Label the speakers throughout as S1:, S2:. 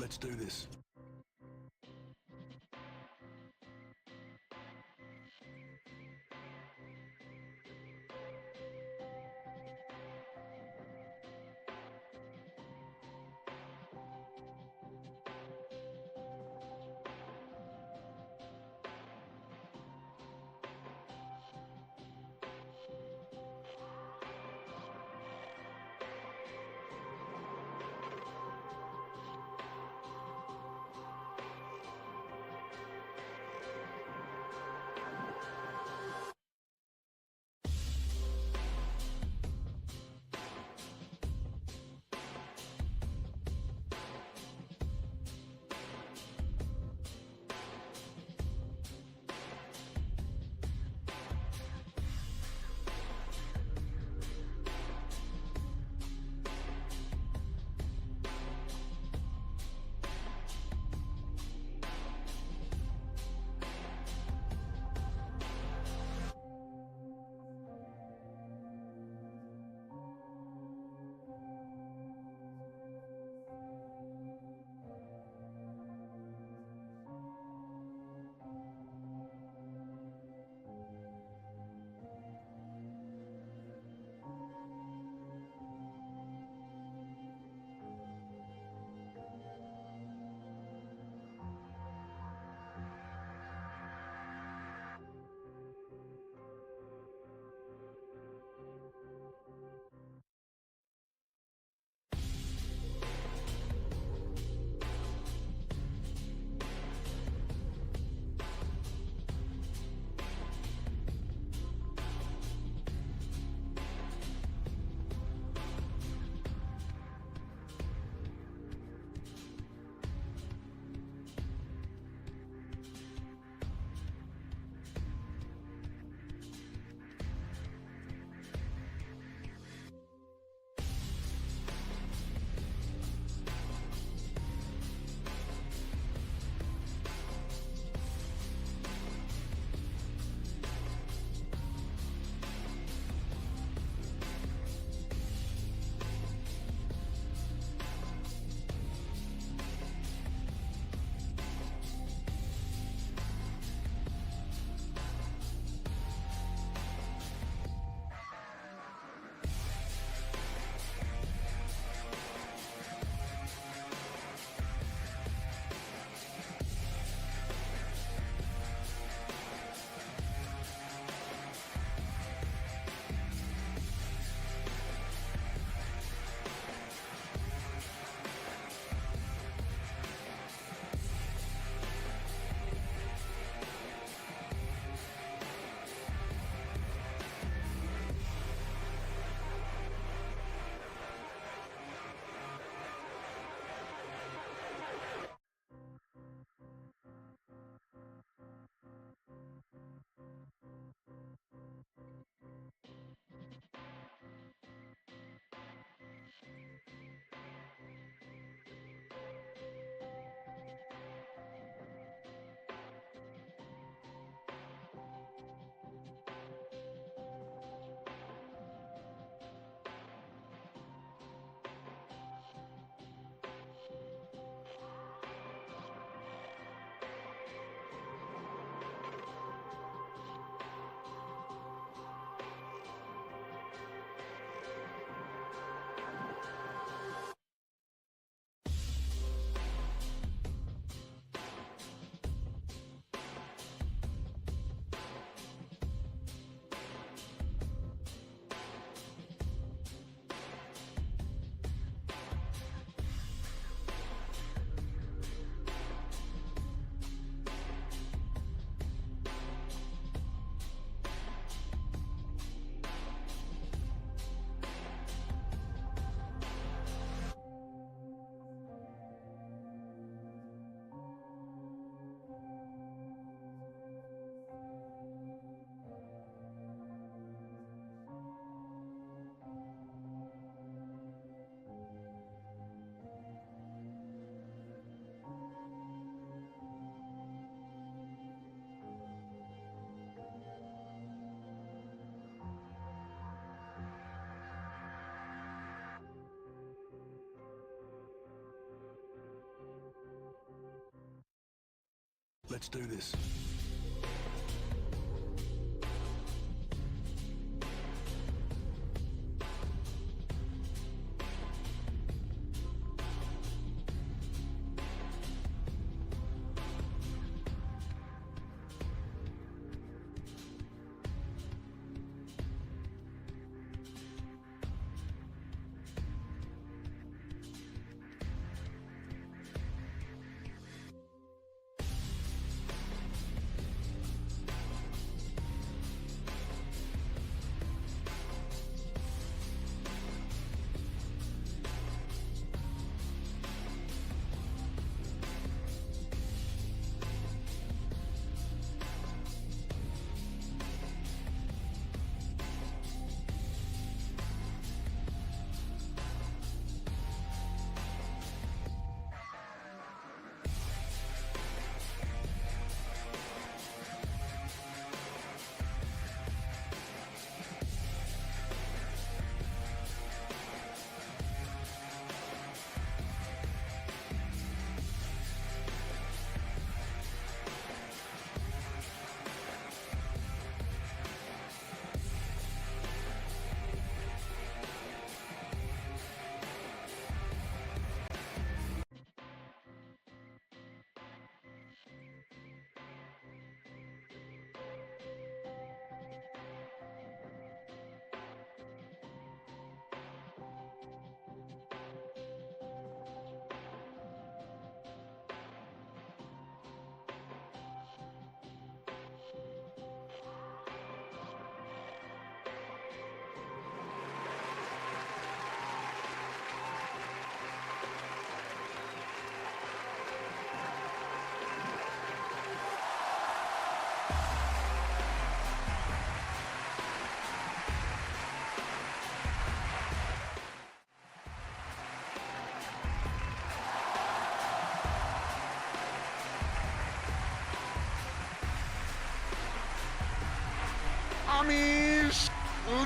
S1: Let's do this. Let's do this.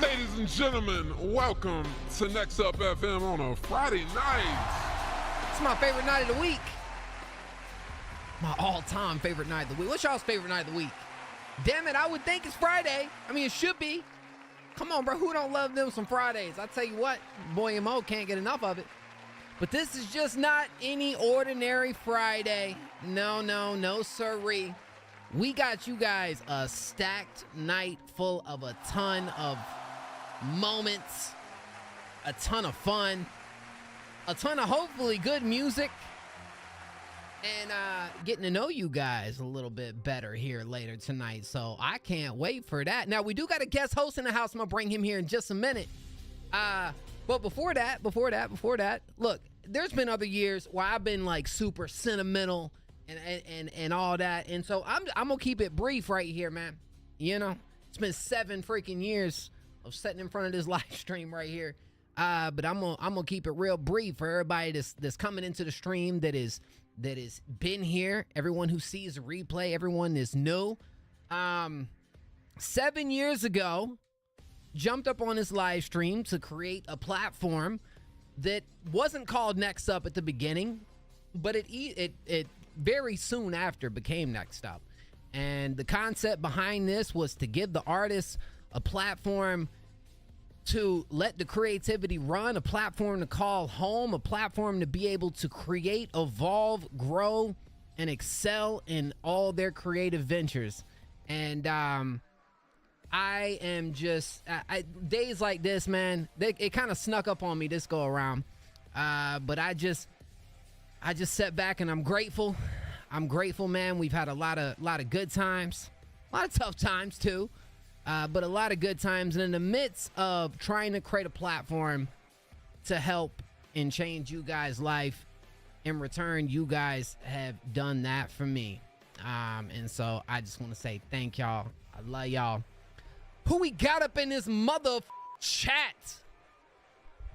S2: Ladies and gentlemen, welcome to Next Up FM on a Friday night.
S3: It's my favorite night of the week. My all-time favorite night of the week. What's y'all's favorite night of the week? Damn it, I would think it's Friday. I mean, it should be. Come on, bro. Who don't love them some Fridays? I tell you what, boy Mo can't get enough of it. But this is just not any ordinary Friday. No, sirree. We got you guys a stacked night full of a ton of moments, a ton of fun, a ton of hopefully good music, and getting to know you guys a little bit better here later tonight. So I can't wait for that. Now, we do got a guest host in the house. I'm going to bring him here in just a minute. But before that, look, there's been other years where I've been like super sentimental and all that. And so I'm gonna keep it brief right here, man. You know, it's been 7 freaking years of sitting in front of this live stream right here. But I'm gonna keep it real brief for everybody that's coming into the stream that is been here, everyone who sees the replay, everyone is new. 7 years ago, jumped up on this live stream to create a platform that wasn't called Next Up at the beginning, but it very soon after became Next Up. And the concept behind this was to give the artists a platform to let the creativity run, a platform to call home, a platform to be able to create, evolve, grow, and excel in all their creative ventures. And I am just days like this, man, it kind of snuck up on me this go around. But I just sat back and I'm grateful. I'm grateful, man. We've had a lot of good times, a lot of tough times too, but a lot of good times. And in the midst of trying to create a platform to help and change you guys' life, in return, you guys have done that for me. And so I just want to say thank y'all. I love y'all. Who we got up in this mother chat?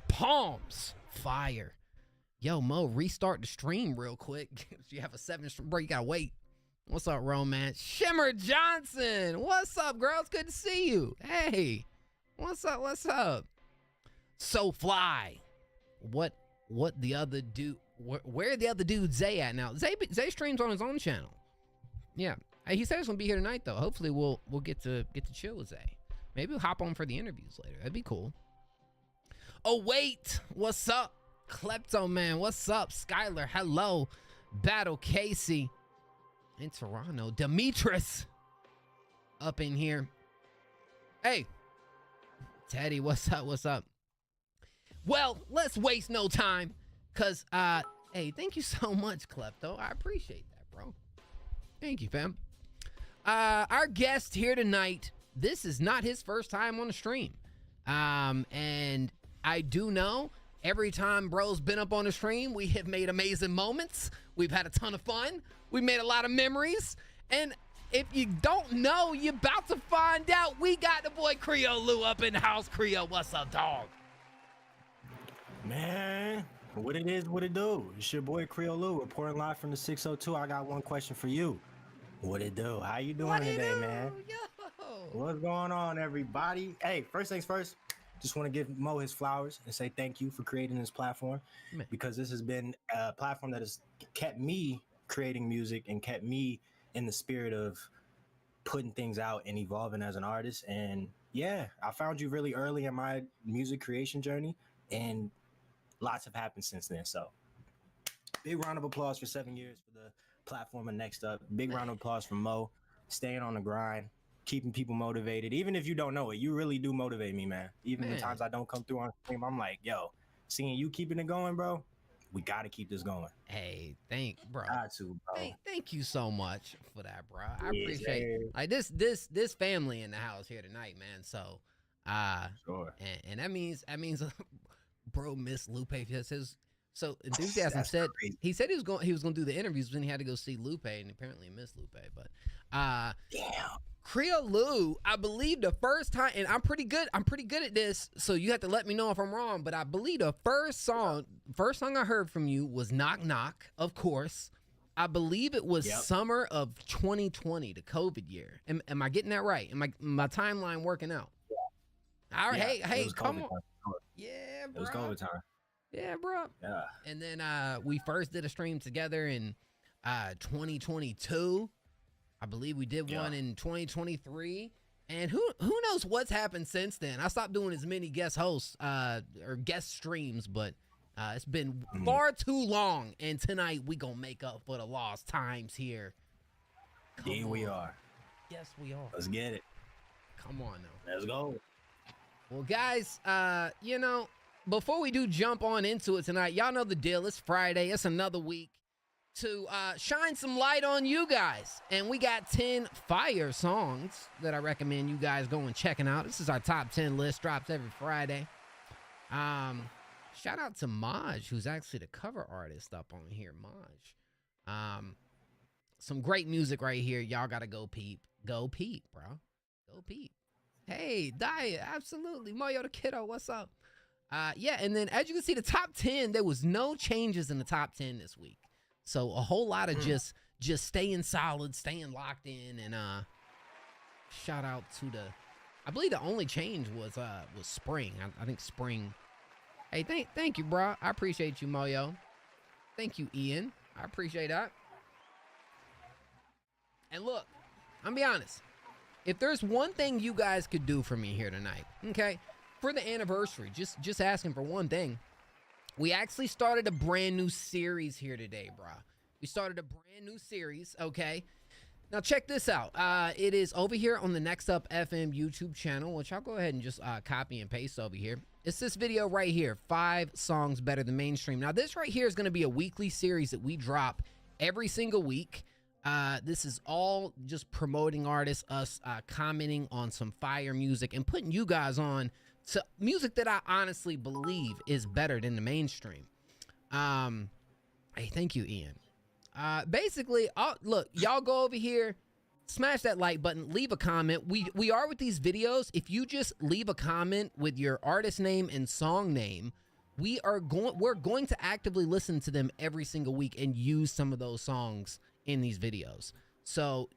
S3: Palms. Fire. Yo, Mo, restart the stream real quick. You have a 7 bro, you gotta wait. What's up, Romance? Shimmer Johnson. What's up, girl? It's good to see you. Hey. What's up? So Fly. What the other dude, where the other dude Zay at now? Zay streams on his own channel. Yeah. Hey, he said he's gonna be here tonight though. Hopefully we'll get to chill with Zay. Maybe we'll hop on for the interviews later. That'd be cool. Oh wait, what's up? Klepto Man, what's up? Skylar, hello. Battle Casey in Toronto. Demetrius up in here. Hey, Teddy, what's up? What's up? Well, let's waste no time. Cause hey, thank you so much, Klepto. I appreciate that, bro. Thank you, fam. Our guest here tonight, this is not his first time on the stream. And I do know every time bro's been up on the stream, we have made amazing moments. We've had a ton of fun. We made a lot of memories. And if you don't know, you're about to find out. We got the boy Creole Lou up in the house. Creole, what's up, dog?
S1: Man, what it is, what it do? It's your boy Creole Lou reporting live from the 602. I got one question for you. What it do? How you doing today, man?
S3: Yo.
S1: What's going on, everybody? Hey, first things first, just want to give Mo his flowers and say thank you for creating this platform, because this has been a platform that has kept me creating music and kept me in the spirit of putting things out and evolving as an artist. And yeah, I found you really early in my music creation journey, and lots have happened since then. So big round of applause for 7 years for the platform. And next up, big round of applause for Mo, staying on the grind, keeping people motivated. Even if you don't know it, you really do motivate me, man. Even the times I don't come through on stream, I'm like, yo, seeing you keeping it going, bro, we got to keep this going.
S3: Hey, bro.
S1: Got to, bro.
S3: Thank you so much for that, bro. I appreciate it. Like this family in the house here tonight, man. So,
S1: sure.
S3: And that means bro missed Lupe. So Enthusiasm said crazy. He said he was going to do the interviews, but then he had to go see Lupe, and apparently he missed Lupe. But
S1: damn.
S3: Creole Lou, I believe the first time, and I'm pretty good at this, so you have to let me know if I'm wrong, but I believe the first song I heard from you was Knock Knock, of course. I believe it was summer of 2020, the COVID year. Am I getting that right? Am my timeline working out? Yeah. All right, hey, come on. Yeah, bro.
S1: It was COVID time.
S3: Yeah, bro.
S1: Yeah.
S3: And then we first did a stream together in 2022. I believe we did one in 2023. And who knows what's happened since then. I stopped doing as many guest hosts or guest streams, but it's been far too long. And tonight we gonna make up for the lost times here.
S1: Here we are.
S3: Yes, we are.
S1: Let's get it.
S3: Come on now.
S1: Let's go.
S3: Well, guys, before we do jump on into it tonight, y'all know the deal. It's Friday. It's another week to shine some light on you guys. And we got 10 fire songs that I recommend you guys go and checking out. This is our top 10 list. Drops every Friday. Shout out to Maj, who's actually the cover artist up on here. Maj. Some great music right here. Y'all got to go peep. Go peep, bro. Go peep. Hey, Diet. Absolutely. Moyo the Kiddo. What's up? Yeah, and then as you can see, the top 10, there was no changes in the top 10 this week. So a whole lot of just staying solid, staying locked in, and shout out to I believe the only change was Spring. I think Spring. Hey, thank you, bro. I appreciate you, Moyo. Thank you, Ian. I appreciate that. And look, I'm be honest. If there's one thing you guys could do for me here tonight, okay? For the anniversary, just asking for one thing. We actually started a brand new series here today, bro. We started a brand new series, okay? Now check this out. It is over here on the Next Up FM YouTube channel, which I'll go ahead and just copy and paste over here. It's this video right here, 5 songs better than mainstream. Now this right here is going to be a weekly series that we drop every single week. This is all just promoting artists, us commenting on some fire music and putting you guys on to music that I honestly believe is better than the mainstream. Hey, thank you, Ian. Basically, look, y'all go over here, smash that like button, leave a comment. We are with these videos. If you just leave a comment with your artist name and song name, we're going to actively listen to them every single week and use some of those songs in these videos. So,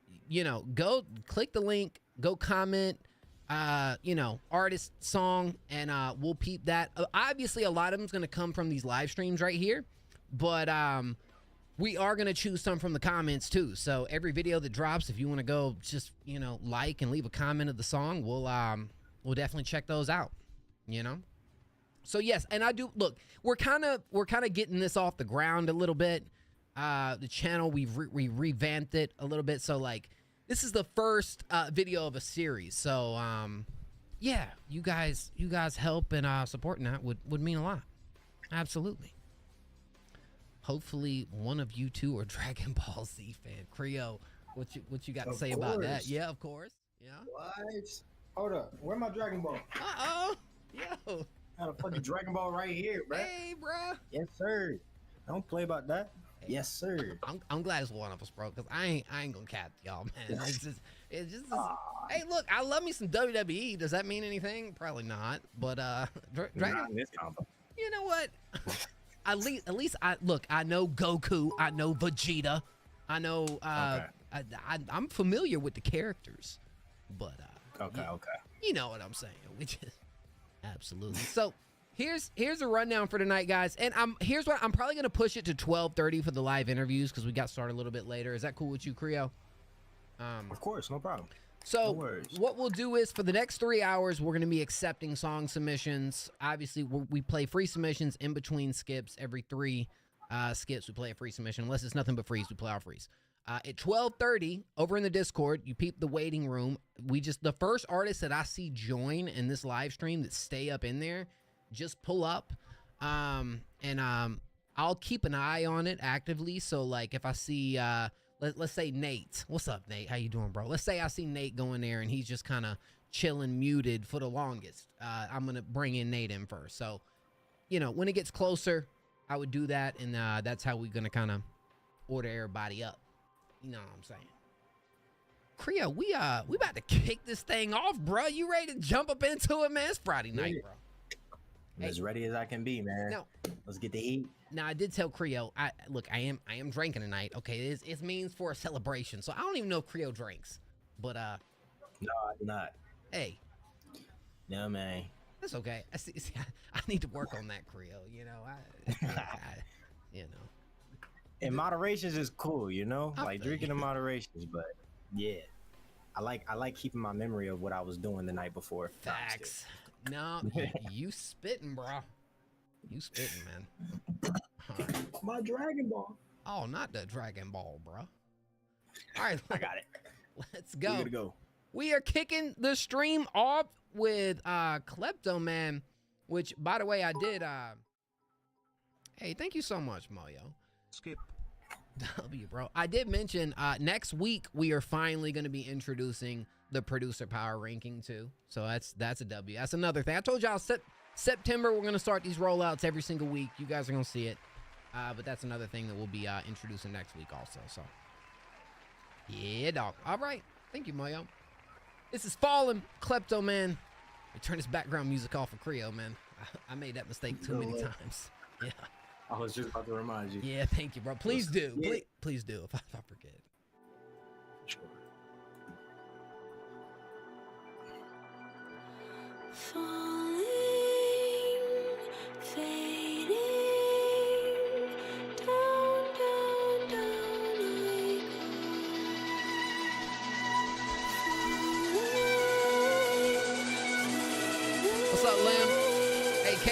S3: go click the link, go comment, artist song, and we'll peep that. Obviously, a lot of them's going to come from these live streams right here, but we are going to choose some from the comments too. So every video that drops, if you want to go just, like and leave a comment of the song, we'll definitely check those out, So yes, and I do look, we're kind of getting this off the ground a little bit. The channel, we revamped it a little bit. So like, this is the first video of a series. So yeah, you guys help and supporting that would mean a lot. Absolutely. Hopefully one of you two are Dragon Ball Z fan. Creo, what you got to say about that? Yeah, of course. Yeah.
S1: What? Hold up. Where my Dragon Ball?
S3: Uh-oh. Yo.
S1: Got a fucking Dragon Ball right here, bro.
S3: Hey, bro.
S1: Yes, sir. Don't play about that. Hey, yes, sir.
S3: I'm glad it's one of us, bro, because I ain't gonna cap y'all, man. It's just hey, look, I love me some WWE. Does that mean anything? Probably not. But Dragon, you know what? At least I know Goku, I know Vegeta, I know I'm familiar with the characters, but okay, you know what I'm saying, which is absolutely. So here's a rundown for tonight, guys, and here's what I'm probably gonna push it to 12:30 for the live interviews because we got started a little bit later. Is that cool with you, Creo?
S1: Of course, no problem.
S3: So what we'll do is for the next 3 hours, we're going to be accepting song submissions. Obviously, we play free submissions in between skips. Every 3 skips, we play a free submission. Unless it's nothing but freeze, we play our freeze. At 12:30, over in the Discord, you peep the waiting room. The first artist that I see join in this live stream that stay up in there, just pull up. I'll keep an eye on it actively. So, like, if I see... Let's say Nate. What's up, Nate? How you doing, bro? Let's say I see Nate going there and he's just kind of chilling, muted for the longest. I'm going to bring in Nate in first. So, when it gets closer, I would do that. And that's how we're going to kind of order everybody up. You know what I'm saying? Creo, we about to kick this thing off, bro. You ready to jump up into it, man? It's Friday night, bro.
S1: I'm as ready as I can be, man.
S3: No.
S1: Let's get to eat.
S3: Now, I did tell Creo, I am drinking tonight. Okay, it means for a celebration. So I don't even know if Creo drinks. But,
S1: no, I do not.
S3: Hey.
S1: No, man.
S3: That's okay. See, I need to work on that, Creo.
S1: In moderations is cool, like drinking in
S3: you.
S1: moderations, but yeah. I like keeping my memory of what I was doing the night before.
S3: Facts. No, you spitting, bro. You spitting, man. Right.
S1: My Dragon Ball.
S3: Oh, not the Dragon Ball, bro. All right,
S1: I got it.
S3: Let's go.
S1: We're gonna go.
S3: We are kicking the stream off with Kleptoman, which, by the way, I did. Hey, thank you so much, Moyo.
S4: Skip.
S3: W, bro. I did mention next week we are finally going to be introducing the producer power ranking too. So that's a W. That's another thing. I told y'all September we're going to start these rollouts every single week. You guys are going to see it. But that's another thing that we'll be introducing next week also. So yeah, dog. All right. Thank you, Moyo. This is Fallen Kleptoman. We turn this background music off for Creo, man. I made that mistake too many times. Yeah.
S1: I was just about to remind you.
S3: Yeah, thank you, bro. Please do.
S1: Yeah.
S3: Please do if I forget.
S1: Sure.
S5: Falling, fading, down, down, down I go.
S3: What's up, Lim? Hey, K.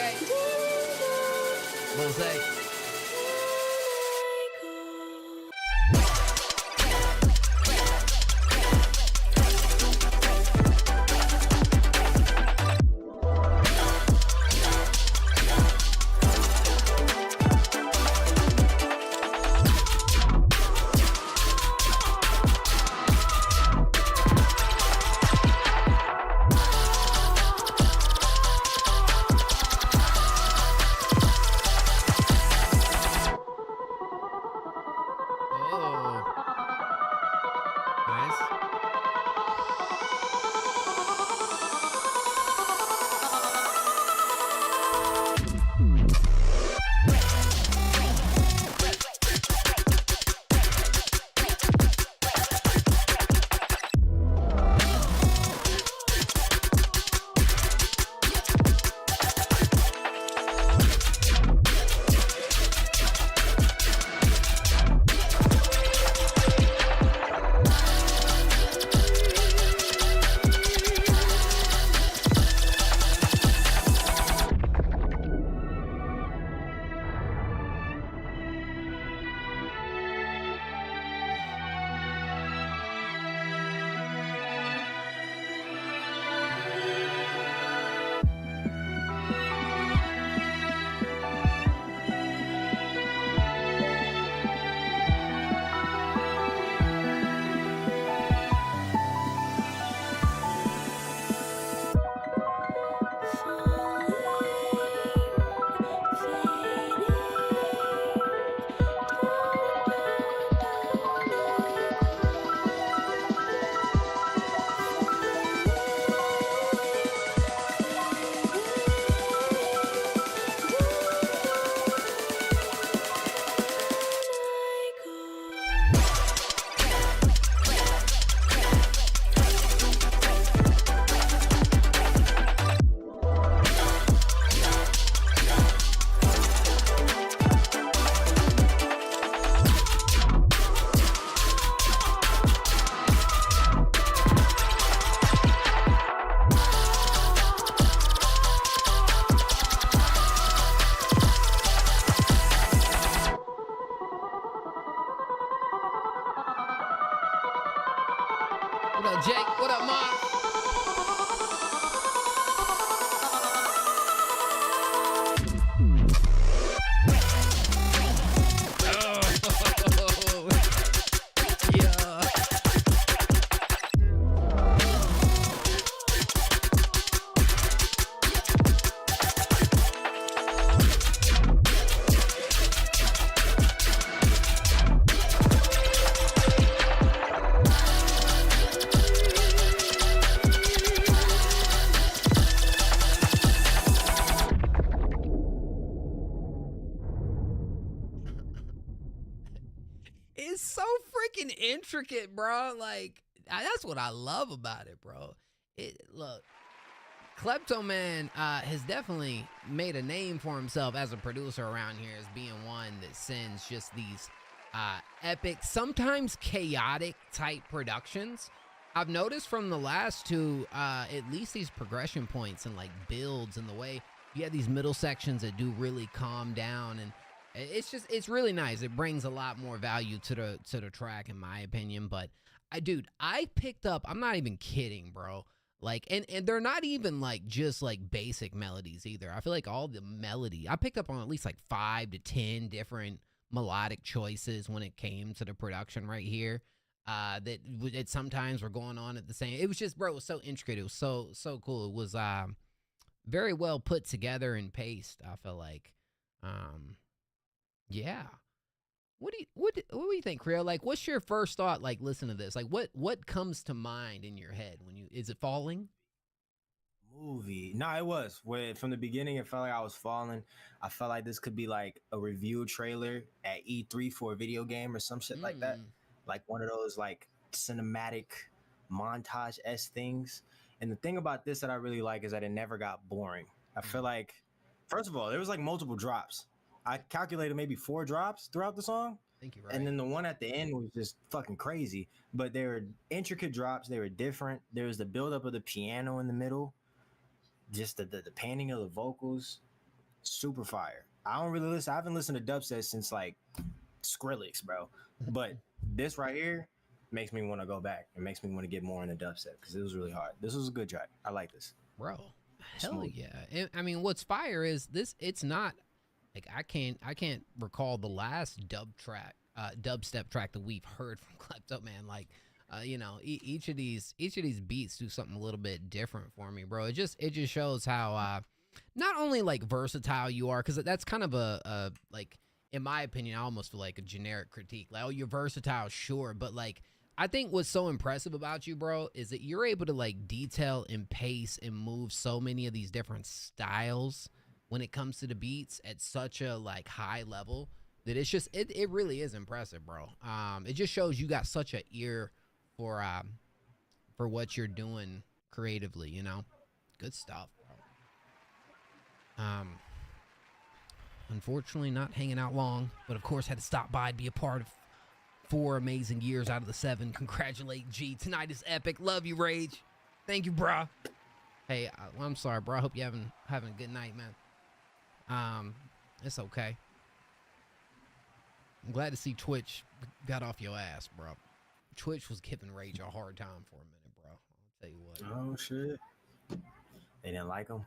S3: Rose. Jake? What up, Ma? It's so freaking intricate, bro. Like, that's what I love about it, bro. Look, Kleptoman has definitely made a name for himself as a producer around here as being one that sends just these epic, sometimes chaotic type productions. I've noticed from the last two, at least these progression points and like builds and the way you have these middle sections that do really calm down, and it's really nice. It brings a lot more value to the track, in my opinion. But I picked up, I'm not even kidding, bro. Like, and they're not even like just like basic melodies either. I feel like all the melody, I picked up on at least like 5 to 10 different melodic choices when it came to the production right here. That sometimes were going on at the same. It was just, bro, it was so intricate. It was so cool. It was very well put together and paced, I feel like. Yeah. What do you think, Creel? Like, what's your first thought? Like, listen to this. Like, what comes to mind in your head when is it Falling?
S1: Movie. No, it was. From the beginning, it felt like I was falling. I felt like this could be like a review trailer at E3 for a video game or some shit like that. Like one of those like cinematic montage-esque things. And the thing about this that I really like is that it never got boring. I feel like, first of all, there was like multiple drops. I calculated maybe 4 drops throughout the song.
S3: I think you're right.
S1: And then the one at the end was just fucking crazy. But they were intricate drops. They were different. There was the buildup of the piano in the middle. Just the panning of the vocals. Super fire. I don't really listen. I haven't listened to dubstep since like Skrillex, bro. But this right here makes me want to go back. It makes me want to get more into dubstep because it was really hard. This was a good track. I like this.
S3: Bro, hell yeah. I mean, what's fire is this, it's not... Like I can't recall the last dubstep track that we've heard from Kleptoman. Like, you know, each of these beats do something a little bit different for me, bro. It just shows how not only like versatile you are, because that's kind of a like, in my opinion, I almost feel like a generic critique. Like, oh, you're versatile, sure, but like, I think what's so impressive about you, bro, is that you're able to like detail and pace and move so many of these different styles when it comes to the beats at such a like high level that it's just it really is impressive, bro. It just shows you got such an ear for what you're doing creatively, you know. Good stuff, bro. Unfortunately not hanging out long, but of course had to stop by to be a part of 4 amazing years out of the 7. Congratulate G. Tonight is epic. Love you, Rage. Thank you, bro. Hey, I'm sorry, bro. I hope you having a good night, man. It's okay. I'm glad to see Twitch got off your ass, bro. Twitch was giving Rage a hard time for a minute, bro. I'll tell you what.
S1: Oh shit. They didn't like him.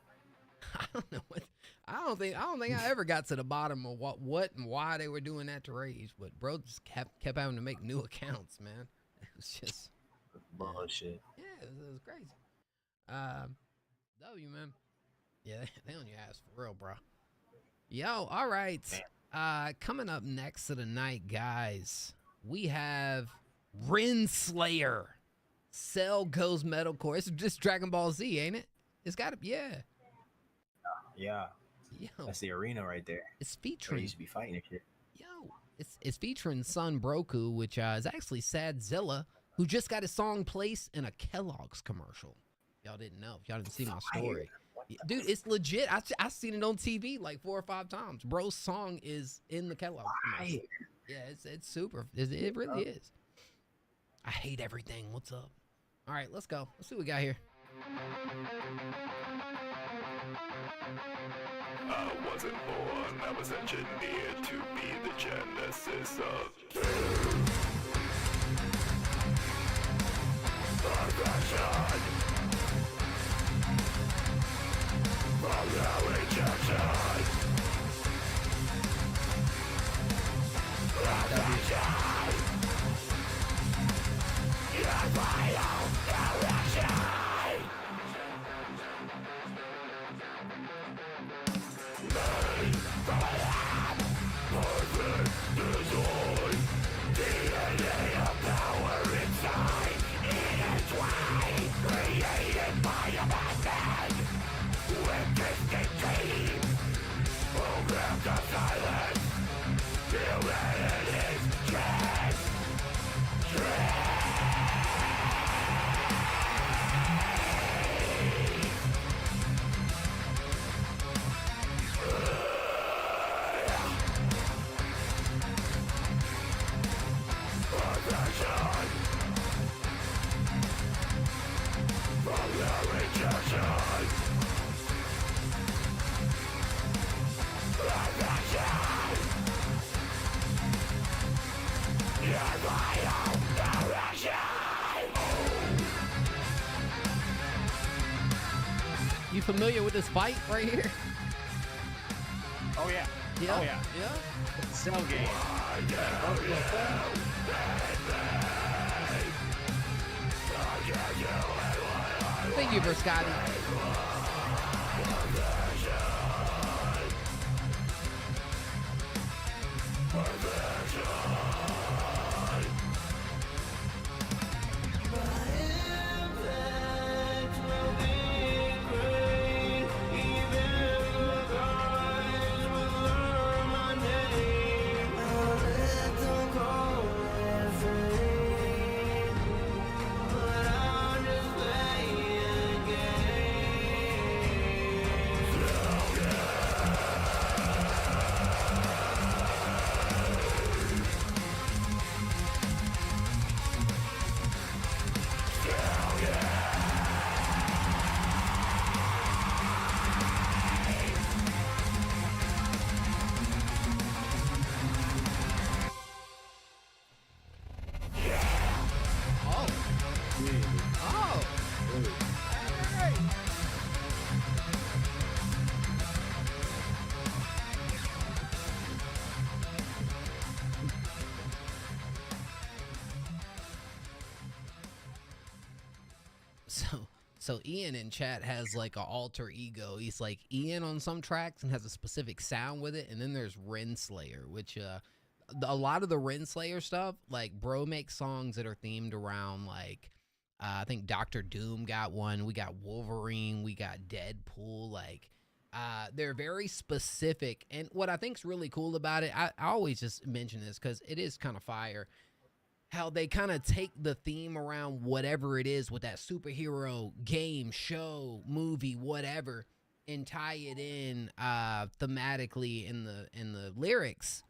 S3: I don't know what. I don't think I ever got to the bottom of what and why they were doing that to Rage, but bro just kept having to make new accounts, man. It was just
S1: bullshit.
S3: Yeah, it was crazy. W, man. Yeah, they on your ass for real, bro. Yo, all right. Coming up next to the night, guys, we have Renslayer. Cell goes metalcore. It's just Dragon Ball Z, ain't it? It's got to be, yeah.
S1: Yeah.
S3: Yo,
S1: that's the arena right there.
S3: It's featuring.
S1: They used to be fighting and shit.
S3: Yo, it's featuring Son Broku, which is actually Sadzilla, who just got his song placed in a Kellogg's commercial. Y'all didn't know. Y'all didn't see my story. Dude, it's legit. I seen it on TV like 4 or 5 times. Bro's song is in the Kellogg's commercial. Yeah, it's super. It really is. I hate everything. What's up? All right, let's go. Let's see what we got here.
S4: I wasn't born, I was engineered to be the genesis of
S3: You familiar with this fight right here?
S1: Oh yeah.
S3: Yeah.
S1: Oh yeah.
S3: Yeah.
S1: Cell game.
S3: Thank you for Scotty. Oh. Oh. Hey. So Ian in chat has like an alter ego. He's like Ian on some tracks and has a specific sound with it, and then there's Renslayer, which a lot of the Renslayer stuff, like bro makes songs that are themed around like I think Doctor Doom got one. We got Wolverine. We got Deadpool. Like they're very specific, and what I think's really cool about it, I always just mention this because it is kind of fire. How they kind of take the theme around whatever it is with that superhero game, show, movie, whatever, and tie it in thematically in the lyrics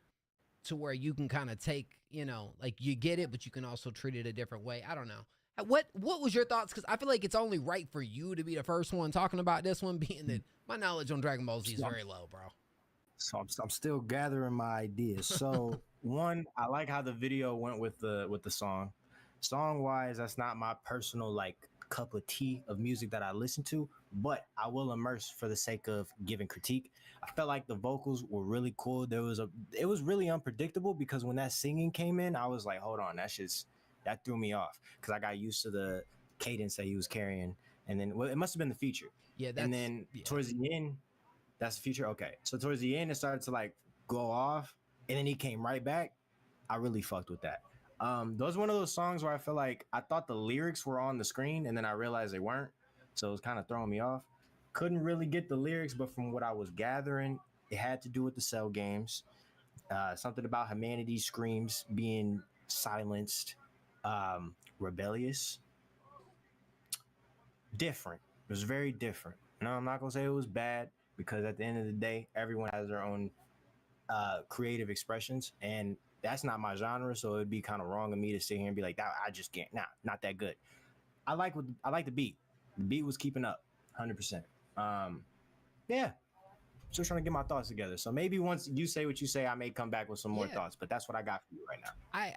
S3: to where you can kind of take, you know, like you get it, but you can also treat it a different way. I don't know. What was your thoughts? Because I feel like it's only right for you to be the first one talking about this one, being that my knowledge on Dragon Ball Z is very low, bro.
S1: So I'm still gathering my ideas. So one, I like how the video went with the song. Song wise, that's not my personal like cup of tea of music that I listen to, but I will immerse for the sake of giving critique. I felt like the vocals were really cool. It was really unpredictable because when that singing came in, I was like, hold on, that threw me off because I got used to the cadence that he was carrying, and then it must have been the feature.
S3: Yeah,
S1: and then towards the end. That's the feature? Okay. So towards the end, it started to like go off, and then he came right back. I really fucked with that. Those one of those songs where I feel like I thought the lyrics were on the screen, and then I realized they weren't. So it was kind of throwing me off. Couldn't really get the lyrics, but from what I was gathering, it had to do with the Cell games. Something about humanity's screams being silenced, rebellious. Different. It was very different. No, I'm not going to say it was bad, because at the end of the day, everyone has their own creative expressions, and that's not my genre, so it'd be kind of wrong of me to sit here and be like, I just can't, not that good. I like the beat. The beat was keeping up 100%. Yeah, still trying to get my thoughts together. So maybe once you say what you say, I may come back with some more thoughts, but that's what I got for you right now.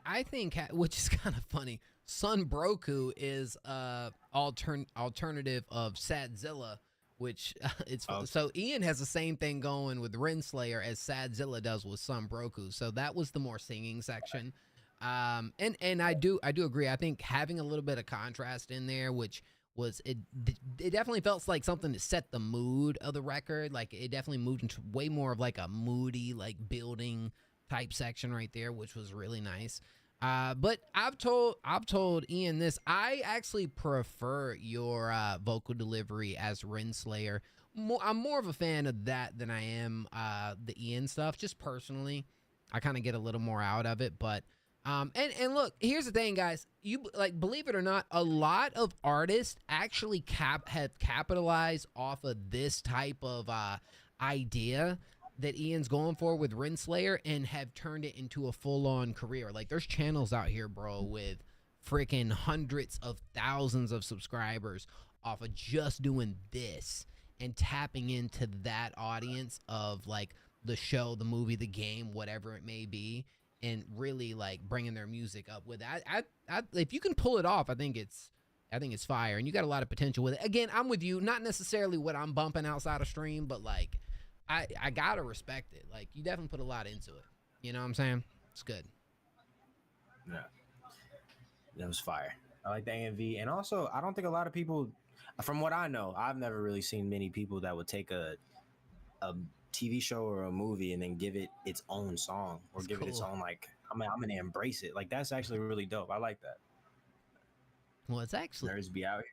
S3: I think, which is kind of funny. Son Broku is alternative of Sadzilla, which it's so Ian has the same thing going with Renslayer as Sadzilla does with Son Broku. So that was the more singing section. And I do agree. I think having a little bit of contrast in there, which was it definitely felt like something that set the mood of the record. Like it definitely moved into way more of like a moody, like building type section right there, which was really nice. But I've told Ian this. I actually prefer your vocal delivery as Renslayer. I'm more of a fan of that than I am the Ian stuff. Just personally, I kind of get a little more out of it. But and look, here's the thing, guys. You like believe it or not, a lot of artists actually have capitalized off of this type of idea that Ian's going for with Renslayer and have turned it into a full-on career. Like, there's channels out here, bro, with freaking hundreds of thousands of subscribers off of just doing this and tapping into that audience of, like, the show, the movie, the game, whatever it may be, and really, like, bringing their music up with it. If you can pull it off, I think it's fire, and you got a lot of potential with it. Again, I'm with you. Not necessarily what I'm bumping outside of stream, but, like, I gotta respect it. Like, you definitely put a lot into it. You know what I'm saying? It's good.
S1: Yeah. That was fire. I like the AMV. And also, I don't think a lot of people, from what I know, I've never really seen many people that would take a TV show or a movie and then give it its own song or give it its own, like, I'm going to embrace it. Like, that's actually really dope. I like that.
S3: Well, it's actually...
S1: Nerds be out here.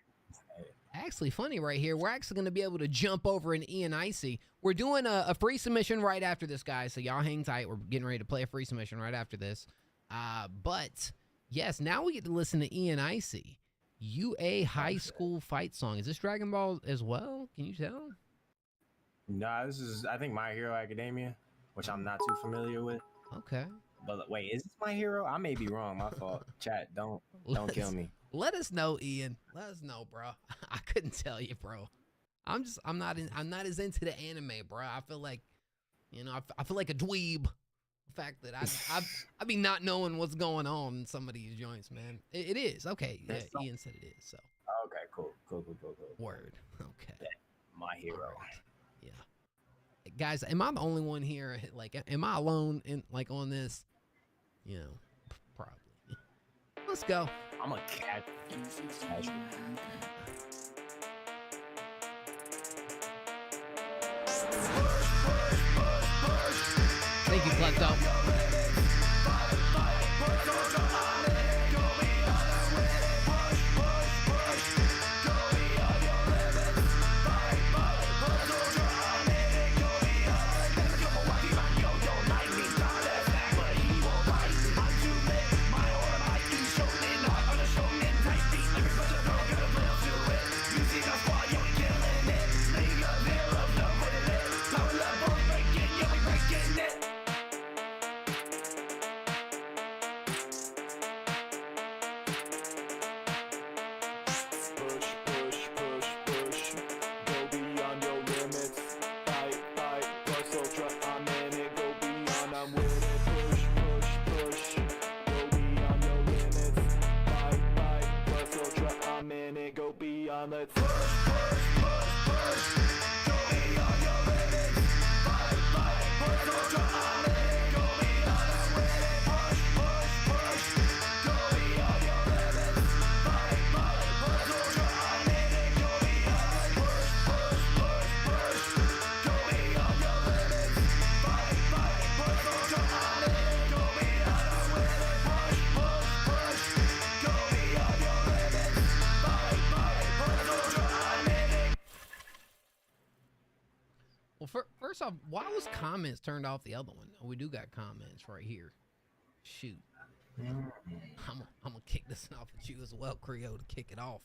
S3: Actually funny right here. We're actually going to be able to jump over an Ian Icy. We're doing a free submission right after this, guys, so y'all hang tight. We're getting ready to play a free submission right after this. But, yes, now we get to listen to Ian Icy. UA High School Fight Song. Is this Dragon Ball as well? Can you tell?
S1: Nah, this is, I think, My Hero Academia, which I'm not too familiar with.
S3: Okay.
S1: But wait, is this My Hero? I may be wrong. My fault. Chat, don't kill me.
S3: Let us know, Ian. Let us know, bro. I couldn't tell you, bro. I'm not as into the anime, bro. I feel like, I feel like a dweeb. The fact that I be not knowing what's going on in some of these joints, man. It is okay. Yeah, Ian said it is. So.
S1: Okay, cool.
S3: Word. Okay.
S1: Yeah, My Hero.
S3: Right. Yeah. Guys, am I the only one here? Like, am I alone on this? Probably. Let's go.
S1: I'm a cat.
S3: Thank you, Klepto. First off, why was comments turned off the other one? Oh, we do got comments right here. Shoot. I'm gonna kick this off with you as well, Creo, to kick it off.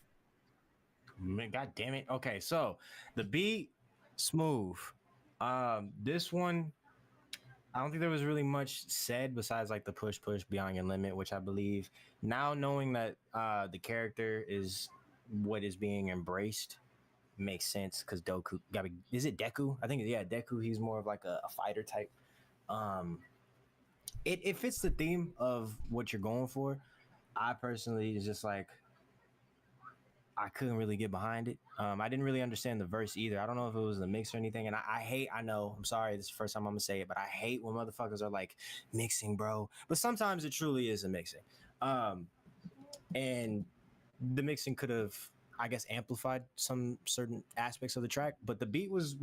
S1: Man, God damn it. Okay, so the beat, smooth. This one, I don't think there was really much said besides like the push beyond your limit, which I believe now knowing that the character is what is being embraced makes sense because Doku is it Deku? I think Deku. He's more of like a fighter type. It fits the theme of what you're going for. I personally is just like I couldn't really get behind it. I didn't really understand the verse either. I don't know if it was the mix or anything. And I know, I'm sorry, this is the first time I'm gonna say it, but I hate when motherfuckers are like mixing, bro. But sometimes it truly is a mixing. And the mixing could have, I guess, amplified some certain aspects of the track, but the beat was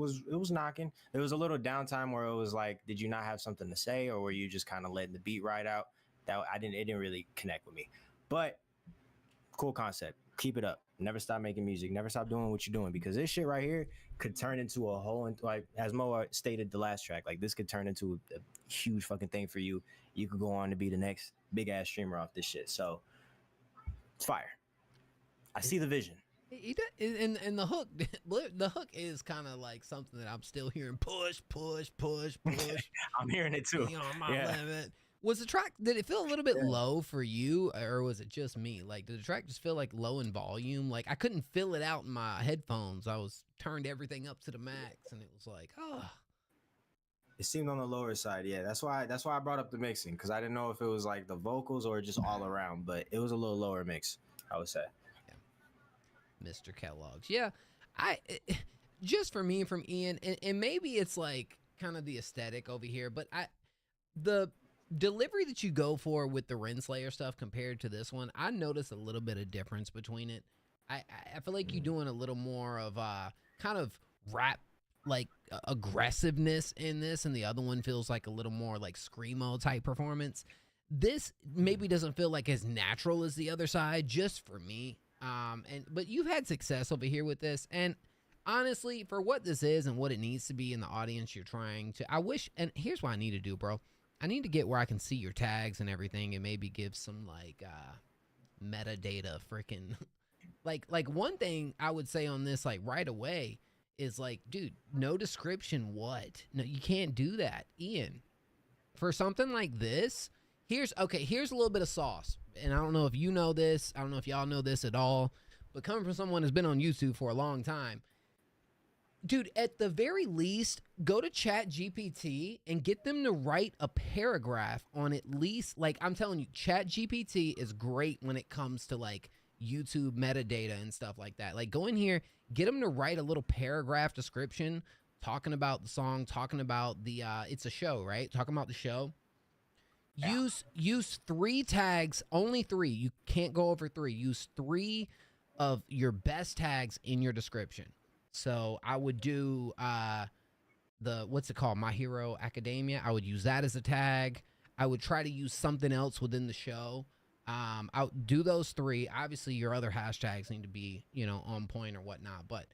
S1: knocking. There was a little downtime where it was like, did you not have something to say, or were you just kind of letting the beat ride out? It didn't really connect with me. But cool concept. Keep it up. Never stop making music. Never stop doing what you're doing, because this shit right here could turn into a whole, like as Mo stated the last track, like this could turn into a huge fucking thing for you. You could go on to be the next big ass streamer off this shit. So it's fire. I see the vision.
S3: And the hook, the hook is kind of like something that I'm still hearing. Push.
S1: I'm hearing it too.
S3: You know, my limit. Was the track, did it feel a little bit low for you, or was it just me? Like, did the track just feel like low in volume? Like, I couldn't feel it out in my headphones. I was turned everything up to the max, and it was like, oh.
S1: It seemed on the lower side, yeah. That's why I brought up the mixing, because I didn't know if it was like the vocals or just all around, but it was a little lower mix, I would say.
S3: Yeah. Mr. Kellogg's. Yeah, just for me and from Ian, and maybe it's like kind of the aesthetic over here, but the delivery that you go for with the Renslayer stuff compared to this one, I noticed a little bit of difference between it. I feel like you're doing a little more of kind of rap like aggressiveness in this, and the other one feels like a little more like screamo type performance. This maybe doesn't feel like as natural as the other side, just for me. But you've had success over here with this, and honestly, for what this is and what it needs to be in the audience you're trying to, I wish, and here's what I need to do, bro. I need to get where I can see your tags and everything, and maybe give some like metadata freaking like one thing I would say on this like right away is like, dude, no description. What? No, you can't do that, Ian. For something like this, here's a little bit of sauce, and I don't know if you know this, I don't know if y'all know this at all, but coming from someone who's been on YouTube for a long time, dude, at the very least, go to ChatGPT and get them to write a paragraph on at least, like, I'm telling you, ChatGPT is great when it comes to, like, YouTube metadata and stuff like that. Like, go in here, get them to write a little paragraph description talking about the song, talking about the, it's a show, right? Talking about the show. Yeah. Use 3 tags, only 3. You can't go over 3. Use 3 of your best tags in your description. So I would do what's it called? My Hero Academia. I would use that as a tag. I would try to use something else within the show. I'll do those 3. Obviously, your other hashtags need to be, on point or whatnot. But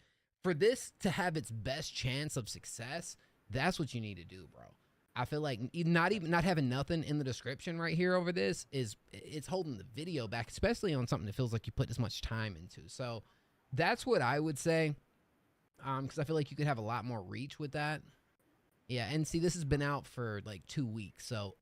S3: for this to have its best chance of success, that's what you need to do, bro. I feel like not having nothing in the description right here over this it's holding the video back, especially on something that feels like you put this much time into. So that's what I would say. Because I feel like you could have a lot more reach with that. Yeah, and see, this has been out for like 2 weeks, so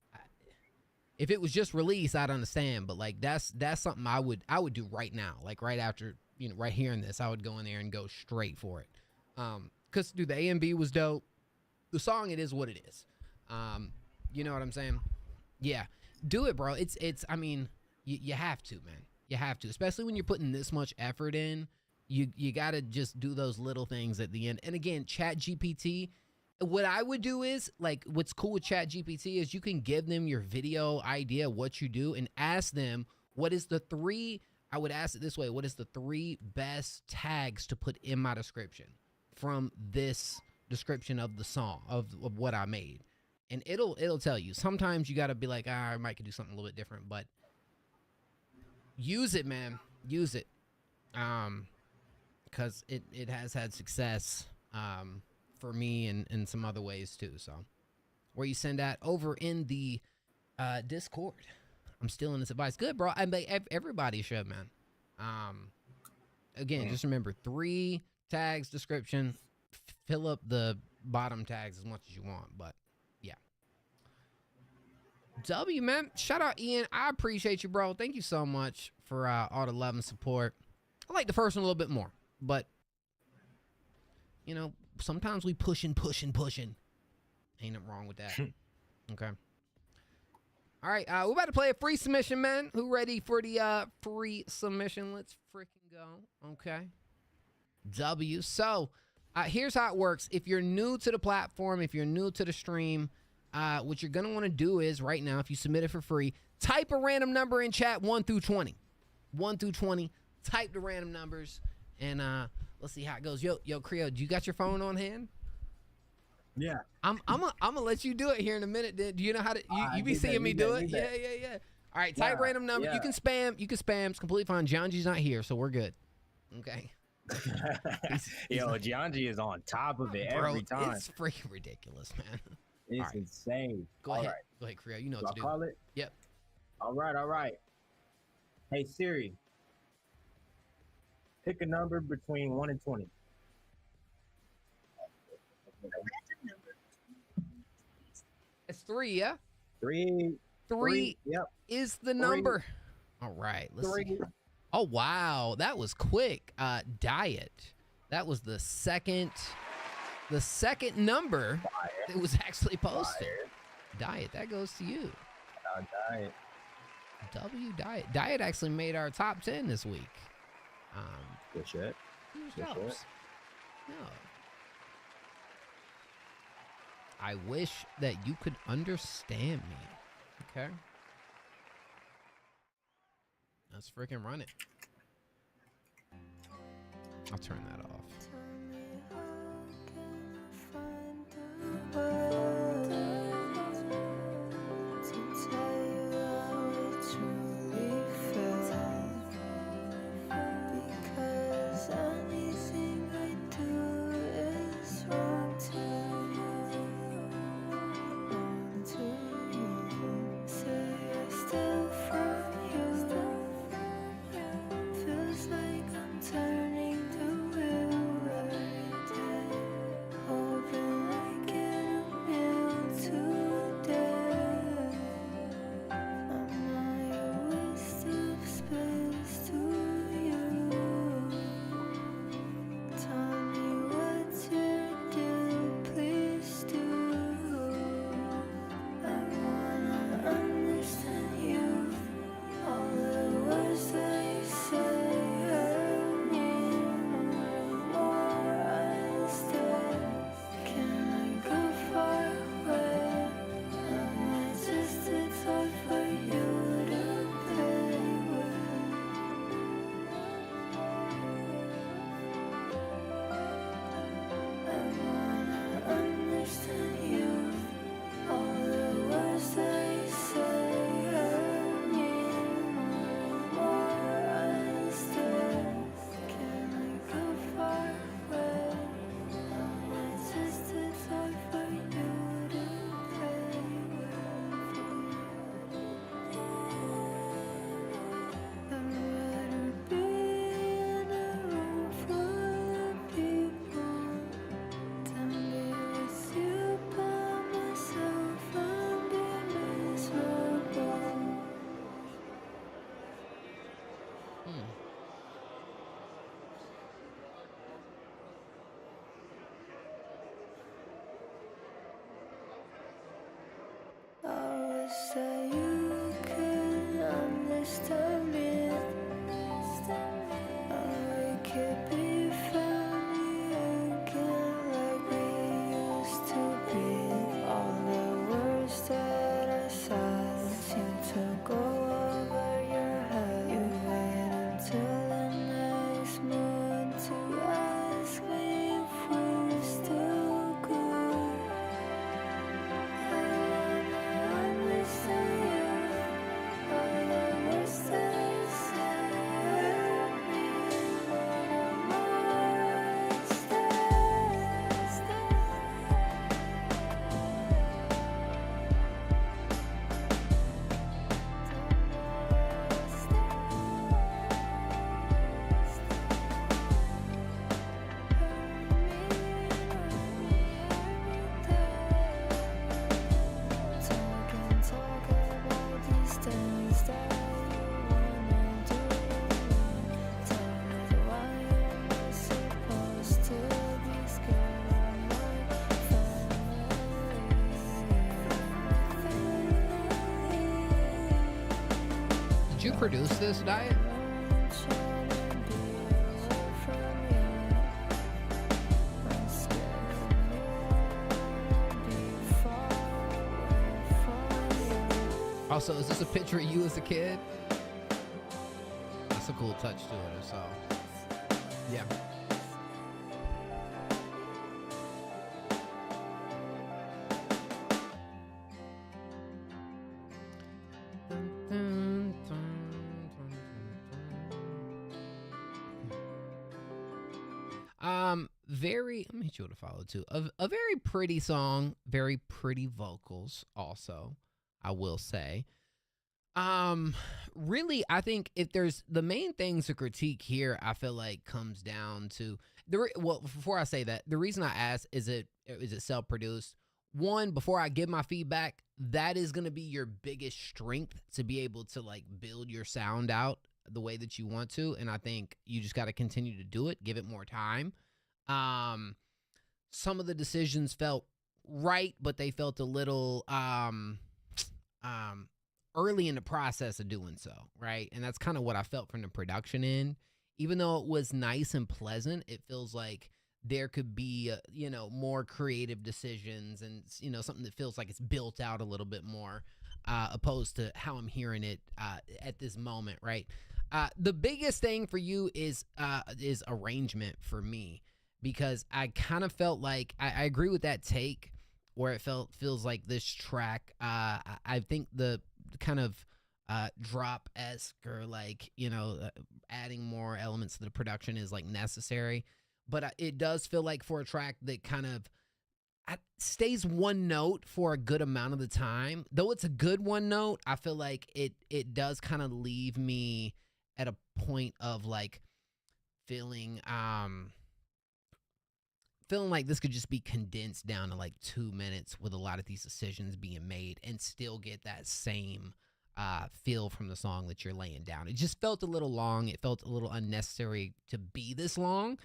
S3: if it was just released, I'd understand. But like that's something I would do right now, like right after right hearing this, I would go in there and go straight for it. Because dude, the A and B was dope. The song, it is what it is. You know what I'm saying? Yeah, do it, bro. It's. I mean, you have to, man. You have to, especially when you're putting this much effort in. You got to just do those little things at the end. And again, ChatGPT, what I would do is, like, what's cool with ChatGPT is you can give them your video idea, what you do, and ask them, what is the 3, I would ask it this way, what is the 3 best tags to put in my description from this description of the song, of what I made? And it'll tell you. Sometimes you got to be like, I might could do something a little bit different, but use it, man. Use it. Because it has had success for me and some other ways too. So where you send that over in the Discord. I'm stealing this advice. Good, bro. Everybody should, man. Again, just remember 3 tags, description. Fill up the bottom tags as much as you want. But yeah. W, man. Shout out, Ian. I appreciate you, bro. Thank you so much for all the love and support. I like the first one a little bit more. But, sometimes we pushing. Ain't nothing wrong with that. Okay. All right, we're about to play a free submission, man. Who ready for the free submission? Let's freaking go. Okay. W. So, here's how it works. If you're new to the platform, if you're new to the stream, what you're going to want to do is right now, if you submit it for free, type a random number in chat 1 through 20. 1 through 20. Type the random numbers, and let's see how it goes. Yo, Creo, do you got your phone on hand?
S1: Yeah.
S3: I'm gonna let you do it here in a minute. Do you know how to? You be seeing me do it? Yeah. All right, type random number.
S1: Yeah.
S3: You can spam. It's completely fine. Gianji's not here, so we're good. Okay.
S1: Yo, Gianji is on top of it every time.
S3: It's freaking ridiculous, man.
S1: It's insane.
S3: Go ahead, Creo. You know what to do.
S1: Call it?
S3: Yep.
S1: All right. Hey Siri, pick a number between 1 and 20.
S3: It's 3, yeah?
S1: 3.
S3: 3
S1: Yep.
S3: is the number. All right, let's see. Oh, wow. That was quick. Diet. That was the second number that was actually posted. Diet. That goes to you.
S1: Diet.
S3: W Diet. Diet actually made our top 10 this week.
S1: Good shit.
S3: No. I wish that you could understand me. Okay? Let's freaking run it. I'll turn that off. Did you produce this, Diet? Also, is this a picture of you as a kid? That's a cool touch to it, so yeah. Very, let me hit you with a follow too. A very pretty song, very pretty vocals also, I will say. Really, I think if there's the main things to critique here, I feel like comes down to well, before I say that, the reason I ask is it self-produced? One, before I give my feedback, that is going to be your biggest strength to be able to like build your sound out the way that you want to, and I think you just got to continue to do it, give it more time. Some of the decisions felt right, but they felt a little early in the process of doing so, right? And that's kind of what I felt from the production end. Even though it was nice and pleasant, it feels like there could be, more creative decisions and, something that feels like it's built out a little bit more, opposed to how I'm hearing it at this moment, right? The biggest thing for you is arrangement for me, because I kind of felt like I agree with that take where it feels like this track. I think the kind of drop-esque or like, adding more elements to the production is like necessary. But it does feel like for a track that kind of stays one note for a good amount of the time, though it's a good one note, I feel like it does kind of leave me at a point of like feeling like this could just be condensed down to like 2 minutes with a lot of these decisions being made and still get that same feel from the song that you're laying down. It just felt a little long. It felt a little unnecessary to be this long.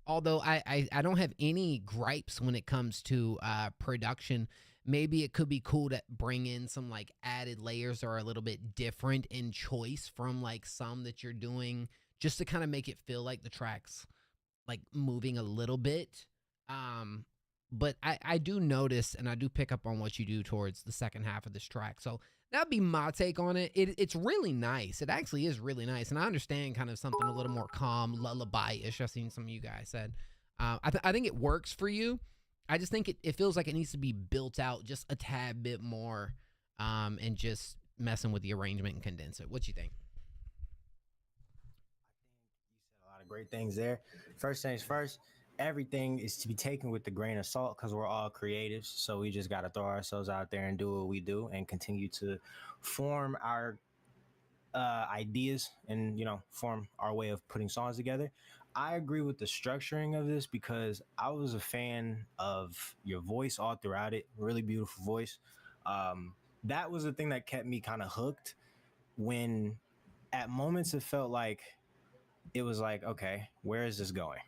S3: Although I don't have any gripes when it comes to production. Maybe it could be cool to bring in some like added layers or a little bit different in choice from like some that you're doing, just to kind of make it feel like the track's like moving a little bit. But I do notice and I do pick up on what you do towards the second half of this track. So that'd be my take on it. It's really nice. It actually is really nice. And I understand kind of something a little more calm, lullaby-ish. I've seen some of you guys said. I think it works for you. I just think it feels like it needs to be built out just a tad bit more, and just messing with the arrangement and condense it. What you think?
S1: You said a lot of great things there. First things first, everything is to be taken with the grain of salt because we're all creatives. So we just got to throw ourselves out there and do what we do and continue to form our ideas and, form our way of putting songs together. I agree with the structuring of this because I was a fan of your voice all throughout it. Really beautiful voice. That was the thing that kept me kind of hooked when at moments it felt like it was like, okay, where is this going?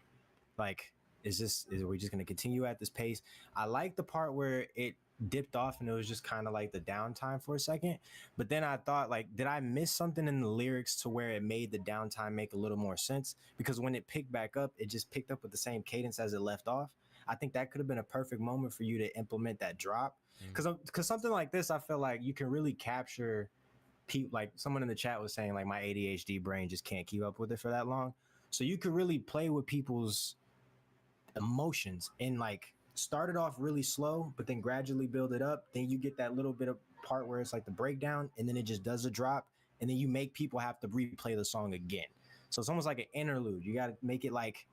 S1: Like, is we just going to continue at this pace? I like the part where it dipped off and it was just kind of like the downtime for a second. But then I thought, like, did I miss something in the lyrics to where it made the downtime make a little more sense? Because when it picked back up, it just picked up with the same cadence as it left off. I think that could have been a perfect moment for you to implement that drop. Because something like this, I feel like you can really capture people. Like someone in the chat was saying, like, my ADHD brain just can't keep up with it for that long. So you could really play with people's emotions and like start it off really slow, but then gradually build it up. Then you get that little bit of part where it's like the breakdown, and then it just does a drop, and then you make people have to replay the song again. So it's almost like an interlude. You got to make it like,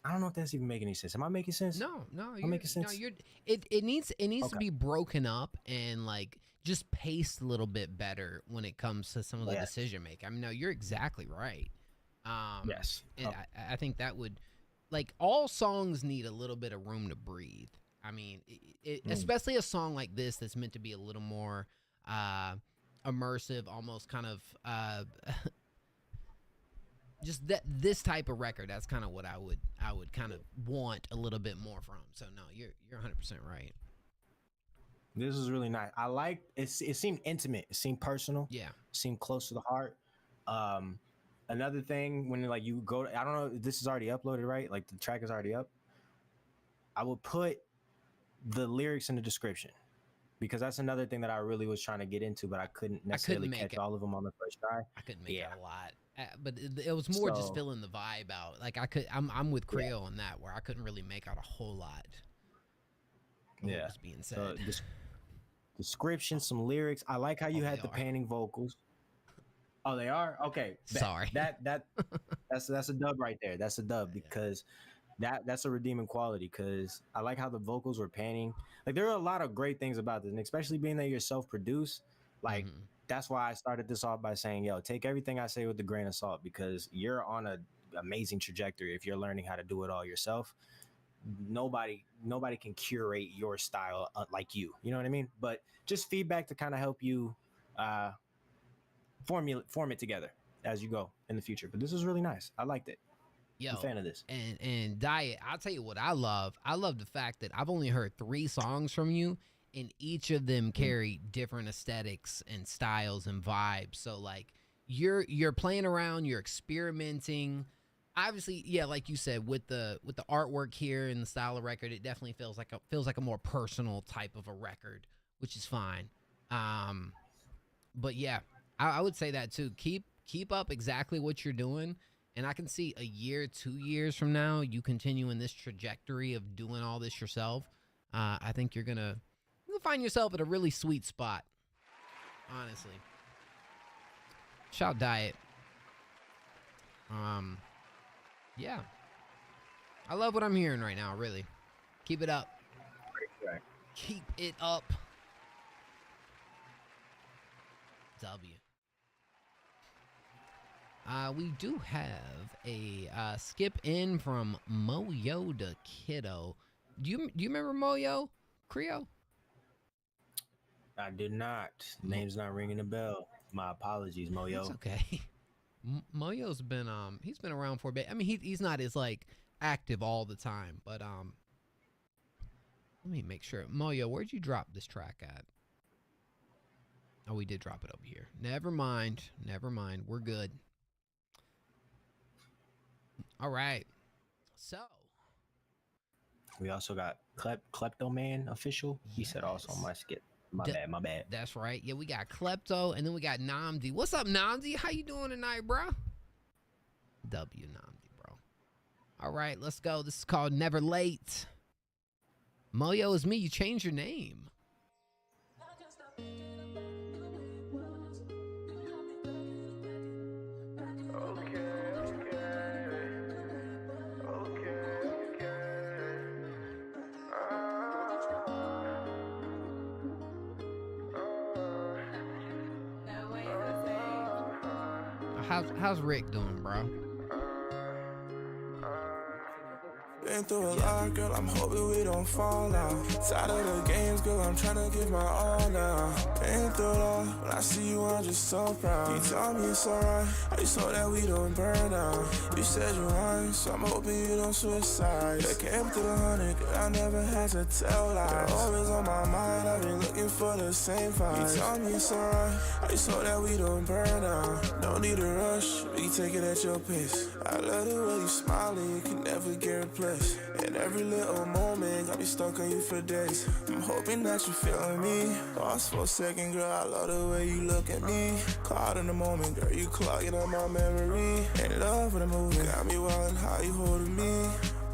S1: I don't know if that's even making any sense. Am I making sense?
S3: No,
S1: I'm making sense.
S3: No, it needs to be broken up and like just paced a little bit better when it comes to some of the decision making. I mean, no, you're exactly right.
S1: Yes.
S3: I think that would, like, all songs need a little bit of room to breathe. I mean, especially a song like this that's meant to be a little more immersive, almost kind of just this type of record. That's kind of what I would kind of want a little bit more from. So no, you're 100% right.
S1: This is really nice. I like it. It seemed intimate. It seemed personal.
S3: Yeah.
S1: It seemed close to the heart. Another thing, when like you go, I don't know if this is already uploaded, right? Like the track is already up. I would put the lyrics in the description because that's another thing that I really was trying to get into, but I couldn't necessarily catch all of them on the first try.
S3: I couldn't make it a lot, but it was more just filling the vibe out. Like I'm with Creo on that, where I couldn't really make out a whole lot. What was being said.
S1: So description, some lyrics. I like how you had the panning vocals. Oh, they are? Okay.
S3: Sorry.
S1: That's a dub right there. That's a dub because that's a redeeming quality because I like how the vocals were panning. Like there are a lot of great things about this, and especially being that you're self-produced, like that's why I started this off by saying, yo, take everything I say with a grain of salt because you're on an amazing trajectory if you're learning how to do it all yourself. Nobody can curate your style like you know what I mean? But just feedback to kind of help you form it together as you go in the future. But this is really nice. I liked it.
S3: Yo,
S1: I'm a fan of this.
S3: And Diet, I'll tell you what I love. I love the fact that I've only heard 3 songs from you, and each of them carry different aesthetics and styles and vibes. So like you're playing around, you're experimenting. Obviously, yeah, like you said, with the artwork here and the style of record, it definitely feels like a more personal type of a record, which is fine. But yeah, I would say that too. Keep up exactly what you're doing. And I can see a year, 2 years from now, you continue in this trajectory of doing all this yourself. I think you'll find yourself at a really sweet spot. Honestly. Shout Diet. Yeah. I love what I'm hearing right now, really. Keep it up. Keep it up. W. We do have a skip in from Moyo the Kiddo. Do you remember Moyo? Creo?
S1: I did not. Name's not ringing a bell. My apologies, Moyo.
S3: It's okay. Moyo's been he's been around for a bit. I mean, he's not as like active all the time, but let me make sure. Moyo, where'd you drop this track at? Oh, we did drop it over here. Never mind. We're good. All right. So
S1: we also got Kleptoman official. He said also on my skip. My bad.
S3: That's right. Yeah, we got Klepto, and then we got Namdi. What's up, Namdi? How you doing tonight, bro? W Namdi, bro. All right, let's go. This is called Never Late. Moyo is me. You changed your name. How's Rick doing, bro?
S6: Been through a lot, girl, I'm hoping we don't fall out. Tired of the games, girl, I'm tryna give my all now. Been through it all, when I see you, I'm just so proud. You tell me it's alright, I just hope that we don't burn out. You said you lying, so I'm hoping you don't switch sides. I came through the 100, girl, I never had to tell lies. You're always on my mind, I've been looking for the same vibes. You tell me it's alright, I just hope that we don't burn out. No need to rush, we can take it at your pace. I love the way you smile and you can never get replaced. And every little moment got me stuck on you for days. I'm hoping that you feeling me. Lost for a second, girl, I love the way you look at me. Caught in the moment, girl, you clogging up my memory. In love with the movement, got me wildin' how you holding me.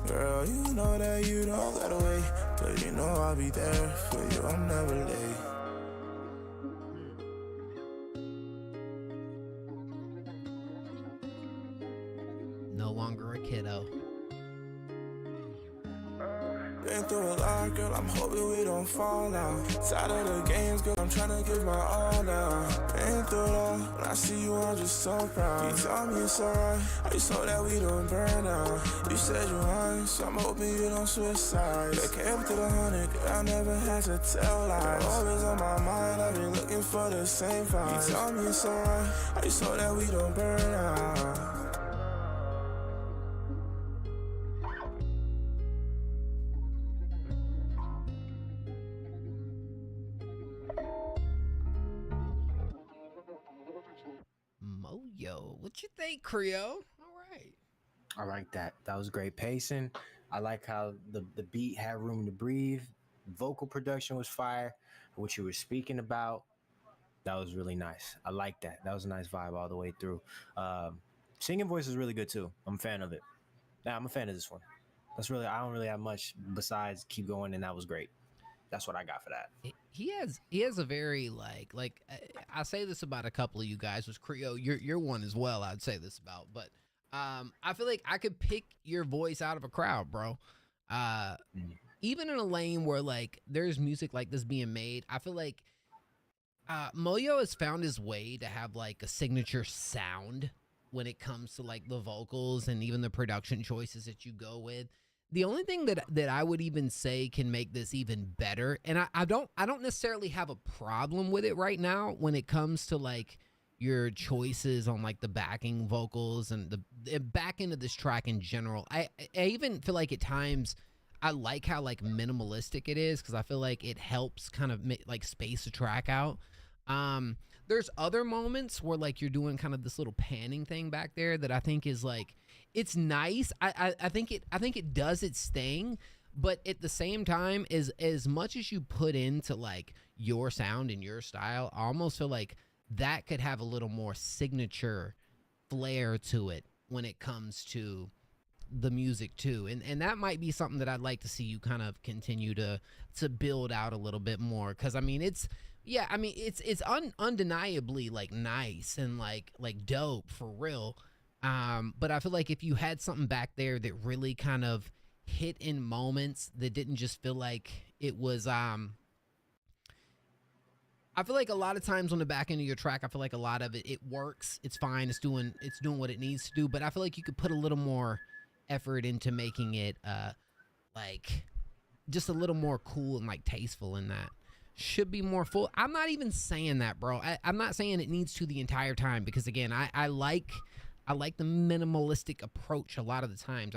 S6: Girl, you know that you don't gotta wait, but you know I'll be there for you, I'm never late.
S3: No longer a kiddo.
S6: Been through a lot, girl, I'm hoping we don't fall out. Tired of the games, girl, I'm tryna give my all now. Been through it all, when I see you, I'm just so proud. You tell me it's alright, I just hope that we don't burn out. You said you lying, so I'm hoping you don't switch sides. I came through the 100, girl, I never had to tell lies. You're always on my mind, I've been looking for the same vibes. You tell me it's alright, I just hope that we don't burn out.
S3: Yo, what you think, Creo? All right.
S1: I like that. That was great pacing. I like how the beat had room to breathe. Vocal production was fire. What you were speaking about, that was really nice. I like that. That was a nice vibe all the way through. Singing voice is really good too. I'm a fan of it. Yeah, I'm a fan of this one. I don't really have much besides keep going, and that was great. That's what I got for that.
S3: He has a very like I say this about a couple of you guys, was Creo, you're one as well, I'd say this about, but I feel like I could pick your voice out of a crowd, bro. Even in a lane where like there's music like this being made, I feel like Moyo has found his way to have like a signature sound when it comes to like the vocals and even the production choices that you go with. The only thing that I would even say can make this even better, and I don't necessarily have a problem with it right now when it comes to like your choices on like the backing vocals and the back end of this track in general. I even feel like at times I like how like minimalistic it is, because I feel like it helps kind of like space a track out. There's other moments where like you're doing kind of this little panning thing back there that I think is like, it's nice. I think it does its thing, but at the same time, as much as you put into like your sound and your style, I almost feel like that could have a little more signature flair to it when it comes to the music too. And that might be something that I'd like to see you kind of continue to build out a little bit more. Cause I mean, it's undeniably like nice and like dope for real. But I feel like if you had something back there that really kind of hit in moments that didn't just feel like it was, I feel like a lot of times on the back end of your track, I feel like a lot of it works. It's fine. It's doing what it needs to do. But I feel like you could put a little more effort into making it, like just a little more cool and like tasteful in that. Should be more full. I'm not even saying that, bro. I'm not saying it needs to the entire time, because again, I like the minimalistic approach a lot of the times.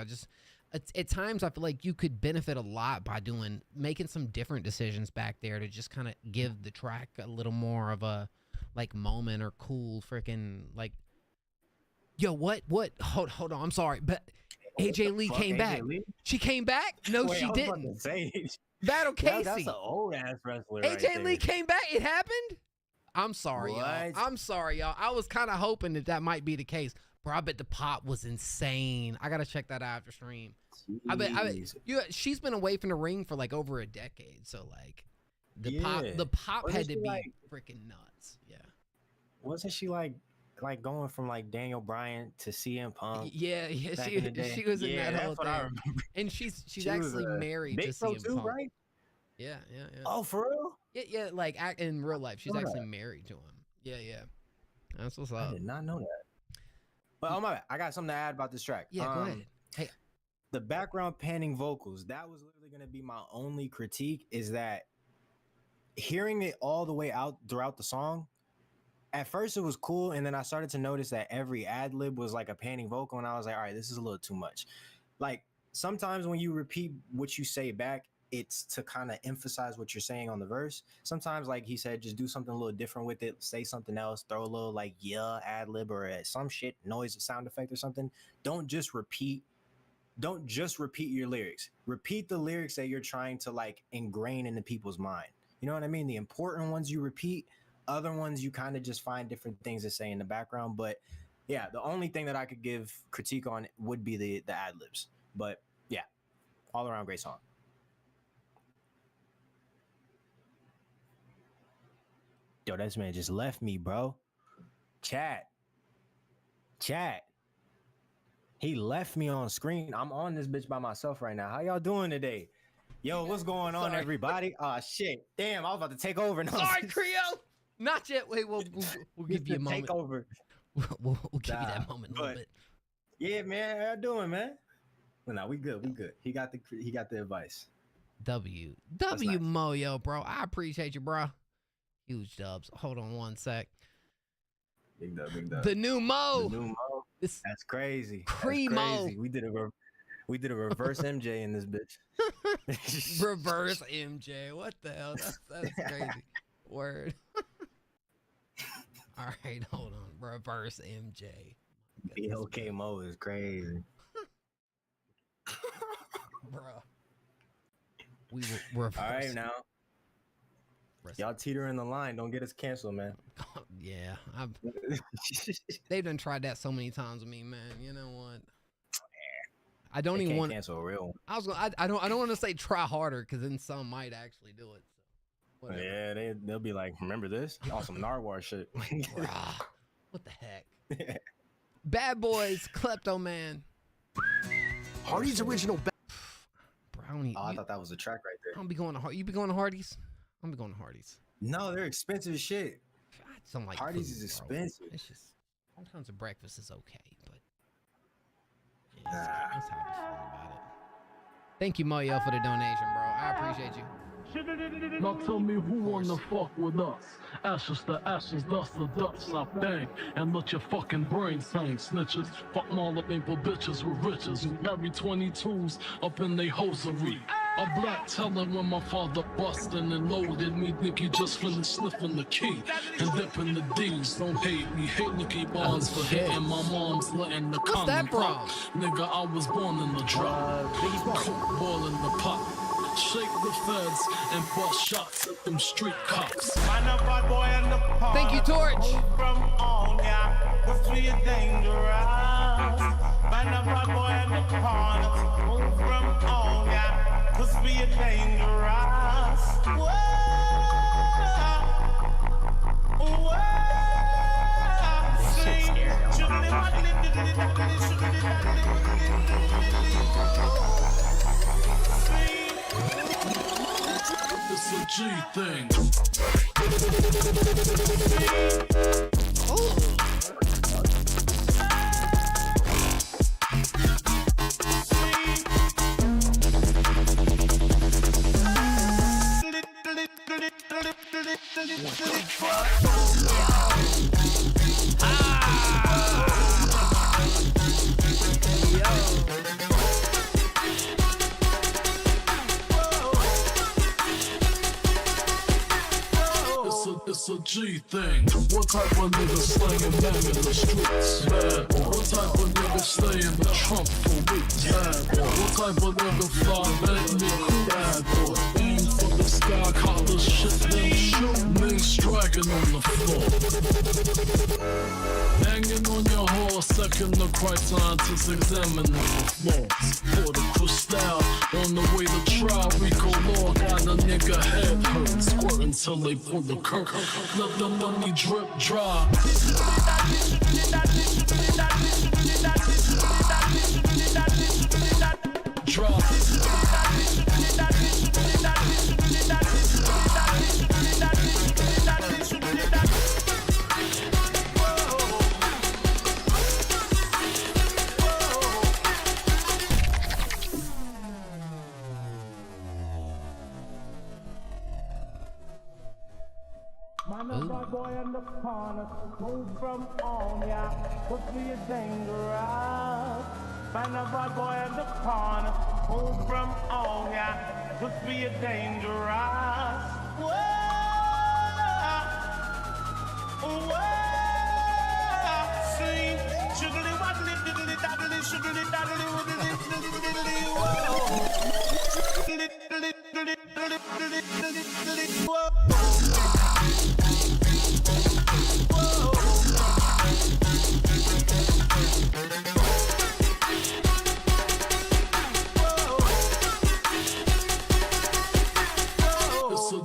S3: At times I feel like you could benefit a lot by making some different decisions back there to just kind of give the track a little more of a like moment or cool freaking like, yo, what? Hold on. I'm sorry, but AJ Lee came back. She came back? No,
S1: Wait,
S3: she didn't. Battle Casey.
S1: That's an old ass wrestler.
S3: AJ Lee came back. It happened. I'm sorry,
S1: What?
S3: y'all. I'm sorry, y'all. I was kind of hoping that might be the case. Bro, I bet the pop was insane. I gotta check that out after stream. I bet she's been away from the ring for like over a decade. So like the pop
S1: Wasn't
S3: had to
S1: she,
S3: be
S1: like,
S3: freaking nuts. Yeah.
S1: Wasn't she like going from like Daniel Bryan to CM Punk?
S3: Yeah,
S1: back in the day?
S3: she was in
S1: Yeah,
S3: that whole
S1: that's what I
S3: thing.
S1: remember.
S3: And she's
S1: She was,
S3: actually married to
S1: Big Pro
S3: CM
S1: too,
S3: Punk.
S1: right?
S3: Yeah.
S1: Oh, for real?
S3: Yeah, like in real life, she's
S1: know
S3: actually
S1: that.
S3: married to him. Yeah. That's what's
S1: I
S3: up.
S1: did not know that. But oh my bad, I got something to add about this track.
S3: Yeah, go ahead. Hey,
S1: The background panning vocals, that was literally going to be my only critique, is that hearing it all the way out throughout the song, at first it was cool, and then I started to notice that every ad lib was like a panning vocal, and I was like, all right, this is a little too much. Like sometimes when you repeat what you say back, it's to kind of emphasize what you're saying on the verse. Sometimes, like he said, just do something a little different with it, say something else, throw a little like ad lib or some shit, noise, sound effect or something. Don't just repeat your lyrics. Repeat the lyrics that you're trying to like ingrain into people's mind. You know what I mean? The important ones you repeat, other ones you kind of just find different things to say in the background. But yeah, the only thing that I could give critique on would be the ad libs. But yeah, all around great song. Yo, this man just left me, bro. Chat. He left me on screen. I'm on this bitch by myself right now. How y'all doing today? Yo, what's going on, everybody? Oh, shit. Damn, I was about to take over. No,
S3: sorry, Creo. Not yet. Wait, we'll give you a moment.
S1: Take over.
S3: We'll give you that moment a little bit.
S1: Yeah, man. How y'all doing, man? Well, no, we good. He got the advice.
S3: W
S1: nice.
S3: Moyo, bro. I appreciate you, bro. Huge dubs. Hold on one sec.
S1: Big dub.
S3: The new Mo.
S1: That's crazy.
S3: Cremo.
S1: Crazy. We did a reverse MJ in this bitch.
S3: Reverse MJ. What the hell? That's crazy. Word. All right, hold on, Reverse MJ.
S1: BLK Mo is crazy.
S3: Bruh. We will reverse.
S1: All right, now. Y'all teetering the line. Don't get us canceled, man.
S3: Yeah. They've done tried that so many times with me, man. You know what? I don't even want to
S1: cancel a real one.
S3: I don't want to say try harder because then some might actually do it. So
S1: yeah, they'll be like, remember this? On some Narwhal shit.
S3: Bruh, what the heck? Bad Boys, Klepto Man.
S7: Hardy's original.
S3: Brownie.
S1: Oh, I thought that was a track right there.
S3: I'll be going to You be going to Hardee's? I'm be going to Hardee's.
S1: No, they're expensive as shit.
S3: I just don't like
S1: Hardee's
S3: food,
S1: is
S3: bro.
S1: expensive.
S3: It's just sometimes a breakfast is okay, but
S1: Nah.
S3: that's how I be feeling about it. Thank you, Moyo, for the donation, bro. I appreciate you.
S8: Now tell me who wanna fuck with us? Ashes to ashes, dust to dust, I bang. And let your fucking brain sing, snitches. Fuck all up for bitches with riches who carry 22s up in they hosiery. A black telling when my father bustin' and loaded me, think he just finished sniffing the key and dipping the D's. Don't hate me, hate Nicky Barnes for hitting my mom's letting the
S3: What's that
S8: condom
S3: from?
S8: pop. Nigga, I was born in the drop, coke boil in the pot. Shake the feds and bust shots at them street cops.
S3: Thank you, Torch.
S9: From on ya, cause we are dangerous. Find a bad boy in the corner. Move from on ya, cause we are dangerous. Whoa, whoa. Sing, shoodly waddly diddly daddly, shoodly daddly
S8: It's a G thing. It's a G thing. What type of nigga slanging them in the streets? Bad boy. What type of nigga stay in the trunk for weeks? Bad boy. What type of nigga fly Bentley? Bad boy. Aim for the sky, collar shit, then shoot. Niggas striking on the floor. Hanging on your horse, second the right scientists examine the performance. For the crystal, on the way to trial, Rico Law got a nigga head hurting, squirting till they pull the curtain. Let the money drip dry. Drop.
S9: Man, a bad boy in the corner, move from on ya, cause we are dangerous. Man, a bad boy in the corner, move from on ya, cause we are dangerous. Whoa, whoa, sing, shuggly waddly diddly daddly, shuggly daddly widdly diddly diddly, whoa, diddly diddly diddly diddly diddly diddly, whoa.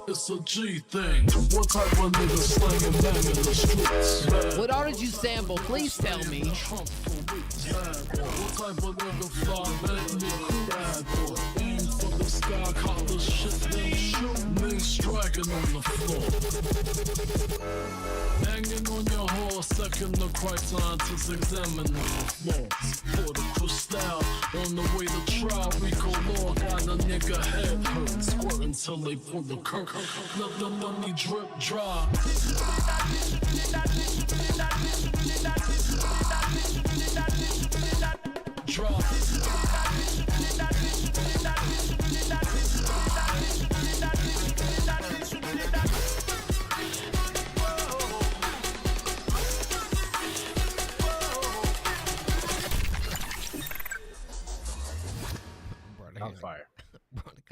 S8: It's a G thing. What type of nigga slanging them in the streets?
S3: What all did you sample? Please tell me.
S8: Trunk for weeks. Bad boy. What type of nigga fly Bentley? Bad boy. Aim for the sky, collar shit, then shoot. Niggas striking on the floor. Hanging on your horse, second the right scientists examine the performance. For the crystal, on the way to trial, Rico Law got a nigga head hurting, squirting till they pull the curtain. Let the money drip dry. Drop.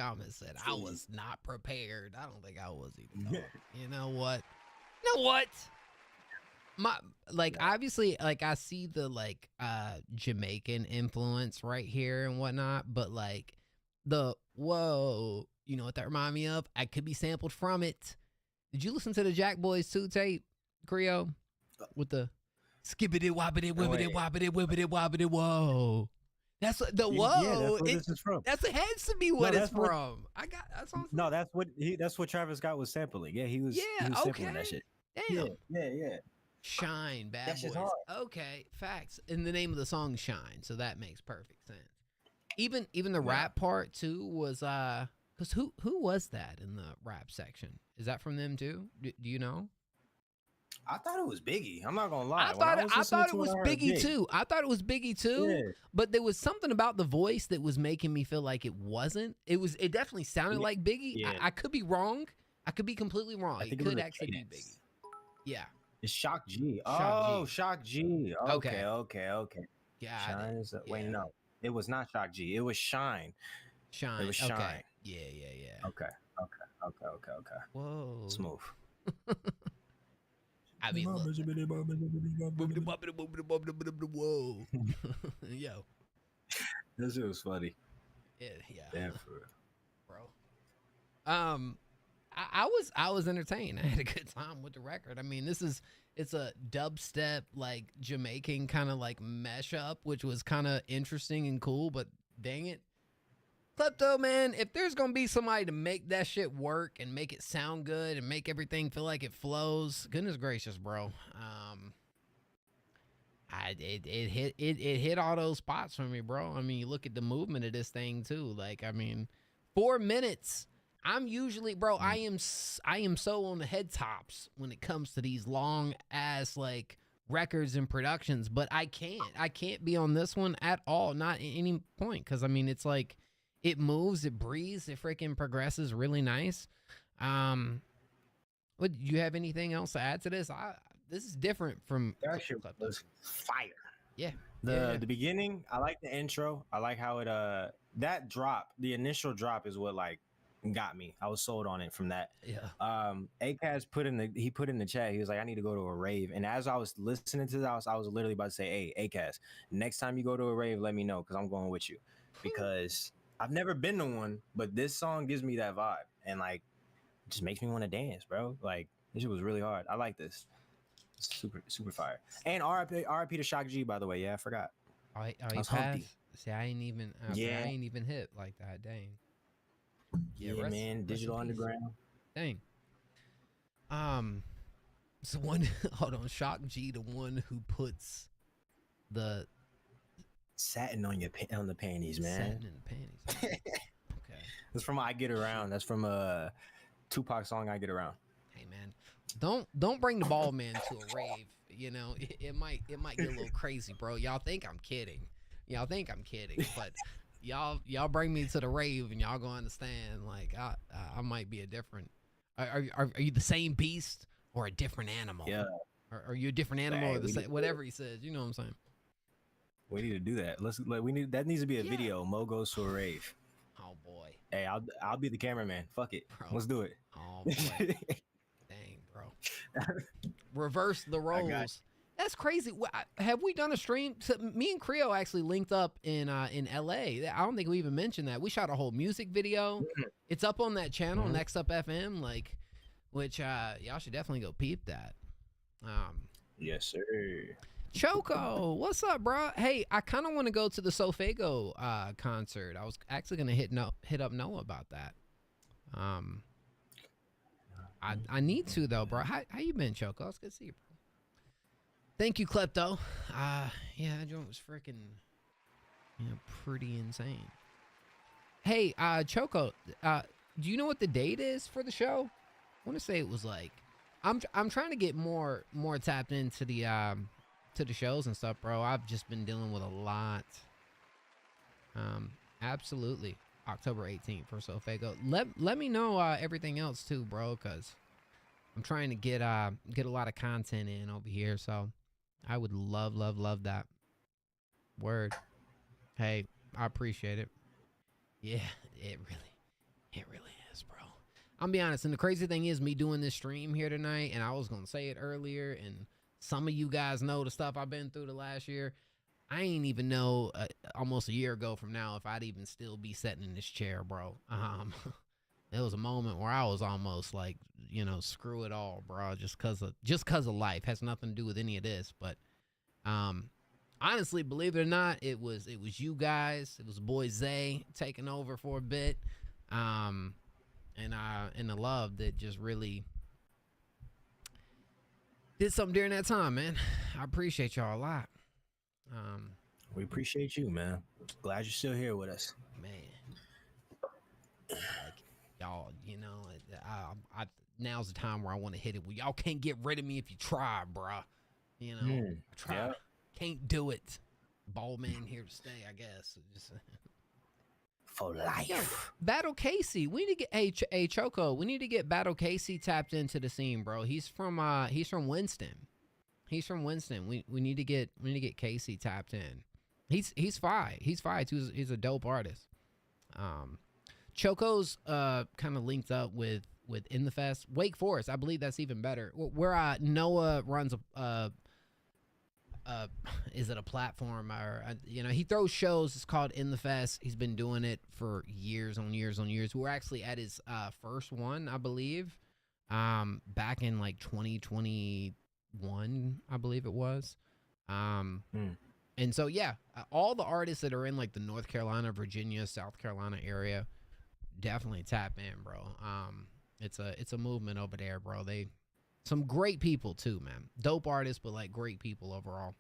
S3: comment said, I was not prepared. I don't think I was either. You know what? You know what? Obviously, like, I see the, like, Jamaican influence right here and whatnot, but, like, the whoa, you know what that remind me of? I could be sampled from it. Did you listen to the Jack Boys 2 tape, Creo? With the skibbity wobbity wibbity wobbity wibbity wobbity whoa. That's the whoa.
S1: Yeah, that's what this is from.
S3: That's it has to be what it's from.
S1: No, that's what Travis Scott was sampling. Yeah, he was sampling that shit.
S3: Damn.
S1: Yeah.
S3: Shine, Bad
S1: That shit's
S3: Boys.
S1: hard.
S3: Okay, facts. And the name of the song Shine, so that makes perfect sense. Even the rap part too was because who was that in the rap section? Is that from them too? Do you know?
S1: I thought it was Biggie. I'm not gonna lie.
S3: I thought it was Biggie too. I thought it was Biggie too. Yeah. But there was something about the voice that was making me feel like it wasn't. It definitely sounded like Biggie.
S1: Yeah.
S3: I could be wrong. I could be completely wrong. It could actually be
S1: cadence.
S3: Biggie. Yeah.
S1: It's Shock G.
S3: Shock G.
S1: Shock G. Okay.
S3: Yeah.
S1: Shine is wait, no. It was not Shock G. It was Shine.
S3: Shine.
S1: It was Shine.
S3: Okay. Yeah.
S1: Okay.
S3: Whoa.
S1: Smooth.
S3: I mean, look. Whoa. Yo.
S1: This shit was funny.
S3: Yeah.
S1: Damn, for real.
S3: Bro. I was entertained. I had a good time with the record. I mean, it's a dubstep, like, Jamaican kind of like mesh up, which was kind of interesting and cool, but dang it. Klepto, man, if there's going to be somebody to make that shit work and make it sound good and make everything feel like it flows, goodness gracious, bro. It hit all those spots for me, bro. I mean, you look at the movement of this thing too. Like, I mean, 4 minutes. I'm usually, bro, I am so on the head tops when it comes to these long ass, like, records and productions, but I can't be on this one at all, not at any point, because I mean, it's like, it moves, it breathes, it freaking progresses really nice. What, do you have anything else to add to this? This is different from
S1: that shit was fire.
S3: Yeah.
S1: The beginning, I like the intro. I like how it that drop, the initial drop is what like got me. I was sold on it from that.
S3: Yeah.
S1: Acaz put in the chat, he was like, I need to go to a rave. And as I was listening to that, I was literally about to say, hey, Acaz, next time you go to a rave, let me know, because I'm going with you. Because I've never been to one, but this song gives me that vibe. And like, it just makes me want to dance, bro. Like, this shit was really hard. I like this. It's super fire. And RIP to Shock G, by the way. Yeah, I forgot.
S3: Oh, he passed? See, I ain't even hit like that. Dang.
S1: Yeah, man. Digital Underground.
S3: Dang. So hold on. Shock G, the one who puts the
S1: satin on the panties, man.
S3: Satin in the panties. Okay.
S1: That's from I Get Around. That's from a Tupac song, I Get Around.
S3: Hey, man, don't bring the ball man to a rave. You know, it might get a little crazy, bro. Y'all think I'm kidding, but y'all bring me to the rave and y'all gonna understand. Like, I might be a different. Are you the same beast or a different animal?
S1: Yeah.
S3: Are you a different animal or the same? Whatever he says, you know what I'm saying.
S1: We need to do that. That needs to be a video. Mo goes to a rave.
S3: Oh boy.
S1: Hey, I'll be the cameraman. Fuck it. Bro. Let's do it.
S3: Oh boy. Dang, bro. Reverse the roles. That's crazy. Have we done a stream? So me and Creo actually linked up in LA. I don't think we even mentioned that. We shot a whole music video. It's up on that channel, Next Up FM, like, which y'all should definitely go peep that.
S1: Yes, sir.
S3: Choco, what's up, bro? Hey, I kind of want to go to the Sofego concert. I was actually gonna hit up Noah about that. I need to though, bro. How you been, Choco? It's good to see you, bro. Thank you, Klepto. Yeah, that joint was freaking, pretty insane. Hey, Choco, do you know what the date is for the show? I want to say it was like, I'm trying to get more tapped into the to the shows and stuff, bro. I've just been dealing with a lot. Absolutely. October 18th for Sofego. Let me know everything else too, bro, because I'm trying to get a lot of content in over here, so I would love that. Word. Hey, I appreciate it. Yeah, It really is, bro. I'll be honest, and the crazy thing is me doing this stream here tonight, and I was gonna say it earlier, and some of you guys know the stuff I've been through the last year. I ain't even know almost a year ago from now if I'd even still be sitting in this chair, bro. There was a moment where I was almost like, you know, screw it all, bro, just cause of life. Has nothing to do with any of this, but honestly, believe it or not, it was you guys, it was boy Zay taking over for a bit, and the love that just really did something during that time, man. I appreciate y'all a lot.
S1: We appreciate you, man. Glad you're still here with us,
S3: man. Like, y'all, you know, I now's the time where I want to hit it. Well, y'all can't get rid of me if you try, bruh. You know, I try. Yeah. Can't do it. Ball man here to stay, I guess. Just,
S1: for life.
S3: Yo, Battle Casey, we need to get a Choco. We need to get Battle Casey tapped into the scene, bro. He's from Winston. He's from Winston. We need to get Casey tapped in. He's fine. He's fine. He's a dope artist. Choco's kind of linked up with In the Fest. Wake Forest, I believe that's even better. Where Noah runs is it a platform or you know, he throws shows. It's called In the Fest. He's been doing it for years on years on years. We're actually at his first one, I believe, back in like 2021, I believe it was. And so yeah, all the artists that are in like the North Carolina, Virginia, South Carolina area, definitely tap in, bro. It's a movement over there, bro. Some great people too, man. Dope artists, but like great people overall.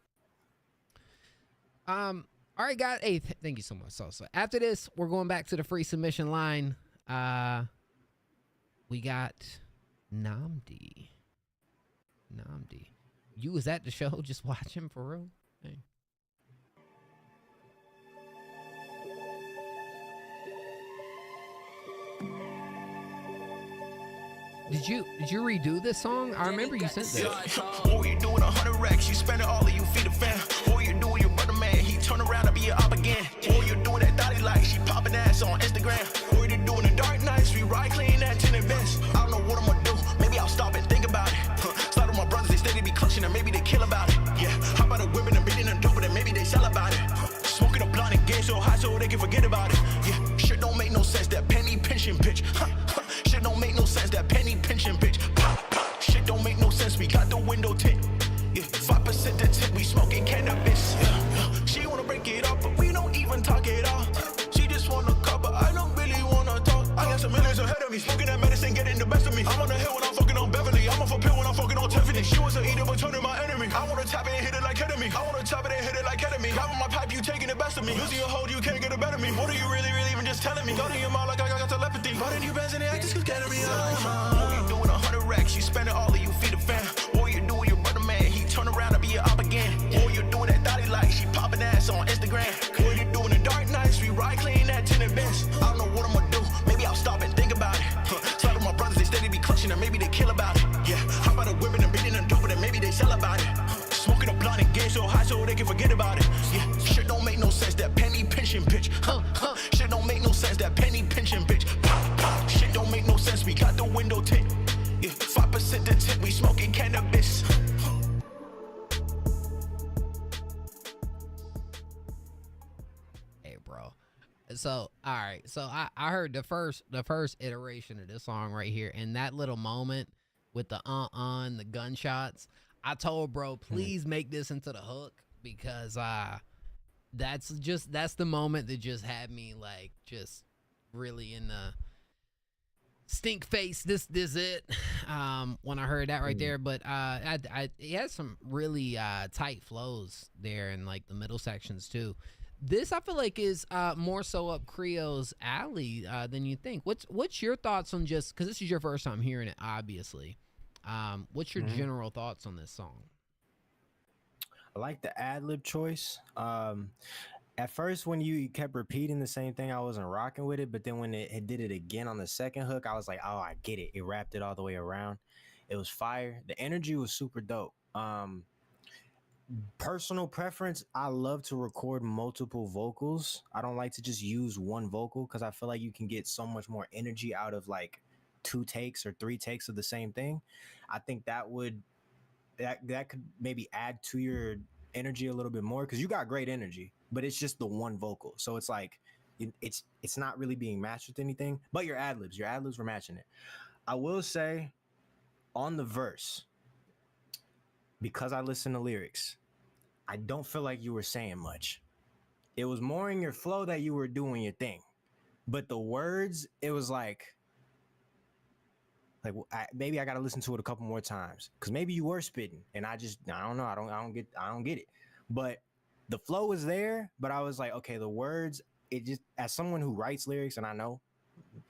S3: All right, guys. Hey, thank you so much. So after this, we're going back to the free submission line. We got Namdi. You was at the show just watching for real? Hey. Did you redo this song? I remember you sent this.
S10: What you doing 100 racks? You spend it all and you feed a fan. What you doing your brother man? He turn around and be your up again. What you doing that thotty like? She popping ass on Instagram. What you doing the dark nights? We ride clean that tinted bench. I don't know what I'm gonna do. Maybe I'll stop and think about it. Slide with my brothers, they steady be clutching and maybe they kill about it. Yeah, how about a whipping and beating and doping and maybe they sell about it. Smoking a blunt and getting so high so they can forget about it. Yeah, shit don't make no sense. That penny pinching bitch. Shit don't make no sense. That penny pinching bitch. Shit don't make no sense. We got the window tint. Yeah, 5% the tip. We smoking cannabis. Yeah, she wanna break it up, but we don't even talk it off. She just wanna cut, but I don't really wanna talk. I got some millions ahead of me. Smoking that medicine, getting the best of me. I'm on the hill when I'm fucking on Beverly. I'm off a pill when I'm fucking on Tiffany. She was a eater, but turning my enemy. I wanna tap it and hit it like ketamine. I wanna chop it and hit it like ketamine. Grabbing my pipe, you taking the best of me. Losing your hold, you can't get a better me. What are you really even just telling me? Got in your mouth like I got telepathy. But in you bands and the actors could get me. What you doing 100 racks? You spend it all and you feed a fan. What you doing your brother man? He turn around and be your up again. What you doing that thotty like? She popping ass on Instagram. What you doing the dark nights? We ride clean that tinted bench. I don't know what I'm gonna do. Maybe I'll stop and think about it. Slide with my brothers, they steady be clutching and maybe they kill about it. Yeah, how about a whipping and beating and doping and maybe they sell about it. Smoking a blunt and getting so high so they can forget about it. Yeah, shit don't make no sense. That penny pinching bitch. Shit don't make no sense. That penny pinching bitch. Shit don't make no sense. We got the window tint. Yeah, 5% the tip. We smoking cannabis.
S3: Hey, bro. So, all right. So I heard the first iteration of this song right here, and that little moment with the and the gunshots. I told bro, please make this into the hook because that's the moment that just had me like just really in the stink face. This it. When I heard that right there, but it has some really tight flows there in like the middle sections too. This I feel like is more so up Creo's alley than you think. What's your thoughts on just because this is your first time hearing it, obviously. What's your general thoughts on this song?
S1: I like the ad-lib choice. At first, when you kept repeating the same thing, I wasn't rocking with it. But then when it did it again on the second hook, I was like, oh, I get it. It wrapped it all the way around. It was fire. The energy was super dope. personal preference, I love to record multiple vocals. I don't like to just use one vocal because I feel like you can get so much more energy out of like 2 takes or 3 takes of the same thing. I think that could maybe add to your energy a little bit more because you got great energy, but it's just the one vocal. So it's like it's not really being matched with anything. But your ad libs were matching it. I will say on the verse, because I listen to lyrics, I don't feel like you were saying much. It was more in your flow that you were doing your thing, but the words, it was like maybe I got to listen to it a couple more times because maybe you were spitting and I don't know. I don't get it. But the flow was there, but I was like, okay, the words, it just, as someone who writes lyrics, and I know,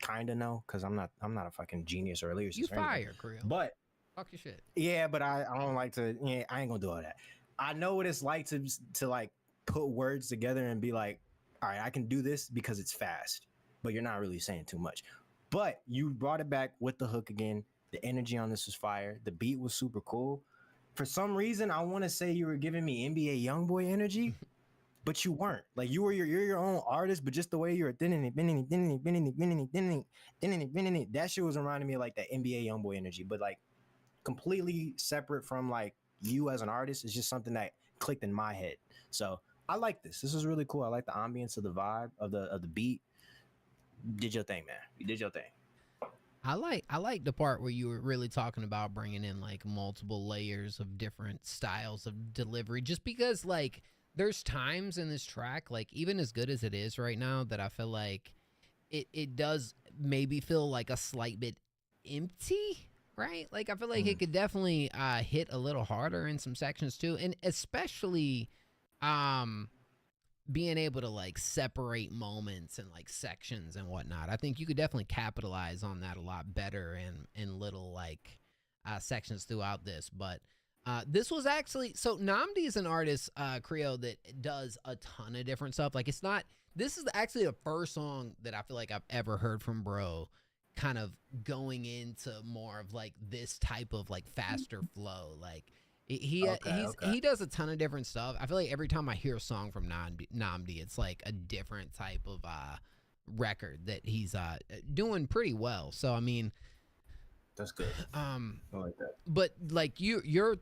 S1: kind of know, because I'm not a fucking genius or a lyricist.
S3: You fire, Creel.
S1: But
S3: fuck your shit.
S1: Yeah, but I don't like to. Yeah, I ain't gonna do all that. I know what it's like to like put words together and be like, all right, I can do this because it's fast, but you're not really saying too much. But you brought it back with the hook again. The energy on this was fire. The beat was super cool. For some reason, I want to say you were giving me NBA YoungBoy energy, but you weren't. Like you're your own artist, but just the way you were that shit was reminding me of like that NBA YoungBoy energy, but like completely separate from like you as an artist. It's just something that clicked in my head. So I like this. This is really cool. I like the ambience of the vibe of the beat. Did your thing, man. You did your thing.
S3: I like the part where you were really talking about bringing in like multiple layers of different styles of delivery, just because like there's times in this track, like even as good as it is right now, that I feel like it does maybe feel like a slight bit empty, right? Like I feel like it could definitely hit a little harder in some sections too, and especially being able to like separate moments and like sections and whatnot. I think you could definitely capitalize on that a lot better in little like sections throughout this. But this was actually, so Damnnnn is an artist, Creo, that does a ton of different stuff. Like this is actually the first song that I feel like I've ever heard from bro kind of going into more of like this type of like faster flow. Like he does a ton of different stuff. I feel like every time I hear a song from Damnnnn, it's like a different type of record that he's doing pretty well. So I mean,
S1: that's good. I like that.
S3: But like you're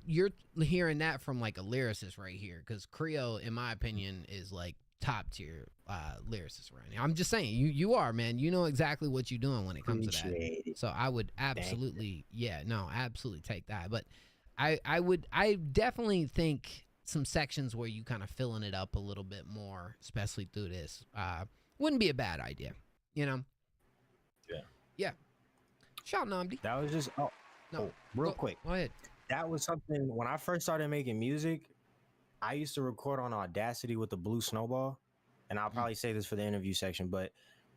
S3: hearing that from like a lyricist right here, because Creo, in my opinion, is like top tier lyricist right now. I'm just saying, you are, man. You know exactly what you're doing when it comes to that. So I would absolutely, absolutely take that. But I definitely think some sections where you kind of filling it up a little bit more, especially through this, wouldn't be a bad idea, you know? Yeah. Shout Damnnnn.
S1: That was just real quick.
S3: Go ahead.
S1: That was something when I first started making music. I used to record on Audacity with the Blue Snowball, and I'll probably say this for the interview section, but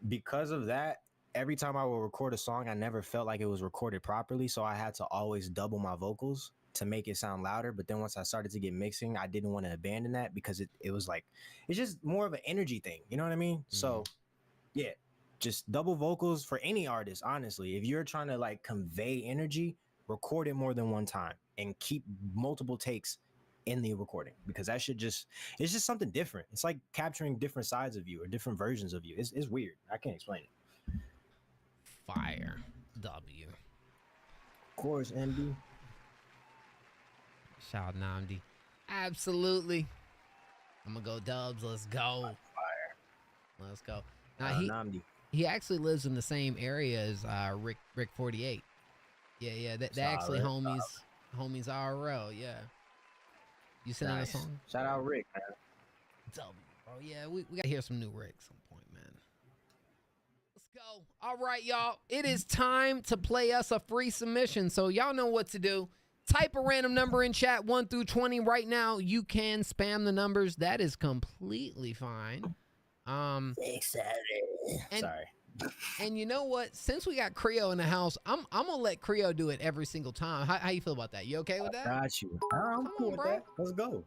S1: because of that, every time I would record a song, I never felt like it was recorded properly, so I had to always double my vocals to make it sound louder. But then once I started to get mixing, I didn't want to abandon that because it was like, it's just more of an energy thing, you know what I mean? So yeah, just double vocals for any artist, honestly. If you're trying to like convey energy, record it more than one time and keep multiple takes in the recording, because that should it's just something different. It's like capturing different sides of you or different versions of you. It's weird. I can't explain it.
S3: Fire. W.
S1: Of course, MD.
S3: Shout out Damnnnn. Absolutely. I'm gonna go Dubs. Let's go.
S1: Fire.
S3: Let's go. Now he actually lives in the same area as Rick 48. Yeah. They actually homies IRL. Yeah. You sending a song?
S1: Shout out Rick, man.
S3: W, bro. Yeah, we gotta hear some new Rick some point, man. Let's go. All right, y'all. It is time to play us a free submission. So y'all know what to do. Type a random number in chat, 1 through 20 right now. You can spam the numbers. That is completely fine.
S1: 6, 7. Sorry.
S3: And you know what? Since we got Creo in the house, I'm gonna let Creo do it every single time. How you feel about that? You okay with that?
S1: Got you. I'm cool with that. Let's go.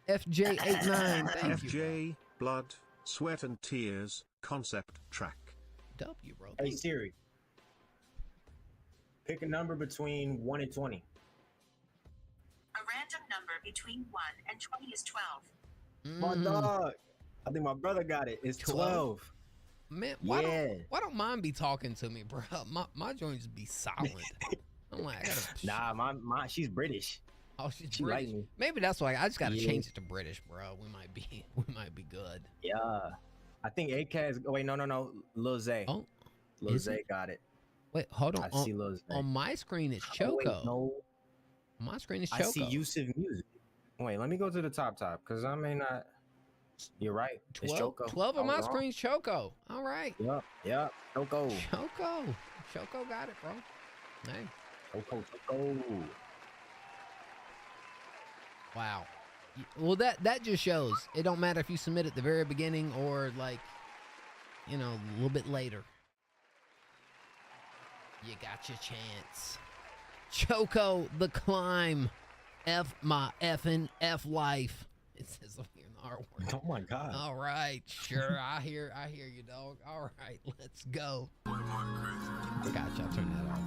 S3: FJ89, thank you.
S11: FJ, blood, sweat and tears, concept track.
S3: W, bro.
S1: Hey Siri, pick a number between 1 and 20.
S12: random number between 1 and 20 is 12.
S1: My dog. I think my brother got it. It's 12.
S3: Man,
S1: Yeah.
S3: why don't mine be talking to me, bro? My joints be silent. I'm like, I gotta.
S1: Nah, she's British.
S3: Oh, she's
S1: she
S3: British.
S1: like me.
S3: Maybe that's why I just gotta change it to British, bro. We might be good.
S1: Yeah. I think ACAS. Wait, no. Lil Zay.
S3: Oh,
S1: Lil Zay got it.
S3: Wait, hold on.
S1: I see Lil Zay.
S3: On my screen, it's Choco.
S1: Wait, no.
S3: On my screen, it's Choco.
S1: I see Yusuf Music. Wait, let me go to the top because I may not. You're right.
S3: 12,
S1: it's Choco.
S3: 12 on my screen's Choco. All right.
S1: Yep. Choco.
S3: Choco got it, bro. Hey.
S1: Choco.
S3: Wow. Well, that just shows it don't matter if you submit at the very beginning or like, a little bit later. You got your chance. Choco, The Climb. F my effing F life. It says over here in the artwork.
S1: Oh my God.
S3: All right, sure. I hear you, dog. All right, let's go. Gotcha. I'll turn that off.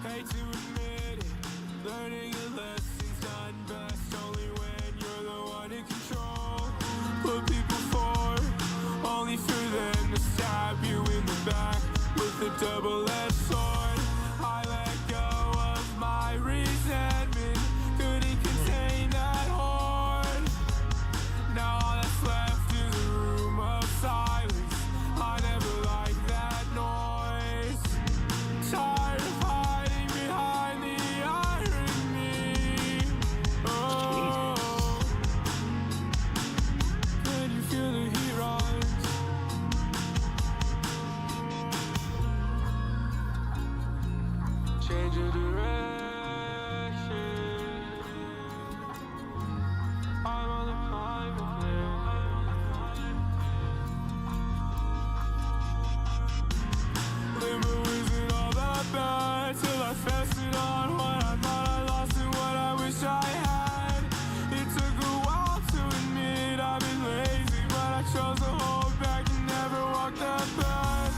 S6: Hate to admit it, learning a lesson's done best only when you're the one in control. Put people forward, only for them to stab you in the back with a double-edged sword. I let go of my resentment, couldn't contain that horde. Now all that's left is a room of silence. I never liked that noise. Tired of hiding behind the irony. Oh, can you feel the heat rise? Change of direction. I'm on the climb again. Limbo isn't all that bad till I feasted on what I thought I lost and what I wish I had. It took a while to admit I've been lazy, but I chose to hold back and never walk that path.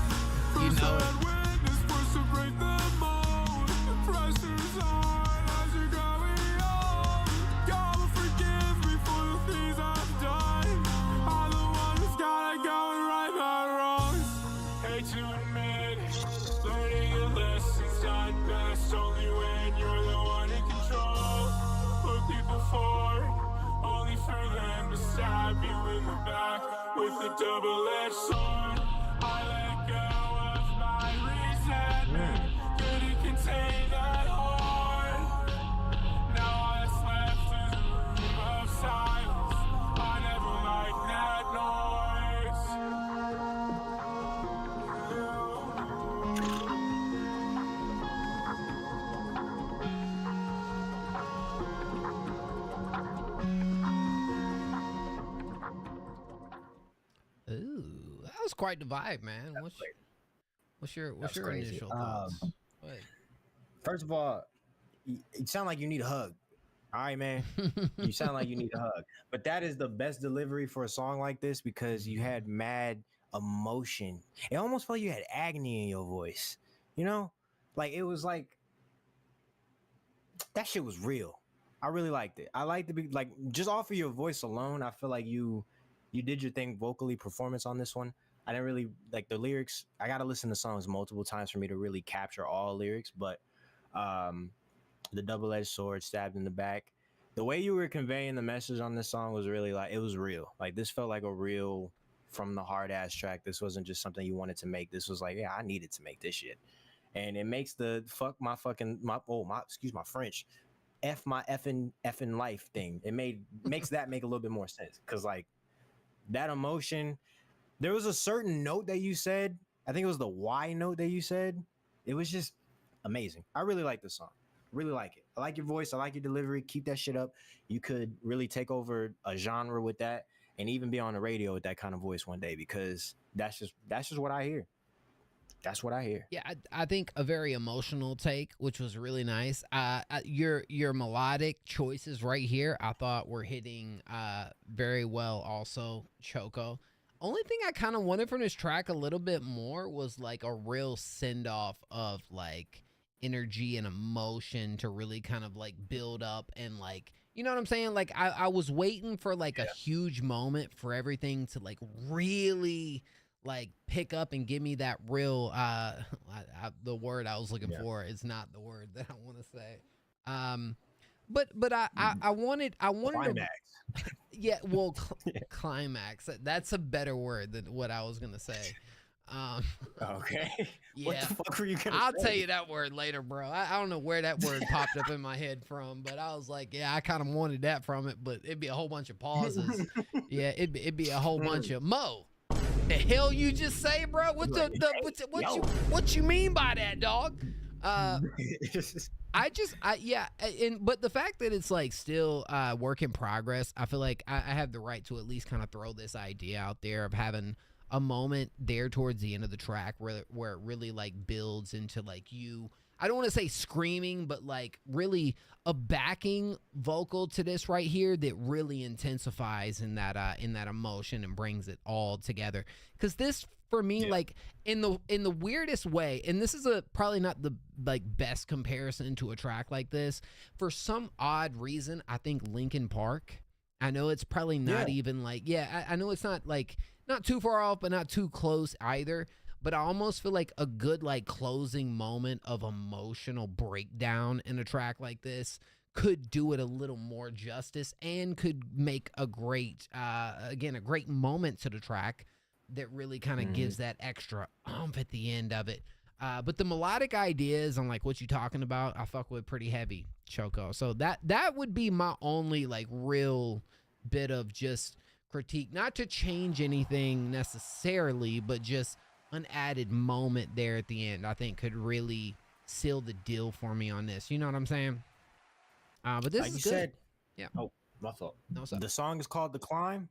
S6: First I witness push to break the mold. The pressure's on as you're growing old. God will forgive me for the things I've done. I'm the one who's gotta go and right my wrongs. Hate to admit it, learning a lesson's done best only when you're the one in control. Put people forward, only for them to stab you in the back with a double-edged sword. I let go of my resentment, couldn't contain that horde. Now all that's left is a room of silence. I never liked that
S3: Ooh, that was quite the vibe, man. What's your initial thoughts?
S1: First of all, you sound like you need a hug. All right, man. You sound like you need a hug. But that is the best delivery for a song like this because you had mad emotion. It almost felt like you had agony in your voice. Like it was like that shit was real. I really liked it. I liked to be like just off of your voice alone. I feel like you did your thing vocally, performance on this one. I didn't really like the lyrics. I got to listen to songs multiple times for me to really capture all lyrics. But the double-edged sword stabbed in the back, the way you were conveying the message on this song was really like it was real. Like this felt like a real from the hard ass track. This wasn't just something you wanted to make. This was like, yeah, I needed to make this shit. And it makes the excuse my French, F my effing life thing. It makes that make a little bit more sense. Cause like that emotion, there was a certain note that you said, I think it was the Y note that you said. It was just amazing. I really like this song. Really like it. I like your voice. I like your delivery. Keep that shit up. You could really take over a genre with that and even be on the radio with that kind of voice one day because that's just what I hear. That's what I hear.
S3: Yeah, I think a very emotional take, which was really nice. Your melodic choices right here, I thought were hitting very well. Also, Choco. Only thing I kind of wanted from this track a little bit more was like a real send off of like energy and emotion to really kind of like build up and like, you know what I'm saying? Like I was waiting for like a huge moment for everything to like really like pick up and give me that real the word I was looking for is not the word that I want to say. But I wanted
S1: Climax.
S3: yeah, well, climax. That's a better word than what I was gonna say.
S1: Okay.
S3: Yeah.
S1: What the fuck were you gonna
S3: I'll
S1: say?
S3: tell you that word later, bro. I don't know where that word popped up in my head from, but I was like, yeah, I kind of wanted that from it, but it'd be a whole bunch of pauses. Yeah, it'd be a whole bunch of Mo. The hell you just say, bro? What you mean by that, dog? But the fact that it's like still work in progress, I feel like I have the right to at least kind of throw this idea out there of having a moment there towards the end of the track where it really like builds into like you. I don't want to say screaming, but like really a backing vocal to this right here that really intensifies in that emotion and brings it all together. Because this for me, like in the weirdest way, and this is probably not the like best comparison to a track like this. For some odd reason, I think Linkin Park. I know it's probably not even like I know it's not like not too far off, but not too close either. But I almost feel like a good like closing moment of emotional breakdown in a track like this could do it a little more justice and could make a great moment to the track that really kind of gives that extra oomph at the end of it. But the melodic ideas on like what you talking about, I fuck with pretty heavy, Choco. So that would be my only like real bit of just critique, not to change anything necessarily, but just an added moment there at the end, I think could really seal the deal for me on this. You know what I'm saying? But this
S1: like
S3: is
S1: you
S3: good.
S1: said.
S3: Yeah.
S1: Oh, my fault.
S3: No, what's up?
S1: The song is called "The Climb,"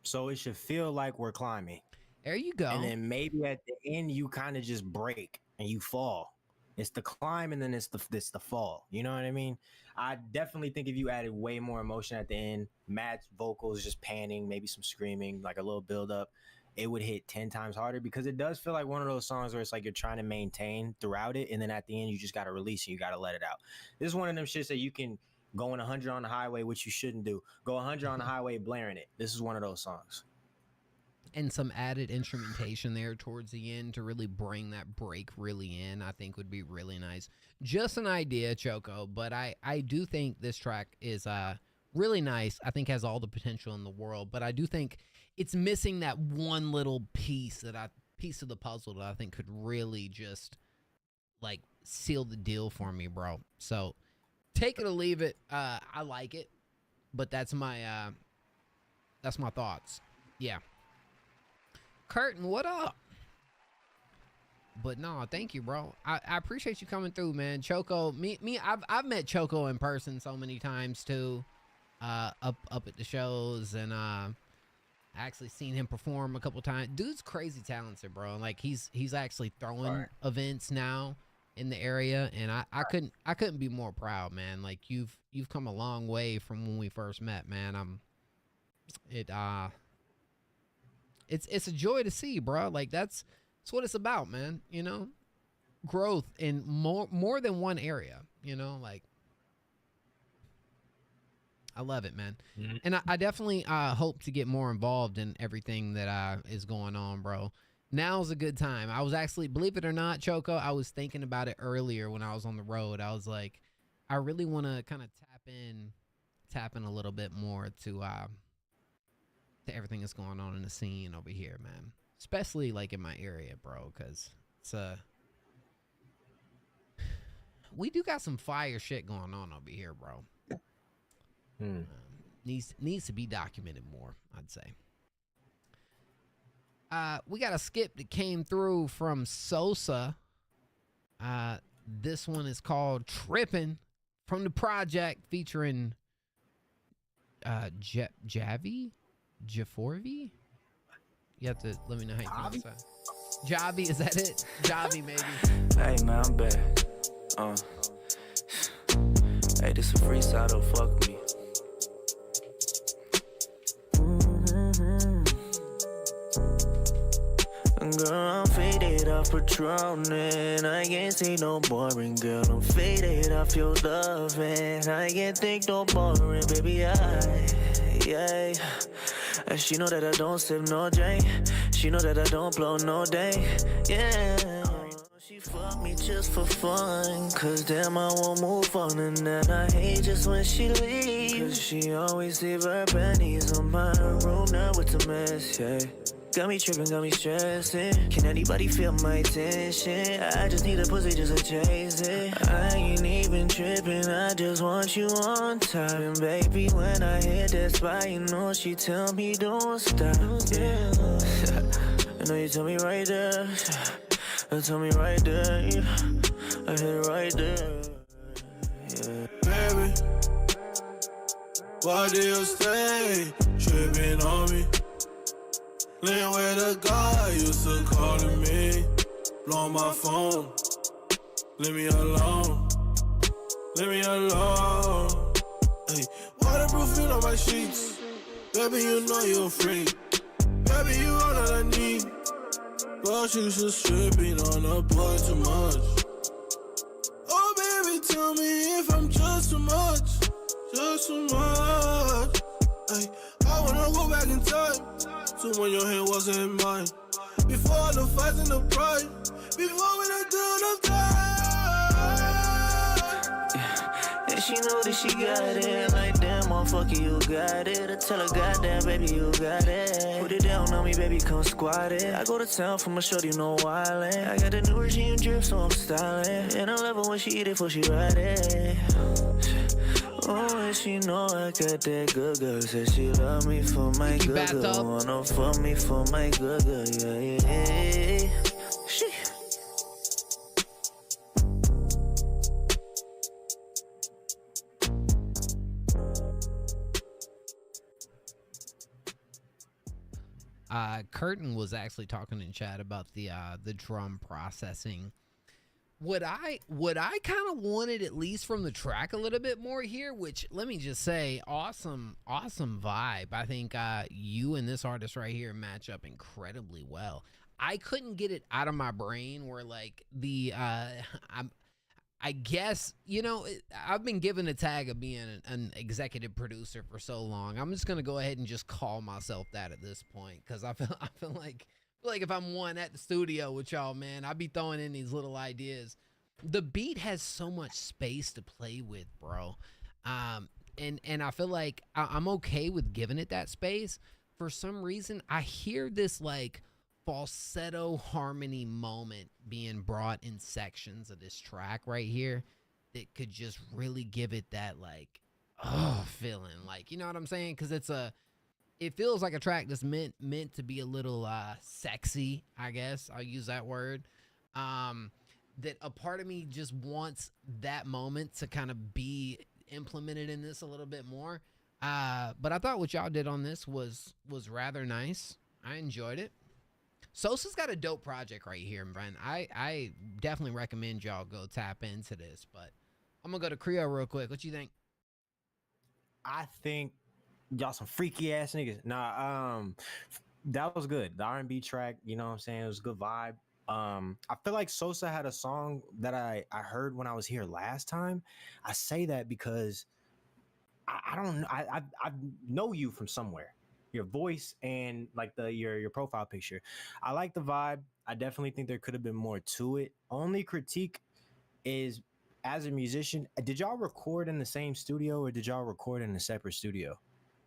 S1: so it should feel like we're climbing.
S3: There you go.
S1: And then maybe at the end you kind of just break and you fall. It's the climb and then it's the fall. You know what I mean? I definitely think if you added way more emotion at the end, Matt's vocals just panning, maybe some screaming, like a little build up, it would hit 10 times harder because it does feel like one of those songs where it's like you're trying to maintain throughout it, and then at the end you just got to release and you got to let it out. This is one of them shits that you can go 100 on the highway, which you shouldn't do. Go 100 on the highway blaring it. This is one of those songs.
S3: And some added instrumentation there towards the end to really bring that break really in, I think would be really nice. Just an idea, Choco, but I do think this track is really nice. I think has all the potential in the world, but I do think it's missing that one little piece of the puzzle that I think could really just like seal the deal for me, bro. So take it or leave it. I like it, but that's my thoughts. Yeah. Curtin, what up? But no, thank you, bro. I appreciate you coming through, man. Choco, I've met Choco in person so many times too, up at the shows, and I actually seen him perform a couple times. Dude's crazy talented, bro. Like he's actually throwing events now in the area, and I couldn't be more proud, man. Like you've come a long way from when we first met, man. It's a joy to see, bro. Like that's what it's about, man. You know, growth in more than one area. You know, like I love it, man. Mm-hmm. And I definitely hope to get more involved in everything that is going on, bro. Now's a good time. I was actually, believe it or not, Choco, I was thinking about it earlier when I was on the road. I was like, I really want to kind of tap in a little bit more to everything that's going on in the scene over here, man. Especially like in my area, bro, because it's we do got some fire shit going on over here, bro. Needs to be documented more, I'd say. We got a skip that came through from Sosa. This one is called Trippin' from the project featuring Jaforvi. You have to let me know how you pronounce that. Javi, is that it? Javi, maybe.
S6: Hey man, I'm back. Hey, this a freestyle, don't fuck me. Girl, I'm faded off Patron, I can't see no boring. Girl, I'm faded off your love, and I can't think no boring. Baby, yeah. She know that I don't sip no drink. She know that I don't blow no day. Yeah. She fuck me just for fun, cause damn I won't move on. And then I hate just when she leaves, cause she always leave her panties on my room. Now it's a mess, yeah. Got me tripping, got me stressing. Can anybody feel my tension? I just need a pussy just to chase it. I ain't even tripping, I just want you on time. And baby, when I hit that spot, you know she tell me don't stop. Yeah. I know you tell me right there. Tell me right there. I hit it right there. Yeah. Baby, why do you stay tripping on me? Laying with a guy used to calling me, blow my phone, leave me alone, leave me alone. Hey, waterproof feel on my sheets, baby you know you're a freak, baby you all that I need, but you just tripping on a boy too much. Oh baby tell me if I'm just too much, just too much. Hey, I wanna go back in time. So when your hand wasn't mine, before all the fights and the pride, before we done do no time. And she know that she got it, like damn motherfucker you got it. I tell her goddamn baby you got it. Put it down on me baby come squat it. I go to town for my shorty no wildin'. I got the new regime drip so I'm styling. And I love her when she eat it before she ride it. Oh, and she know I got that good girl. Said she love me for my good girl. Wanna fuck me for my good girl. Yeah. She.
S3: Curtin was actually talking in chat about the drum processing. What I kind of wanted, at least from the track, a little bit more here, which let me just say, awesome vibe. I think you and this artist right here match up incredibly well. I couldn't get it out of my brain where like the I guess, you know, I've been given a tag of being an executive producer for so long. I'm just gonna go ahead and just call myself that at this point, because I feel like if I'm one at the studio with y'all, man, I'd be throwing in these little ideas. The beat has so much space to play with, bro. And I feel like I'm okay with giving it that space. For some reason, I hear this like falsetto harmony moment being brought in sections of this track right here that could just really give it that like, feeling. Like, you know what I'm saying? Because it feels like a track that's meant to be a little sexy, I guess. I'll use that word. That a part of me just wants that moment to kind of be implemented in this a little bit more. But I thought what y'all did on this was rather nice. I enjoyed it. Sosa's got a dope project right here, man. I definitely recommend y'all go tap into this. But I'm going to go to Creole real quick. What you think?
S1: I think y'all some freaky ass niggas. Nah, that was good. The R&B track, you know what I'm saying? It was a good vibe. I feel like Sosa had a song that I heard when I was here last time. I say that because I don't know. I know you from somewhere. Your voice and like your profile picture. I like the vibe. I definitely think there could have been more to it. Only critique is, as a musician, did y'all record in the same studio or did y'all record in a separate studio?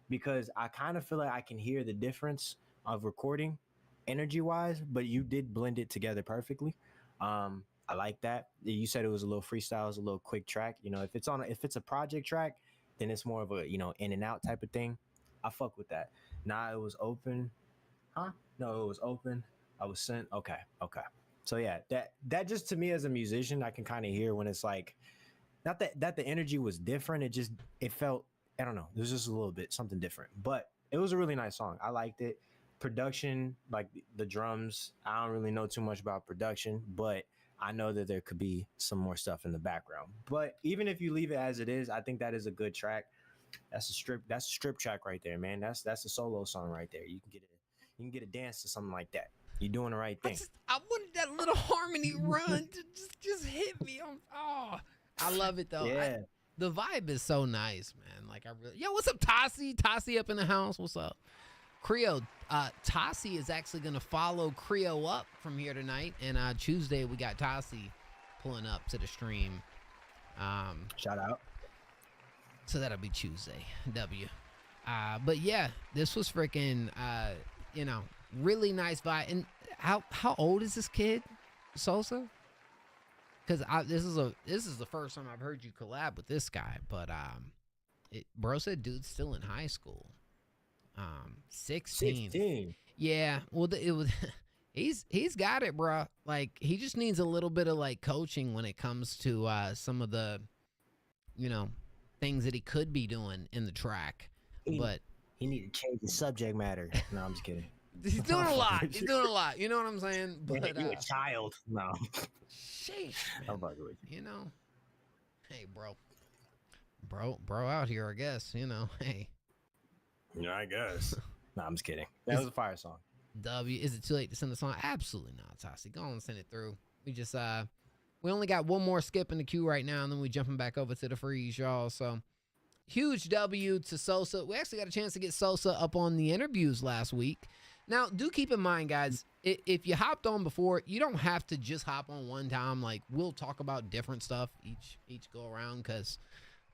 S1: Because I kind of feel like I can hear the difference of recording energy wise, but you did blend it together perfectly. I like that. You said it was a little freestyle, it was a little quick track. You know, if it's a project track, then it's more of a, you know, in and out type of thing. I fuck with that. Nah, it was open. Huh? No, it was open. I was sent. Okay. So yeah, that just, to me as a musician, I can kind of hear when it's like, not that the energy was different. It felt, I don't know. There's just a little bit something different, but it was a really nice song. I liked it. production, like the drums, I don't really know too much about production, but I know that there could be some more stuff in the background. But even if you leave it as it is, I think that is a good track. That's a strip track right there, man. That's a solo song right there. You can get a dance to something like that. You're doing the right thing.
S3: I wanted that little harmony run to just hit me. I love it though.
S1: Yeah.
S3: The vibe is so nice, man. Like I really, yo, what's up, Tassie? Tassie up in the house. What's up, Creo? Tassie is actually gonna follow Creo up from here tonight, and Tuesday we got Tassie pulling up to the stream.
S1: Shout out.
S3: So that'll be Tuesday. W. But yeah, this was freaking, really nice vibe. And how old is this kid, Sosa? Because this is the first time I've heard you collab with this guy. But bro said dude's still in high school. 16. Yeah. Well, it was. He's got it, bro. Like he just needs a little bit of like coaching when it comes to some of the, things that he could be doing in the track. But
S1: he need to change the subject matter. No, I'm just kidding.
S3: He's doing a lot. He's doing a lot. You know what I'm saying? But
S1: you're a child. No.
S3: Sheesh,
S1: I'm fucking with you.
S3: Hey, bro out here, I guess. Hey.
S1: Yeah, I guess. No, I'm just kidding. That was a fire song.
S3: W, is it too late to send the song? Absolutely not, Tassie. Go on and send it through. We only got one more skip in the queue right now, and then we jumping back over to the freeze, y'all. So huge W to Sosa. We actually got a chance to get Sosa up on the interviews last week. Now, do keep in mind, guys, if you hopped on before, you don't have to just hop on one time. Like, we'll talk about different stuff each go around, because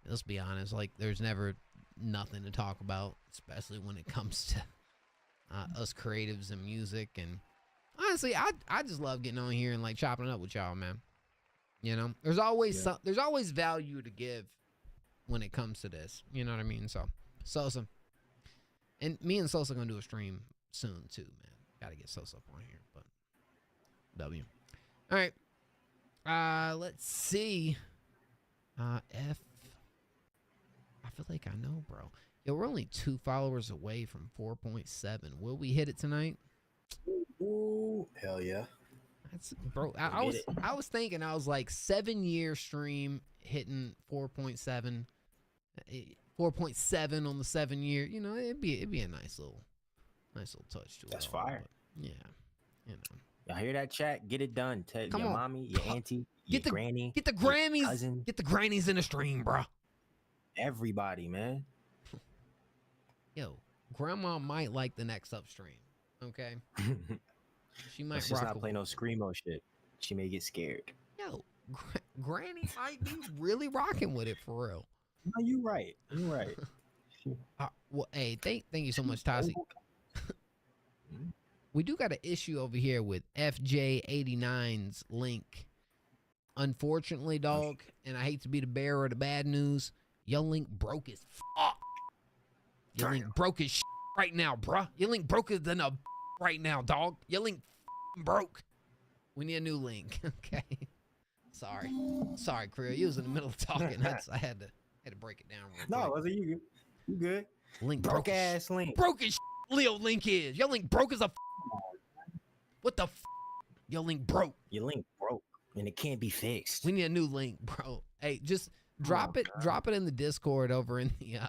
S3: let's be honest, like, there's never nothing to talk about, especially when it comes to us creatives and music. And honestly, I just love getting on here and like chopping it up with y'all, man. There's always there's always value to give when it comes to this. You know what I mean? So Sosa, and me and Sosa gonna do a stream soon too, man. Gotta get Sosa up on here, but W. All right. Let's see. F. I feel like I know, bro. Yo, we're only 2 followers away from 4.7. Will we hit it tonight?
S1: Ooh, hell yeah.
S3: Bro, I was thinking, I was like 7-year stream hitting 4.7 on the 7-year. It'd be a nice little touch to it.
S1: That's fire.
S3: Yeah,
S1: Y'all hear that, chat? Get it done. Tell your mommy, your auntie, your granny,
S3: get the Grammys,
S1: cousin.
S3: Get the grannies in the stream, bro.
S1: Everybody, man.
S3: Yo, grandma might like the next upstream. Okay. She might.
S1: She's not play no screamo shit. She may get scared.
S3: Yo, Granny might be really rocking with it for real.
S1: No, you right. You right.
S3: Well, hey, thank you so much, Tassie. We do got an issue over here with FJ89's link. Unfortunately, dog, and I hate to be the bearer of the bad news, your link broke as fuck. Your link broke as right now, bruh. Your link broke as than a right now, dog. Your link broke. We need a new link. Okay. Sorry, Creel. You was in the middle of talking. I had to break it down real quick.
S1: No, wasn't you? You good?
S3: Link
S1: broke ass link.
S3: Broke as Leo link is. Your link broke as a what the Your link broke.
S1: Your link broke and it can't be fixed.
S3: We need a new link, bro. Hey, just drop it in the Discord over in the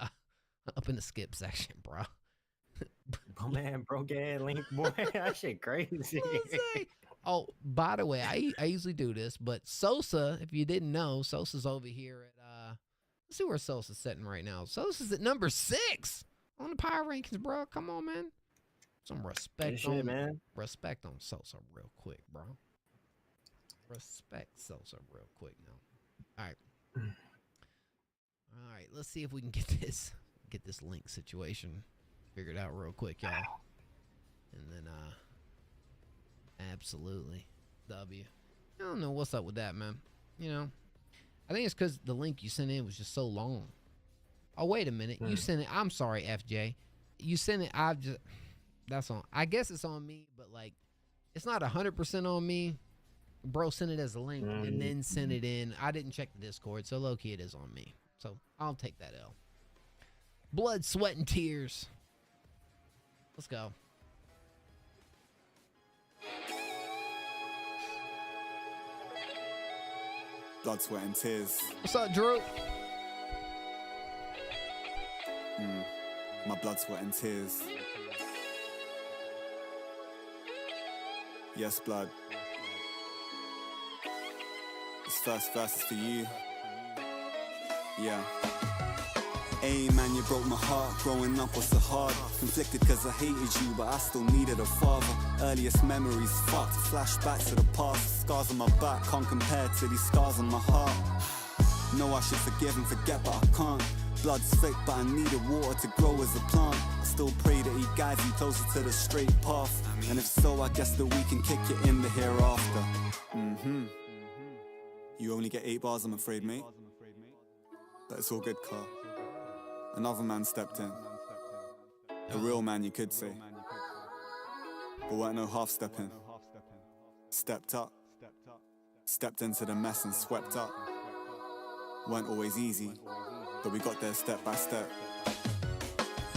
S3: up in the skip section, bro.
S1: Oh man, broke ass link, boy. That shit crazy.
S3: Oh, by the way, I usually do this, but Sosa, if you didn't know, Sosa's over here at let's see where Sosa's sitting right now. Sosa's at number 6 on the power rankings, bro. Come on, man. Some respect on
S1: man.
S3: Respect on Sosa real quick, bro. Respect Sosa real quick now. All right, let's see if we can get this link situation figured out real quick, y'all. And then absolutely W. I don't know what's up with that, man. I think it's because the link you sent in was just so long. Oh, wait a minute. You sent it. I'm sorry, FJ. You sent it. That's on. I guess it's on me, but like, it's not 100% on me. Bro sent it as a link and then sent it in. I didn't check the Discord, so low key it is on me. So I'll take that L. Blood, sweat, and tears. Let's go.
S13: Blood, sweat, and tears.
S3: What's up, Drew?
S13: My blood, sweat, and tears. Yes, blood. This first verse is for you. Yeah. Hey man, you broke my heart. Growing up was so hard. Conflicted cause I hated you, but I still needed a father. Earliest memories fucked. Flashbacks to the past. Scars on my back can't compare to these scars on my heart. Know I should forgive and forget, but I can't. Blood's thick, but I needed water to grow as a plant. I still pray that he guides me closer to the straight path. And if so, I guess that we can kick it in the hereafter. You only get 8 bars, I'm afraid, mate. But it's all good, Carl. Another man stepped in. A real man, you could say. But weren't no half stepping. Stepped up. Stepped into the mess and swept up. Weren't always easy, but we got there step by step.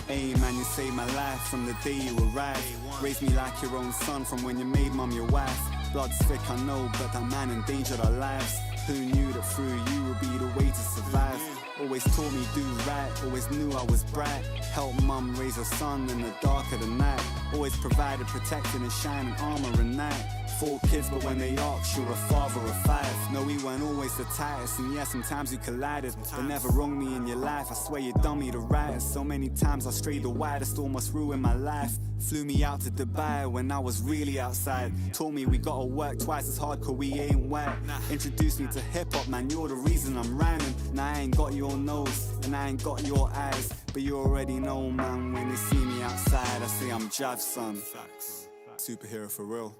S13: Hey man, you saved my life from the day you arrived. Raised me like your own son from when you made mum your wife. Blood's thick, I know, but that man endangered our lives. Who knew that through you would be the way to survive? Always taught me do right, always knew I was bright. Helped mum raise her son in the dark of the night. Always provided protection and shining armor at night. 4 kids, but when they asked, you're a father of 5. No, we weren't always the tightest, and yeah, sometimes we collided. But never wronged me in your life, I swear you done me the rightest. So many times I strayed the widest, almost ruined my life. Flew me out to Dubai when I was really outside. Told me we gotta work twice as hard cause we ain't white. Introduced me to hip-hop, man, you're the reason I'm rhyming. Now I ain't got your nose, and I ain't got your eyes. But you already know, man, when they see me outside, I say I'm Jav, son. Superhero for real.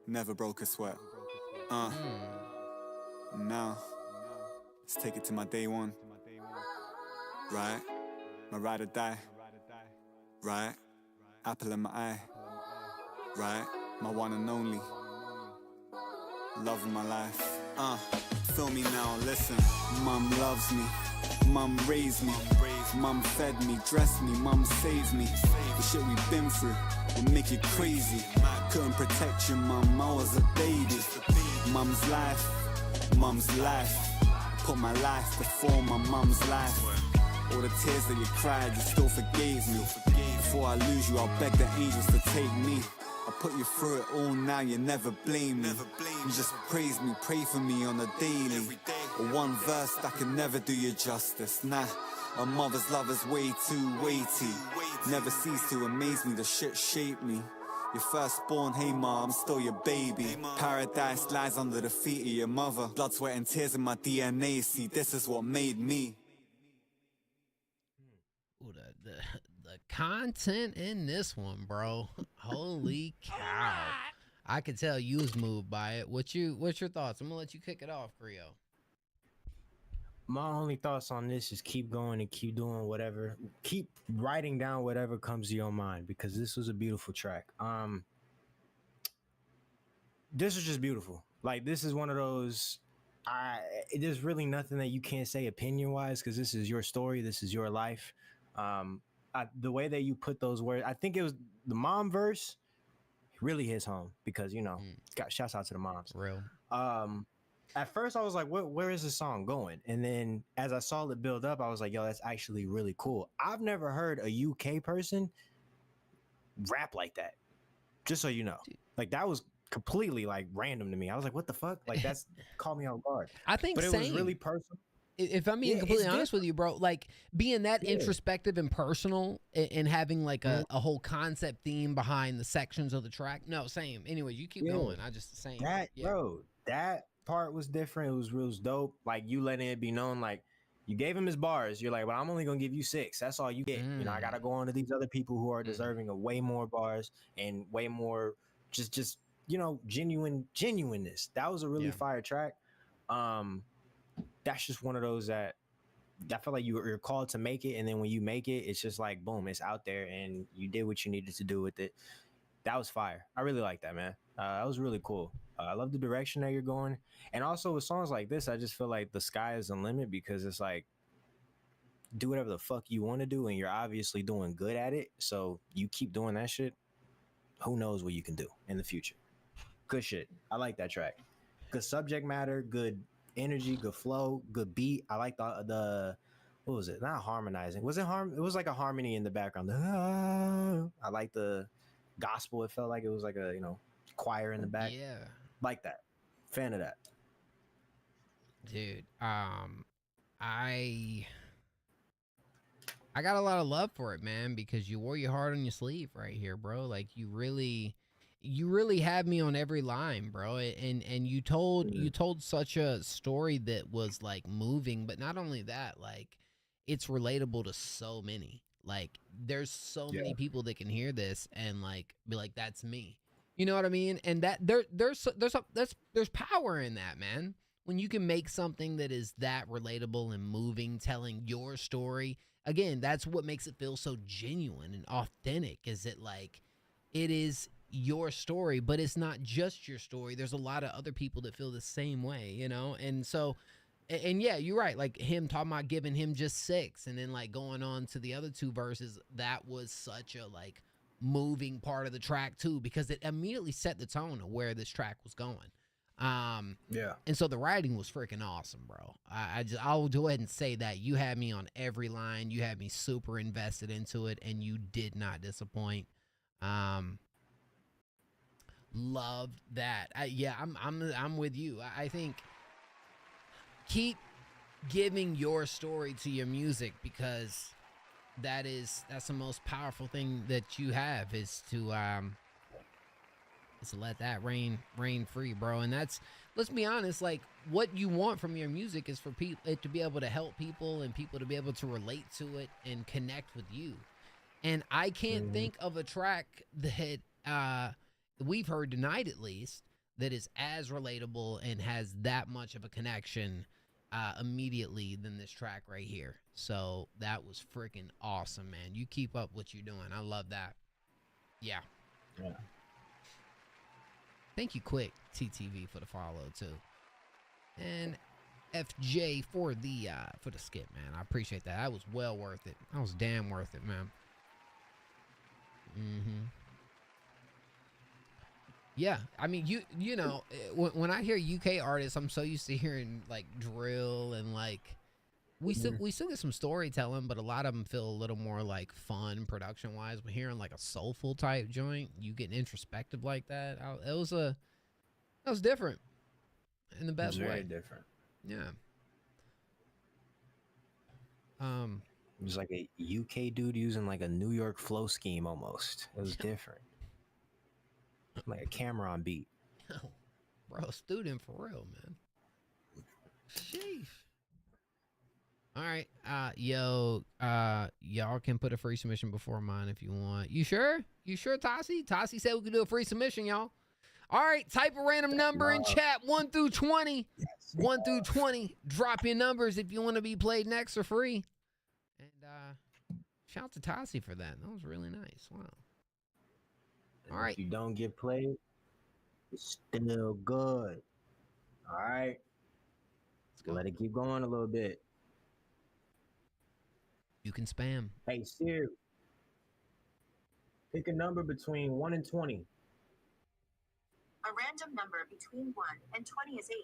S13: Never broke a sweat. Now, let's take it to my day one. Right? My ride or die. Right? Apple in my eye. Right? My one and only. Love of my life. Feel me now, listen. Mum loves me. Mum raised me. Mum fed me, dressed me. Mum saved me. The shit we've been through will make you crazy. Couldn't protect you, mum, I was a baby. Mum's life, mum's life. Put my life before my mum's life. All the tears that you cried, you still forgave me. Before I lose you, I'll beg the angels to take me. I put you through it all now, you never blame me. You just praise me, pray for me on a daily. But one verse that can never do you justice. Nah, a mother's love is way too weighty. Never cease to amaze me, the shit shaped me. Your firstborn, hey ma, I'm still your baby. Paradise lies under the feet of your mother. Blood, sweat and tears in my DNA, see this is what made me.
S3: Ooh, the content in this one, bro. Holy cow. I could tell you was moved by it. What's your thoughts? I'm gonna let you kick it off, Creo.
S1: My only thoughts on this is keep going and keep doing whatever. Keep writing down whatever comes to your mind, because this was a beautiful track. This was just beautiful. Like, this is one of those, there's really nothing that you can't say opinion wise, because this is your story, this is your life. The way that you put those words, I think it was the mom verse really hits home, because, you know, got shouts out to the moms.
S3: Real.
S1: At first I was like, where is this song going? And then as I saw it build up, I was like, yo, that's actually really cool. I've never heard a UK person rap like that. Just so you know. Like, that was completely like random to me. I was like, what the fuck? Like, that's caught me off guard.
S3: I think
S1: but it was really personal.
S3: If I'm being completely honest with you, bro, like being that introspective and personal and having like a whole concept theme behind the sections of the track. No, same. Anyway, you keep going. I just saying
S1: that, bro, that part was different. It was dope. Like, you letting it be known, like, you gave him his bars. You're like, well, I'm only gonna give you 6. That's all you get. You know, I gotta go on to these other people who are deserving of way more bars and way more just you know, genuineness. That was a really fire track. That's just one of those that I feel like you're called to make it, and then when you make it, it's just like boom, it's out there, and you did what you needed to do with it. That was fire. I really like that, man. That was really cool. I love the direction that you're going, and also with songs like this, I just feel like the sky is the limit, because it's like, do whatever the fuck you want to do, and you're obviously doing good at it. So you keep doing that shit. Who knows what you can do in the future? Good shit. I like that track. Good subject matter. Good energy, good flow, good beat. I like the what was it? Not harmonizing. Was it It was like a harmony in the background. I like the gospel. It felt like it was like a choir in the back.
S3: Yeah,
S1: like that. Fan of that,
S3: dude. I got a lot of love for it, man, because you wore your heart on your sleeve right here, bro. Like you really had me on every line, bro. And you told such a story that was like moving, but not only that, like it's relatable to so many. Like there's so many people that can hear this and like be like, that's me. You know what I mean? And that there's power in that, man. When you can make something that is that relatable and moving, telling your story. Again, that's what makes it feel so genuine and authentic, is it like it is your story, but it's not just your story. There's a lot of other people that feel the same way, you know? And so, and yeah, you're right. Like him talking about giving him just 6 and then like going on to the other 2 verses, that was such a like moving part of the track too, because it immediately set the tone of where this track was going. And so the writing was freaking awesome, bro. I'll go ahead and say that you had me on every line. You had me super invested into it, and you did not disappoint. Loved that. I'm with you. I think keep giving your story to your music, because that's the most powerful thing that you have, is to let that reign free, bro. And that's, let's be honest, like what you want from your music is for it to be able to help people and people to be able to relate to it and connect with you. And I can't think of a track that we've heard tonight, at least, that is as relatable and has that much of a connection immediately than this track right here. So that was freaking awesome, man. You keep up what you're doing. I love that. Yeah. Thank you, Quick TTV, for the follow too, and FJ for the skip, man. I appreciate that. That was well worth it. That was damn worth it, man. Yeah, I mean, you know, when I hear UK artists, I'm so used to hearing like drill and like we still get some storytelling, but a lot of them feel a little more like fun production wise. But hearing like a soulful type joint, you getting introspective like that, that was different in the best way.
S1: Very different.
S3: Yeah.
S1: It was like a UK dude using like a New York flow scheme almost. It was different. Like a Cameron beat.
S3: Bro, student for real, man. Sheesh. All right, y'all can put a free submission before mine if you want. You sure? You sure, Tassie? Tassie said we could do a free submission, y'all. All right, type a random number in chat, 1 through 20. 1 through 20. Drop your numbers if you want to be played next for free. And shout out to Tassie for that. That was really nice. Wow. All right.
S1: If you don't get played, it's still good. All right. Let's go. Let it keep going a little bit.
S3: You can spam.
S1: Hey, Siri, pick a number between 1 and 20.
S12: A random number between 1 and 20 is 8.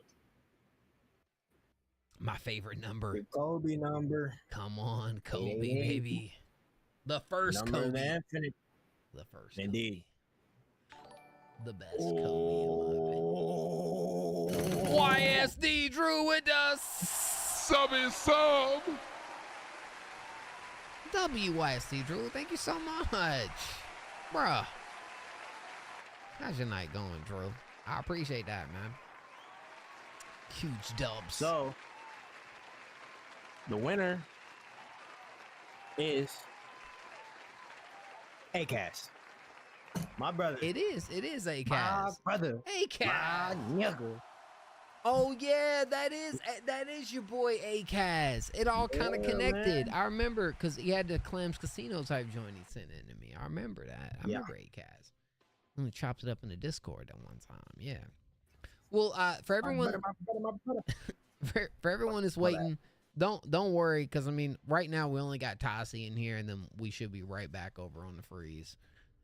S3: My favorite number.
S1: The Kobe number.
S3: Come on, Kobe, baby. The first
S1: number
S3: Kobe.
S1: Infinite.
S3: The first.
S1: Indeed.
S3: Kobe. The best Kobe. YSD Drew with us.
S2: Sub is sub.
S3: WYSD Drew, thank you so much. Bruh. How's your night going, Drew? I appreciate that, man. Huge dubs.
S1: So, the winner is acess. My brother.
S3: It is acess.
S1: My brother.
S3: acess.
S1: My nigga.
S3: Oh yeah, that is your boy acess. It all kind of connected. Man. I remember because he had the Clams Casino type joint he sent in to me. I remember that. I remember acess. We chopped it up in the Discord at one time. Yeah. Well, for everyone, for everyone that's waiting, don't worry, because I mean, right now we only got Tassie in here, and then we should be right back over on the freeze.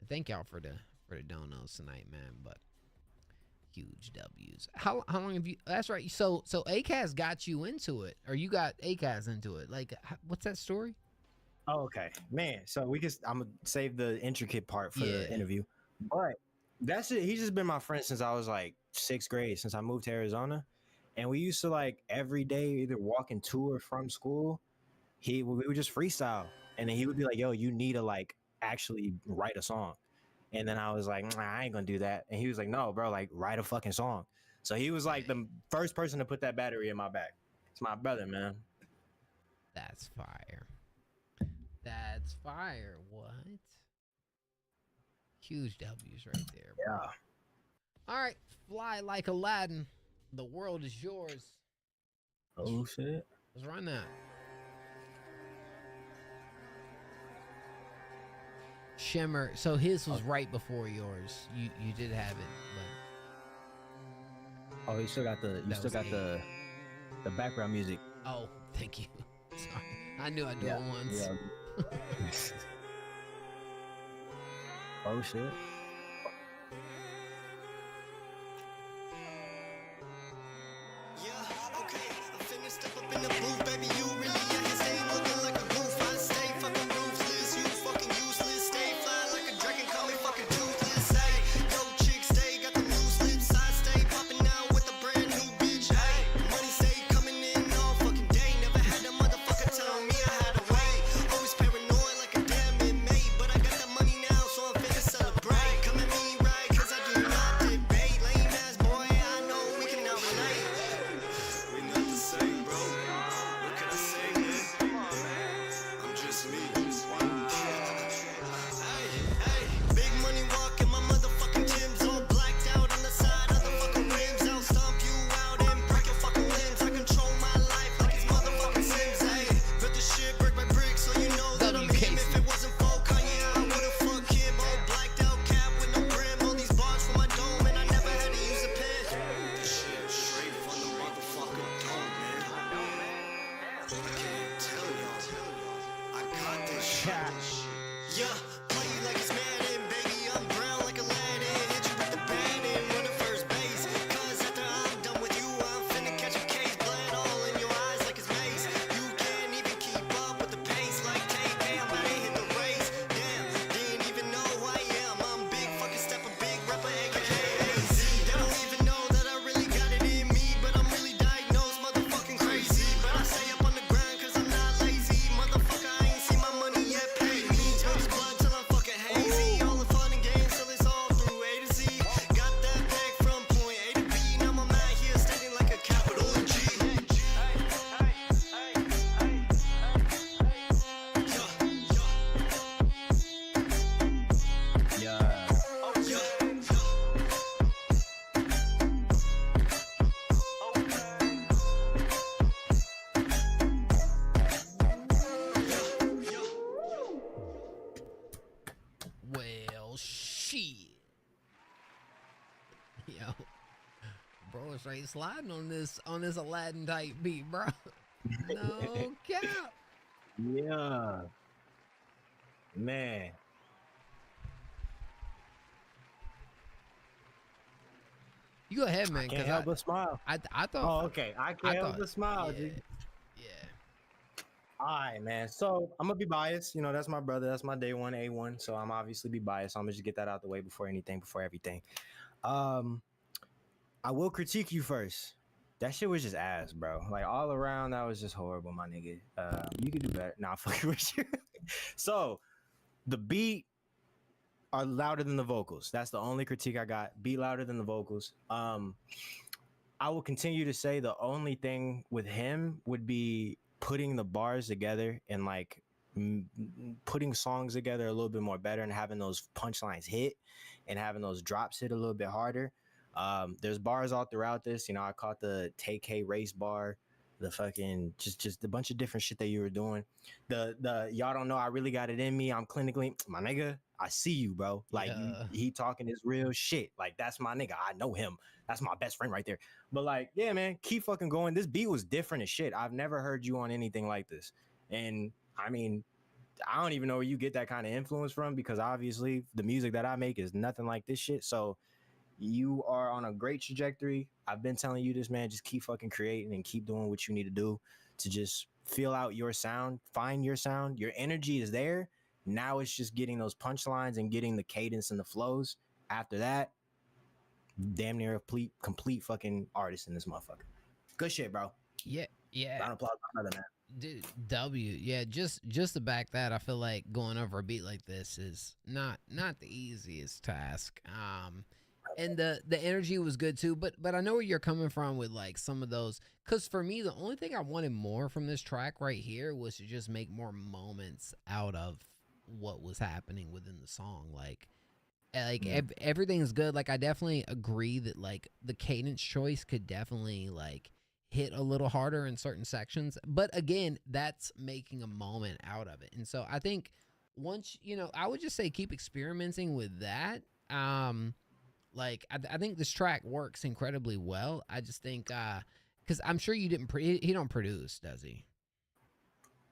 S3: Thank y'all for the donos tonight, man. But Huge W's. How long have you? That's right. So Acast got you into it, or you got Acast into it. Like, what's that story?
S1: Oh, okay, man. So I'm gonna save the intricate part for the interview, but that's it. He's just been my friend since I was like 6th grade, since I moved to Arizona, and we used to like every day either walking to or from school. We would just freestyle, and then he would be like, "Yo, you need to like actually write a song." And then I was like, nah, I ain't gonna do that. And he was like, no, bro, like write a fucking song. So he was like the first person to put that battery in my back. It's my brother, man.
S3: That's fire. That's fire. What? Huge W's right there, bro.
S1: Yeah.
S3: All right, fly like Aladdin. The world is yours.
S1: Oh shit.
S3: Let's run that. Shimmer. So his was right before yours. You did have it, but
S1: oh, you still got the background music.
S3: Oh, thank you. Sorry, I knew I'd do it once.
S1: Yeah. Oh shit.
S10: Yeah, okay. I'm finna step up in the booth, baby. You really ain't looking like a goof. I stay fucking ruthless. You fucking useless. Stay fly like a dragon. Call me fucking toothless. Hey, yo, chick, stay got the loose lips. I stay popping out with a brand new bitch. Hey, money stay coming in all fucking day. Never had a motherfucker tell me I had to wait. Always paranoid like a damn inmate. But I got that money now, so I'm finna celebrate. Come at me right, cause I do not debate. Lame ass boy, I know we can now relate. We not the same, bro. What can I say, man? I'm just me. Hey, big money walking, my motherfucking Tim's all blacked out on the side of the fucking rims. I'll stomp you out and break your fucking limbs. I control my life like it's motherfucking Sims. Hey, built this shit brick by brick, so you know that I'm him. If it wasn't for Kanye, I would've fucked him. All blacked out cap with no brim. All these bars for my dome, and I never had to use a pen. This shit straight from the motherfucking dome, man. I can't tell y'all. I got this shit. Yeah, play you like it's Madden, baby. I'm brown like Aladdin. Hit you with the bat and run the first base. Cause after I'm done with you, I'm finna catch a case. Blood all in your eyes like it's mace. You can't even keep up with the pace like Tay. Damn, I ain't hit the race. Damn, didn't even know who I am. I'm big fucking stepper, big rapper, aka AZ. They don't even know that I really got it in me. But I'm really diagnosed, motherfucking crazy. But I stay up on the grind cause I'm not lazy. Motherfucker, I ain't seen my money yet. Pay me. Smoke this blood till I'm fucking hazy. All the fun and games till it's all through A to Z. Got that bag from point A to B. Now I'm out here standing like a capital G.
S1: Yeah.
S3: Well, shit. Yo, bro, is straight sliding on this Aladdin type beat, bro. No cap.
S1: Yeah. Man.
S3: You go ahead, man.
S1: I can't
S3: 'cause
S1: help but smile.
S3: I thought.
S1: Oh, okay. I can't help but smile,
S3: yeah,
S1: dude.
S3: yeah.
S1: All right, man. So I'm gonna be biased. You know, that's my brother. That's my day one A1. So I'm obviously be biased. I'm gonna just get that out the way before everything. I will critique you first. That shit was just ass, bro. Like all around, that was just horrible, my nigga. You could do better. Nah, fucking with you. So the beat are louder than the vocals. That's the only critique I got. Beat louder than the vocals. I will continue to say the only thing with him would be putting the bars together and like putting songs together a little bit more better and having those punchlines hit and having those drops hit a little bit harder. There's bars all throughout this. You know, I caught the TK race bar, the fucking just a bunch of different shit that you were doing. The y'all don't know I really got it in me. I'm clinically my nigga. I see you, bro. Like he talking his real shit. Like that's my nigga. I know him. That's my best friend right there. But like, yeah, man, keep fucking going. This beat was different as shit. I've never heard you on anything like this. And I mean, I don't even know where you get that kind of influence from because obviously the music that I make is nothing like this shit. So You are on a great trajectory. I've been telling you this, man. Just keep fucking creating and keep doing what you need to do to just feel out your sound, find your sound. Your energy is there. Now it's just getting those punchlines and getting the cadence and the flows. After that, damn near a complete fucking artist in this motherfucker. Good shit, bro.
S3: Yeah.
S1: Round of applause, brother, man.
S3: Dude, W. Yeah, just to back that, I feel like going over a beat like this is not the easiest task. And the energy was good too, but I know where you're coming from with like some of those. Cause for me, the only thing I wanted more from this track right here was to just make more moments out of what was happening within the song. Like everything's good. Like I definitely agree that like the cadence choice could definitely like hit a little harder in certain sections, but again, that's making a moment out of it. And so I think once, I would just say keep experimenting with that. Like I think this track works incredibly well. I just think because I'm sure you didn't he don't produce, does he?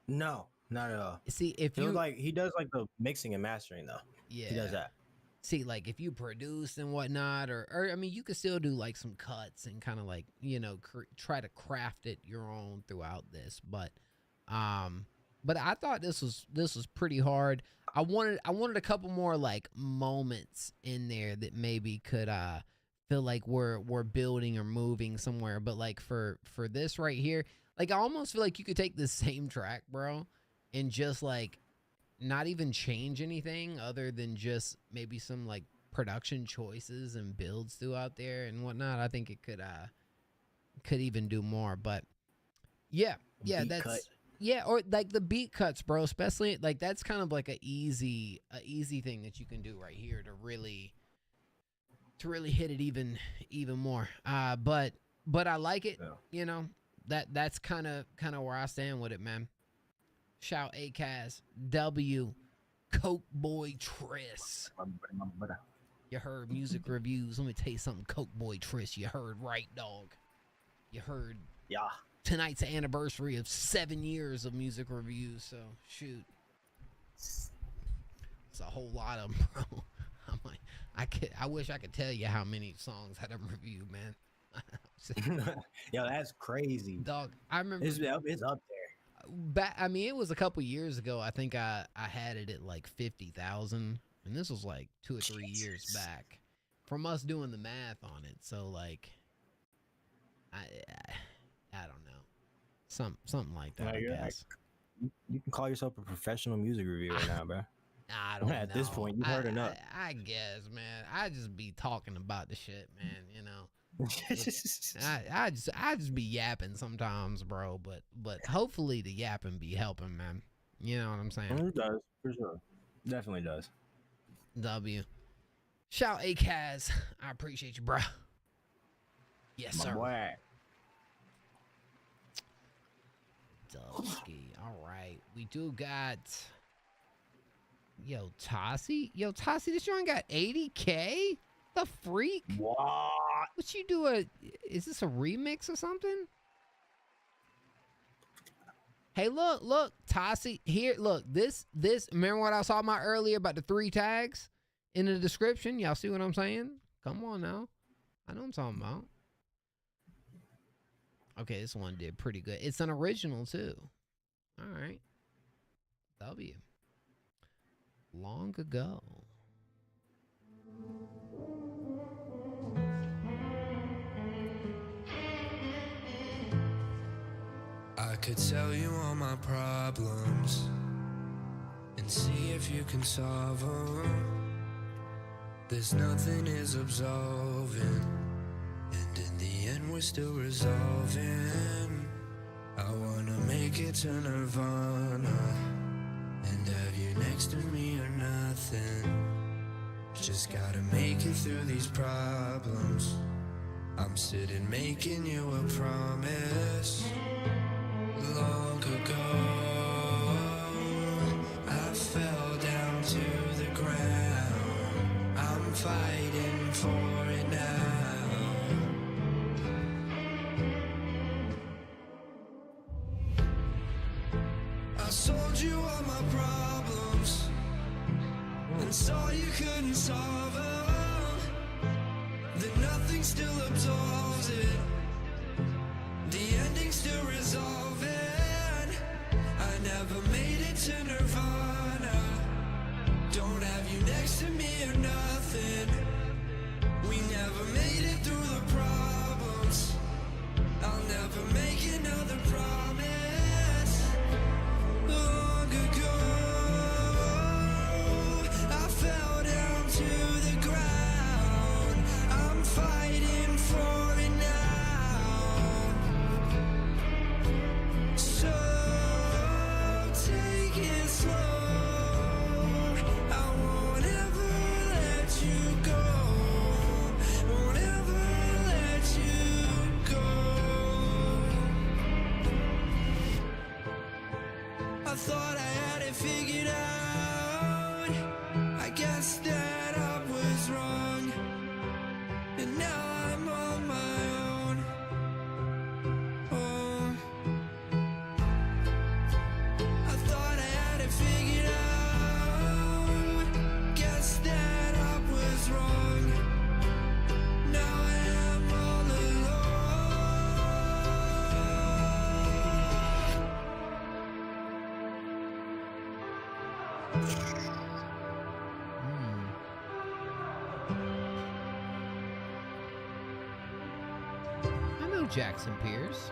S1: No, not at all.
S3: See, if you
S1: like he does like the mixing and mastering though.
S3: Yeah,
S1: he does that.
S3: See, like if you produce and whatnot, or I mean, you could still do like some cuts and kind of like try to craft it your own throughout this. But I thought this was pretty hard. I wanted a couple more like moments in there that maybe could feel like we're building or moving somewhere. But like for this right here, like I almost feel like you could take the same track, bro, and just like not even change anything other than just maybe some like production choices and builds throughout there and whatnot. I think it could even do more. But yeah,
S1: Beat
S3: that's
S1: cut.
S3: Yeah, or like the beat cuts, bro, especially like that's kind of like a easy thing that you can do right here to really hit it even more. But I like it, that's kind of where I stand with it, man. Shout acess, W, Coke Boy Triss. You heard music reviews. Let me tell you something, Coke Boy Triss. You heard right, dog. You heard.
S1: Yeah.
S3: Tonight's the anniversary of 7 years of music reviews, so shoot. It's a whole lot of them, bro. I'm like, I wish I could tell you how many songs I done reviewed, man.
S1: Yo, that's crazy.
S3: Dog, I remember.
S1: It's up there.
S3: I mean, it was a couple years ago. I think I had it at like 50,000, and this was like 2 or 3 years back from us doing the math on it. So like, I don't know, something like that. I guess.
S1: You can call yourself a professional music reviewer now, bro.
S3: I don't know.
S1: At this point, you've heard enough.
S3: I guess, man. I just be talking about the shit, man. I just be yapping sometimes, bro. But hopefully the yapping be helping, man. You know what I'm saying?
S1: It does, for sure. Definitely does.
S3: W. Shout acess. I appreciate you, bro. Yes,
S1: My
S3: sir.
S1: boy.
S3: Dubski. All right. We do got Yo Tossie, this joint got 80K? The freak? What you do? Is this a remix or something? Hey, look, Tossie, here, look, this, remember what I was talking about earlier about the 3 tags in the description? Y'all see what I'm saying? Come on now. I know what I'm talking about. Okay, this one did pretty good. It's an original, too. All right. W. Long ago.
S14: I could tell you all my problems and see if you can solve them. There's nothing is absolving, and in the end we're still resolving. I wanna make it to Nirvana and have you next to me or nothing. Just gotta make it through these problems. I'm sitting making you a promise. Long ago, I fell down to the ground. I'm fighting for it now. I sold you all my problems and saw you couldn't solve them. still absolves it. The ending still resolving. I never made it to Nirvana. Don't have you next to me or nothing. We never made it through the problems. I'll never make another promise. Long ago, I fell down to the ground. I'm fighting for it now. So take it slow. I won't ever let you go. Won't ever let you go. I thought I had it figured out. I guess that I was wrong. And now I'm on my own. Oh. I thought I had it figured out. Guess that I was wrong. Now I am all
S3: I know Jackson Pierce.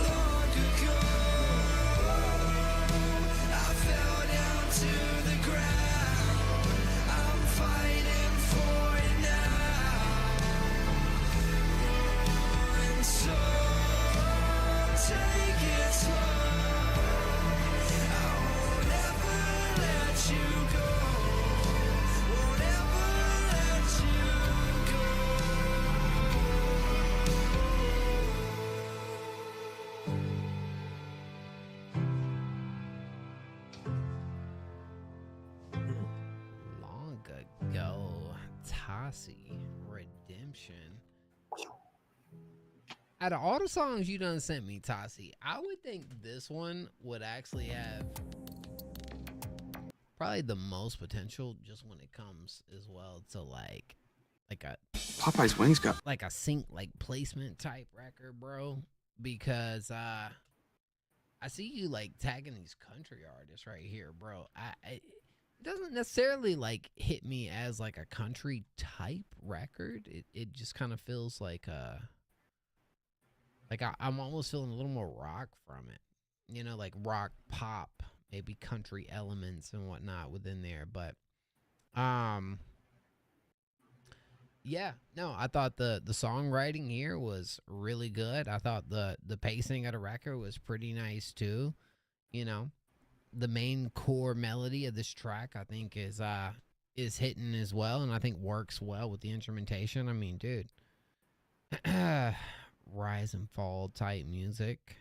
S14: long ago. I fell down to the ground. I'm fighting for it now. And so take it slow. I won't ever let you go. Won't ever let you go.
S3: Long ago, Tossie Redemption. Out of all the songs you done sent me, Tossie, I would think this one would actually have probably the most potential just when it comes as well to like a
S15: Popeye's wings got
S3: like a sync like placement type record, bro. Because I see you like tagging these country artists right here, bro. It doesn't necessarily like hit me as like a country type record. It just kind of feels like I'm almost feeling a little more rock from it, you know, like rock pop, maybe country elements and whatnot within there. But yeah, no, I thought the songwriting here was really good. I thought the pacing of the record was pretty nice too. You know, the main core melody of this track I think is hitting as well, and I think works well with the instrumentation. I mean, dude, rise and fall type music,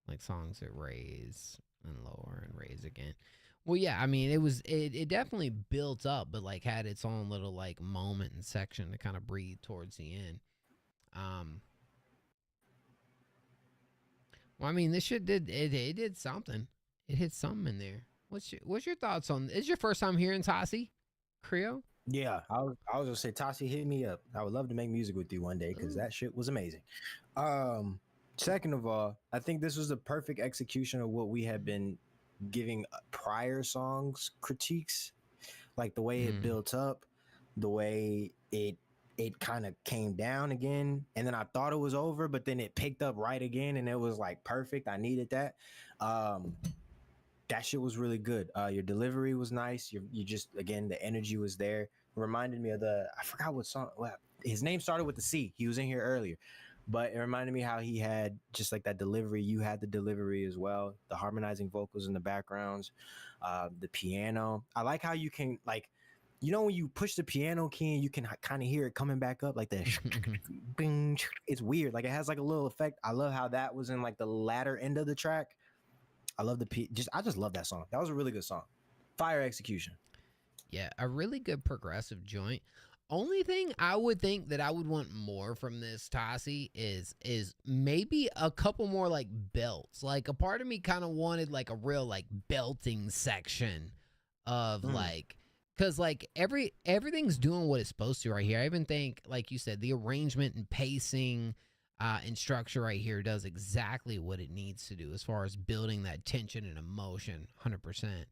S3: like songs that raise and lower and raise again. Well, yeah, I mean, it definitely built up, but like had its own little like moment and section to kind of breathe towards the end. Well, I mean, this shit did something. It hit something in there. What's your thoughts on? Is your first time hearing Tossie Creo?
S1: Yeah, I was gonna say, Tossie, hit me up. I would love to make music with you one day because that shit was amazing. Second of all, I think this was the perfect execution of what we had been giving prior songs critiques, like the way it built up, the way it kind of came down again, and then I thought it was over, but then it picked up right again, and it was like perfect. I needed that. That shit was really good. Your delivery was nice. You just, again, the energy was there. It reminded me of I forgot what song. Well, his name started with the C. He was in here earlier, but it reminded me how he had just like that delivery. You had the delivery as well. The harmonizing vocals in the backgrounds, the piano. I like how you can like, you know, when you push the piano key and you can kind of hear it coming back up like that. Bing, it's weird. Like it has like a little effect. I love how that was in like the latter end of the track. I love I just love that song. That was a really good song. Fire execution.
S3: Yeah, a really good progressive joint. Only thing I would think that I would want more from this Tassi is maybe a couple more like belts. Like a part of me kind of wanted like a real like belting section of like, cause like everything's doing what it's supposed to right here. I even think, like you said, the arrangement and pacing and structure right here does exactly what it needs to do as far as building that tension and emotion, 100%.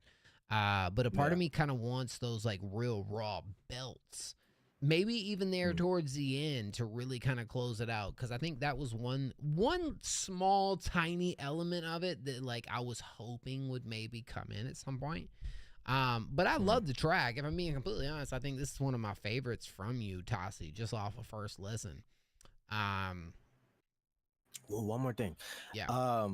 S3: But a part of me kind of wants those like real raw belts. Maybe even there towards the end to really kind of close it out, because I think that was one small tiny element of it that like I was hoping would maybe come in at some point. But I love the track. If I'm being completely honest, I think this is one of my favorites from you, Tassi, just off of first listen.
S1: Well, one more thing.
S3: Yeah.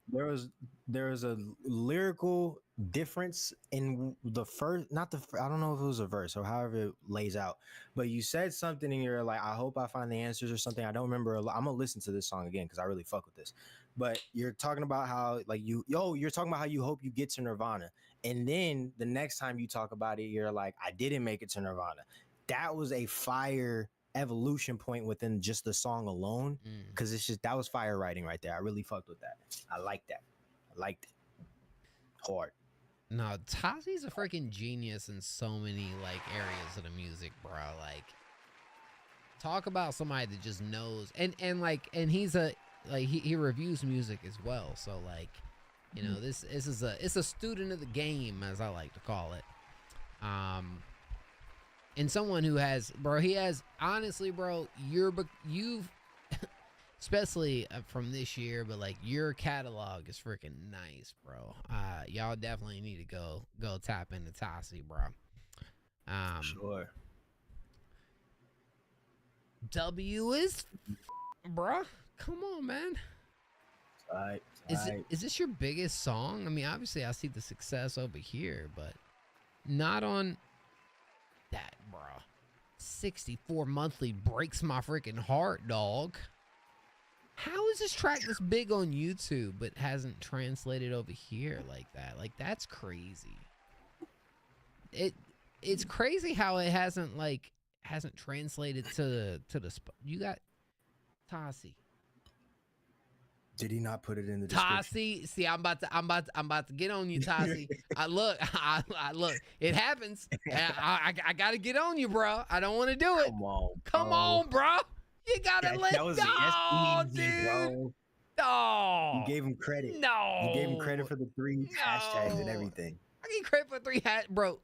S1: There was a lyrical difference in the first, not the I don't know if it was a verse or however it lays out, but you said something and you're like, I hope I find the answers or something. I don't remember. I'm gonna listen to this song again because I really fuck with this. But you're talking about how like you're talking about how you hope you get to Nirvana, and then the next time you talk about it, you're like, I didn't make it to Nirvana. That was a fire evolution point within just the song alone, because it's just, that was fire writing right there. I really fucked with that. I like that. I liked it hard.
S3: No, Tassi's a freaking genius in so many like areas of the music, bro. Like, talk about somebody that just knows, and he's a like he reviews music as well. So like, you know, this is a student of the game, as I like to call it. And someone who has, bro, he has, honestly, bro, you've, especially from this year, but like your catalog is freaking nice, bro. Y'all definitely need to go tap into Tassi, bro.
S1: Sure.
S3: W is, bro. Come on, man.
S1: Right.
S3: Is this your biggest song? I mean, obviously, I see the success over here, but not on that, bro. 64 monthly breaks my freaking heart, dog. How is this track this big on YouTube but hasn't translated over here like that? Like, that's crazy. It's crazy how it hasn't translated to the spot. You got Tassi.
S1: Did he not put it in the description?
S3: Tassi, see, I'm about to get on you, Tassi. I look. It happens. I gotta get on you, bro. I don't want to do it. Come on, bro. You gotta let
S1: that was
S3: go,
S1: easy,
S3: dude.
S1: bro.
S3: No.
S1: You gave him credit.
S3: No.
S1: You gave him credit for the 3 hashtags and everything.
S3: I give credit for 3 bro.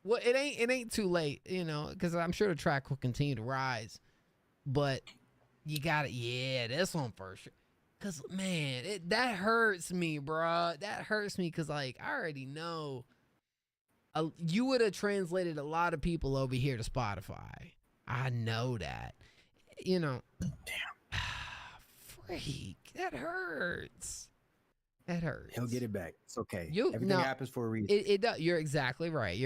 S3: Well, it ain't too late, you know, because I'm sure the track will continue to rise. But you got it. Yeah, this one for sure. Cause man, that hurts me, bro. That hurts me because like I already know you would have translated a lot of people over here to Spotify. I know that. You know. Damn. Freak. That hurts. That hurts.
S1: He'll get it back. It's okay. Everything happens for a reason.
S3: It does. You're exactly right.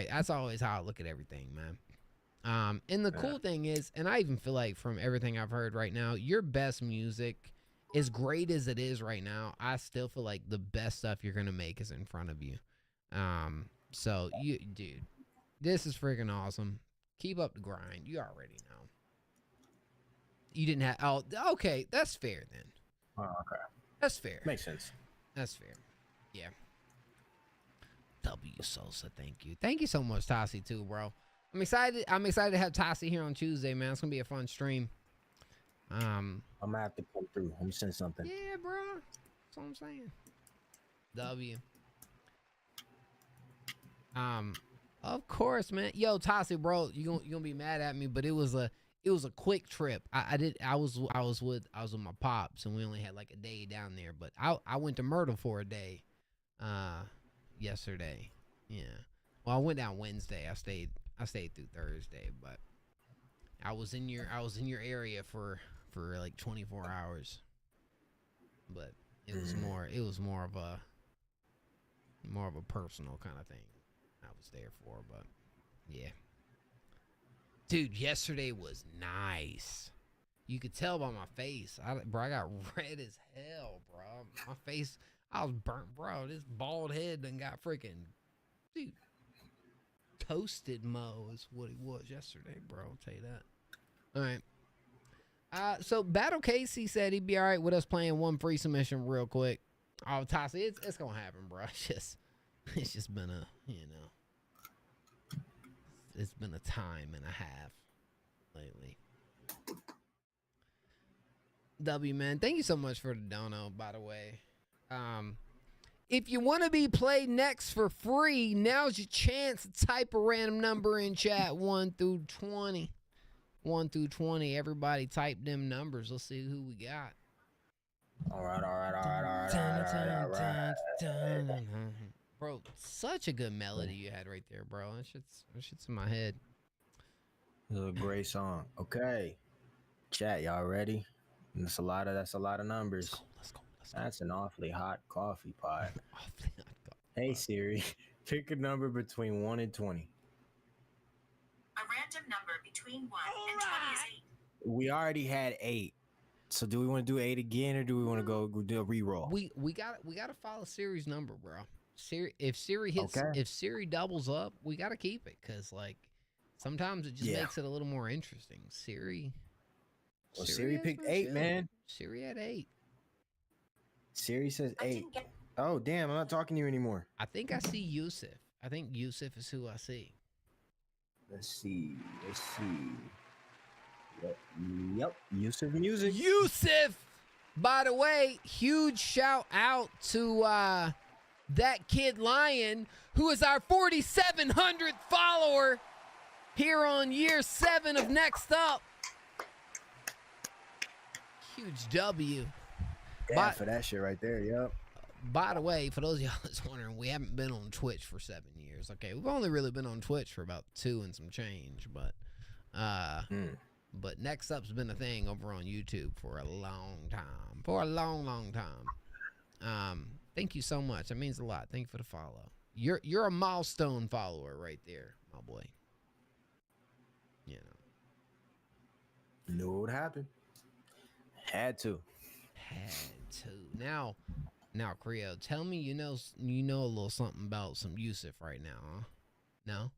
S3: That's always how I look at everything, man. And the cool thing is, and I even feel like from everything I've heard right now, your best music, as great as it is right now, I still feel like the best stuff you're gonna make is in front of you. So you, dude, this is freaking awesome. Keep up the grind. You already know. You didn't have. Oh, okay. That's fair then.
S1: Oh, okay.
S3: That's fair.
S1: Makes sense.
S3: That's fair. Yeah. W Sosa, thank you. Thank you so much, Tassi, too, bro. I'm excited to have Tassi here on Tuesday, man. It's gonna be a fun stream.
S1: I'm gonna have to come through. I'm send something.
S3: Yeah, bro. That's what I'm saying. W. Of course, man. Yo, Tassi, bro, you gonna be mad at me, but it was a quick trip. I was with my pops, and we only had like a day down there. But I went to Myrtle for a day, yesterday. Yeah. Well, I went down Wednesday. I stayed through Thursday, but I was in your area for like 24 hours. But it was more of a personal kind of thing I was there for, but yeah. Dude, yesterday was nice. You could tell by my face. I got red as hell, bro. My face, I was burnt, bro. This bald head done got freaking, dude. toasted Mo is what he was yesterday, bro. I'll tell you that. All right. So Battle Casey said he'd be all right with us playing one free submission real quick. Oh, Tassi, it's gonna happen, bro. It's just been a, it's been a time and a half lately. W, man, thank you so much for the dono, by the way. If you want to be played next for free, now's your chance to type a random number in chat, 1 through 20. 1 through 20. Everybody type them numbers. Let's see who we got.
S1: All right.
S3: Bro, such a good melody you had right there, bro. That shit's in my head.
S1: This is a great song. Okay. Chat, y'all ready? That's a lot of numbers.
S3: Let's go.
S1: That's an awfully hot coffee pot. Hey Siri, pick a number between 1 and 20.
S12: A random number between 1 and 20 is 8.
S1: We already had 8. So do we want to do 8 again, or do we want to go do a reroll?
S3: We gotta follow Siri's number, bro. If Siri hits, if Siri doubles up, we gotta keep it, cause like sometimes it just makes it a little more interesting. Siri
S1: picked 8, man.
S3: Siri had 8.
S1: Siri says 8. Oh damn, I'm not talking to you anymore.
S3: I think I see Yusuf. I think Yusuf is who I see.
S1: Let's see. Yep. Yusuf music.
S3: Yusuf! By the way, huge shout out to that kid Lion, who is our 4,700th follower here on year 7 of Next Up. Huge W.
S1: Yeah, for that shit right there, yep.
S3: By the way, for those of y'all that's wondering, we haven't been on Twitch for 7 years. Okay, we've only really been on Twitch for about 2 and some change, but Next Up's been a thing over on YouTube for a long time. For a long time. Thank you so much. That means a lot. Thank you for the follow. You're a milestone follower right there, my boy. You
S1: know what happened. Had to.
S3: Now, Creo, tell me you know a little something about some Yusuf right now, huh? No?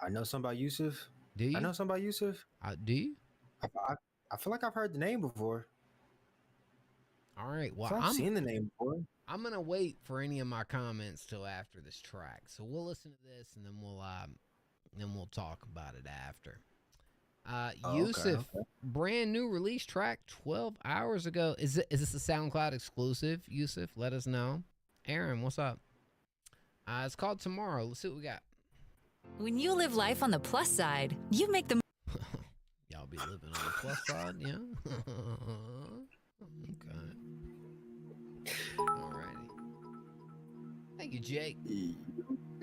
S1: I know something about Yusuf.
S3: Do you?
S1: I know something about Yusuf.
S3: Do you?
S1: I feel like I've heard the name before.
S3: All right. Well,
S1: I've seen the name before.
S3: I'm gonna wait for any of my comments till after this track. So we'll listen to this and then we'll talk about it after. Yusuf, brand new release track 12 hours ago. Is this a SoundCloud exclusive, Yusuf? Let us know. Aaron, what's up? It's called Tomorrow. Let's see what we got.
S15: When you live life on the plus side, you make the...
S3: Y'all be living on the plus side, yeah? Okay. Alrighty. Thank you, Jake.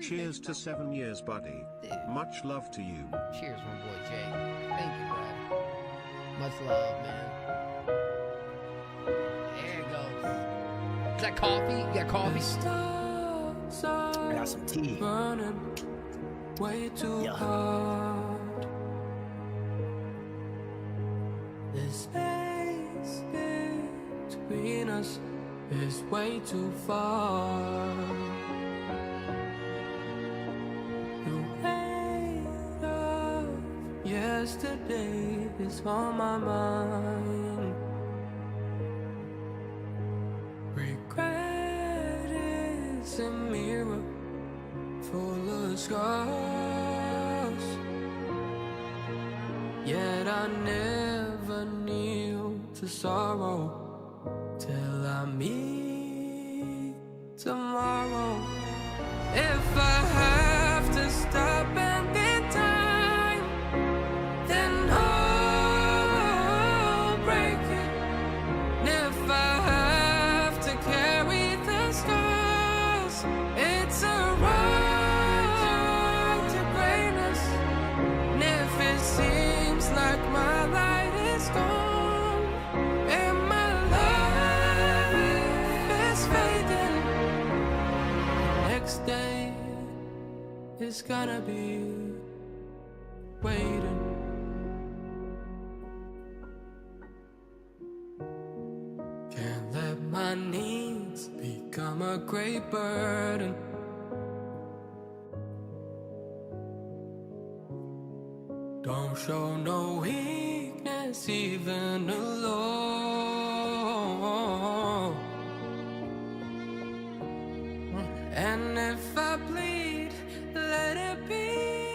S11: Cheers to 7 years, buddy. Much love to you.
S3: Cheers, my boy Jake. Thank you, bro. Much love, man. There it goes. Is that coffee? You got coffee?
S1: I got some tea.
S14: Way too hard. The space between us is way too far. The weight of yesterday is on my mind. Regret is a mirror full of scars, yet I never kneel to sorrow till I meet tomorrow. If I have to stop and get time, then I'll break it. And if I have to carry the scars, it's a right to greatness. And if it seems like my light is gone and my life is fading, next day is gonna be waiting. Can't let my needs become a great burden. Don't show no weakness even alone. And if I bleed, let it be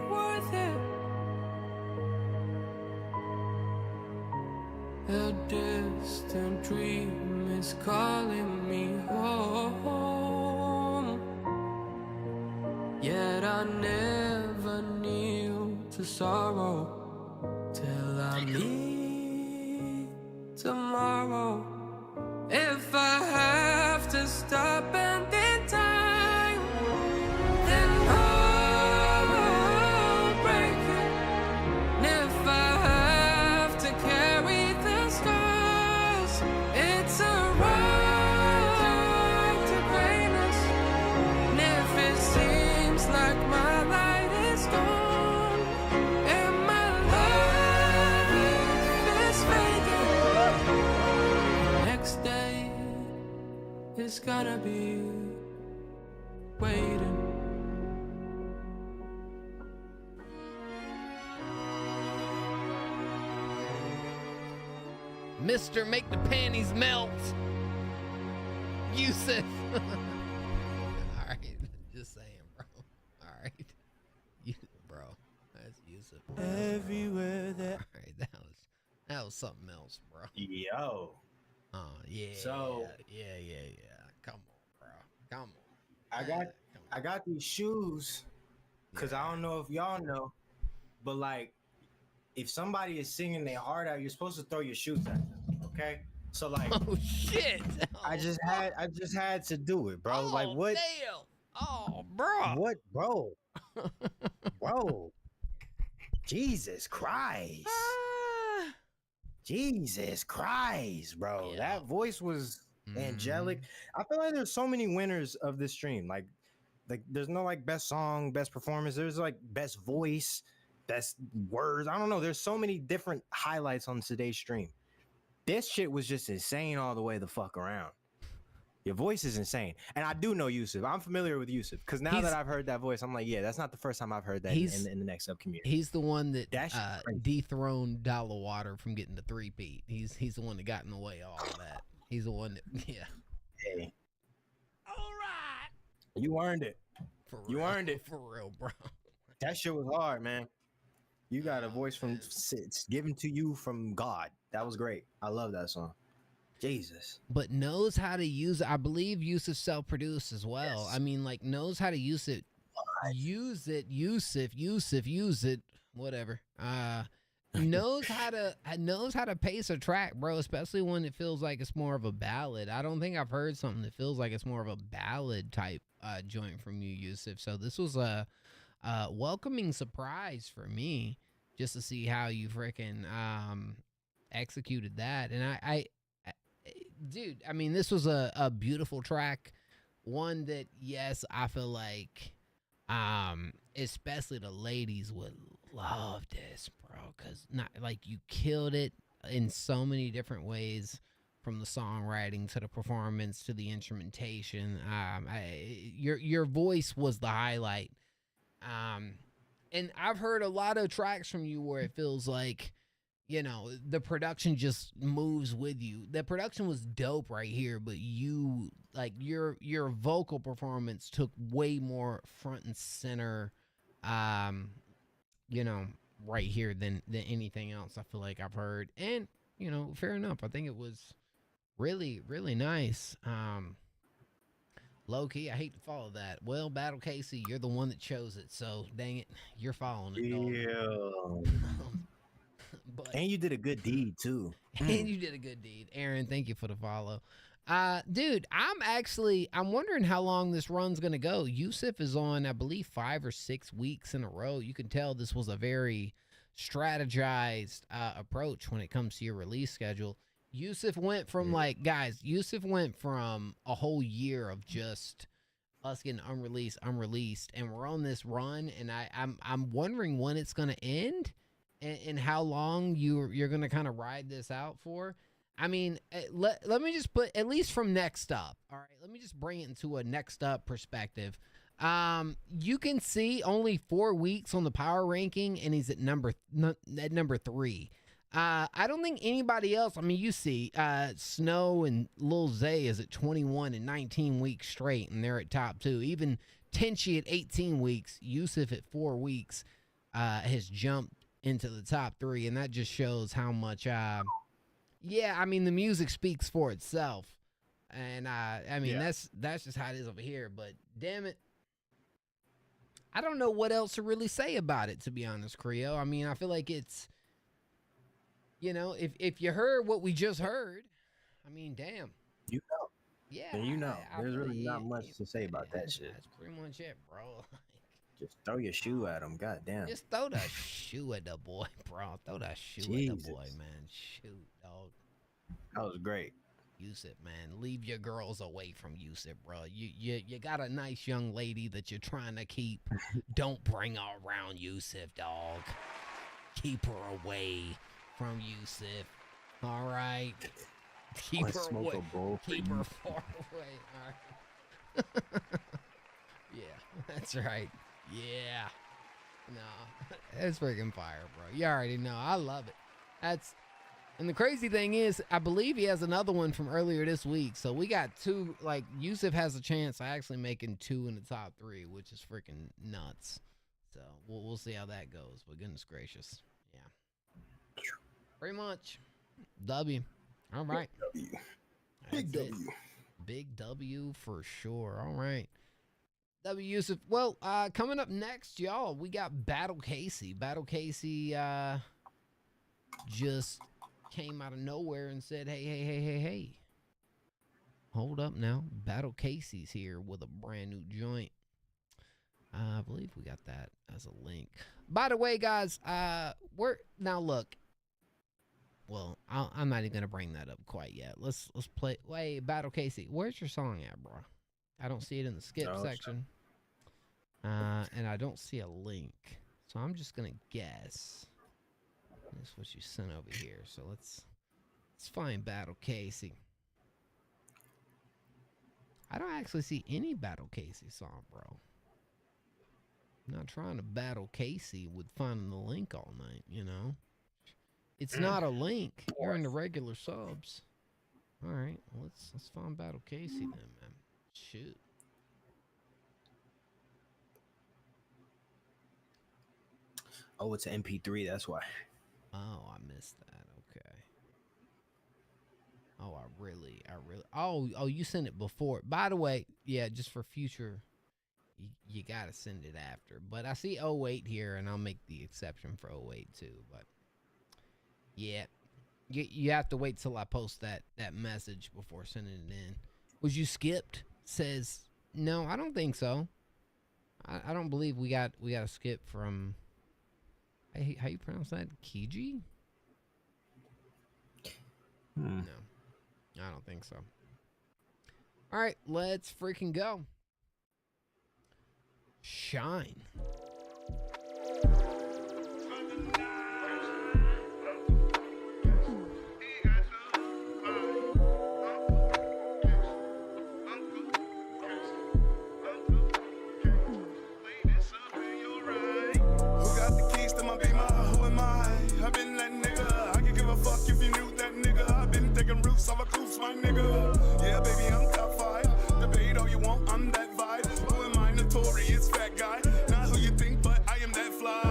S14: worth it. A distant dream is calling me home. Yet I never kneel to sorrow till I meet tomorrow. If I have to stop and then time, then I'll break it. And if I have to carry the scars, it's a right to greatness. And if it seems like my light is gone and my life is fading, next day it's gonna be waiting.
S3: Mr. Make the panties melt. Yusuf. All right. Just saying, bro. All right. You, bro. That's Yusuf.
S1: Everywhere that.
S3: All right. That was something else, bro.
S1: Yo.
S3: Yeah.
S1: So
S3: yeah. Come on, bro. Come on.
S1: I got these shoes because I don't know if y'all know, but like if somebody is singing their heart out, you're supposed to throw your shoes at them. Okay. So like
S3: Oh shit.
S1: I just had to do it, bro.
S3: Oh,
S1: like what?
S3: Damn. Oh, bro.
S1: What, bro? Bro. Jesus Christ. Jesus Christ, bro.
S3: Yeah.
S1: That voice was angelic. I feel like there's so many winners of this stream. Like there's no like best song, best performance. There's like best voice, best words. I don't know. There's so many different highlights on today's stream. This shit was just insane all the way the fuck around. Your voice is insane. And I do know Yusuf. I'm familiar with Yusuf because now that I've heard that voice, I'm like, yeah, that's not the first time I've heard that in the next up community.
S3: He's the one that dethroned Dollar Water from getting the three-peat. He's the one that got in the way of all of that. He's the one that, yeah.
S1: Hey. All right. You earned it. You earned it.
S3: For real, bro.
S1: That shit was hard, man. You got a voice from it's given to you from God. That was great. I love that song. Jesus.
S3: But knows how to use it. I believe Yusuf self-produced as well. Yes. I mean, like, knows how to use it. What? Use it, use it. Whatever. Knows how to pace a track, bro, especially when it feels like it's more of a ballad. I don't think I've heard something that feels like it's more of a ballad type joint from you, Yusuf. So this was a welcoming surprise for me just to see how you freaking executed that. And I dude, I mean, this was a beautiful track. One that, yes, I feel like especially the ladies would love this, bro, because not like you killed it in so many different ways, from the songwriting to the performance to the instrumentation. Your voice was the highlight. And I've heard a lot of tracks from you where it feels like, you know, the production just moves with you. The production was dope right here, but you, like, your vocal performance took way more front and center, you know, right here than anything else I feel like I've heard. And, you know, fair enough. I think it was really, really nice. Low key, I hate to follow that. Well, Battle Casey, you're the one that chose it, so dang it, you're following it.
S1: Yeah. But, and you did a good deed too.
S3: And you did a good deed. Aaron, thank you for the follow. Dude, I'm wondering how long this run's gonna go. Yusuf is on, I believe, 5 or 6 weeks in a row. You can tell this was a very strategized approach when it comes to your release schedule. Yusuf went from Yusuf went from a whole year of just us getting unreleased, and we're on this run, and I'm wondering when it's gonna end. And how long you're gonna kind of ride this out for. I mean, let me just put, at least from next up. All right, let me just bring it into a next up perspective. You can see only 4 weeks on the power ranking, and he's at number 3. I don't think anybody else. I mean, you see, Snow and Lil Zay is at 21 and 19 weeks straight, and they're at top 2. Even Tenchi at 18 weeks, Yusuf at 4 weeks, has jumped into the top 3, and that just shows how much. Yeah, I mean, the music speaks for itself, and I mean that's just how it is over here. But damn it, I don't know what else to really say about it, to be honest, Creo. I mean, I feel like it's, you know, if you heard what we just heard, I mean, damn.
S1: You know.
S3: Yeah.
S1: And you know, there's really not
S3: yeah,
S1: much to say about that shit.
S3: That's pretty much it, bro.
S1: Just throw your shoe at him, goddamn.
S3: Just throw that shoe at the boy, bro. Throw that shoe at the boy, man. Shoot, dog.
S1: That was great.
S3: Yusuf, man. Leave your girls away from Yusuf, bro. You got a nice young lady that you're trying to keep. Don't bring her around Yusuf, dog. Keep her away from Yusuf. All right. Keep her away. Keep her far away. All right. Yeah, that's right. Yeah. No, that's freaking fire, bro. You already know. I love it. And the crazy thing is, I believe he has another one from earlier this week. So we got 2, like, Yusuf has a chance of actually making 2 in the top 3, which is freaking nuts. So we'll see how that goes. But goodness gracious. Yeah. Pretty much. W. All right.
S1: Big W.
S3: Big W for sure. All right. W Yusuf. Well, coming up next, y'all, we got Battle Casey. Battle Casey just came out of nowhere and said, hey. Hold up now. Battle Casey's here with a brand new joint. I believe we got that as a link. By the way, guys, now look. Well, I'm not even gonna bring that up quite yet. Let's play. Wait, Battle Casey, where's your song at, bro? I don't see it in the skip section. And I don't see a link, so I'm just gonna guess. That's what you sent over here. So let's find Battle Casey. I don't actually see any Battle Casey song, bro. I'm not trying to battle Casey with finding the link all night, you know. It's not a link. You're in the regular subs. All right, well, let's find Battle Casey then, man. Shoot.
S1: Oh, it's an MP3. That's why.
S3: Oh, I missed that. Okay. Oh, I really. Oh, you sent it before. By the way, yeah, just for future, you gotta send it after. But I see 08 here, and I'll make the exception for 08 too. But yeah, you have to wait till I post that message before sending it in. Was you skipped? Says no. I don't think so. I don't believe we got a skip from. How you pronounce that? Kiji? No, I don't think so. All right, let's freaking go. Shine.
S6: My nigga, yeah, baby, I'm top 5. Debate all you want, I'm that vibe. Who am I? Notorious fat guy. Not who you think, but I am that fly.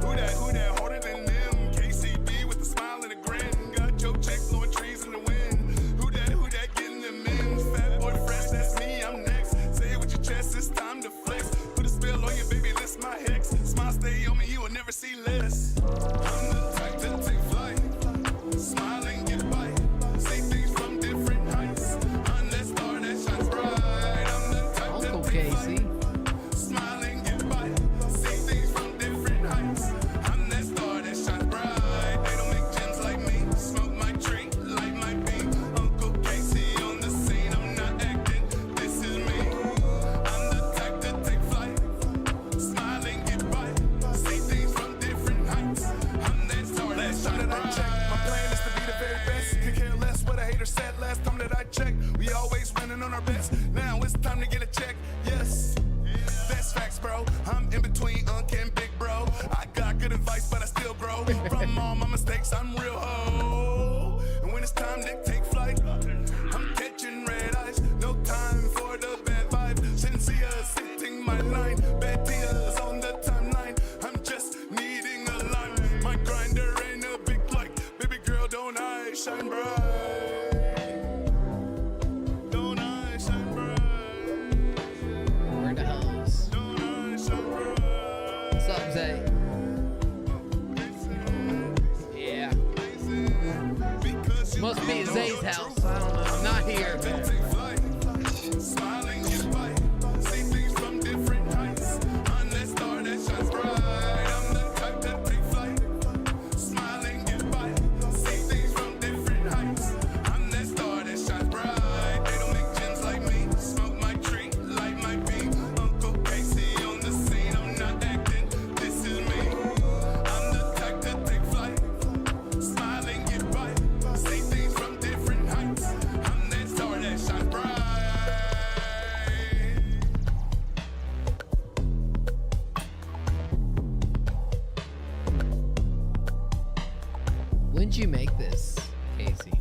S6: Who that harder than them? KCB with a smile and a grin. Got your check blowing trees in the wind. Who that getting them in? Fat boy fresh, that's me, I'm next. Say it with your chest, it's time to flex. Put a spell on you, baby, list my hex. Smile stay on me, you will never see less. I'm the type that take flight. Smile and get by. Say things from different heights. I'm that star that shines bright. I'm the type that take flight. Smile and get by. Say things from different heights. I'm that star that shines bright. They don't make gems like me. Smoke my tree, light my beam. Uncle Casey on the scene. I'm not acting, this is me. I'm the type that take flight. Smile and get by. Say things from different heights. I'm that star that shines bright. My plan is to be the very best. Could care less what a hater said last time that I checked. We always winning on our best. Now it's time to get a check. Yes. in between Unc and Big Bro. I got good advice, but I still grow. From all my mistakes, I'm real ho. And when it's time to take flight, I'm catching red eyes. No time for the bad vibe. Sincere, sitting my line. Bad tears on the timeline. I'm just needing a line. My grinder ain't a big light. Baby girl, don't I shine bright?
S3: Yeah. Must be at Zay's house. I don't know. Not here.
S6: Smiling, get by. See things from different heights. On that star that shines bright. I'm the type that take flight. Smiling, get by. See things from different heights. I'm that star that shines bright. They don't make gems like me. Smoke my tree, light my beam. Uncle Casey on the scene. I'm not acting. This is me. I'm the type that take flight. Smiling, get by. See things from different heights. I'm that star that shines bright.
S3: When'd you make this, Casey?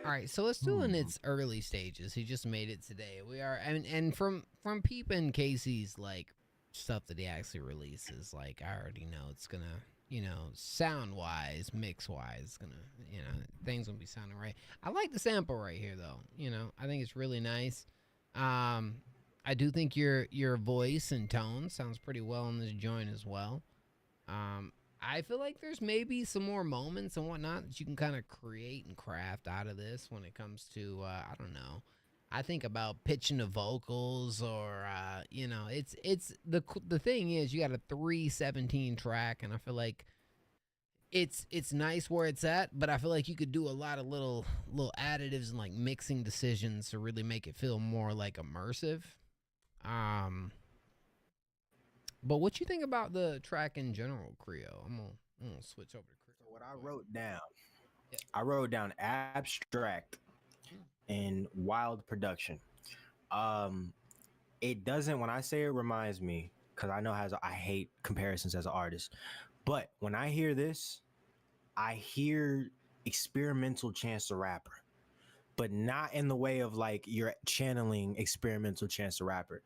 S3: All right, so it's still in its early stages. He just made it today. We are, and from peeping Casey's like stuff that he actually releases, like I already know it's gonna, you know, sound wise, mix wise, gonna, you know, things gonna be sounding right. I like the sample right here though. You know, I think it's really nice. I do think your voice and tone sounds pretty well in this joint as well. I feel like there's maybe some more moments and whatnot that you can kind of create and craft out of this when it comes to, I don't know. I think about pitching the vocals or, you know, it's the thing is you got a 3:17 track and I feel like it's nice where it's at, but I feel like you could do a lot of little additives and like mixing decisions to really make it feel more like immersive. But what you think about the track in general, Creo? I'm gonna switch over to Creo.
S1: So what I wrote down abstract and wild production. It doesn't, when I say it reminds me, because I know I hate comparisons as an artist, but when I hear this, I hear experimental Chance the Rapper, but not in the way of like you're channeling experimental Chance the Rapper.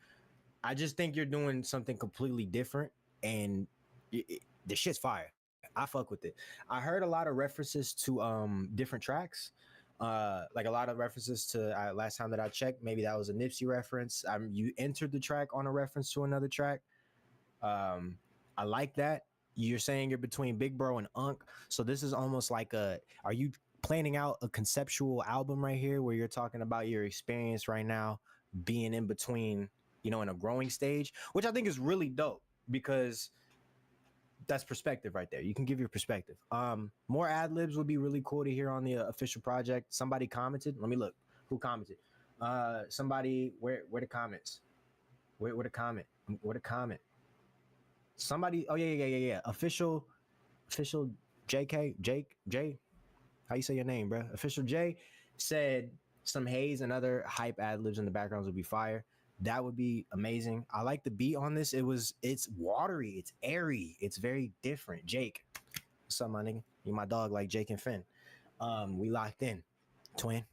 S1: I just think you're doing something completely different, and the shit's fire. I fuck with it. I heard a lot of references to different tracks, like a lot of references to last time that I checked. Maybe that was a Nipsey reference. You entered the track on a reference to another track. I like that. You're saying you're between Big Bro and Unc, so this is almost like are you planning out a conceptual album right here where you're talking about your experience right now being in between, you know, in a growing stage, which I think is really dope because that's perspective right there. You can give your perspective. More ad libs would be really cool to hear on the official project. Somebody commented. Let me look. Who commented? Somebody. Where the comments? Where the comment? Where the comment? Somebody. Oh yeah. Official JK J. How you say your name, bro? Official J said some haze and other hype ad libs in the backgrounds would be fire. That would be amazing. I like the beat on this. It's watery, it's airy, it's very different. Jake, what's up, my nigga? You my dog, like Jake and Finn. We locked in, twin.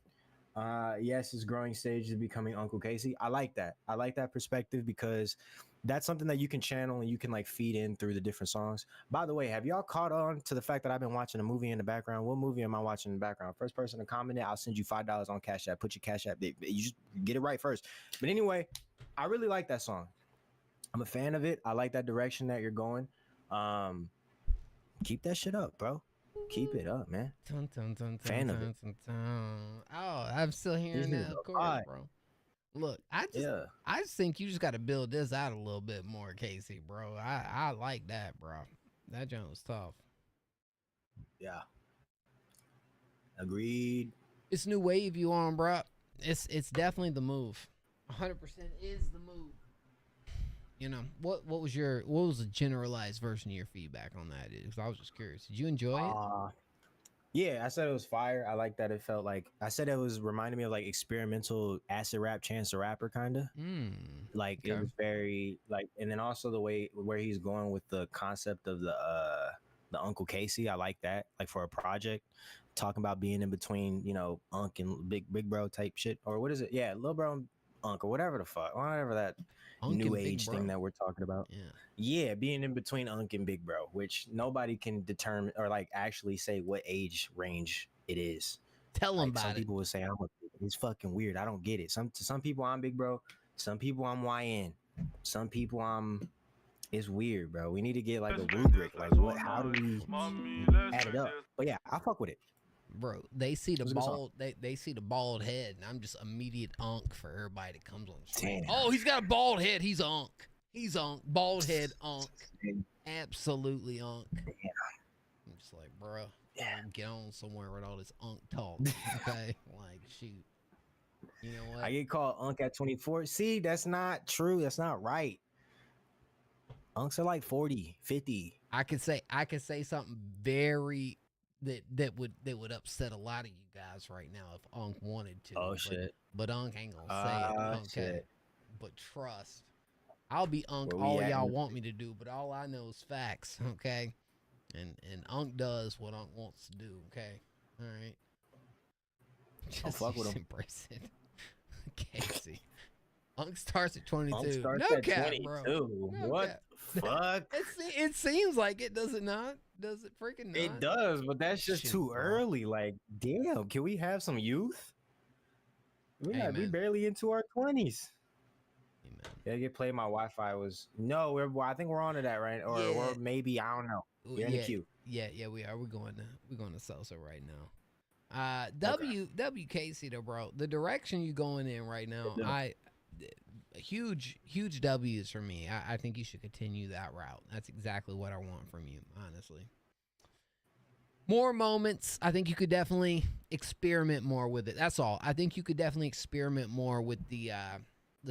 S1: Yes, his growing stage is becoming Uncle Casey. I like that. I like that perspective because that's something that you can channel and you can like feed in through the different songs. By the way, have y'all caught on to the fact that I've been watching a movie in the background? What movie am I watching in the background? First person to comment it, I'll send you $5 on Cash App. Put your Cash App. You just get it right first. But anyway, I really like that song. I'm a fan of it. I like that direction that you're going. Keep that shit up, bro. Keep it up, man. Fan of it.
S3: Oh, I'm still hearing that chorus, bro. Look, I just think you just got to build this out a little bit more, Casey, bro. I like that, bro. That joint was tough.
S1: Yeah. Agreed.
S3: It's new wave you on, bro. It's definitely the move. 100% is the move. You know, what was the generalized version of your feedback on that? Because I was just curious. Did you enjoy it?
S1: Yeah, I said it was fire. I like that it felt like I said it was reminding me of like experimental acid rap, Chance the Rapper kind of. Like it was very like, and then also the way where he's going with the concept of the Uncle Casey. I like that. Like for a project, talking about being in between, you know, Unc and big bro type shit, or what is it? Yeah, Lil Bro and Unc or whatever the fuck, whatever that
S3: Unc
S1: new
S3: and Big
S1: age
S3: Bro.
S1: thing that we're talking about. Yeah, being in between Unc and Big Bro, which nobody can determine or like actually say what age range it is.
S3: Tell them
S1: like,
S3: about
S1: some
S3: it.
S1: people would say it's fucking weird. I don't get it. To some people I'm Big Bro, some people I'm YN, some people it's weird, bro. We need to get like a rubric. Like how do we add it up? But yeah, I fuck with it.
S3: Bro, they see the bald they see the bald head, and I'm just immediate Unc for everybody that comes on the street. Oh, he's got a bald head. He's Unc. He's Unc. Bald head Unc. Absolutely Unc. I'm just like, bro, get on somewhere with all this Unc talk. Okay? Like, shoot. You know what?
S1: I get called Unc at 24. See, that's not true. That's not right. Uncs are like 40, 50.
S3: I could say something very that would upset a lot of you guys right now if Unc wanted to.
S1: Oh shit.
S3: But Unc ain't gonna say it. Okay.
S1: Shit.
S3: But trust, I'll be Unc all y'all want me to do, but all I know is facts, okay? And Unc does what Unc wants to do, okay? All right.
S1: I'll fuck with him.
S3: Embrace it. Casey. Unc starts at 22.
S1: Unc starts
S3: no
S1: at
S3: cap,
S1: 22.
S3: bro. No
S1: What
S3: cap.
S1: the fuck?
S3: It seems like it, does it not? Does it freaking not?
S1: It does, but that's just too early. Like, damn, can we have some youth? We barely into our 20s. Yeah, get played. My Wi-Fi was I think we're on to that, right? Or maybe I don't know. We're in the queue.
S3: Yeah, we are. We're going to salsa right now. WKC though, bro. The direction you going in right now, huge W's for me. I think you should continue that route. That's exactly what I want from you, honestly. More moments. I think you could definitely experiment more with it. That's all. I think you could definitely experiment more with the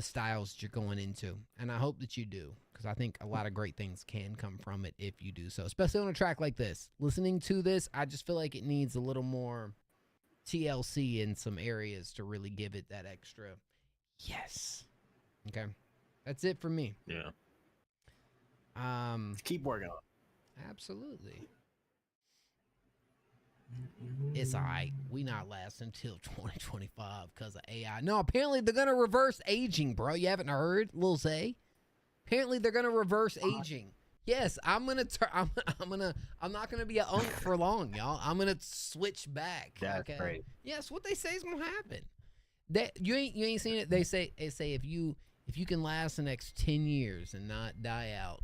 S3: styles that you're going into, and I hope that you do, because I think a lot of great things can come from it if you do so, especially on a track like this. Listening to this, I just feel like it needs a little more TLC in some areas to really give it that extra yes. Okay, that's it for me.
S1: Yeah. Keep working on it.
S3: Absolutely. It's all right. We not last until 2025 because of AI. No, apparently they're gonna reverse aging, bro. You haven't heard, Lil Zay? Apparently they're gonna reverse aging. Yes, I'm not gonna be an Unc for long, y'all. I'm gonna switch back.
S1: That's great.
S3: Yes, what they say is gonna happen. That you ain't seen it. They say if you can last the next 10 years and not die out,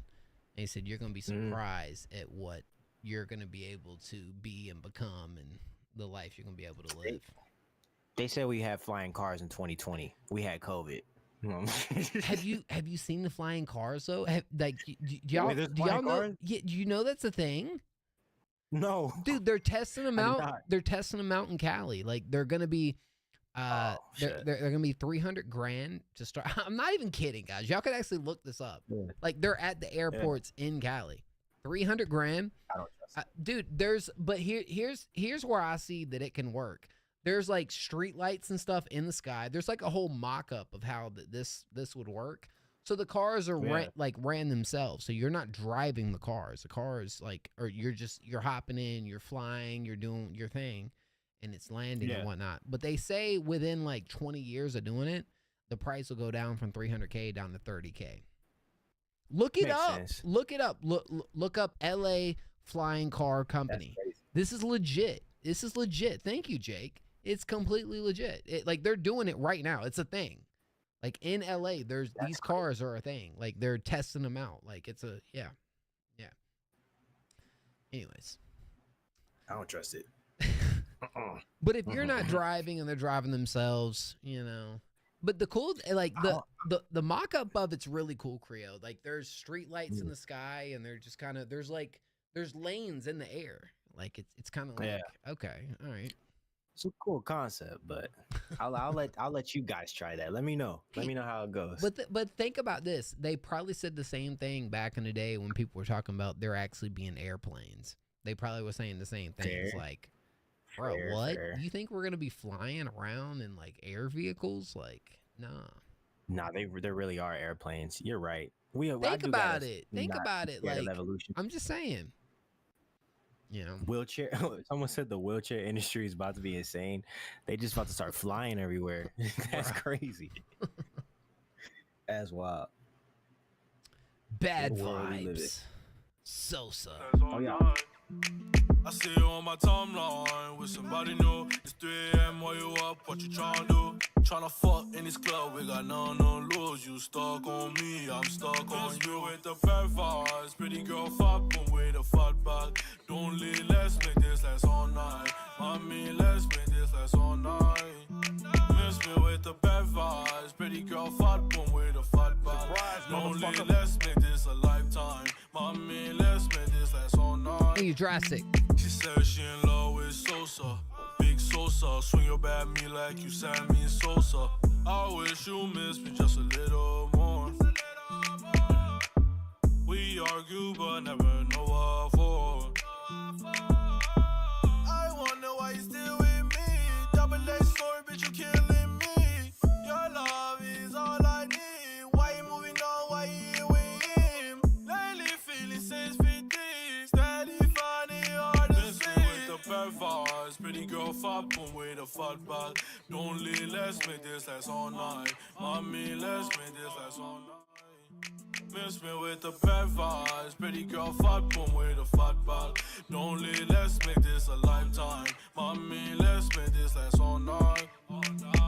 S3: they said you're gonna be surprised at what you're going to be able to be and become and the life you're going to be able to live.
S1: They said we had flying cars in 2020. We had COVID.
S3: Have you seen the flying cars though? Do y'all know? Yeah, do you know that's a thing?
S1: No.
S3: Dude, they're testing them out. They're testing them out in Cali. Like they're going to be they're going to be $300,000 to start. I'm not even kidding, guys. Y'all could actually look this up. Yeah. Like they're at the airports in Cali. $300,000.
S1: I don't trust it.
S3: Dude, here's where I see that it can work. There's like street lights and stuff in the sky. There's like a whole mock-up of how this would work. So the cars are ran themselves. So you're not driving the cars. The cars you're hopping in, you're flying, you're doing your thing, and it's landing and whatnot. But they say within like 20 years of doing it, the price will go down from $300,000 down to $30,000. Look it up. Look it up. Look up LA Flying Car Company. This is legit. Thank you, Jake. It's completely legit. They're doing it right now. It's a thing. Like in LA, these cars are a thing. Like they're testing them out. Like it's a yeah. Anyways,
S1: I don't trust it.
S3: But if you're not driving and they're driving themselves, you know. But the cool, like the mock-up of it's really cool, Creo. Like there's street lights in the sky, and they're just kind of there's lanes in the air. Like it's kind of like okay, all right.
S1: It's a cool concept, but I'll let you guys try that. Let me know. Let me know how it goes.
S3: But think about this. They probably said the same thing back in the day when people were talking about there actually being airplanes. They probably were saying the same things.
S1: Fair.
S3: Like, bro,
S1: Fair,
S3: what?
S1: fair.
S3: You think we're gonna be flying around in like air vehicles? Like, nah.
S1: Nah, there really are airplanes. You're right.
S3: Think about it. Think about it.
S1: Like
S3: Like,
S1: evolution.
S3: I'm just saying. You know,
S1: Wheelchair. Someone said the wheelchair industry is about to be insane. They just about to start flying everywhere. That's crazy. That's wild.
S3: Bad
S1: The world we live in.
S3: vibes. Sosa.
S1: Oh yeah.
S6: I see you on my timeline with somebody new. It's 3 a.m. Why you up? What you tryna do? Tryna fuck in this club, we got none on lose. You stuck on me, I'm stuck on you. With the bad vibes, pretty girl, fuck boom with a fat back. Don't leave, let's make this last all night. Mommy, let's make this last all night. Miss me with the bad vibes, pretty girl, fat boom with a fat back. Don't leave, let's make this a lifetime. Mommy, let's make this last all night.
S3: Hey, you drastic.
S6: She said she in love with Sosa, big Sosa. Swing your bat me like you Sammy Sosa. I wish you missed me just a little more. We argue but never know what for. I wonder why you still with me. Double A story, bitch, you killing me. Your love is all I need. Why you moving on? Why you here with him? Lately feeling 650. Steady finding hard to see. With the bad vibes, pretty girl, fat boom with a fat back. Don't leave, let's make this last all night. Mommy, let's make this last all night. Miss me with the bad vibes, pretty girl, fat boom with a fat back. Don't leave, let's make this a lifetime. Mommy, let's make this last all night. All night.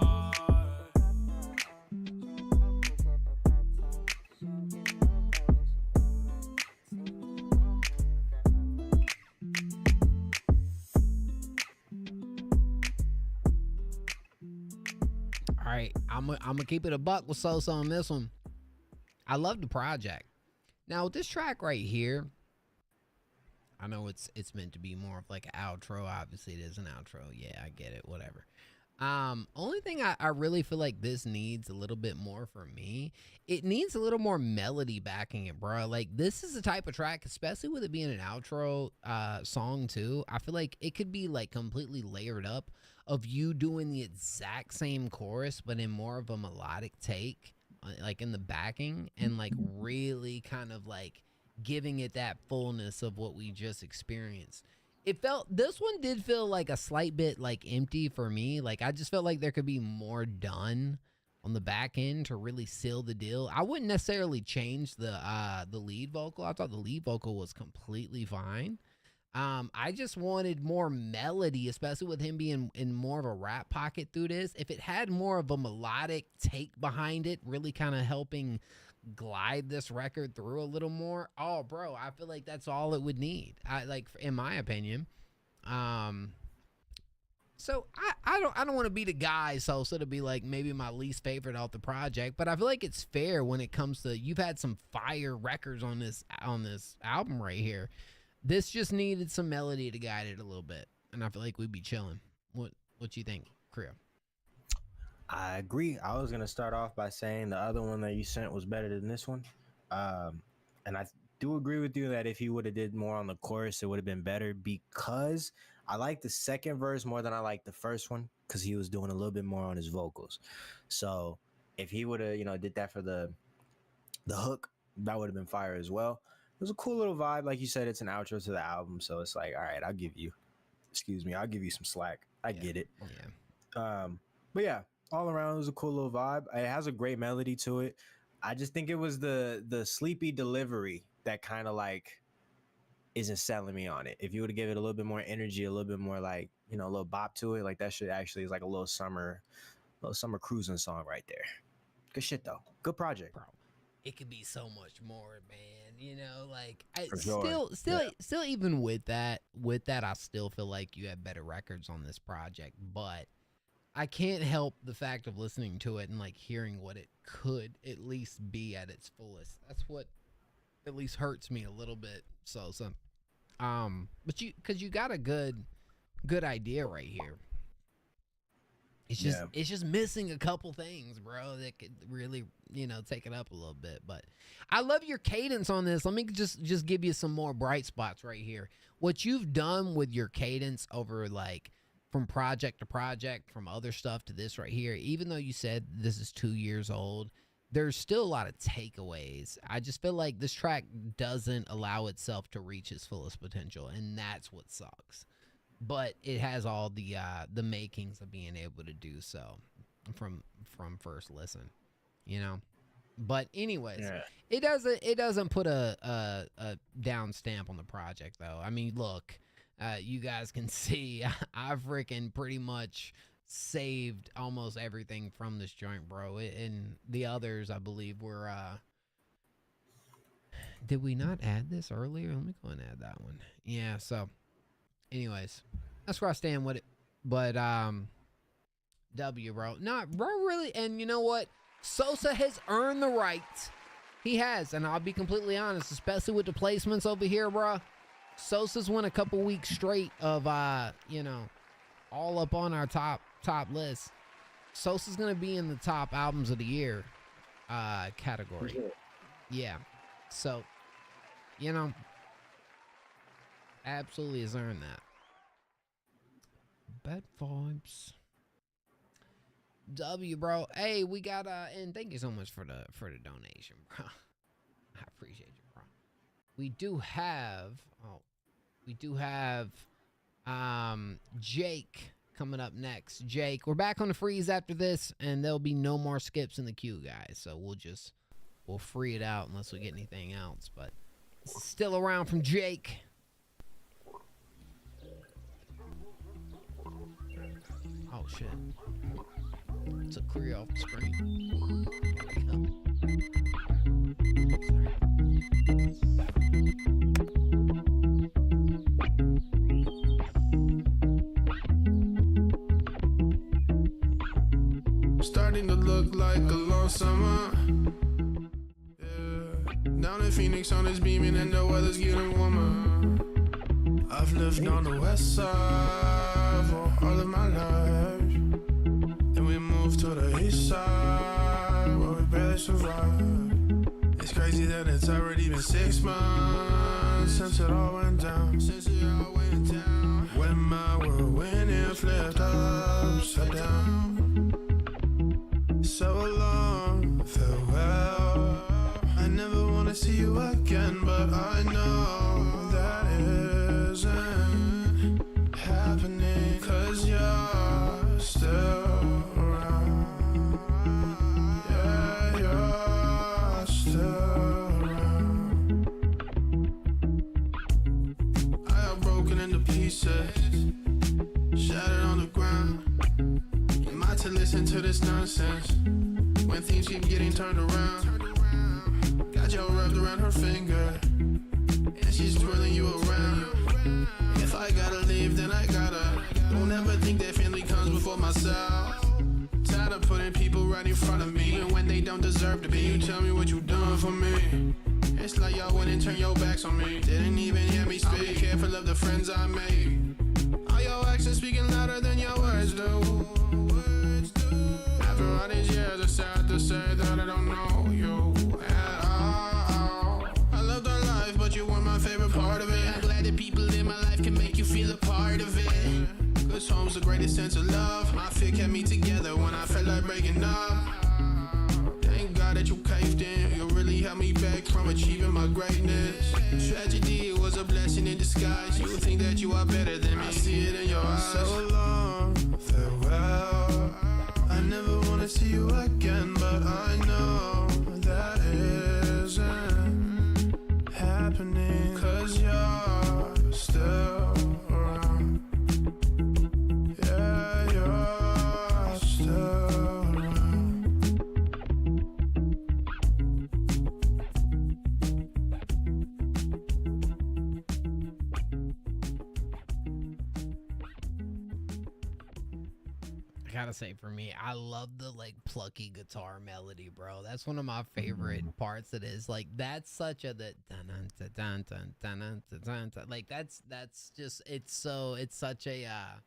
S3: All right, I'm gonna keep it a buck with Sosa on this one. I love the project. Now with this track right here, I know it's meant to be more of like an outro. Obviously, it is an outro. Yeah, I get it. Whatever. Only thing I really feel like this needs a little bit more for me. It needs a little more melody backing it, bro. Like this is the type of track, especially with it being an outro song too. I feel like it could be like completely layered up of you doing the exact same chorus, but in more of a melodic take, like in the backing, and like really kind of like giving it that fullness of what we just experienced. This one did feel like a slight bit like empty for me. Like I just felt like there could be more done on the back end to really seal the deal. I wouldn't necessarily change the lead vocal. I thought the lead vocal was completely fine. I just wanted more melody, especially with him being in more of a rap pocket through this. If it had more of a melodic take behind it, really kind of helping glide this record through a little more. Oh, bro, I feel like that's all it would need. In my opinion. So I don't want to be the guy, Sosa, to be like maybe my least favorite off the project, but I feel like it's fair when it comes to you've had some fire records on this album right here. This just needed some melody to guide it a little bit, and I feel like we'd be chilling. What you think, Creo?
S1: I agree. I was gonna start off by saying the other one that you sent was better than this one, and I do agree with you that if he would have did more on the chorus, it would have been better, because I like the second verse more than I like the first one because he was doing a little bit more on his vocals. So if he would have did that for the hook, that would have been fire as well. It was a cool little vibe. Like you said, it's an outro to the album, so it's like, all right, I'll give you some slack. I get it.
S3: Yeah.
S1: But yeah, all around, it was a cool little vibe. It has a great melody to it. I just think it was the sleepy delivery that kind of like isn't selling me on it. If you would have given it a little bit more energy, a little bit more like, a little bop to it, like that shit actually is like a little summer cruising song right there. Good shit though. Good project,
S3: Bro, it could be so much more, man.
S1: For sure.
S3: Still even with that, I still feel like you have better records on this project, but I can't help the fact of listening to it and like hearing what it could at least be at its fullest. That's what at least hurts me a little bit. But because you got a good idea right here. It's just missing a couple things, bro, that could really, take it up a little bit. But I love your cadence on this. Let me just give you some more bright spots right here. What you've done with your cadence over like from project to project, from other stuff to this right here, even though you said this is 2 years old, there's still a lot of takeaways. I just feel like this track doesn't allow itself to reach its fullest potential, and that's what sucks. But it has all the makings of being able to do so from first listen, But anyways, it doesn't put a down stamp on the project though. I mean, look, you guys can see I freaking pretty much saved almost everything from this joint, bro. And the others, I believe, were did we not add this earlier? Let me go and add that one. Yeah, so anyways, that's where I stand with it. But W, bro. Bro, really, and you know what? Sosa has earned the right. He has, and I'll be completely honest, especially with the placements over here, bro. Sosa's won a couple weeks straight of all up on our top list. Sosa's gonna be in the top albums of the year category. Yeah. So, absolutely has earned that. Bad vibes. W, bro. Hey, we got and thank you so much for the donation, bro. I appreciate you, bro. We do have Jake coming up next. Jake, we're back on the freeze after this, and there'll be no more skips in the queue, guys. So we'll free it out unless we get anything else. But this is still around from Jake. Oh shit. Took Korea off the screen.
S6: Starting to look like a long summer. Down in Phoenix, sun is beaming and the weather's getting warmer. I've lived on the west side for all of my life. Then we moved to the east side where we barely survived. It's crazy that it's already been 6 months since it all went down. When my world went and flipped upside down. So long, farewell. I never wanna see you again, but I know that isn't happening, 'cause you're still around. Yeah, you're still around. I got broken into pieces, shattered on the ground. Am I to listen to this nonsense when things keep getting turned around? Got you wrapped around her finger, and she's twirling you around. If I gotta leave, then I gotta. Don't ever think that family comes before myself. Tired of putting people right in front of me, even when they don't deserve to be. You tell me what you done for me. It's like y'all went and turned your backs on me. Didn't even hear me speak. Be careful of the friends I made. All your actions speaking louder than your words do. After all these years, it's sad to say that I don't know you at all. I loved our life, but you weren't my favorite part of it. I'm glad that people in my life can make you feel a part of it. 'Cause home's the greatest sense of love. My fear kept me together when I felt like breaking up. Thank God that you caved in. You really held me back from achieving my greatness. Tragedy was a blessing in disguise. You think that you are better than me. I see it in your eyes. So long, farewell. I never wanna see you again, but I know that isn't happening, 'cause you're still around. Yeah, you're still around.
S3: I gotta say, for me, I love the like plucky guitar melody, bro. That's one of my favorite parts. It is like that's such a like that's just it's such a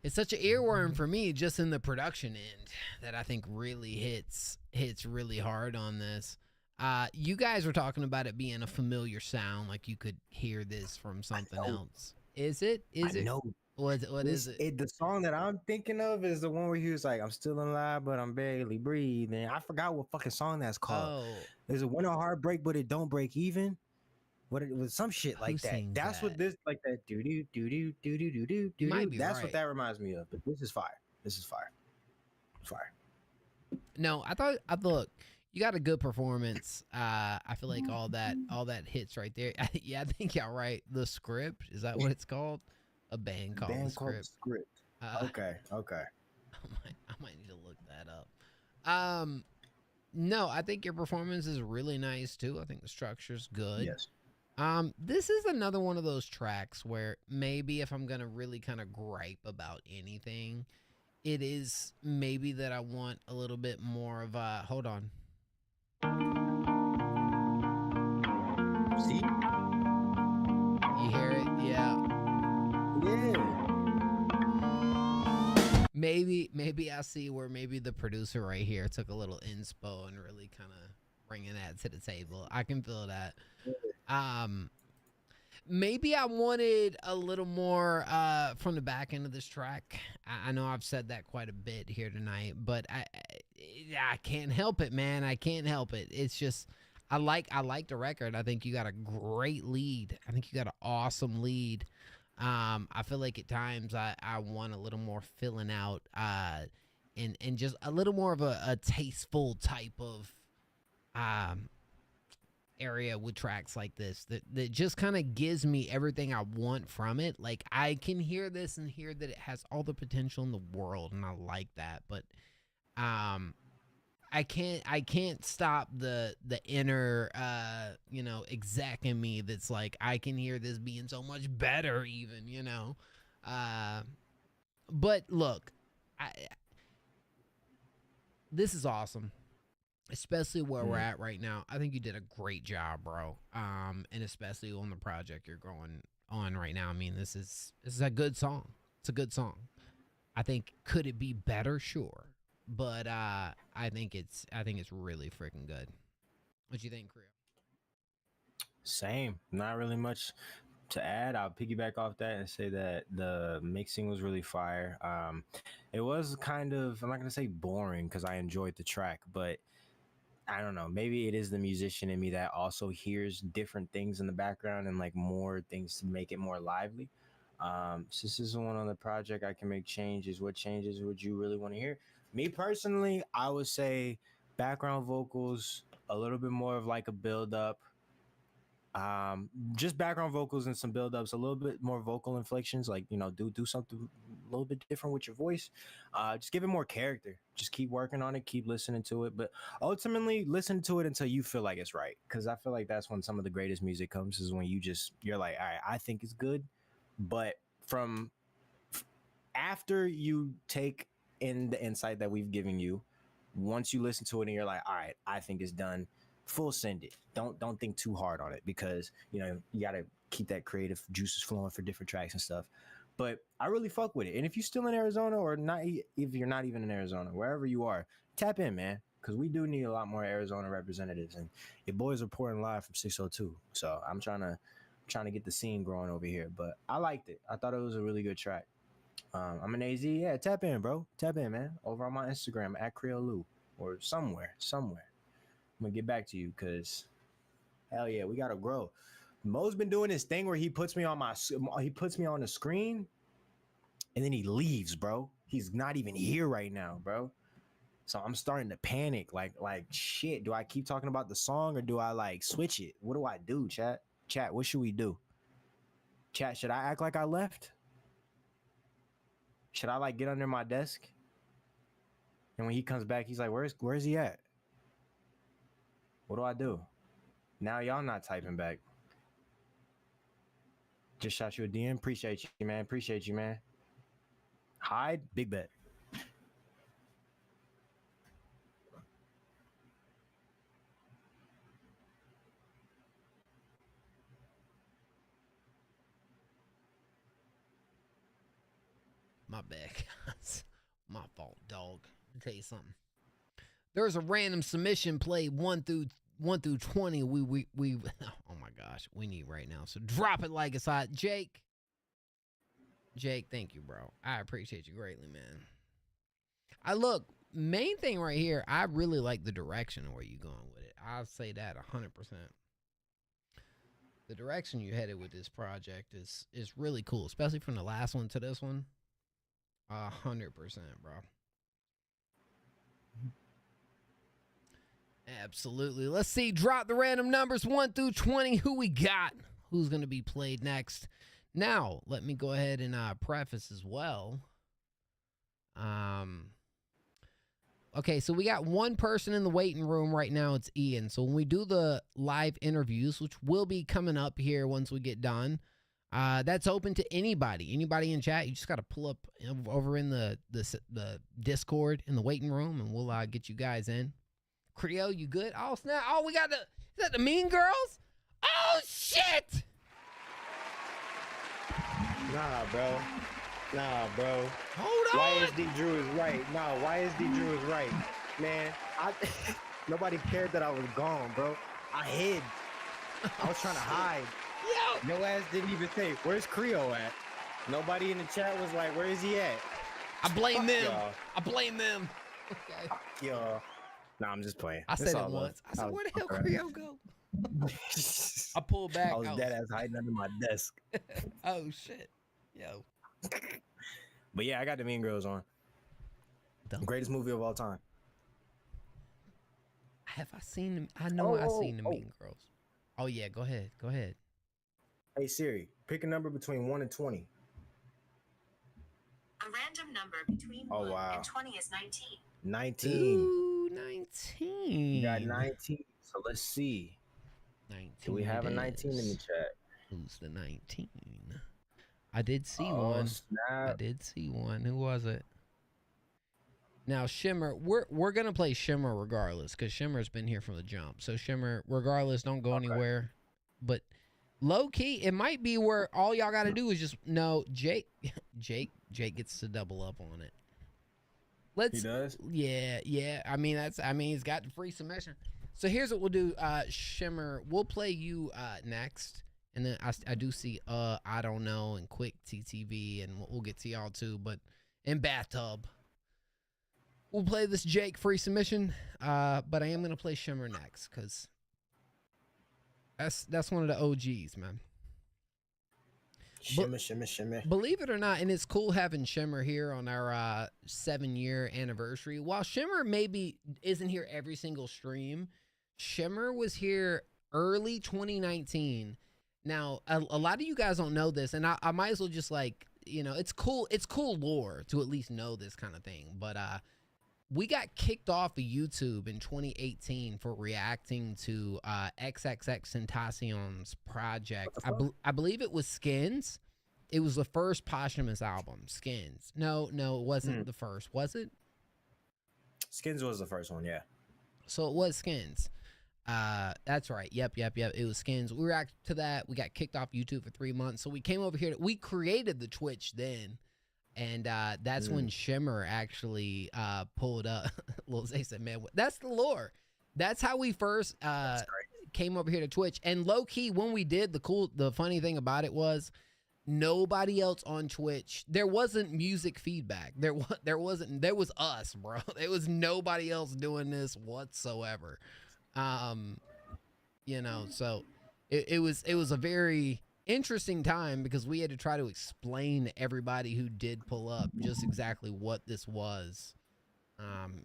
S3: It's such an earworm for me just in the production end that I think really hits really hard on this. You guys were talking about it being a familiar sound, like you could hear this from something else. Is it? Is it?
S1: No.
S3: What is it?
S1: The song that I'm thinking of is the one where he was like, I'm still alive, but I'm barely breathing. I forgot what fucking song that's called.
S3: Oh,
S1: There's a when a heart break, but it don't break even. What it was, some shit
S3: who
S1: like that.
S3: sings
S1: That's
S3: that?
S1: what this like that doo doo doo doo doo doo doo doo
S3: You might
S1: doo.
S3: be
S1: That's
S3: right.
S1: what that reminds me of. But this is fire. This is fire. Fire.
S3: No, I thought you got a good performance. I feel like all that hits right there. Yeah, I think y'all right. The Script, is that what it's called? A band called The Script.
S1: Okay.
S3: I might need to look that up. No, I think your performance is really nice too. I think the structure's good.
S1: Yes.
S3: This is another one of those tracks where maybe if I'm gonna really kind of gripe about anything, it is maybe that I want a little bit more of a hold on.
S1: See?
S3: You hear it? Yeah.
S1: Yeah.
S3: Maybe I see where maybe the producer right here took a little inspo and really kind of bringing that to the table. I can feel that. Maybe I wanted a little more from the back end of this track. I know I've said that quite a bit here tonight, but I can't help it, man. I can't help it. It's just I like the record. I think you got a great lead. I think you got an awesome lead. I feel like at times I want a little more filling out and just a little more of a tasteful type of area with tracks like this that just kind of gives me everything I want from it. Like I can hear this and hear that it has all the potential in the world, and I like that. But I can't stop the inner exec in me that's like I can hear this being so much better even, but look, this is awesome, especially where we're at right now. I think you did a great job, bro, and especially on the project you're going on right now. I mean, this is a good song. It's a good song. I think could it be better? Sure. But I think it's really freaking good. What you think, Creo?
S1: Same. Not really much to add. I'll piggyback off that and say that the mixing was really fire. It was kind of, I'm not gonna say boring because I enjoyed the track, but I don't know. Maybe it is the musician in me that also hears different things in the background and like more things to make it more lively. Since this is one on the project, I can make changes. What changes would you really want to hear? Me personally, I would say background vocals, a little bit more of like a build up. Just background vocals and some build ups, a little bit more vocal inflections, like, do something a little bit different with your voice. Just give it more character. Just keep working on it, keep listening to it, but ultimately listen to it until you feel like it's right. Cause I feel like that's when some of the greatest music comes, is when you're like, all right, I think it's good. But from after you take in the insight that we've given you, once you listen to it and you're like, all right, I think it's done, full send it. Don't think too hard on it, because you gotta keep that creative juices flowing for different tracks and stuff. But I really fuck with it. And if you're still in Arizona, or not, if you're not even in Arizona, wherever you are, tap in, man, because we do need a lot more Arizona representatives, and your boys are pouring live from 602. So I'm trying to get the scene growing over here. But I liked it. I thought it was a really good track. I'm an AZ. Yeah, tap in, bro. Tap in, man. Over on my Instagram at Creolu, or somewhere. I'm gonna get back to you, because hell yeah, we gotta grow. Mo's been doing this thing where he puts me on the screen and then he leaves, bro. He's not even here right now, bro. So I'm starting to panic. Like shit, do I keep talking about the song, or do I like switch it? What do I do, chat? Chat, what should we do? Chat, should I act like I left? Should I like get under my desk? And when he comes back, he's like, where's he at? What do I do? Now y'all not typing back. Just shot you a DM. Appreciate you, man. Hide, big bet.
S3: My bad, guys. My fault, dog. Let me tell you something. There's a random submission played 1 through 20. We oh my gosh, we need right now. So drop it like it's hot. Jake, thank you, bro. I appreciate you greatly, man. Look, main thing right here, I really like the direction of where you're going with it. I'll say that 100%. The direction you headed with this project is really cool, especially from the last one to this one. 100%, bro. Absolutely. Let's see. Drop the random numbers 1 through 20. Who we got? Who's going to be played next? Now, let me go ahead and preface as well. Okay, so we got one person in the waiting room right now. It's Ian. So when we do the live interviews, which will be coming up here once we get done, that's open to anybody. Anybody in chat, you just got to pull up over in the Discord in the waiting room, and we'll get you guys in. Creo, you good? Oh, snap. Oh, we got is that the Mean Girls? Oh, shit!
S1: Nah, bro.
S3: Hold on.
S1: YSD Drew is right. Nah, YSD Drew is right. Man, nobody cared that I was gone, bro. I hid. I was trying to hide.
S3: Yo!
S1: Your ass didn't even say, where's Creo at? Nobody in the chat was like, where is he at?
S3: I blame them.
S1: Y'all.
S3: I blame them. Okay.
S1: Yo. Nah, I'm just playing.
S3: I said it once. I said, where the hell Creo go? I pulled back.
S1: I was dead ass hiding under my desk.
S3: Oh, shit. Yo.
S1: But yeah, I got the Mean Girls on. Greatest movie of all time.
S3: Have I seen them? I know I've seen the Mean Girls. Oh, yeah. Go ahead.
S1: Hey, Siri, pick a number between 1 and 20.
S12: A random number between 1 and 20 is 19.
S1: 19.
S3: Ooh, 19.
S1: You got 19. So let's see.
S3: 19.
S1: Do we have a 19 in the chat?
S3: Who's the 19? I did see one.
S1: Snap.
S3: I did see one. Who was it? Now, Shimmer, we're going to play Shimmer regardless because Shimmer's been here from the jump. So, Shimmer, regardless, don't go anywhere. But low-key, it might be where all y'all got to do is just, no, Jake gets to double up on it. He
S1: does?
S3: Yeah. I mean, he's got the free submission. So, here's what we'll do. Shimmer, we'll play you next. And then I do see I Don't Know and Quick TTV, and we'll get to y'all too. But in Bathtub, we'll play this Jake free submission. But I am gonna play Shimmer next because that's one of the OGs, man.
S1: Shimmer.
S3: Believe it or not, and it's cool having Shimmer here on our 7-year anniversary. While Shimmer maybe isn't here every single stream, Shimmer was here early 2019. Now, a lot of you guys don't know this, and I might as well just it's cool lore to at least know this kind of thing. But we got kicked off of YouTube in 2018 for reacting to XXXTentacion's project. I believe it was Skins. It was the first posthumous album, Skins. No, it wasn't the first. Was it?
S1: Skins was the first one, yeah.
S3: So it was Skins. That's right. Yep. It was Skins. We reacted to that. We got kicked off YouTube for 3 months. So we came over here. We created the Twitch then. And that's when Shimmer actually pulled up. Lil Zay said, man, that's the lore. That's how we first came over here to Twitch. And low key, when we did, the funny thing about it was nobody else on Twitch. There wasn't music feedback. There was us, bro. There was nobody else doing this whatsoever. So it was a very interesting time because we had to try to explain to everybody who did pull up just exactly what this was.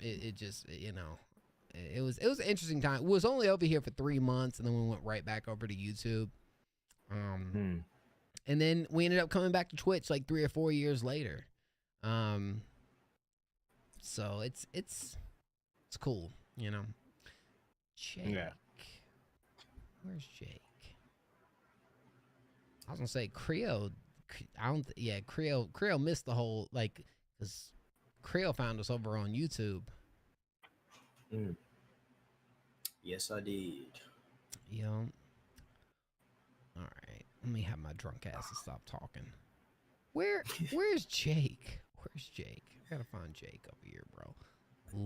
S3: It was an interesting time. It was only over here for 3 months, and then we went right back over to YouTube. And then we ended up coming back to Twitch like 3 or 4 years later. So it's cool, Jake.
S1: Yeah.
S3: Where's Jake? I was gonna say Creo. Creo missed the whole because Creo found us over on YouTube.
S1: Yes, I did.
S3: All right, let me have my drunk ass to stop talking. Where's Jake? Where's Jake? I gotta find Jake over here, bro.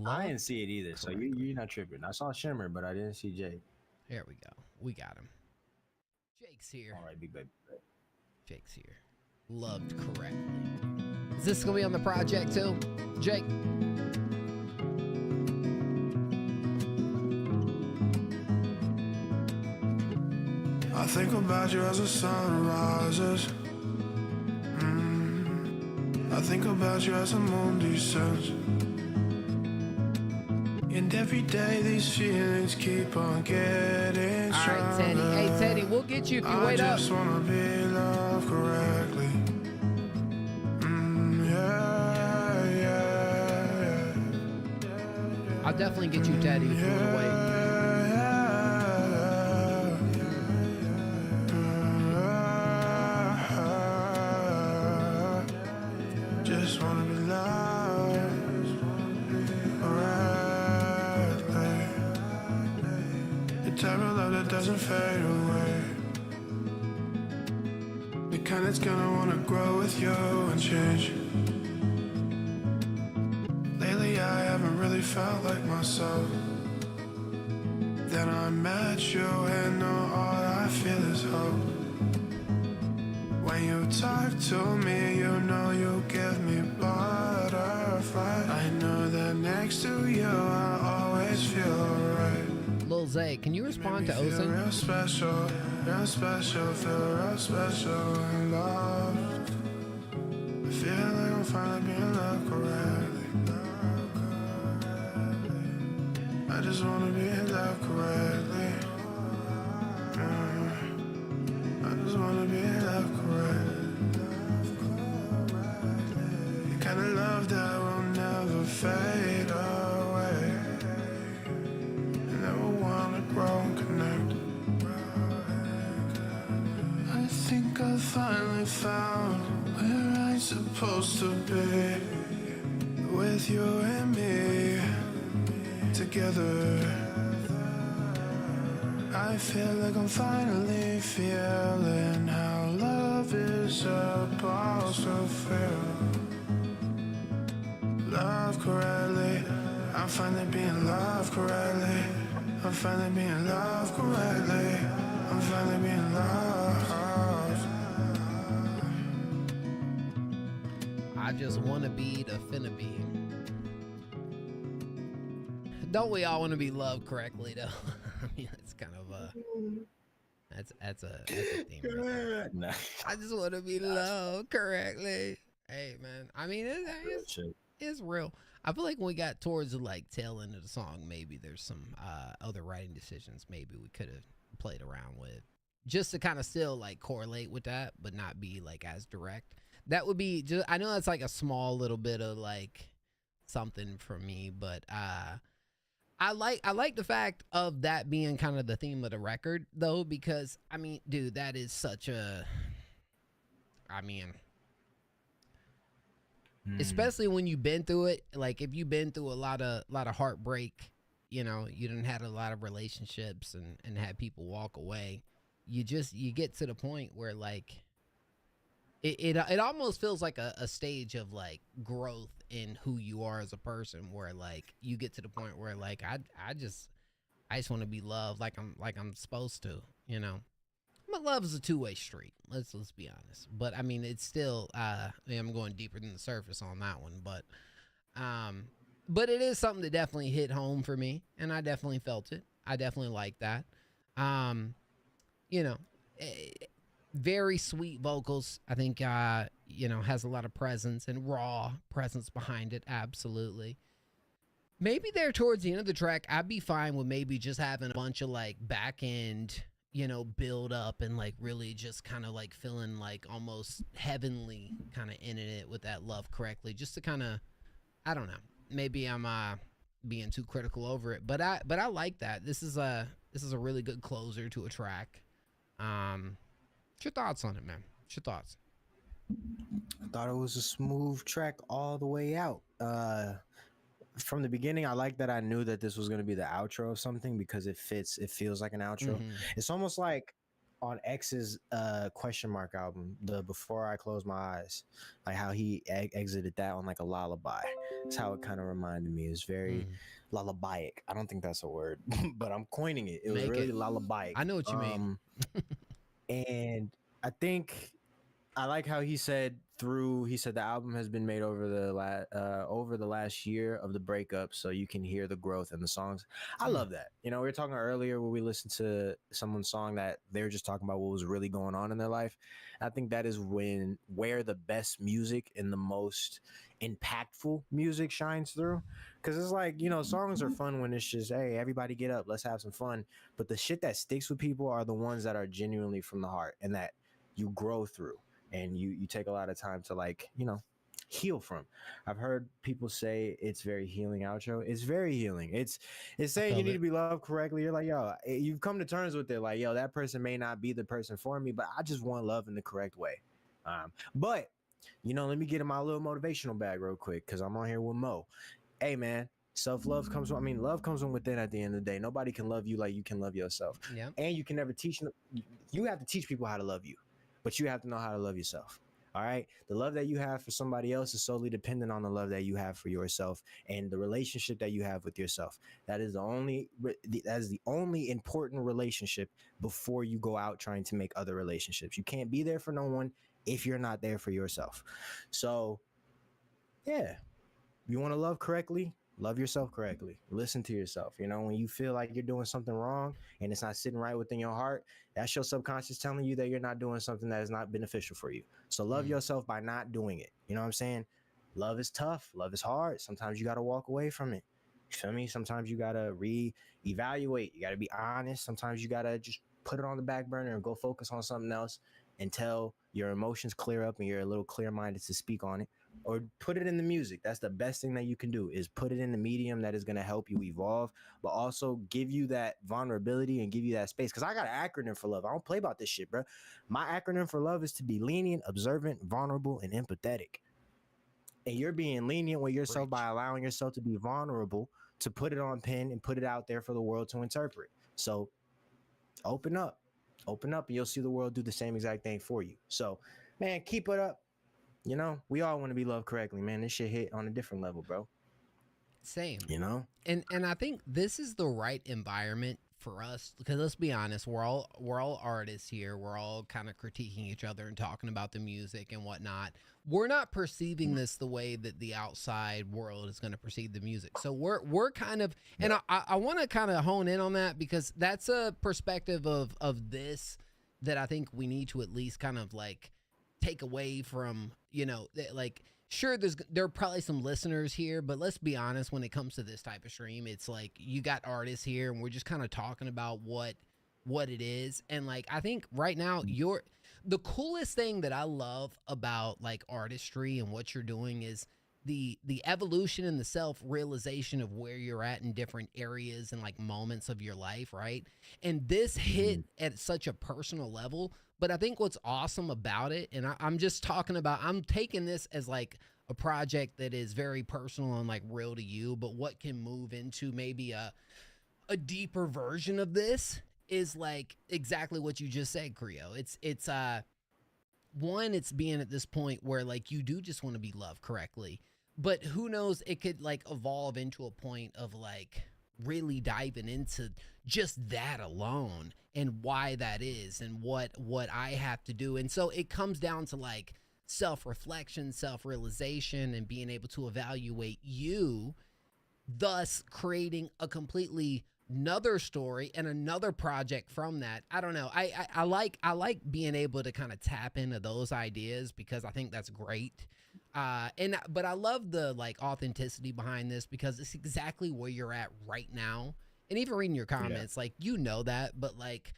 S1: I didn't see it either, so you're not tripping. I saw Shimmer, but I didn't see Jake.
S3: There we go. We got him. Jake's here.
S1: All right, big baby.
S3: Jake's here. Loved correctly. Is this gonna be on the project too, Jake?
S6: I think about you as the sun rises. I think about you as the moon descends. And every day these feelings keep on getting stronger.
S3: All right, Teddy. Hey, Teddy, we'll get you if you wait up.
S6: I just wanna be loved correctly.
S3: I'll definitely get you, Teddy, if you want to wait.
S6: Just wanna be loved correctly. The type of love that doesn't fade away. The kind that's gonna wanna grow with you and change. Lately I haven't really felt like myself. Then I met you and now all I feel is hope. When you talk to me, you know you give me butterflies. I know that next to you I always feel alright.
S3: Lil Zay, can you respond to
S6: Feel
S3: Osen?
S6: real special, feel real special and loved. I feel like I'm finally being loved correctly. I just wanna be loved correctly. I just wanna be loved correctly. The kind of love that will never fade away. And never wanna grow and connect. I think I finally found where I'm supposed to be. With you and me together. I feel like I'm finally feeling how love is supposed to feel. Love correctly, I'm finally being loved correctly. I'm finally being loved correctly. I'm finally being loved.
S3: I just want to be the finna be. Don't we all want to be loved correctly, though? I mean, it's kind of that's a theme right there.
S1: Nah.
S3: I just want to be loved correctly. Hey, man. I mean, it's real. I feel like when we got towards the like tail end of the song, maybe there's some other writing decisions maybe we could have played around with, just to kind of still like correlate with that, but not be like as direct. That would be just. I know that's like a small little bit of like something for me, but I like the fact of that being kind of the theme of the record, though, because, I mean, dude, that is such a, I mean, especially when you've been through it, like, if you've been through a lot of heartbreak, you know, you done had a lot of relationships and had people walk away, you get to the point where, like, it almost feels like a stage of like growth in who you are as a person, where like you get to the point where like I just want to be loved like I'm supposed to, you know. But love is a two-way street. Let's be honest. But I mean, it's still I'm going deeper than the surface on that one, but it is something that definitely hit home for me, and I definitely felt it. I definitely like that. You know, very sweet vocals. I think, you know, has a lot of presence and raw presence behind it. Absolutely. Maybe there towards the end of the track, I'd be fine with maybe just having a bunch of like back end, you know, build up and like really just kind of like feeling like almost heavenly kind of in it with that love correctly, just to kind of, I don't know, maybe I'm being too critical over it, but I like that. This is a really good closer to a track. What's your thoughts on it, man? What's your thoughts?
S1: I thought it was a smooth track all the way out. From the beginning, I like that I knew that this was going to be the outro of something, because it fits. It feels like an outro. It's almost like on X's question mark album, the Before I Close My Eyes, like how he exited that on like a lullaby. That's how it kind of reminded me. It's very lullabyic. I don't think that's a word, but I'm coining it. It was really lullabyic.
S3: I know what you mean.
S1: And I think I like how he said the album has been made over the last year of the breakup, so you can hear the growth in the songs. I love that. You know, we were talking earlier where we listened to someone's song that they were just talking about what was really going on in their life. I think that is where the best music and the most impactful music shines through, because it's like, you know, songs are fun when it's just, hey, everybody get up, let's have some fun, but the shit that sticks with people are the ones that are genuinely from the heart and that you grow through. And you take a lot of time to, like, you know, heal from. I've heard people say it's very healing outro. It's very healing. It's saying you need to be loved correctly. You're like, yo, you've come to terms with it. Like, yo, that person may not be the person for me, but I just want love in the correct way. But, you know, let me get in my little motivational bag real quick, because I'm on here with Mo. Hey, man. Self-love love comes from within at the end of the day. Nobody can love you like you can love yourself.
S3: Yeah.
S1: And you can never teach them. You have to teach people how to love you. But you have to know how to love yourself. All right. The love that you have for somebody else is solely dependent on the love that you have for yourself and the relationship that you have with yourself. That is the only important relationship before you go out trying to make other relationships. You can't be there for no one if you're not there for yourself. So, yeah, you want to love correctly. Love yourself correctly. Listen to yourself. You know, when you feel like you're doing something wrong and it's not sitting right within your heart, that's your subconscious telling you that you're not doing something that is not beneficial for you. So love yourself by not doing it. You know what I'm saying? Love is tough. Love is hard. Sometimes you got to walk away from it. You feel me? Sometimes you got to reevaluate. You got to be honest. Sometimes you got to just put it on the back burner and go focus on something else until your emotions clear up and you're a little clear-minded to speak on it. Or put it in the music. That's the best thing that you can do, is put it in the medium that is going to help you evolve, but also give you that vulnerability and give you that space. Because I got an acronym for love. I don't play about this shit, bro. My acronym for love is to be lenient, observant, vulnerable, and empathetic. And you're being lenient with yourself by allowing yourself to be vulnerable, to put it on pen and put it out there for the world to interpret. So open up, and you'll see the world do the same exact thing for you. So, man, keep it up. You know, we all want to be loved correctly, man. This shit hit on a different level, bro.
S3: Same.
S1: You know?
S3: And I think this is the right environment for us, because let's be honest, we're all artists here. We're all kind of critiquing each other and talking about the music and whatnot. We're not perceiving this the way that the outside world is going to perceive the music. So we're kind of, and I want to kind of hone in on that, because that's a perspective of this that I think we need to at least kind of like take away from, you know, like, sure, there are probably some listeners here, but let's be honest, when it comes to this type of stream, it's like you got artists here and we're just kind of talking about what it is. And like, I think right now the coolest thing that I love about like artistry and what you're doing is the evolution and the self-realization of where you're at in different areas and like moments of your life, right? And this hit at such a personal level. But I think what's awesome about it, and I'm just talking about, I'm taking this as like a project that is very personal and like real to you, but what can move into maybe a deeper version of this is like exactly what you just said, Creo. It's being at this point where like you do just want to be loved correctly, but who knows, it could like evolve into a point of like really diving into just that alone and why that is and what I have to do. And so it comes down to like self-reflection, self-realization, and being able to evaluate you, thus creating a completely another story and another project from that. I don't know. I like being able to kind of tap into those ideas, because I think that's great. But I love the like authenticity behind this, because it's exactly where you're at right now. And even reading your comments, like, you know that, but like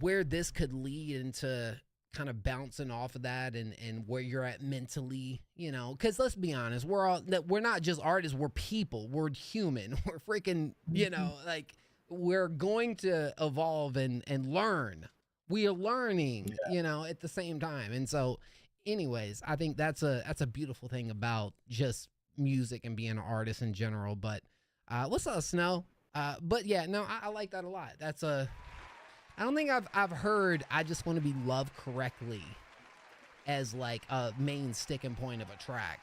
S3: where this could lead into kind of bouncing off of that and where you're at mentally, you know, because let's be honest, we're not just artists, we're people, we're human, we're freaking, you know, like we're going to evolve and learn. We are learning, you know, at the same time. And so anyways, I think that's a beautiful thing about just music and being an artist in general. But let's let us know. But yeah, no, I like that a lot. I don't think I've heard I Just Want to Be Loved Correctly as like a main sticking point of a track.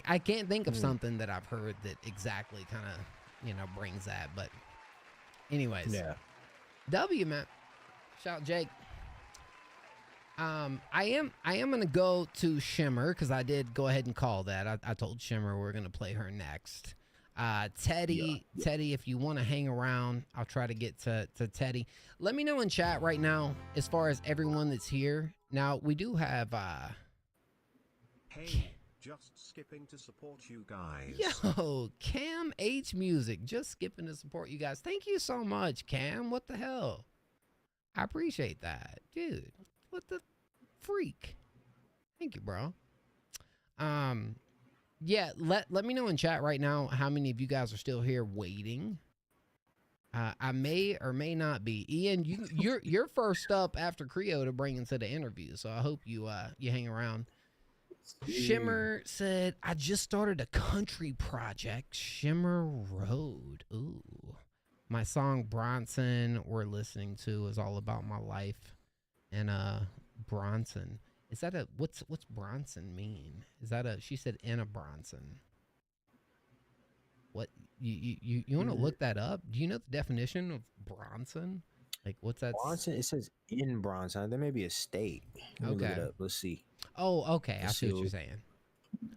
S3: I can't think of something that I've heard that exactly kind of, you know, brings that. But anyways,
S1: Yeah.
S3: W, man. Shout Jake. I am gonna go to Shimmer because I did go ahead and call that. I told Shimmer we're gonna play her next. Teddy, if you want to hang around, I'll try to get to Teddy. Let me know in chat right now as far as everyone that's here. Now we do have
S11: Hey, just skipping to support you guys.
S3: Yo, Cam H Music, just skipping to support you guys. Thank you so much, Cam. What the hell? I appreciate that, dude. What the freak? Thank you, bro. Yeah, let me know in chat right now how many of you guys are still here waiting. I may or may not be. Ian, you're first up after Creo to bring into the interview, so I hope you hang around. Shimmer said, I just started a country project, Shimmer Road. Ooh. My song Bronson we're listening to is all about my life. And Bronson. Is that what's Bronson mean? Is that she said Anna Bronson. What you want to look that up? Do you know the definition of Bronson? Like what's that?
S1: Bronson, it says in Bronson. There may be a state. Let me look it up. Let's see.
S3: Oh, okay. I see what you're saying.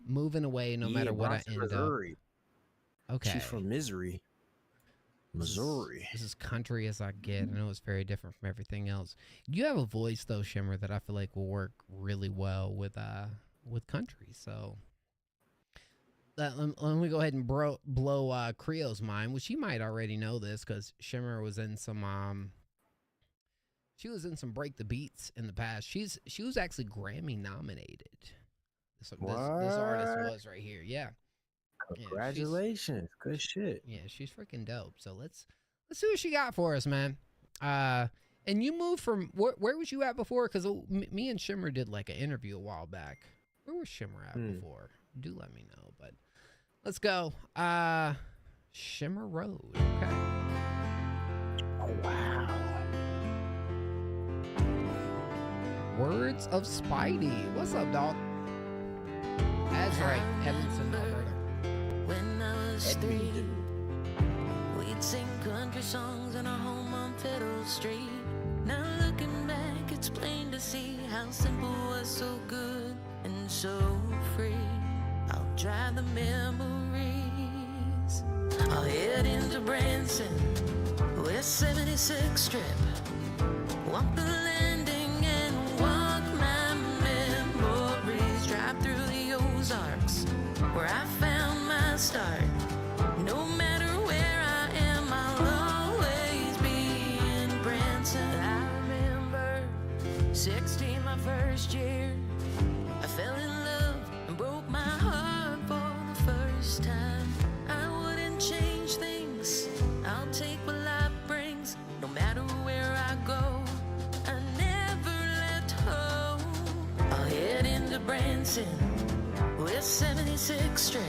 S3: Moving away no matter what
S1: Bronson,
S3: I end
S1: Missouri.
S3: up. Okay.
S1: She's from Missouri. Missouri.
S3: This is country as I get. I know it's very different from everything else. You have a voice though, Shimmer, that I feel like will work really well with country. So let me go ahead and blow Creo's mind, which he might already know this because Shimmer was in some she was in some Break the Beats in the past. She was actually Grammy nominated. This artist was right here. Yeah.
S1: Congratulations. Good shit.
S3: Yeah, she's freaking dope. So let's see what she got for us, man. And you moved from where was you at before? Because me and Shimmer did like an interview a while back. Where was Shimmer at before? Do let me know. But let's go. Shimmer Road. Okay.
S1: Oh wow.
S3: Words of Spidey. What's up, dog? That's right, Evanston, Alberta.
S16: When I was 3, we'd sing country songs in our home on Fiddle Street. Now looking back, it's plain to see how simple was so good and so free. I'll drive the memories. I'll head into Branson, West 76th Strip. Walk the landing and walk my memories. Drive through the Ozarks, where I found my start. No matter where I am, I'll always be in Branson. I remember 16, my first year. I fell in love and broke my heart for the first time. I wouldn't change things. I'll take what life brings. No matter where I go, I never left home. I'll head into Branson, West 76th Strip.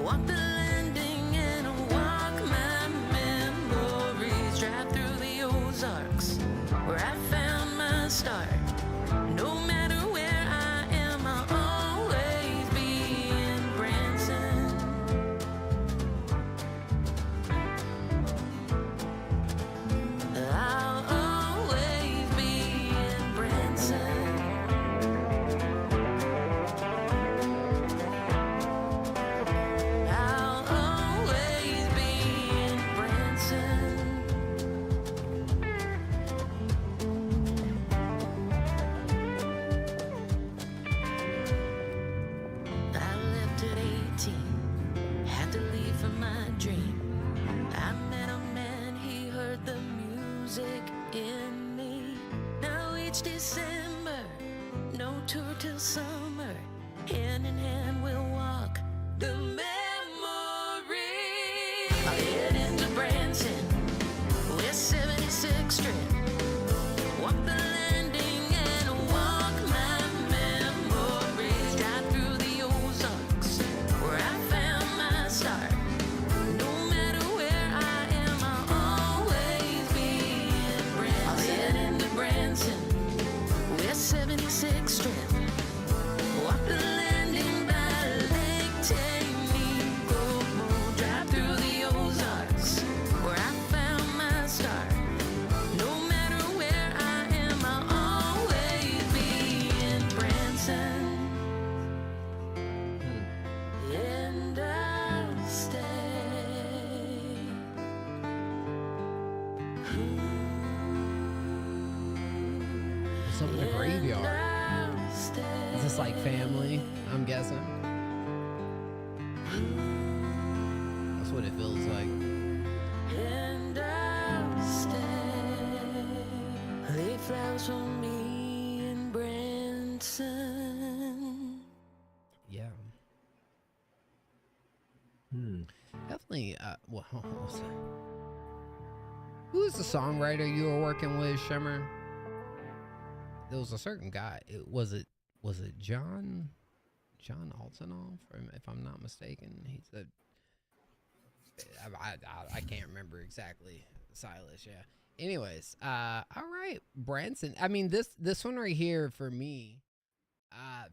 S16: Walk the landing and walk my memories. Drive through the Ozarks, where I found my start. No matter where I am, I'll always be in Branson. I'll always be in Branson. I'll always be in Branson. I left at 18, had to leave for my dream. I met a man, he heard the music in me. Now each December, no tour till summer. Hand in hand we'll walk the memory. I'll head into Branson, West 76th Strip. Walk the landing and walk my memories. Drive through the Ozarks, where I found my start. No matter where I am, I'll always
S3: up in the graveyard. Is this like family? I'm guessing. That's what it feels like.
S16: And I'll stay. Leave flowers for me in Branson.
S3: Yeah. Definitely. Well, who's the songwriter you were working with, Shimmer? There was a certain guy. Was it John Altanoff, if I'm not mistaken? He said, I can't remember exactly. Silas, yeah. Anyways, all right, Branson. I mean, this one right here for me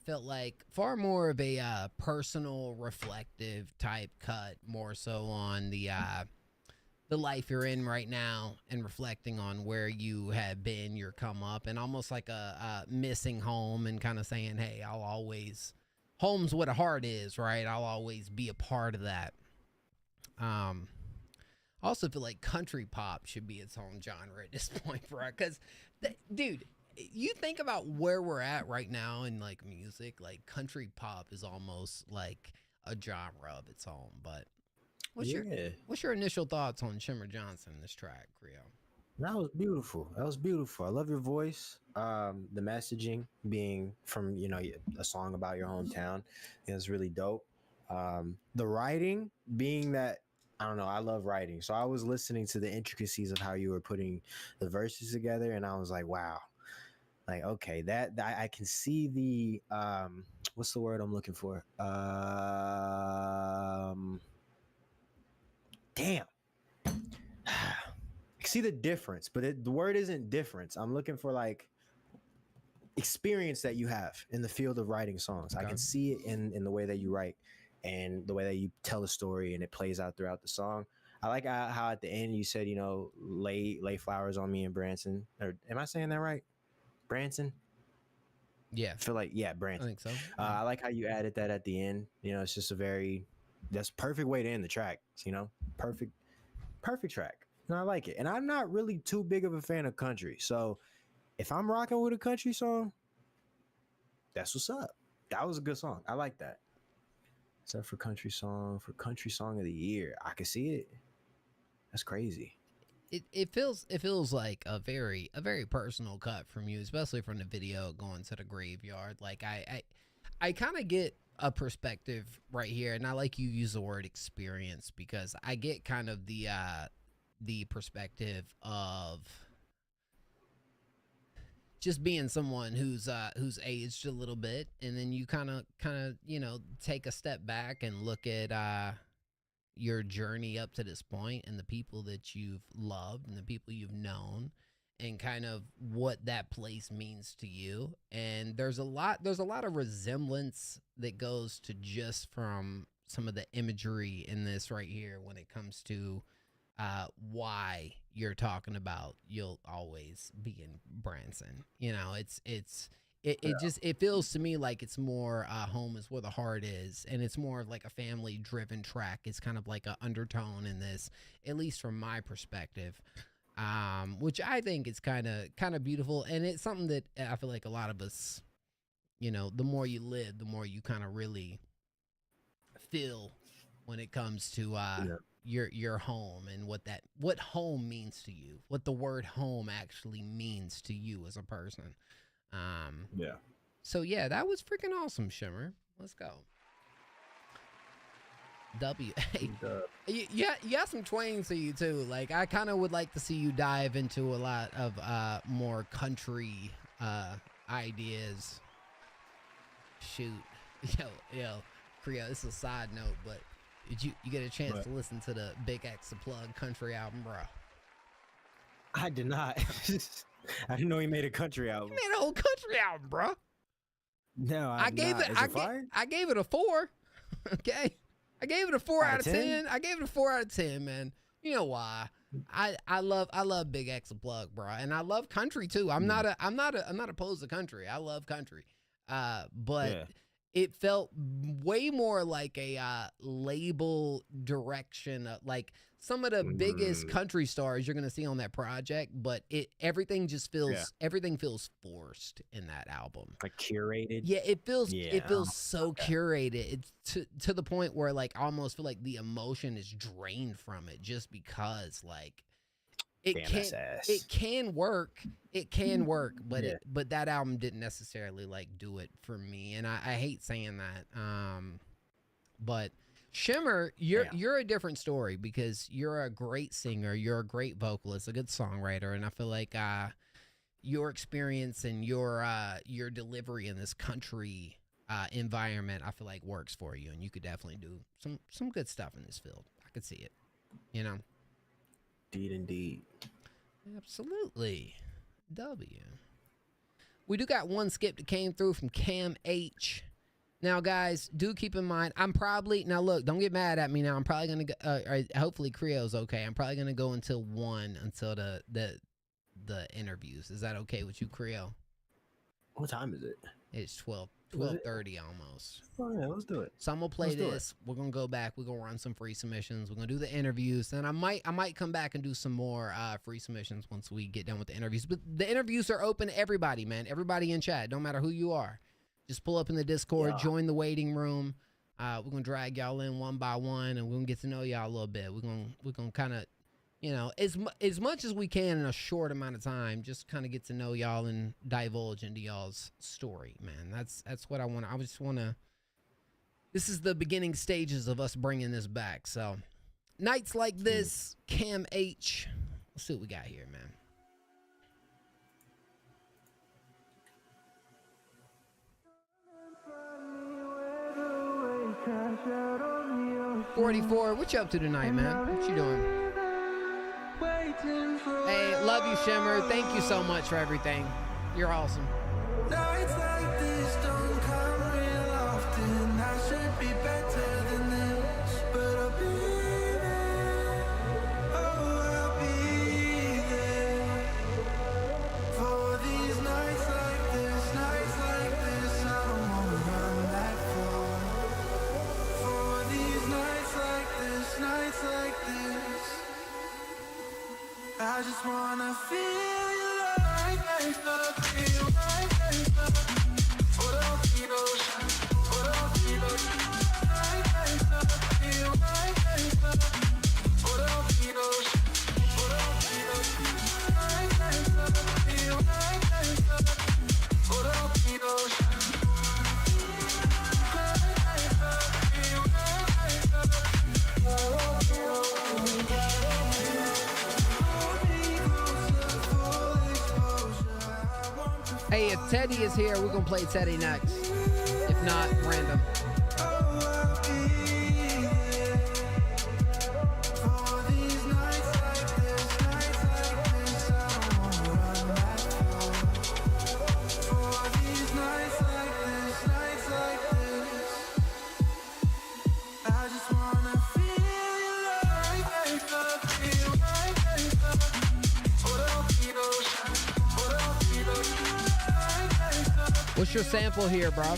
S3: felt like far more of a personal, reflective type cut, more so on the life you're in right now and reflecting on where you have been, your come up, and almost like a missing home and kind of saying, hey, home's what a heart is, right? I'll always be a part of that. I also feel like country pop should be its own genre at this point, right? Because, dude, you think about where we're at right now in like music, like country pop is almost like a genre of its own. But what's your initial thoughts on Shimmer Johnson, this track, Creo?
S1: That was beautiful. I love your voice. The messaging being from, a song about your hometown is really dope. The writing being that, I don't know, I love writing. So I was listening to the intricacies of how you were putting the verses together, and I was like, wow. Like, okay, that I can see the what's the word I'm looking for? Damn. I see the difference, but the word isn't difference. I'm looking for like experience that you have in the field of writing songs. Okay. I can see it in the way that you write and the way that you tell a story, and it plays out throughout the song. I like how at the end you said, lay flowers on me in Branson. Or am I saying that right? Branson?
S3: Yeah.
S1: I feel like, Branson.
S3: I think so.
S1: I like how you added that at the end. It's just that's perfect way to end the track. Perfect track. And I like it. And I'm not really too big of a fan of country. So if I'm rocking with a country song, that's what's up. That was a good song. I like that. Except for country song of the year. I can see it. That's crazy.
S3: It feels like a very personal cut from you, especially from the video going to the graveyard. Like I kind of get a perspective right here, and I like you use the word experience because I get kind of the perspective of just being someone who's aged a little bit, and then you kind of take a step back and look at your journey up to this point and the people that you've loved and the people you've known and kind of what that place means to you. And there's a lot of resemblance that goes to just from some of the imagery in this right here when it comes to why you're talking about you'll always be in Branson. It feels to me like it's more home is where the heart is, and it's more of like a family driven track. It's kind of like an undertone in this, at least from my perspective, which I think is kind of beautiful. And it's something that I feel like a lot of us, the more you live, the more you kind of really feel when it comes to your home and what home means to you, what the word home actually means to you as a person. So yeah, that was freaking awesome, Shimmer. Let's go. Hey, you got some twang to you too. Like I kind of would like to see you dive into a lot of more country ideas. Shoot, yo, Creo. This is a side note, but did you get a chance to listen to the Big X Plug country album, bro?
S1: I did not. I didn't know he made a country album.
S3: He made a whole country album, bro.
S1: No,
S3: I gave it a 4. Okay, I gave it a 4 out of 10. I gave it a 4 out of 10, man. You know why? I love Big X Plug, bro, and I love country too. I'm not opposed to country. I love country, but it felt way more like a label direction, like some of the biggest country stars you're gonna see on that project, but everything just feels everything feels forced in that album.
S1: Like curated.
S3: Yeah, it feels so curated. It's to the point where like I almost feel like the emotion is drained from it just because like it can work, but that album didn't necessarily like do it for me, and I hate saying that. But Shimmer, you're a different story because you're a great singer, you're a great vocalist, a good songwriter, and I feel like your experience and your delivery in this country environment, I feel like works for you, and you could definitely do some good stuff in this field. I could see it, you know.
S1: Indeed.
S3: Absolutely. W. We do got one skip that came through from Cam H. Now, guys, do keep in mind, I'm probably, now look, don't get mad at me now. I'm probably going to go, hopefully Creole's okay. I'm probably going to go until 1 until the interviews. Is that okay with you, Creole?
S1: What time is it?
S3: It's 12:30 almost.
S1: Oh, yeah, let's do it.
S3: So I'm going to play this. We're going to go back. We're going to run some free submissions. We're going to do the interviews. And I might come back and do some more free submissions once we get done with the interviews. But the interviews are open to everybody, man. Everybody in chat, no matter who you are. Just pull up in the Discord, join the waiting room. We're going to drag y'all in one by one, and we're going to get to know y'all a little bit. We're going to kind of, you know, as much as we can in a short amount of time, just kind of get to know y'all and divulge into y'all's story, man. That's what I want. I just want to, this is the beginning stages of us bringing this back. So nights like this, Cam H. Let's see what we got here, man. 44, what you up to tonight, man? What you doing? Hey, love you, Shimmer. Thank you so much for everything. You're awesome.
S6: Nights like this don't come real often. I should be better than this, but I'll be there. Oh, I'll be there. For these nights like this, I don't wanna run that far. For these nights like this, I just wanna feel you like feel like
S3: Hey, if Teddy is here, we're going to play Teddy next. If not, random. What's your sample here, bro?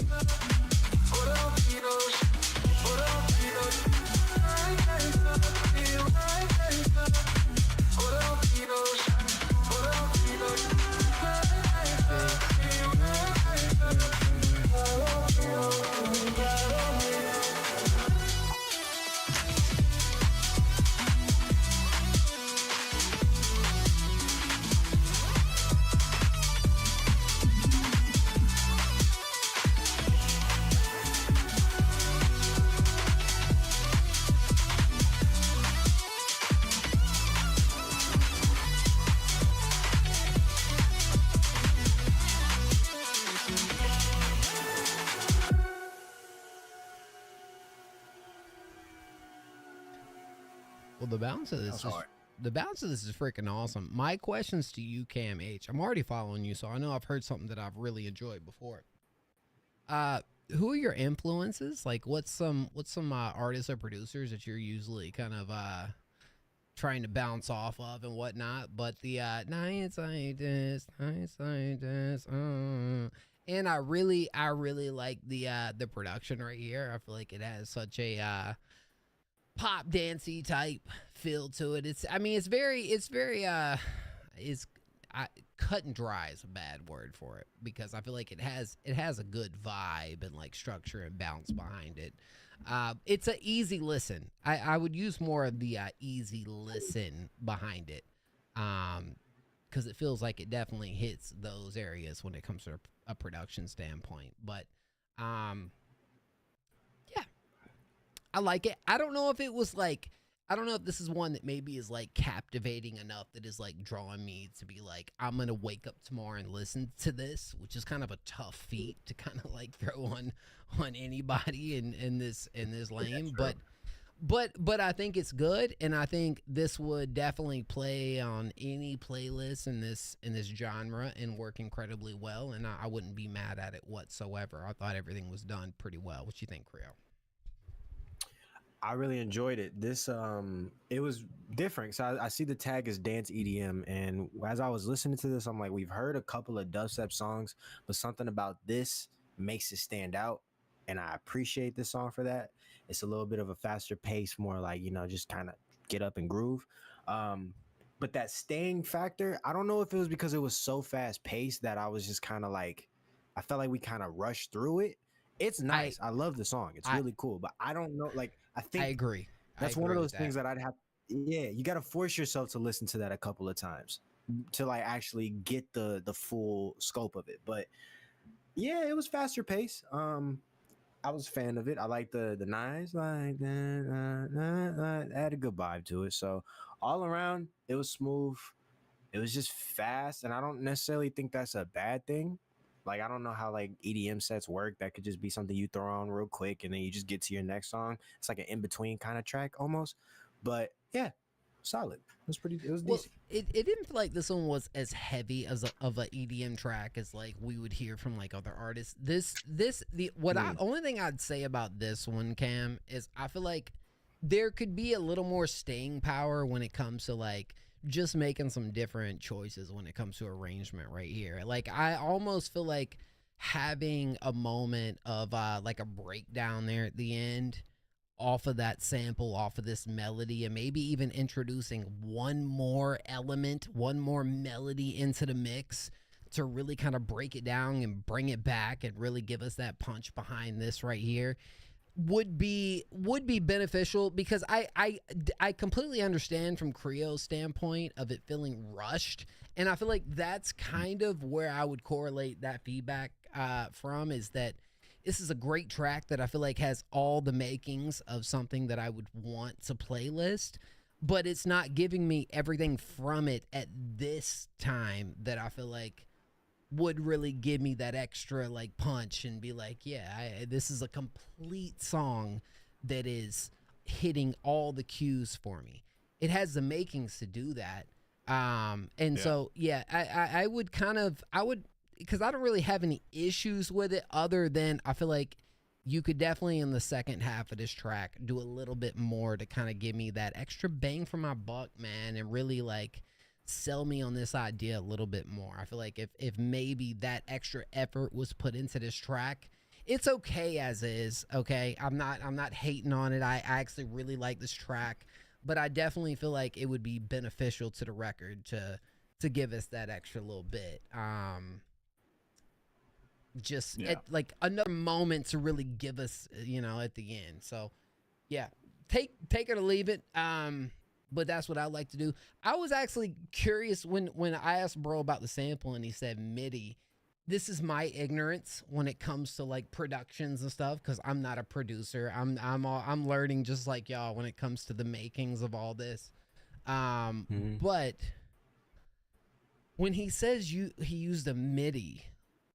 S3: The balance of this is freaking awesome. My questions to you, Cam H. I'm already following you, so I know I've heard something that I've really enjoyed before. Who are your influences? Like, what's some artists or producers that you're usually kind of trying to bounce off of and whatnot? But the nights like this, and I really like the production right here. I feel like it has such a pop dancey type feel to it. It's cut and dry is a bad word for it, because I feel like it has a good vibe and like structure and bounce behind it. It's an easy listen. I would use more of the easy listen behind it, because it feels like it definitely hits those areas when it comes to a production standpoint. But yeah, I like it. I don't know if it was like, I don't know if this is one that maybe is like captivating enough that is like drawing me to be like, I'm gonna wake up tomorrow and listen to this, which is kind of a tough feat to kind of like throw on anybody in this lane. But I think it's good, and I think this would definitely play on any playlist in this genre and work incredibly well, and I wouldn't be mad at it whatsoever. I thought everything was done pretty well. What you think, Creole?
S1: I really enjoyed it. This it was different. So I see the tag as dance EDM, and as I was listening to this, I'm like, we've heard a couple of dubstep songs, but something about this makes it stand out, and I appreciate this song for that. It's a little bit of a faster pace, more like, just kind of get up and groove. But that staying factor, I don't know if it was because it was so fast paced that I was just kind of like, I felt like we kind of rushed through it. It's nice. I love the song. It's really cool. But I don't know. Like, I think
S3: I agree.
S1: That's one of those things that I'd have. Yeah, you got to force yourself to listen to that a couple of times to like actually get the full scope of it. But yeah, it was faster pace. I was a fan of it. I like the nines, like that. Had a good vibe to it. So all around, it was smooth. It was just fast, and I don't necessarily think that's a bad thing. Like, I don't know how like EDM sets work. That could just be something you throw on real quick and then you just get to your next song. It's like an in-between kind of track almost. But yeah, solid. It was decent.
S3: It didn't feel like this one was as heavy as of an EDM track as like we would hear from like other artists. Only thing I'd say about this one, Cam, is I feel like there could be a little more staying power when it comes to like just making some different choices when it comes to arrangement right here. Like, I almost feel like having a moment of like a breakdown there at the end off of that sample, off of this melody, and maybe even introducing one more element, one more melody into the mix to really kind of break it down and bring it back and really give us that punch behind this right here would be beneficial, because I completely understand from Creole's standpoint of it feeling rushed, and I feel like that's kind of where I would correlate that feedback from, is that this is a great track that I feel like has all the makings of something that I would want to playlist, but it's not giving me everything from it at this time that I feel like would really give me that extra like punch and be like, yeah, this is a complete song that is hitting all the cues for me. It has the makings to do that. So yeah, I would, because I don't really have any issues with it, other than I feel like you could definitely in the second half of this track do a little bit more to kind of give me that extra bang for my buck, man, and really like sell me on this idea a little bit more. I feel like if maybe that extra effort was put into this track, it's okay as is. Okay, I'm not hating on it. I actually really like this track, but I definitely feel like it would be beneficial to the record to give us that extra little bit. At like another moment to really give us, at the end. So yeah, take it or leave it. But that's what I like to do. I was actually curious when I asked bro about the sample and he said MIDI. This is my ignorance when it comes to like productions and stuff, because I'm not a producer. I'm learning just like y'all when it comes to the makings of all this. But when he says he used a MIDI,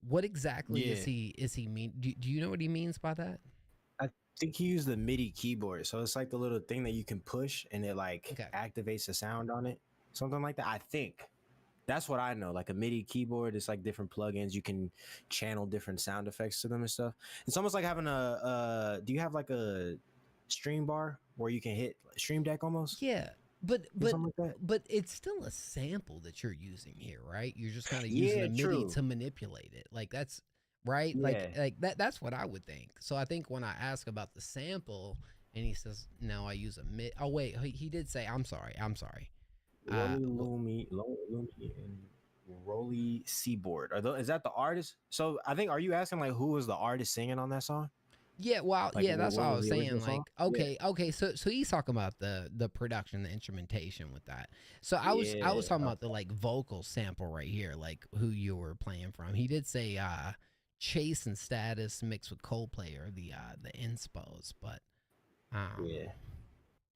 S3: what exactly is he mean? Do you know what he means by that?
S1: I think he used the MIDI keyboard. So it's like the little thing that you can push and it like activates the sound on it. Something like that. I think that's what I know. Like a MIDI keyboard, it's like different plugins. You can channel different sound effects to them and stuff. It's almost like having do you have like a stream bar where you can hit Stream Deck almost?
S3: Yeah. But it's still a sample that you're using here, right? You're just kind of using a MIDI to manipulate it. Like that's right. Like that's what I would think. So I think when I ask about the sample And he says, no, I use a mid. Oh, wait, he did say, I'm sorry.
S1: Lumi, and Rolly Seaboard. Is that the artist? So I think, are you asking like who was the artist singing on that song?
S3: Yeah, well,
S1: Like,
S3: yeah, that's what I was saying. Like,
S1: song?
S3: okay, so he's talking about the production, the instrumentation with that. So I was talking about the like vocal sample right here, like who you were playing from. He did say Chase and Status mixed with Coldplay or the inspos, but
S1: yeah,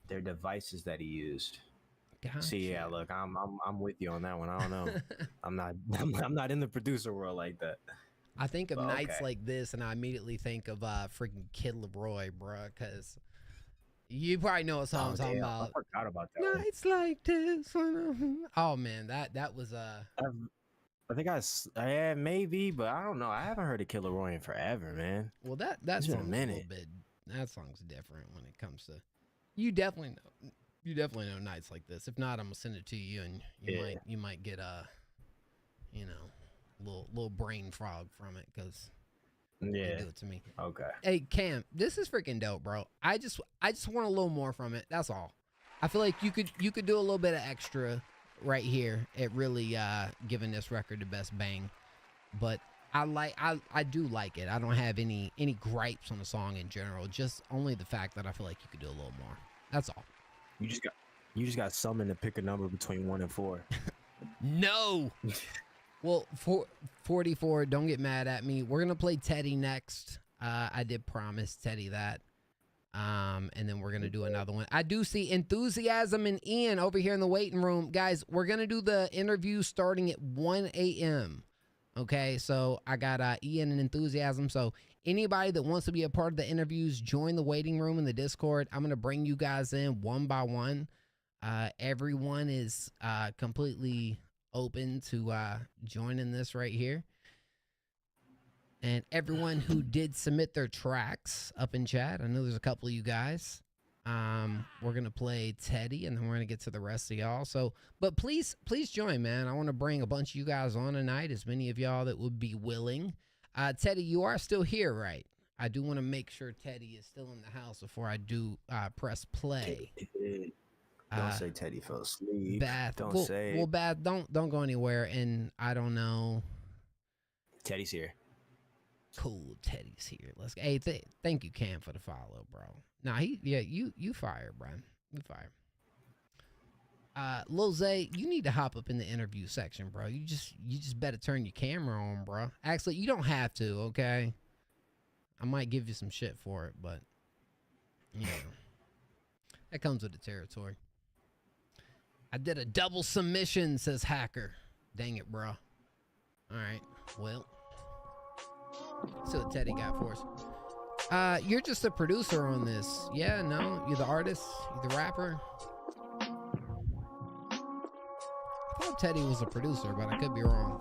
S1: they're devices that he used.
S3: Gotcha.
S1: See, yeah, look, I'm with you on that one. I don't know. I'm not in the producer world like that.
S3: I think of
S1: But,
S3: nights
S1: okay.
S3: like this, and I immediately think of freaking Kid Leroy, bruh, because you probably know what song I'm talking about.
S1: I forgot about that.
S3: Nights like this. Oh man, that was
S1: I think maybe, but I don't know. I haven't heard of Killer Roy in forever, man.
S3: Well, that
S1: It's been a
S3: song's a
S1: minute.
S3: little bit. That song's different when it comes to. You definitely know nights like this. If not, I'm gonna send it to you, and you might get a, little brain frog from it because do it to me.
S1: Okay.
S3: Hey Cam, this is freaking dope, bro. I just want a little more from it. That's all. I feel like you could do a little bit of extra right here at really giving this record the best bang. But I do like it. I don't have any gripes on the song in general. Just only the fact that I feel like you could do a little more. That's all.
S1: You just got summoned to pick a number between 1 and 4.
S3: No. Well, 44, don't get mad at me. We're going to play Teddy next. I did promise Teddy that. And then we're going to do another one. I do see Enthusiasm and Ian over here in the waiting room. Guys, we're going to do the interview starting at 1 a.m. Okay, so I got Ian and Enthusiasm. So anybody that wants to be a part of the interviews, join the waiting room in the Discord. I'm going to bring you guys in one by one. Everyone is completely open to joining this right here. And everyone who did submit their tracks up in chat, I know there's a couple of you guys. We're going to play Teddy, and then we're going to get to the rest of y'all. So, but please join, man. I want to bring a bunch of you guys on tonight, as many of y'all that would be willing. Teddy, you are still here, right? I do want to make sure Teddy is still in the house before I do press play.
S1: Don't say Teddy fell asleep.
S3: Bath.
S1: Don't
S3: Well,
S1: say.
S3: Well, Bath, don't go anywhere. And I don't know.
S1: Teddy's here.
S3: Cool, Teddy's here. Let's go. Hey, thank you, Cam, for the follow, bro. Nah, you fire, bro. You fire. Lil Zay, you need to hop up in the interview section, bro. You just better turn your camera on, bro. Actually, you don't have to, okay? I might give you some shit for it, but that comes with the territory. I did a double submission, says Hacker. Dang it, bro. All right, well. See what Teddy got for us. You're just a producer on this. Yeah, no? You're the artist? You're the rapper? I thought Teddy was a producer, but I could be wrong.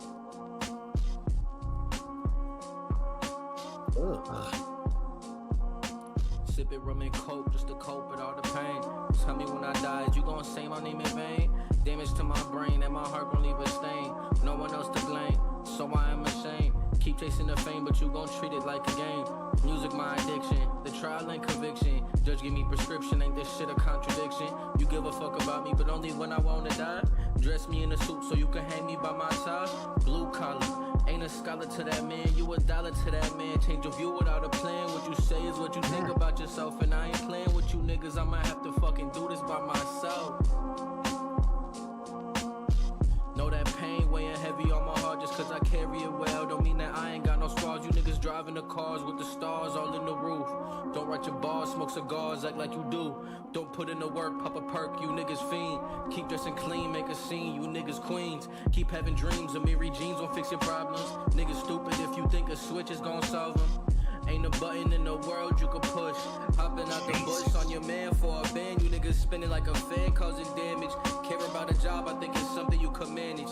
S17: Sipping rum and coke just to cope with all the pain. Tell me when I die, you gon' say my name in vain? Damage to my brain and my heart gon' leave a stain. No one else to blame, so I am ashamed. Keep chasing the fame, but you gon' treat it like a game. Music my addiction, the trial and conviction. Judge give me prescription, ain't this shit a contradiction? You give a fuck about me, but only when I wanna die. Dress me in a suit so you can hang me by my side. Blue collar, ain't a scholar to that man. You a dollar to that man. Change your view without a plan. What you say is what you think about yourself, and I ain't playing with you niggas. I might have to fucking do this by myself. Know that pain weighing heavy on my heart just cause I carry it well. Don't mean that I ain't got no scars. You niggas driving the cars with the stars all in the roof. Don't write your bars, smoke cigars, act like you do. Don't put in the work, pop a perk, you niggas fiend. Keep dressing clean, make a scene, you niggas queens. Keep having dreams, of Mary Jeans won't fix your problems. Niggas stupid if you think a switch is gon' solve them. Ain't a button in the world you can push. Hopping out the bush on your man for a band. You niggas spinning like a fan, causing damage. Care about a job, I think it's something you can manage.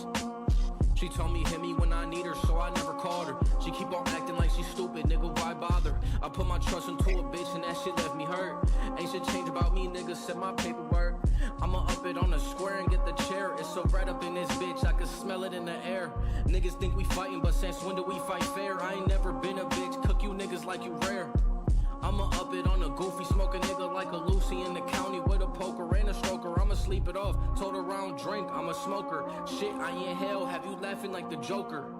S17: She told me hit me when I need her, so I never called her. She keep on acting like she stupid, nigga, why bother? I put my trust into a bitch and that shit left me hurt. Ain't shit change about me, nigga, send my paperwork. I'ma up it on the square and get the chair. It's so bright up in this bitch, I can smell it in the air. Niggas think we fighting, but since when do we fight fair? I ain't never been a bitch, cook you niggas like you rare. I'ma up it on a goofy, smoke a nigga like a it off. Told her I don't drink, I'm a smoker. Shit, I in hell, have you laughing like the Joker?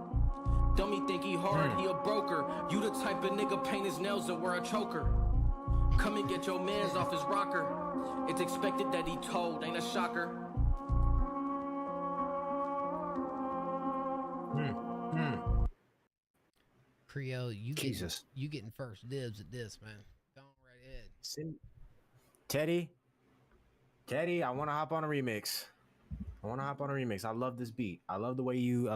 S17: Dummy think he hard, he a broker. You the type of nigga paint his nails and wear a choker. Come and get your mans off his rocker. It's expected that he told, ain't a shocker.
S3: Creole, you getting first dibs at this, man. Go right ahead.
S1: Teddy, I want to hop on a remix. I love this beat. I love the way you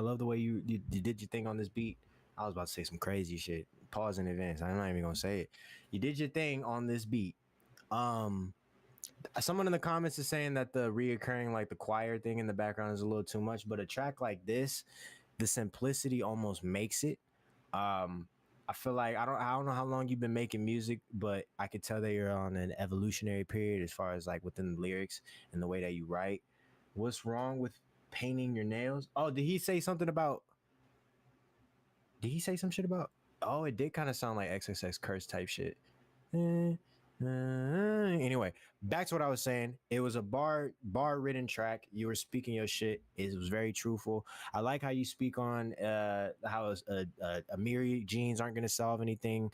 S1: did your thing on this beat. I was about to say some crazy shit. Pause in advance. I'm not even gonna say it. You did your thing on this beat. Someone in the comments is saying that the reoccurring, like the choir thing in the background, is a little too much. But a track like this, the simplicity almost makes it. I feel like I don't know how long you've been making music, but I could tell that you're on an evolutionary period as far as like within the lyrics and the way that you write. What's wrong with painting your nails? Oh, did he say something about? Did he say some shit about? Oh, it did kind of sound like XXX curse type shit. Anyway, back to what I was saying. It was a bar written track. You were speaking your shit. It was very truthful. I like how you speak on how a myriad genes aren't going to solve anything.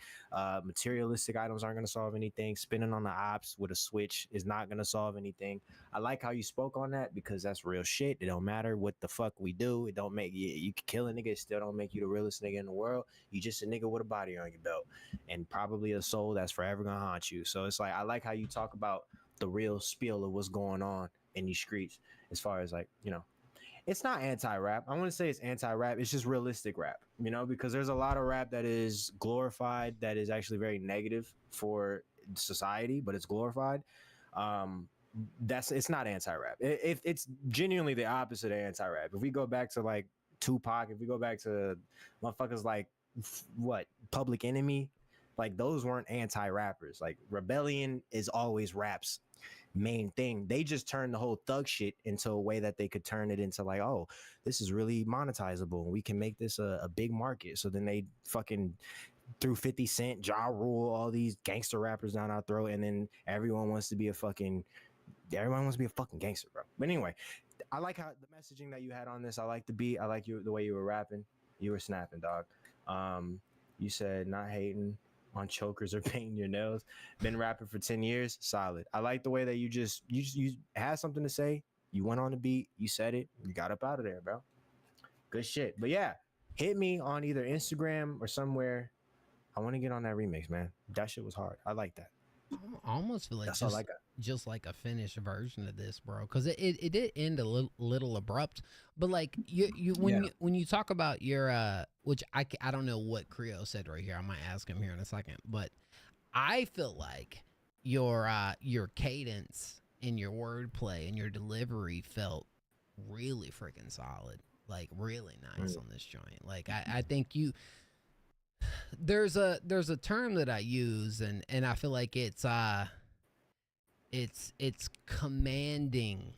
S1: Materialistic items aren't going to solve anything. Spinning on the ops with a switch is not going to solve anything. I like how you spoke on that because that's real shit. It don't matter what the fuck we do. It don't make you can kill a nigga. It still don't make you the realest nigga in the world. You just a nigga with a body on your belt and probably a soul that's forever gonna haunt you. So it's like I like how you talk about the real spiel of what's going on in these streets as far as like, you know, it's not anti-rap. I want to say it's anti-rap. It's just realistic rap, you know, because there's a lot of rap that is glorified that is actually very negative for society, but it's glorified. It's not anti-rap. It's genuinely the opposite of anti-rap. If we go back to like Tupac, if we go back to motherfuckers like what Public Enemy, like those weren't anti-rappers. Like rebellion is always rap's main thing. They just turned the whole thug shit into a way that they could turn it into like, oh, this is really monetizable and we can make this a big market. So then they fucking threw 50 Cent, Ja Rule, all these gangster rappers down our throat, and then everyone wants to be a fucking gangster, bro. But anyway, I like how the messaging that you had on this. I like the beat. I like the way you were rapping. You were snapping, dog. You said not hating on chokers or painting your nails. Been rapping for 10 years. Solid. I like the way that you had something to say. You went on the beat. You said it. You got up out of there, bro. Good shit. But yeah, hit me on either Instagram or somewhere. I want to get on that remix, man. That shit was hard. I like that.
S3: I almost feel like just like a finished version of this, bro, because it did end a little abrupt, but like when you talk about your which I don't know what Creole said right here. I might ask him here in a second, but I feel like your cadence and your wordplay and your delivery felt really freaking solid, like really nice on this joint. Like I think there's a term that I use and I feel like it's commanding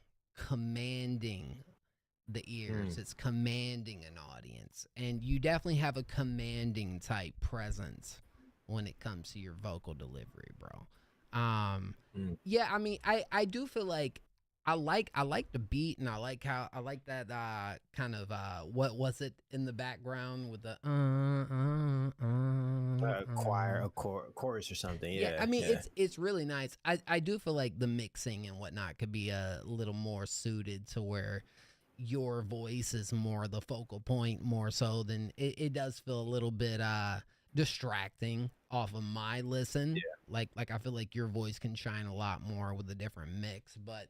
S3: the ears. It's commanding an audience, and you definitely have a commanding type presence when it comes to your vocal delivery, bro. Yeah, I mean, I do feel like I like the beat, and I like that kind of what was it in the background with the
S1: choir, a chorus or something. Yeah,
S3: I mean it's really nice. I do feel like the mixing and whatnot could be a little more suited to where your voice is more the focal point, more so than it does feel a little bit distracting off of my listen. Yeah. Like I feel like your voice can shine a lot more with a different mix, but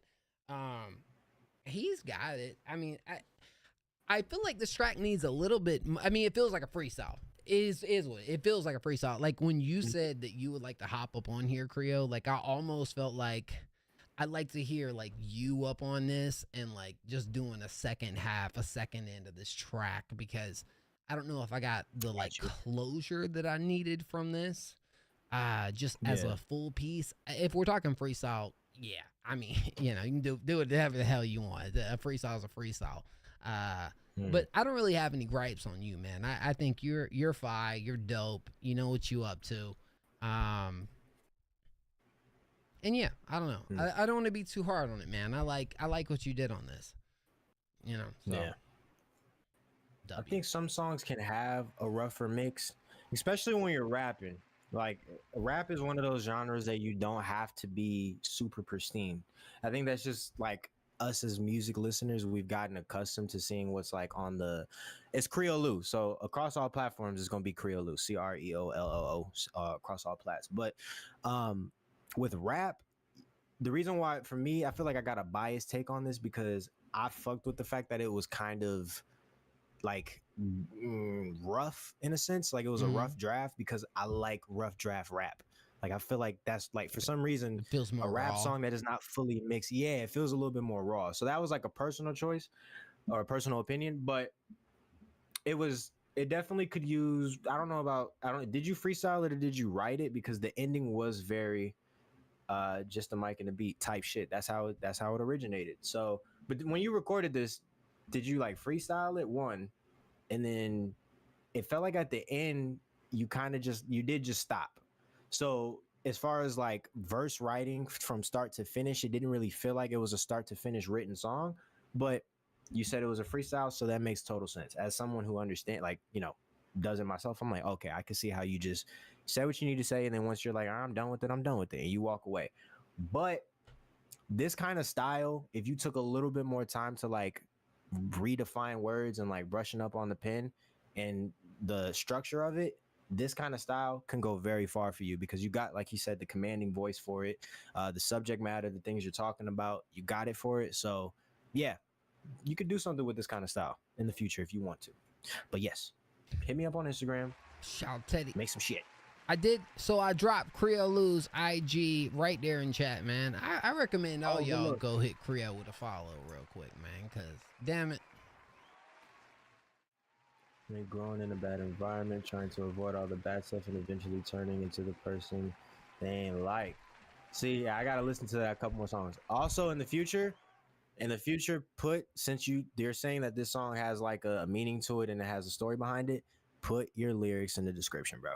S3: he's got it. I mean, I feel like this track needs a little bit. I mean, it feels like a freestyle. Is what it feels like, a freestyle. Like when you said that you would like to hop up on here, Creole, like I almost felt like I'd like to hear like you up on this and like just doing a second end of this track, because I don't know if I got the like closure that I needed from this. Just as a full piece. If we're talking freestyle, yeah, I mean, you know, you can do it whatever the hell you want. A freestyle is a freestyle. But I don't really have any gripes on you, man. I think you're fine. You're dope. You know what you up to. And yeah, I don't know. I don't want to be too hard on it, man. I like what you did on this. You know. So.
S1: Yeah. I think some songs can have a rougher mix, especially when you're rapping. Like rap is one of those genres that you don't have to be super pristine. I think that's just like us as music listeners, we've gotten accustomed to seeing what's like on the it's Creole. So across all platforms it's going to be Creole, CREOLOO across all plats. But with rap, the reason why for me I feel like I got a biased take on this because I fucked with the fact that it was kind of like rough in a sense, like it was a rough draft because I like rough draft rap. Like I feel like that's like for some reason
S3: it feels more
S1: a rap
S3: raw.
S1: song that is not fully mixed. Yeah, it feels a little bit more raw. So that was like a personal choice or a personal opinion, but it definitely could use. Did you freestyle it or did you write it? Because the ending was very just a mic and a beat type shit. That's how it originated. So, but when you recorded this, did you like freestyle it one, and then it felt like at the end you did just stop. So as far as like verse writing from start to finish, it didn't really feel like it was a start to finish written song, but you said it was a freestyle, so that makes total sense. As someone who understand, like, you know, does it myself, I'm like, okay, I can see how you just say what you need to say, and then once you're like, I'm done with it, and you walk away. But this kind of style, if you took a little bit more time to like redefine words and like brushing up on the pen and the structure of it, this kind of style can go very far for you because you got, like you said, the commanding voice for it, the subject matter, the things you're talking about, you got it for it. So yeah, you could do something with this kind of style in the future if you want to. But yes, hit me up on Instagram.
S3: Shout Teddy.
S1: Make some shit.
S3: I did. So I dropped Creole's IG right there in chat, man. I recommend all y'all go hit Creole with a follow real quick, man, because damn it.
S1: They're growing in a bad environment, trying to avoid all the bad stuff and eventually turning into the person they ain't like. See, I got to listen to that a couple more songs. Also in the future, since they're saying that this song has like a meaning to it and it has a story behind it, put your lyrics in the description, bro.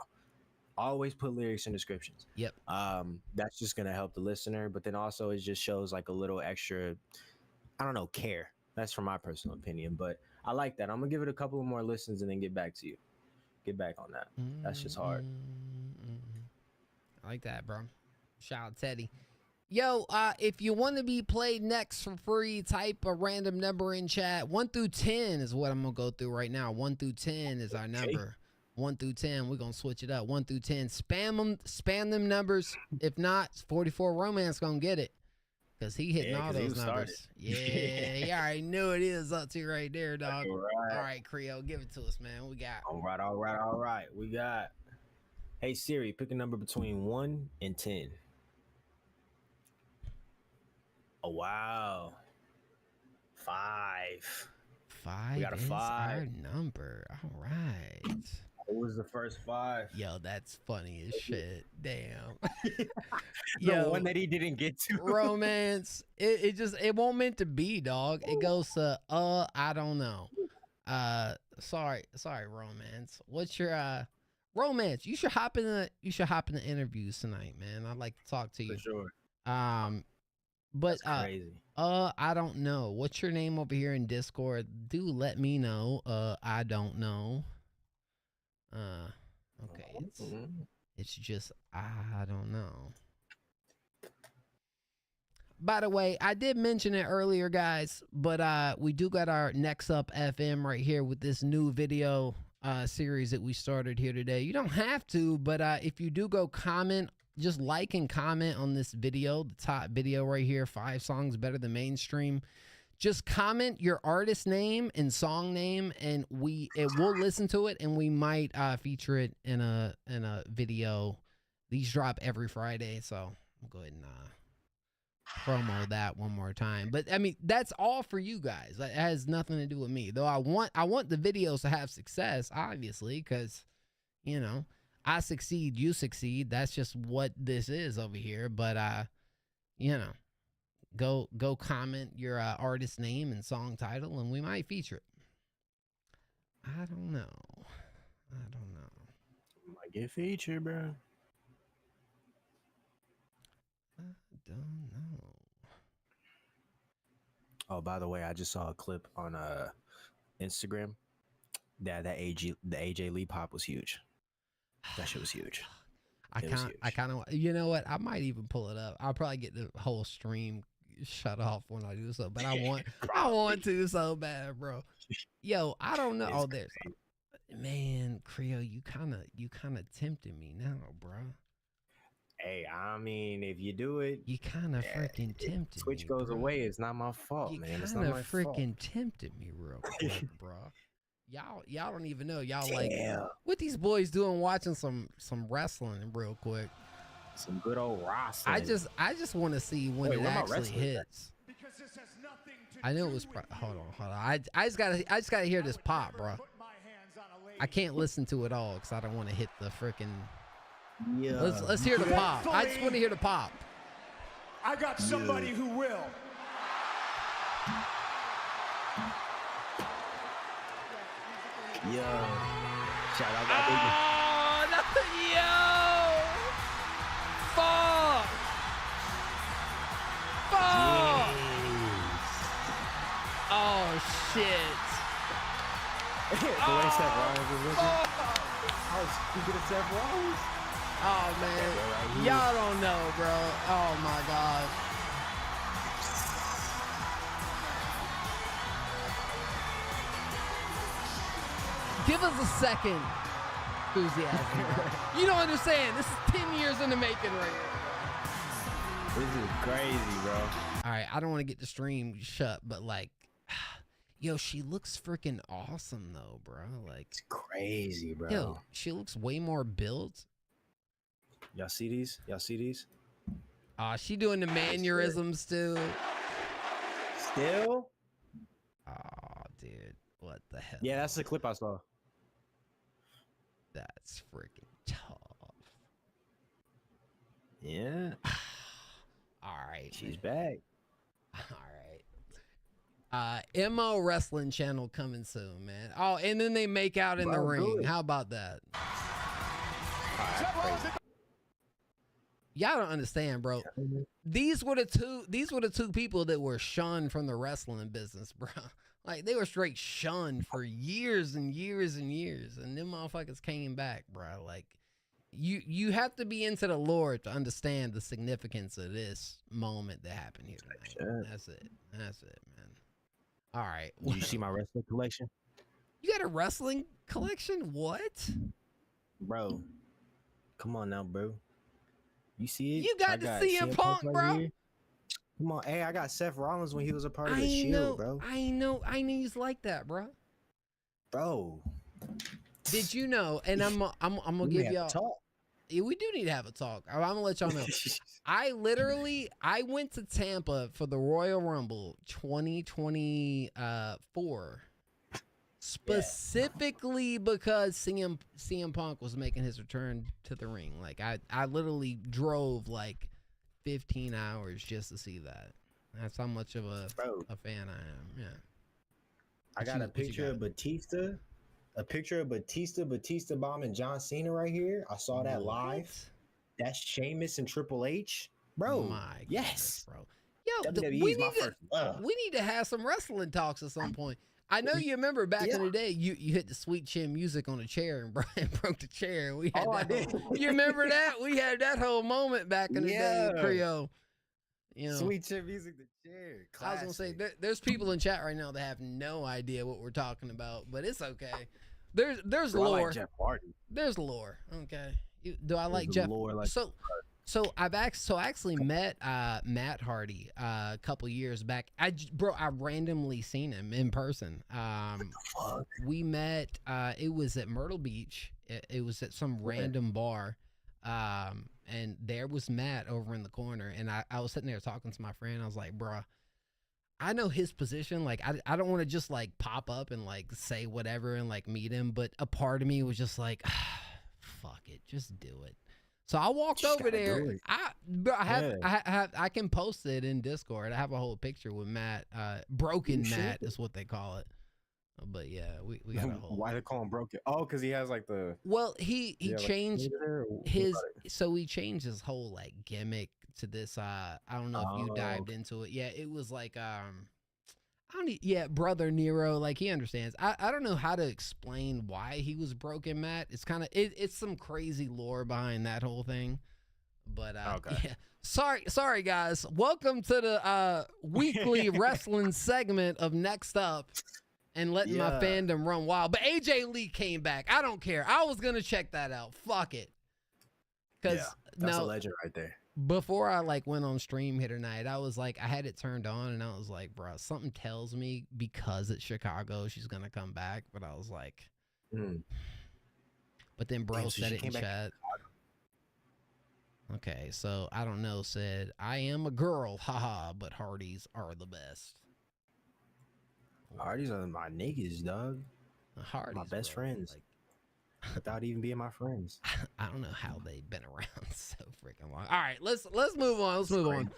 S1: Always put lyrics in descriptions.
S3: Yep.
S1: That's just gonna help the listener, but then also it just shows like a little extra, I don't know, care. That's from my personal opinion, but I like that. I'm gonna give it a couple of more listens and then get back to you. Get back on that. That's just hard.
S3: I like that, bro. Shout out Teddy. Yo, if you want to be played next for free, type a random number in chat. 1 through 10 is what I'm gonna go through right now. 1 through 10 is our number. 1 through 10, we're gonna switch it up. 1 through 10, spam them numbers. If not, 44 Romance gonna get it because he hitting all those numbers. Yeah, he already knew it is up to right there, dog. All right, Creole, give it to us, man. What we got?
S1: All right. We got. Hey Siri, pick a number between 1 and 10. Oh wow, 5.
S3: 5
S1: We got a 5.
S3: Our number. All right.
S1: What was the first 5?
S3: Yo, that's funny as shit. Damn.
S1: The one that he didn't get to.
S3: Romance. It won't meant to be, dog. It goes to I don't know. Sorry, Romance. What's your Romance? You should hop in the interviews tonight, man. I'd like to talk to you.
S1: For sure.
S3: But
S1: that's crazy.
S3: I don't know. What's your name over here in Discord? Do let me know. I don't know. Okay, it's just I don't know. By the way, I did mention it earlier, guys, but we do got our Next Up FM right here with this new video series that we started here today. You don't have to, but if you do go comment, just like and comment on this video, the top video right here, 5 songs better than mainstream. Just comment your artist name and song name, and we'll listen to it, and we might feature it in a video. These drop every Friday, so I'll go ahead and promo that one more time. But I mean, that's all for you guys. It has nothing to do with me, though. I want the videos to have success, obviously, because you know I succeed, you succeed. That's just what this is over here. But you know. Go comment your artist name and song title, and we might feature it. I don't know.
S1: Might get featured, bro. by the way, I just saw a clip on Instagram that the AJ Lee pop was huge. That shit was huge.
S3: I kind of, you know what? I might even pull it up. I'll probably get the whole stream shut off when I do so, but I want to so bad, bro. Yo, I don't know. Oh, there's, man, Creole, you kind of tempted me now, bro.
S1: Hey, I mean, if you do it,
S3: you kind of freaking tempted
S1: Twitch
S3: me,
S1: goes
S3: bro.
S1: away. It's not my fault, man. It's not my fault.
S3: You kind of freaking tempted me real quick, bro. Y'all don't even know. Y'all like what these boys doing watching some wrestling real quick.
S1: Some good old wrestling.
S3: I just want to see when it actually hits. I know it was. Hold on. I just gotta hear this pop, bro. I can't listen to it all because I don't want to hit the freaking. Yeah. Let's hear the pop. I just want to hear the pop.
S18: I got somebody who will.
S1: Yo, shout out
S3: that nothing, yo! Fuck! Oh, shit.
S1: The way Seth Rollins was looking. I was speaking of Seth Rollins.
S3: Oh, man. Y'all don't know, bro. Oh, my God. Give us a second. Enthusiasm. You don't understand. This is 10 years in the making right here.
S1: This is crazy, bro.
S3: All right, I don't want to get the stream shut, but like, yo, she looks freaking awesome though, bro. Like,
S1: it's crazy, bro.
S3: Yo, she looks way more built.
S1: Y'all see these?
S3: She doing the mannerisms too.
S1: Still?
S3: Oh, dude, what the hell?
S1: Yeah, that's the clip I saw.
S3: That's freaking tough.
S1: Yeah.
S3: All right.
S1: She's back.
S3: All right. MO Wrestling Channel coming soon, man. Oh, and then they make out in the ring. How about that? Y'all don't understand, bro. These were the two people that were shunned from the wrestling business, bro. Like, they were straight shunned for years and years and years. And them motherfuckers came back, bro. Like, you have to be into the lore to understand the significance of this moment that happened here tonight. Sure. That's it, man. All right.
S1: Did you see my wrestling collection?
S3: You got a wrestling collection? What?
S1: Bro, come on now, bro. You see it?
S3: You got the CM Punk, bro.
S1: Here. Come on, hey, I got Seth Rollins when he was a part of the Shield, bro.
S3: I know he's like that, bro.
S1: Bro,
S3: did you know? And I'm gonna give y'all. Yeah, we do need to have a talk. I'm gonna let y'all know. I went to Tampa for the Royal Rumble 2024. Specifically because CM Punk was making his return to the ring. Like I literally drove like 15 hours just to see that. That's how much of a fan I am. Yeah.
S1: I got a picture of Batista. A picture of Batista Bomb, and John Cena right here. I saw that live. That's Sheamus and Triple H. Bro.
S3: My
S1: yes.
S3: Goodness, bro. Yo,
S1: WWE is my first love.
S3: We need to have some wrestling talks at some point. I know you remember back in the day, you hit the sweet chin music on a chair and broke the chair. We had you remember that? We had that whole moment back in the day, Creole. You know,
S1: sweet chin music, the chair. Classic.
S3: I was gonna say there's people in chat right now that have no idea what we're talking about, but it's okay. There's lore.
S1: I like Jeff Hardy.
S3: There's lore. Okay. Do I like Jeff?
S1: Lore, like
S3: So I actually met Matt Hardy a couple years back. I randomly seen him in person. We met. It was at Myrtle Beach. It was at some random bar, and there was Matt over in the corner. And I was sitting there talking to my friend. I was like, "Bruh, I know his position. Like, I don't want to just like pop up and like say whatever and like meet him. But a part of me was just like, fuck it, just do it." So I walked over there. I can post it in Discord. I have a whole picture with Matt. Broken Matt is what they call it. But yeah, we got a whole.
S1: Why they call him Broken? Oh, because he has like the.
S3: Well, he changed his. So he changed his whole like gimmick to this. I don't know if you dived into it. Yeah, it was like Yeah, brother Nero, like he understands. I don't know how to explain why he was broken, Matt. It's kind of it's some crazy lore behind that whole thing. But yeah. Sorry guys. Welcome to the weekly wrestling segment of Next Up and letting my fandom run wild. But AJ Lee came back. I don't care. I was gonna check that out. Fuck it. Cause
S1: that's a legend right there.
S3: Before I like went on stream here tonight, I was like, I had it turned on and I was like, bro, something tells me because it's Chicago, she's gonna come back. But I was like, but then bro said it in chat. Okay, so I don't know, said, I am a girl, haha, but Hardys are the best.
S1: Hardys are my niggas, dog.
S3: Hardys,
S1: my best friends.
S3: Like,
S1: without even being my friends.
S3: I don't know how they've been around so freaking long. All right, let's move on. Let's move on.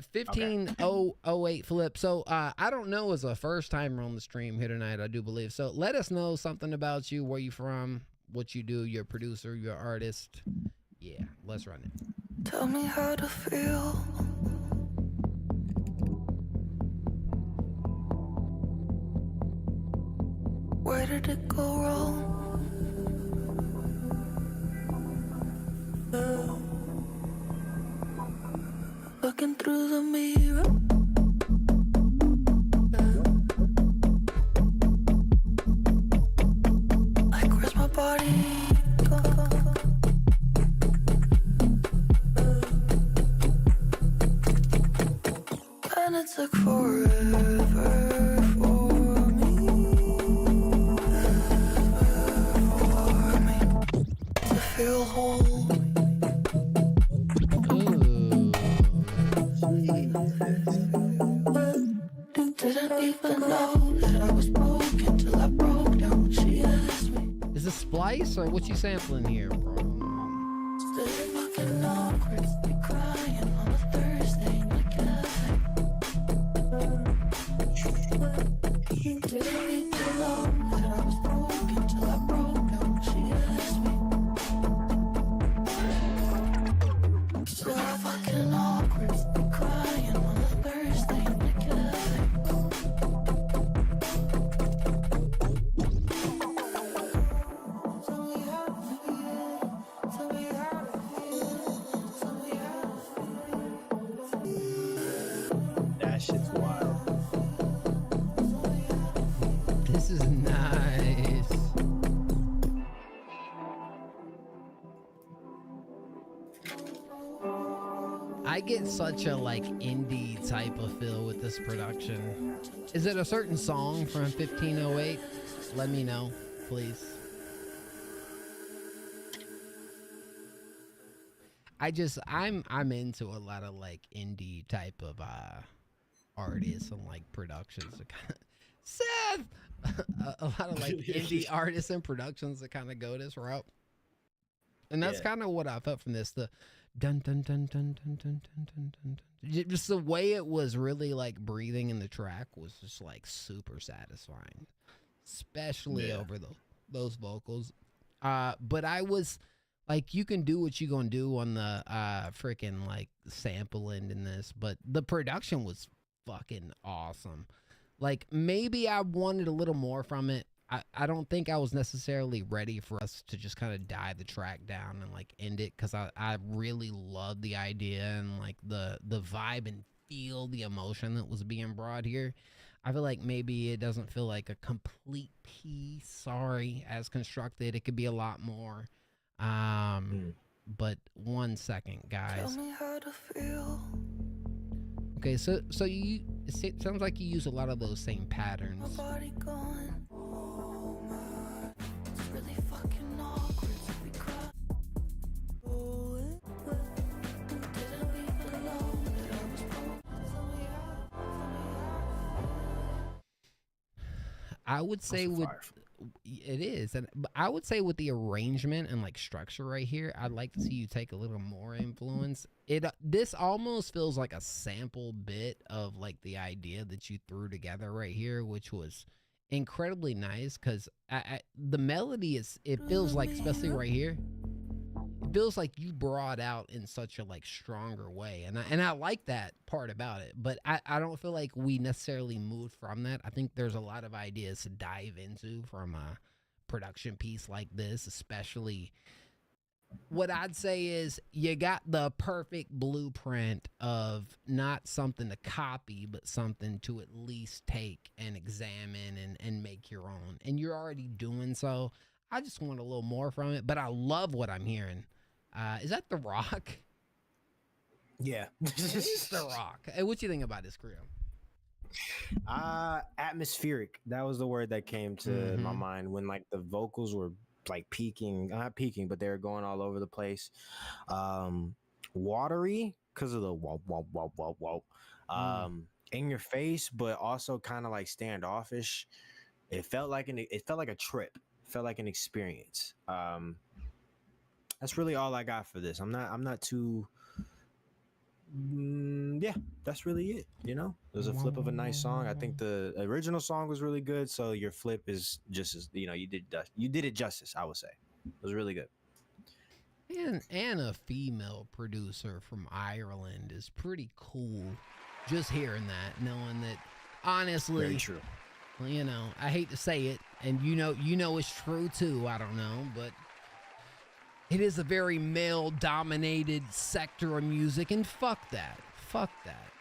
S3: 15008 Flip. So I don't know as a first timer on the stream here tonight, I do believe. So let us know something about you, where you from, what you do, your producer, your artist. Yeah, let's run it.
S16: Tell me how to feel. Where did it go wrong? Looking through the mirror. Like, where's my body? And it took forever for me to feel whole. Didn't even know that I was broken till I broke down when she asked me.
S3: Is this Splice or what you sampling here, bro?
S16: Still fucking awkward to be crying on a Thursday in my cafe. Didn't even know that I was broken till I broke down when she asked me. Still fucking awkward to be crying on a Thursday in my cafe.
S1: That shit's wild.
S3: This is nice. I get such a like indie type of feel with this production. Is it a certain song from 1508? Let me know, please. I'm into a lot of like indie type of artists and like productions that kind of Seth a lot of like indie artists and productions that kind of go this route. And that's kind of what I felt from this. The dun dun dun dun dun dun dun dun dun dun. Just the way it was really like breathing in the track was just like super satisfying, especially over those vocals. But I was like, you can do what you gonna do on the freaking like sampling in this, but the production was fucking awesome. Like maybe I wanted a little more from it. I don't think I was necessarily ready for us to just kind of dive the track down and like end it, because I really loved the idea and like the vibe and feel the emotion that was being brought here. I feel like maybe it doesn't feel like a complete piece. Sorry, as constructed, it could be a lot more. But 1 second, guys.
S16: Tell me how to feel.
S3: Okay, so it sounds like you use a lot of those same patterns.
S16: My body going. Oh my, it's really fucking awkward to be crying. Didn't even know that I was broken.
S3: I would say with it is, and I would say with the arrangement and like structure right here, I'd like to see you take a little more influence. This almost feels like a sample bit of like the idea that you threw together right here, which was incredibly nice, because the melody it feels like, especially right here, it feels like you brought out in such a like stronger way, and I like that part about it. But I don't feel like we necessarily moved from that. I think there's a lot of ideas to dive into from a production piece like this, especially. What I'd say is you got the perfect blueprint of not something to copy, but something to at least take and examine and make your own. And you're already doing so. I just want a little more from it, but I love what I'm hearing. Is that The Rock?
S1: Yeah.
S3: It's The Rock. Hey, what you think about this, Creo?
S1: Atmospheric. That was the word that came to my mind when like the vocals were like peaking, not peaking, but they were going all over the place. Watery because of the whoa, whoa, whoa, whoa, whoa. In your face, but also kind of like standoffish. It felt like a trip. It felt like an experience. That's really all I got for this. I'm not too. Yeah, that's really it. You know, it was a flip of a nice song. I think the original song was really good. So your flip is just as you did it justice. I would say it was really good.
S3: And a female producer from Ireland is pretty cool. Just hearing that, knowing that, honestly,
S1: very true.
S3: You know, I hate to say it, and you know it's true too. I don't know, but. It is a very male-dominated sector of music, and fuck that. Fuck that.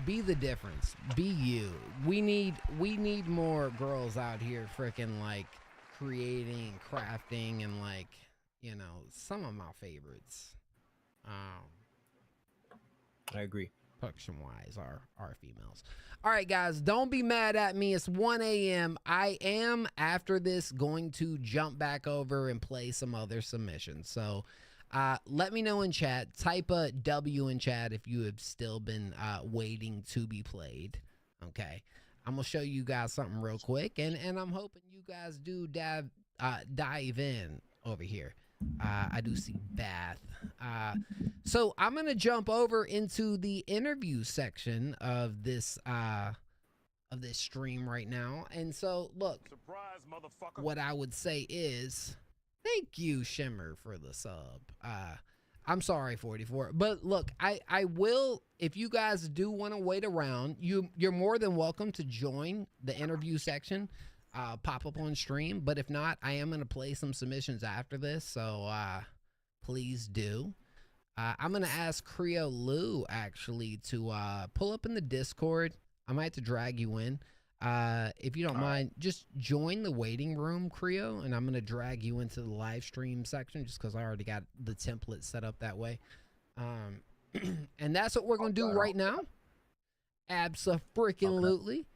S3: Be the difference. Be you. We need more girls out here freaking like creating, crafting, and like, you know, some of my favorites.
S1: I agree.
S3: Production-wise are females. All right, guys, don't be mad at me. It's 1 a.m. I am, after this, going to jump back over and play some other submissions. So let me know in chat. Type a W in chat if you have still been waiting to be played. Okay. I'm going to show you guys something real quick, and I'm hoping you guys do dive in over here. I do see Bath. So I'm going to jump over into the interview section of this stream right now. And so, look, surprise, motherfucker. What I would say is, thank you, Shimmer, for the sub. I'm sorry, 44. But look, I will, if you guys do want to wait around, you're more than welcome to join the interview section. Pop up on stream, but if not, I am going to play some submissions after this, so please do. I'm going to ask Creo Lou actually to pull up in the Discord. I might have to drag you in. If you don't mind, just join the waiting room, Creo, and I'm going to drag you into the live stream section just because I already got the template set up that way. And that's what we're going to do right now. Abso-freaking-lutely.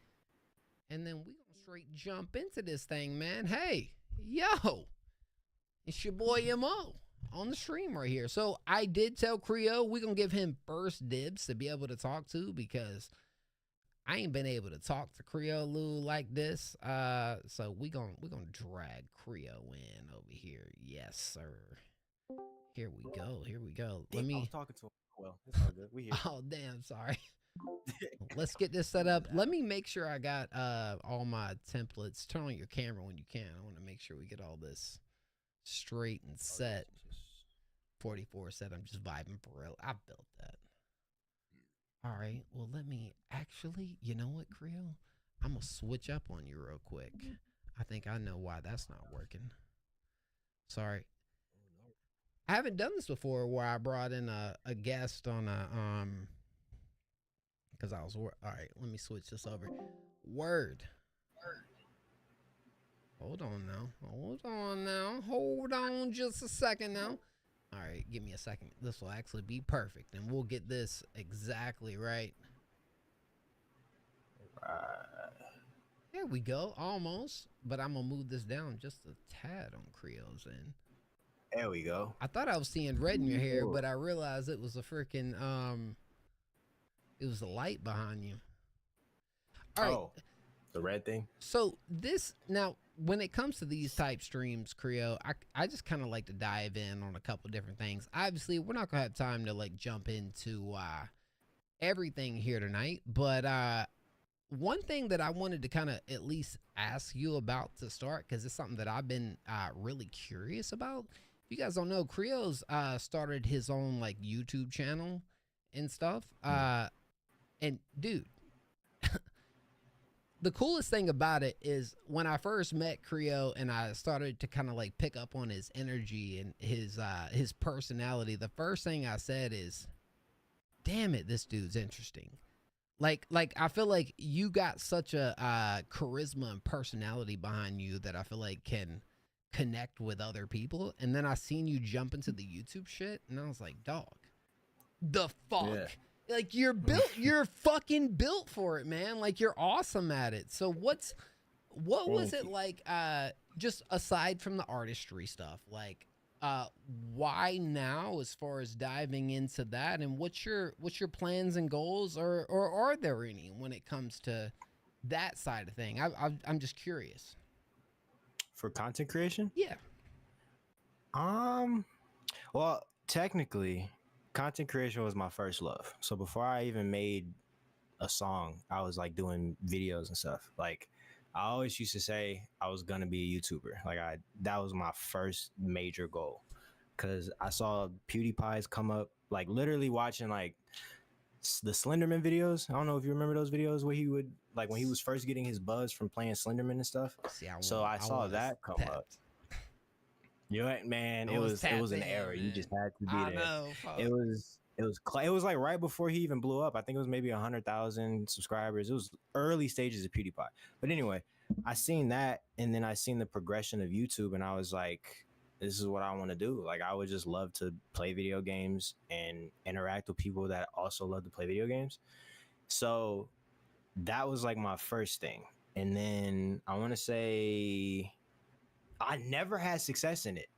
S3: And then we straight jump into this thing, man. Hey, yo, it's your boy Mo on the stream right here. So I did tell Creo we're gonna give him first dibs to be able to talk to, because I ain't been able to talk to Creo Lou like this. So we gonna drag Creo in over here. Yes, sir. Here we go.
S1: I was talking to him. Well, it's all good. We here.
S3: Oh, damn, sorry. Let's get this set up. Let me make sure I got all my templates. Turn on your camera when you can. I want to make sure we get all this straight and set. 44 said I'm just vibing for real. I built that. All right. Well, let me actually, you know what, Creo? I'm going to switch up on you real quick. I think I know why that's not working. Sorry. I haven't done this before where I brought in a guest on a because I was all right. Let me switch this over. Word. Hold on now. Hold on just a second now. All right, give me a second. This will actually be perfect, and we'll get this exactly right. There we go, almost. But I'm gonna move this down just a tad on Creo's end.
S1: There we go.
S3: I thought I was seeing red in your hair, but I realized it was a freaking it was the light behind you. All right.
S1: The red thing.
S3: So this, now, when it comes to these type streams, Creo, I just kind of like to dive in on a couple different things. Obviously, we're not gonna have time to like jump into everything here tonight, but one thing that I wanted to kind of at least ask you about to start, because it's something that I've been really curious about. you guys don't know, Creo's started his own like YouTube channel and stuff. And dude, the coolest thing about it is when I first met Creo and I started to kind of like pick up on his energy and his personality, the first thing I said is, damn it, this dude's interesting. Like I feel like you got such a charisma and personality behind you that I feel like can connect with other people. And then I seen you jump into the YouTube shit and I was like, dog, the fuck? Yeah. Like you're fucking built for it, man. Like you're awesome at it. So what was it like, just aside from the artistry stuff, like why now as far as diving into that, and what's your plans and goals, or are there any when it comes to that side of thing? I'm just curious.
S1: For content creation?
S3: Yeah.
S1: Well, technically, content creation was my first love. So before I even made a song, I was like doing videos and stuff. Like I always used to say I was gonna be a YouTuber. Like that was my first major goal, because I saw PewDiePie's come up, like literally watching like the Slenderman videos. I don't know if you remember those videos where he would, like when he was first getting his buzz from playing Slenderman and stuff.
S3: See, I
S1: saw that come up. You know, man, it was an era. You just had to be there.
S3: Know,
S1: it was like right before he even blew up. I think it was maybe 100,000 subscribers. It was early stages of PewDiePie. But anyway, I seen that, and then I seen the progression of YouTube, and I was like, this is what I want to do. Like I would just love to play video games and interact with people that also love to play video games. So that was like my first thing. And then I want to say I never had success in it.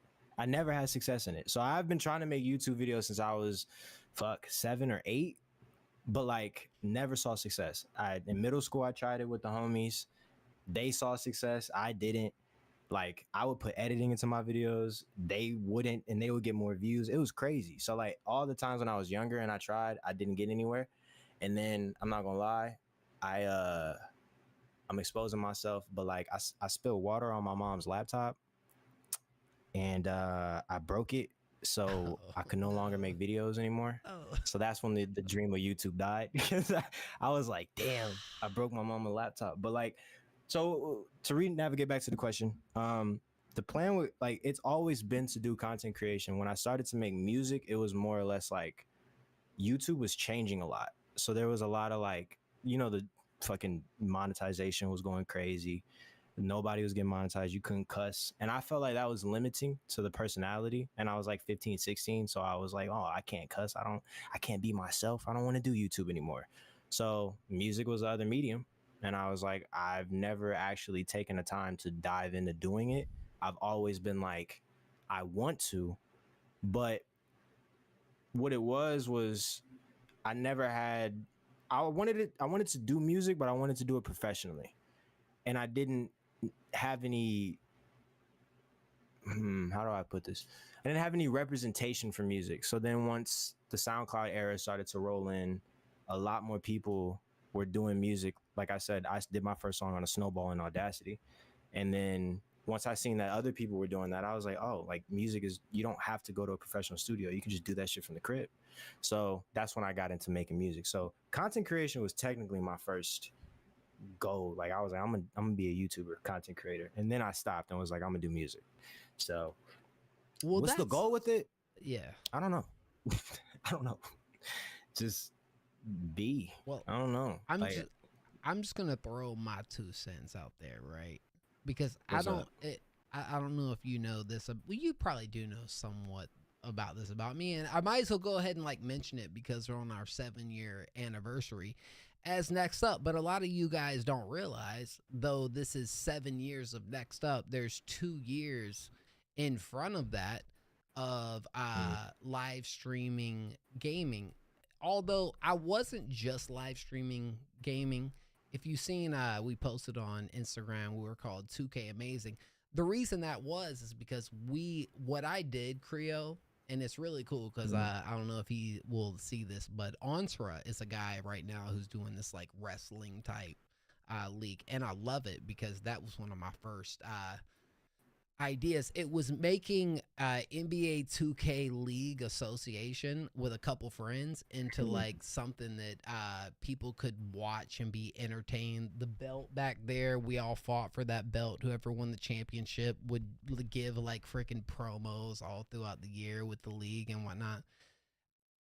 S1: So I've been trying to make YouTube videos since I was 7 or 8, but like never saw success. In middle school, I tried it with the homies. They saw success. I didn't. Like I would put editing into my videos. They wouldn't, and they would get more views. It was crazy. So like all the times when I was younger and I tried, I didn't get anywhere. And then I'm not gonna lie, I'm exposing myself, but like I spilled water on my mom's laptop, and I broke it, so I could no longer make videos anymore. So that's when the dream of YouTube died, because I was like, damn, I broke my mom's laptop. But like, so to navigate back to the question, the plan with like it's always been to do content creation. When I started to make music, it was more or less like YouTube was changing a lot. So there was a lot of like, you know, the fucking monetization was going crazy. Nobody was getting monetized. You couldn't cuss. And I felt like that was limiting to the personality. And I was like 15, 16. So I was like, oh, I can't cuss. I can't be myself. I don't want to do YouTube anymore. So music was the other medium. And I was like, I've never actually taken the time to dive into doing it. I've always been like, I want to, but what it was I never had, I wanted to do music, but I wanted to do it professionally. And I didn't have any, how do I put this? I didn't have any representation for music. So then once the SoundCloud era started to roll in, a lot more people were doing music. Like I said, I did my first song on a Snowball in Audacity. And then once I seen that other people were doing that, I was like, oh, like music is, you don't have to go to a professional studio. You can just do that shit from the crib. So that's when I got into making music. So content creation was technically my first goal. Like I was like, I'm gonna be a YouTuber, content creator. And then I stopped and was like, I'm gonna do music. So what's the goal with it?
S3: Yeah.
S1: I don't know. I don't know. Just be.
S3: Well,
S1: I don't know.
S3: I'm just gonna throw my 2 cents out there, right? Because I don't know if you know this. Well, you probably do know somewhat about this about me, and I might as well go ahead and like mention it because we're on our 7-year anniversary as Next Up. But a lot of you guys don't realize, though this is 7 years of Next Up, there's 2 years in front of that of live streaming gaming. Although I wasn't just live streaming gaming. If you've seen, we posted on Instagram, we were called 2K Amazing. The reason that is because what I did, Creo, and it's really cool because I don't know if he will see this, but Ontra is a guy right now who's doing this like wrestling type league. And I love it because that was one of my first ideas. It was making NBA 2K League Association with a couple friends into like something that people could watch and be entertained. The belt back there, we all fought for that belt. Whoever won the championship would give like freaking promos all throughout the year with the league and whatnot.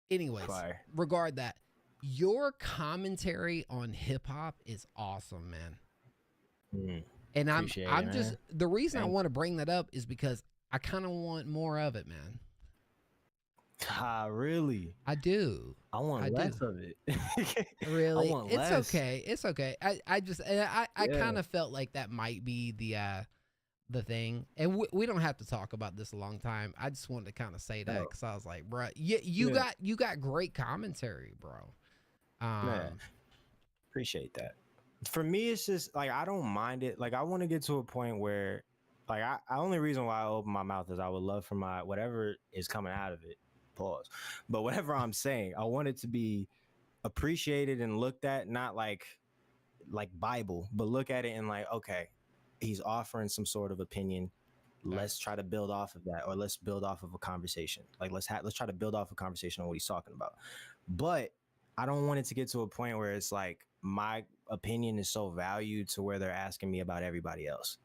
S3: Anyways, regard that. Your commentary on hip hop is awesome, man. And I'm just the reason I want to bring that up is because I kind of want more of it, man.
S1: Really?
S3: I do.
S1: I want less of it.
S3: Really?
S1: I want
S3: it's
S1: less.
S3: okay. It's okay. I kind of felt like that might be the thing, and we don't have to talk about this a long time. I just wanted to kind of say that because I was like, bro, you got great commentary, bro.
S1: Man, appreciate that. For me, it's just like I don't mind it. Like I want to get to a point where, like, I only reason why I open my mouth is I would love for my whatever is coming out of it. Pause. But whatever I'm saying, I want it to be appreciated and looked at, not like Bible, but look at it and like, okay, he's offering some sort of opinion. Let's try to build off of that, or let's build off of a conversation. Like let's try to build off a conversation on what he's talking about. But I don't want it to get to a point where it's like my opinion is so valued to where they're asking me about everybody else.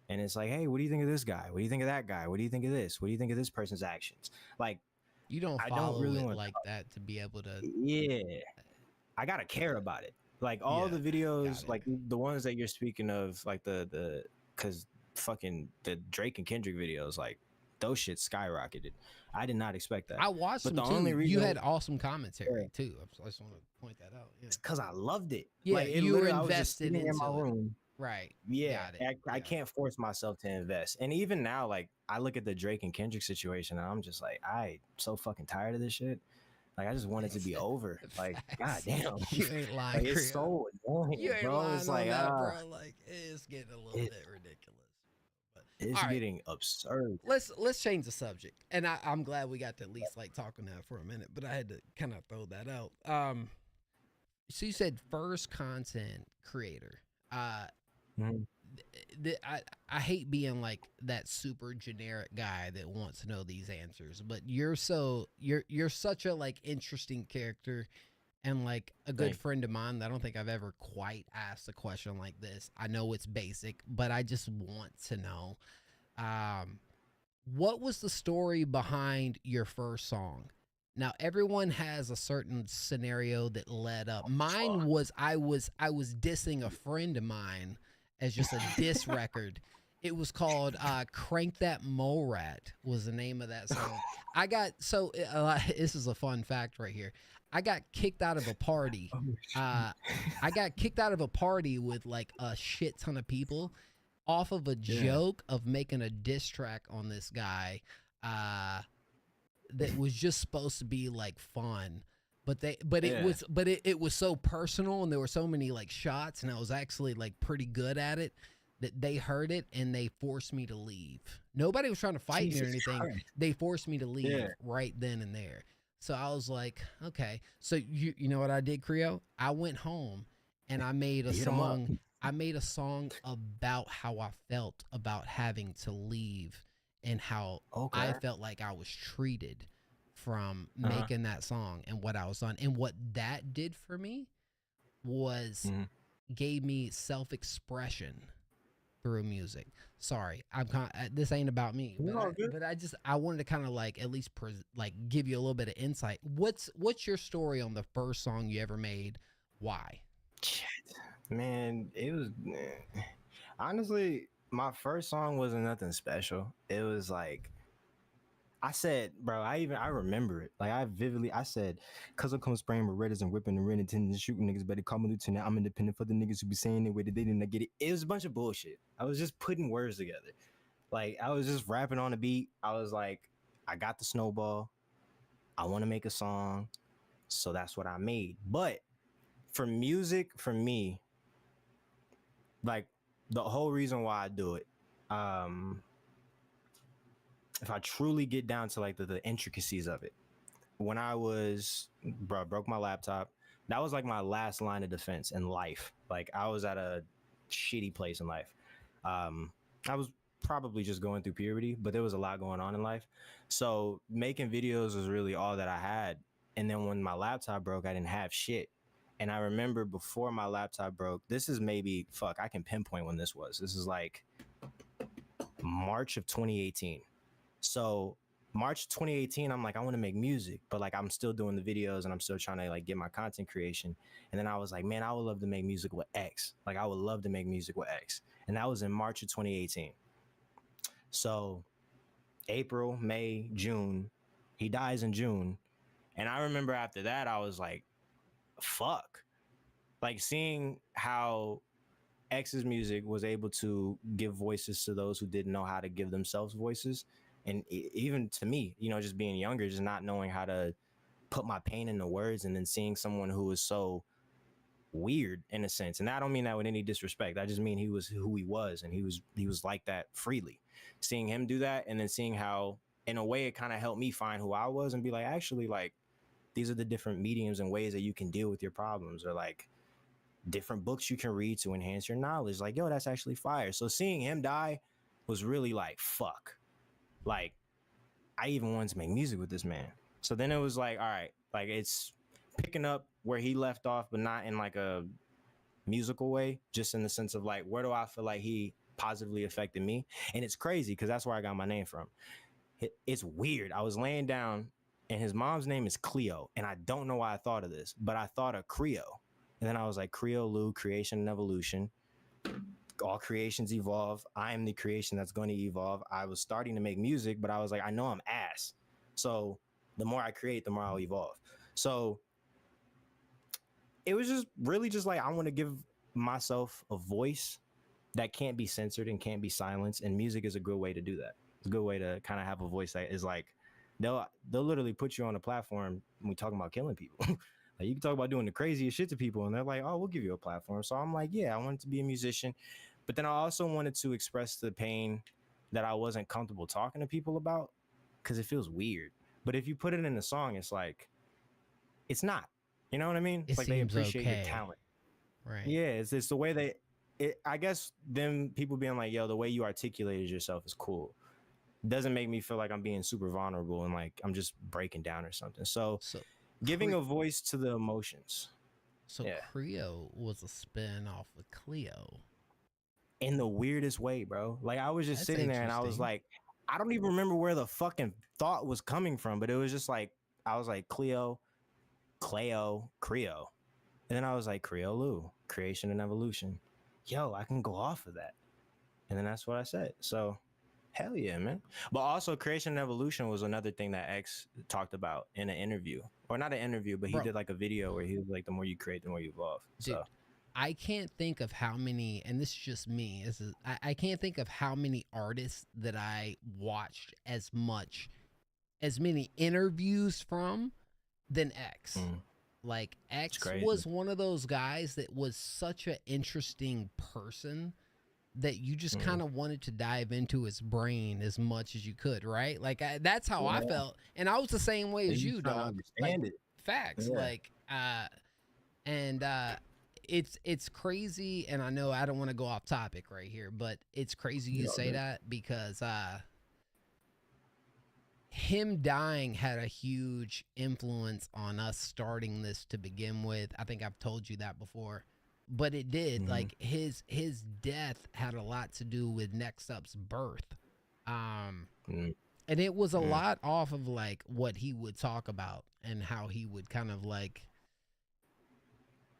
S1: And it's like, hey, what do you think of this guy? What do you think of that guy? What do you think of this? What do you think of this person's actions? Like,
S3: you don't follow it like that to be able to.
S1: Yeah, I gotta care about it. Like all the videos, like the ones that you're speaking of, like the because fucking the Drake and Kendrick videos, like those shit skyrocketed. I did not expect that.
S3: I watched them
S1: the
S3: too.
S1: Only reason
S3: you had awesome commentary too. I just want to point that out.
S1: It's because I loved it.
S3: Yeah,
S1: like,
S3: you were
S1: invested I was just
S3: into
S1: in my room.
S3: Right.
S1: Yeah, I can't force myself to invest. And even now, like I look at the Drake and Kendrick situation, and I'm just like, I'm so fucking tired of this shit. Like I just want it to be over. Like, goddamn,
S3: you ain't lying.
S1: Like, it's so annoying,
S3: you ain't
S1: bro.
S3: lying
S1: It's like,
S3: on that, bro. Like it's getting a little bit ridiculous.
S1: It's getting absurd.
S3: Let's change the subject. And I'm glad we got to at least like talk on that for a minute, but I had to kind of throw that out. So you said first content creator. I hate being like that super generic guy that wants to know these answers, but you're such a like interesting character and like a good friend of mine that I don't think I've ever quite asked a question like this. I know it's basic, but I just want to know, what was the story behind your first song? Now everyone has a certain scenario that led up. Mine was I was dissing a friend of mine as just a diss record. It was called Crank That Mole Rat was the name of that song. I got, this is a fun fact right here. I got kicked out of a party. I got kicked out of a party with like a shit ton of people off of a joke of making a diss track on this guy that was just supposed to be like fun. It was so personal, and there were so many like shots, and I was actually like pretty good at it that they heard it and they forced me to leave. Nobody was trying to fight me or anything. Christ. They forced me to leave right then and there. So I was like, okay. So you know what I did, Creo? I went home and I made a song. I made a song about how I felt about having to leave and how I felt like I was treated from making that song and what I was on. And what that did for me was gave me self-expression through music. Sorry, this ain't about me, but I wanted to kind of like at least give you a little bit of insight. What's your story on the first song you ever made? Why?
S1: Man, it was honestly my first song wasn't nothing special. It was like I said, bro, I remember it. Like I said, cause I come spraying Berettas and whipping and renting and shooting niggas, better call me lieutenant. I'm independent for the niggas who be saying it way that they didn't get it. It was a bunch of bullshit. I was just putting words together. Like I was just rapping on a beat. I was like, I got the snowball. I want to make a song. So that's what I made. But for music, for me, like the whole reason why I do it, if I truly get down to like the intricacies of it, when I was, broke my laptop, that was like my last line of defense in life. Like I was at a shitty place in life. I was probably just going through puberty, but there was a lot going on in life. So making videos was really all that I had. And then when my laptop broke, I didn't have shit. And I remember before my laptop broke, this is maybe, I can pinpoint when this was. This is like March of 2018. So March 2018, I'm like, I want to make music, but like I'm still doing the videos and I'm still trying to like get my content creation. And then I was like, man, I would love to make music with X. Like I would love to make music with X. And that was in March of 2018. So April, May, June, he dies in June. And I remember after that, I was like, fuck. Like seeing how X's music was able to give voices to those who didn't know how to give themselves voices. And even to me, you know, just being younger, just not knowing how to put my pain into words, and then seeing someone who was so weird in a sense. And I don't mean that with any disrespect. I just mean he was who he was, and he was like that freely. Seeing him do that, and then seeing how, in a way, it kind of helped me find who I was and be like, actually, like, these are the different mediums and ways that you can deal with your problems, or like different books you can read to enhance your knowledge. Like, yo, that's actually fire. So seeing him die was really like, fuck. Like, I even wanted to make music with this man. So then it was like, all right, like it's picking up where he left off, but not in like a musical way, just in the sense of like, where do I feel like he positively affected me? And it's crazy because that's where I got my name from. It's weird. I was laying down and his mom's name is Cleo. And I don't know why I thought of this, but I thought of Creo. And then I was like, Creo Lou, creation and evolution. All creations evolve. I am the creation that's going to evolve. I was starting to make music, but I was like, I know I'm ass. So the more I create, the more I'll evolve. So it was just really just like, I want to give myself a voice that can't be censored and can't be silenced. And music is a good way to do that. It's a good way to kind of have a voice that is like, they'll literally put you on a platform when we talking about killing people. Like you can talk about doing the craziest shit to people and they're like, oh, we'll give you a platform. So I'm like, yeah, I wanted to be a musician. But then I also wanted to express the pain that I wasn't comfortable talking to people about because it feels weird. But if you put it in a song, it's like, it's not. You know what I mean? It's like they appreciate your talent.
S3: Right.
S1: Yeah, it's the way I guess them people being like, yo, the way you articulated yourself is cool. Doesn't make me feel like I'm being super vulnerable and like I'm just breaking down or something. So giving a voice to the emotions.
S3: So yeah. Creo was a spin off of Cleo.
S1: In the weirdest way, bro. Like I was just sitting there and I was like, I don't even remember where the fucking thought was coming from, but it was just like, I was like Cleo, Creo. And then I was like, Creo Lou, creation and evolution. Yo, I can go off of that. And then that's what I said. So hell yeah, man. But also creation and evolution was another thing that X talked about in an interview. Or not an interview, but he did like a video where he was like, the more you create, the more you evolve.
S3: Dude,
S1: so
S3: I can't think of how many, and this is just me, I can't think of how many artists that I watched as many interviews from than X. Like X was one of those guys that was such an interesting person that you just kind of wanted to dive into his brain as much as you could, right? Like that's how I felt, and I was the same way as you, dog.
S1: Understand it.
S3: Facts, like, it's crazy, and I know I don't want to go off topic right here, but it's crazy you say that because him dying had a huge influence on us starting this to begin with. I think I've told you that before. But it did. Like his death had a lot to do with Next Up's birth. And it was a lot off of like what he would talk about and how he would kind of like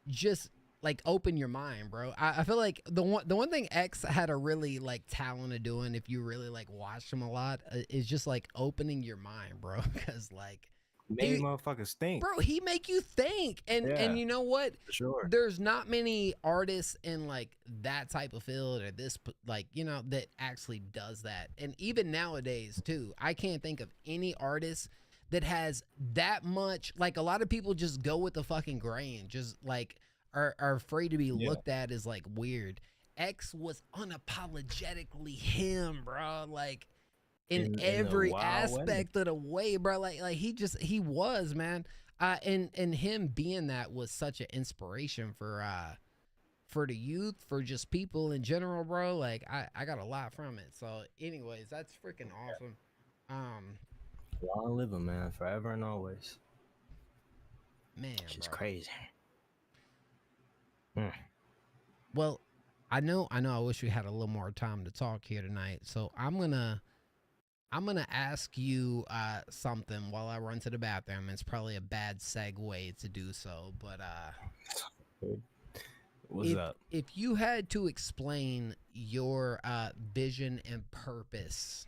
S3: just like open your mind, bro. I feel like the one thing X had a really like talent of doing, if you really like watched him a lot, is just like opening your mind, bro. Because like
S1: made motherfuckers think,
S3: bro. He make you think, and you know what?
S1: Sure.
S3: There's not many artists in like that type of field or this, like, you know, that actually does that. And even nowadays too, I can't think of any artist that has that much. Like a lot of people just go with the fucking grain, just like are afraid to be looked at as like weird. X was unapologetically him, bro. Like. In every aspect of the way, bro. Like he was, man. And him being that was such an inspiration for for the youth, for just people in general, bro. Like I got a lot from it. So anyways, that's freaking awesome.
S1: Long live 'em, man, forever and always.
S3: Man,
S1: she's
S3: bro.
S1: crazy.
S3: Well, I know. I wish we had a little more time to talk here tonight. So I'm gonna ask you something while I run to the bathroom. It's probably a bad segue to do so, but
S1: What's up?
S3: If you had to explain your vision and purpose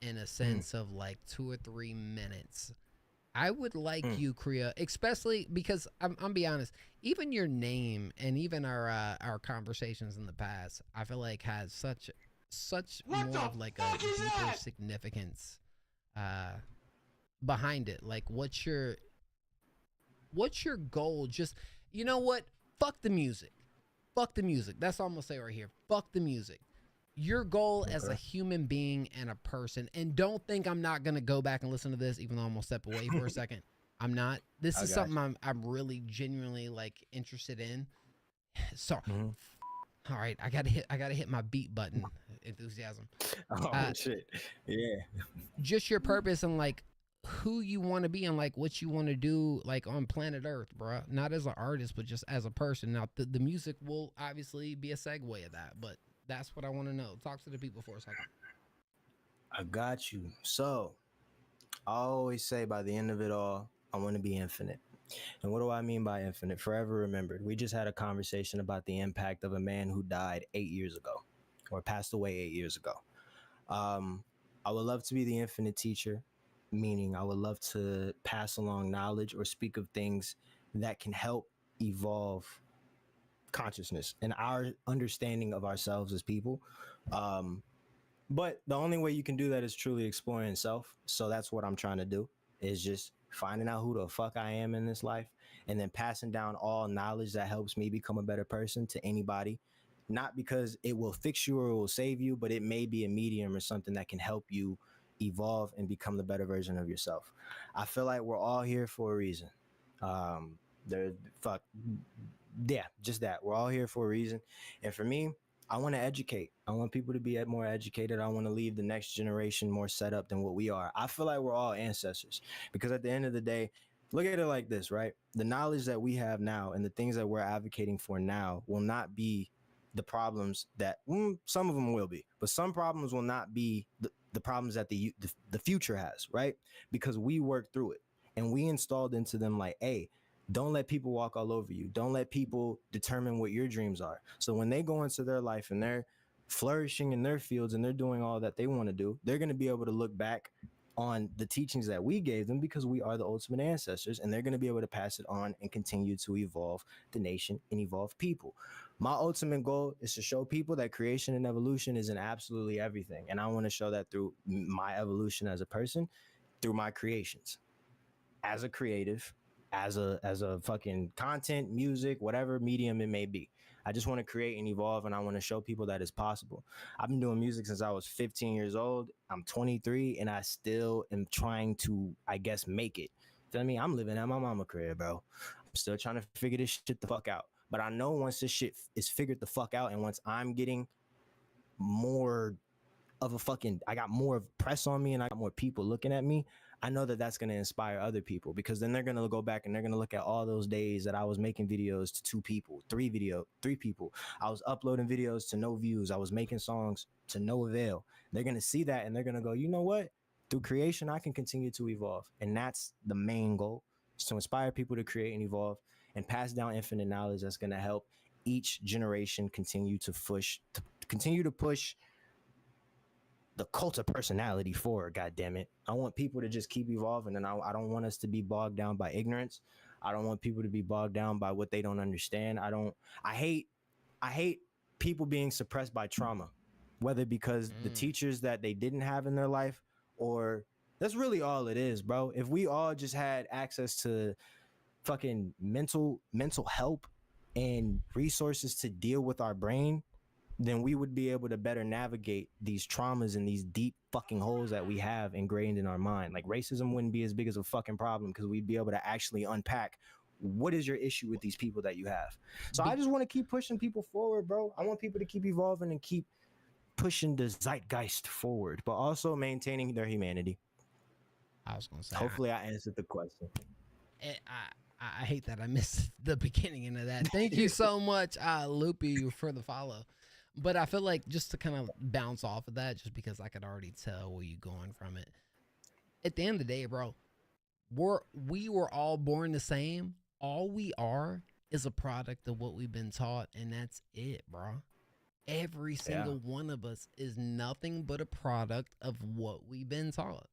S3: in a sense of like 2 or 3 minutes, I would like you, Kriya, especially because I'm be honest, even your name and even our conversations in the past, I feel like has such more of like a deeper significance behind it. Like what's your goal? Just, you know what? Fuck the music. That's all I'm gonna say right here. Fuck the music. Your goal as a human being and a person, and don't think I'm not gonna go back and listen to this, even though I'm gonna step away for a second. I'm not. This is something I'm really genuinely like interested in. Sorry. All right, I gotta hit my beat button. Enthusiasm.
S1: Oh shit. Yeah.
S3: Just your purpose and like who you want to be and like what you want to do like on planet Earth, bro. Not as an artist, but just as a person. Now the music will obviously be a segue of that, but that's what I want to know. Talk to the people for a second.
S1: I got you. So I always say by the end of it all, I want to be infinite. And what do I mean by infinite? Forever remembered. We just had a conversation about the impact of a man who died 8 years ago or passed away 8 years ago. I would love to be the infinite teacher, meaning I would love to pass along knowledge or speak of things that can help evolve consciousness and our understanding of ourselves as people. But the only way you can do that is truly exploring self. So that's what I'm trying to do, is just finding out who the fuck I am in this life and then passing down all knowledge that helps me become a better person to anybody. Not because it will fix you or it will save you, but it may be a medium or something that can help you evolve and become the better version of yourself. I feel like we're all here for a reason. Just that. We're all here for a reason. And for me, I want to educate. I want people to be more educated. I want to leave the next generation more set up than what we are. I feel like we're all ancestors, because at the end of the day, look at it like this, right? The knowledge that we have now and the things that we're advocating for now will not be the problems that some of them will be, but some problems will not be the problems that the future has, right? Because we worked through it and we installed into them like, hey, don't let people walk all over you. Don't let people determine what your dreams are. So when they go into their life and they're flourishing in their fields and they're doing all that they want to do, they're going to be able to look back on the teachings that we gave them, because we are the ultimate ancestors, and they're going to be able to pass it on and continue to evolve the nation and evolve people. My ultimate goal is to show people that creation and evolution is in absolutely everything. And I want to show that through my evolution as a person, through my creations, as a creative, as a fucking content, music, whatever medium it may be. I just want to create and evolve, and I want to show people that it's possible. I've been doing music since I was 15 years old. I'm 23, and I still am trying to, I guess, make it. Feel me? I'm living at my mama crib, bro. I'm still trying to figure this shit the fuck out. But I know once this shit is figured the fuck out, and once I'm getting more of a fucking, I got more press on me and I got more people looking at me, I know that that's going to inspire other people, because then they're going to go back and they're going to look at all those days that I was making videos to 2 people, 3 people. I was uploading videos to no views. I was making songs to no avail. They're going to see that and they're going to go, you know what? Through creation, I can continue to evolve. And that's the main goal, is to inspire people to create and evolve and pass down infinite knowledge that's going to help each generation continue to push the cult of personality forward. God damn it. I want people to just keep evolving, and I don't want us to be bogged down by ignorance. I don't want people to be bogged down by what they don't understand. I hate people being suppressed by trauma, whether because the teachers that they didn't have in their life, or that's really all it is, bro. If we all just had access to fucking mental help and resources to deal with our brain, then we would be able to better navigate these traumas and these deep fucking holes that we have ingrained in our mind. Like racism wouldn't be as big as a fucking problem, because we'd be able to actually unpack what is your issue with these people that you have? So I just want to keep pushing people forward, bro. I want people to keep evolving and keep pushing the zeitgeist forward, but also maintaining their humanity.
S3: I was gonna say.
S1: Hopefully, I answered the question.
S3: I hate that I missed the beginning of that. Thank you so much, Loopy, for the follow. But I feel like just to kind of bounce off of that, just because I could already tell where you're going from it. At the end of the day, bro, we were all born the same. All we are is a product of what we've been taught, and that's it, bro. Every single one of us is nothing but a product of what we've been taught.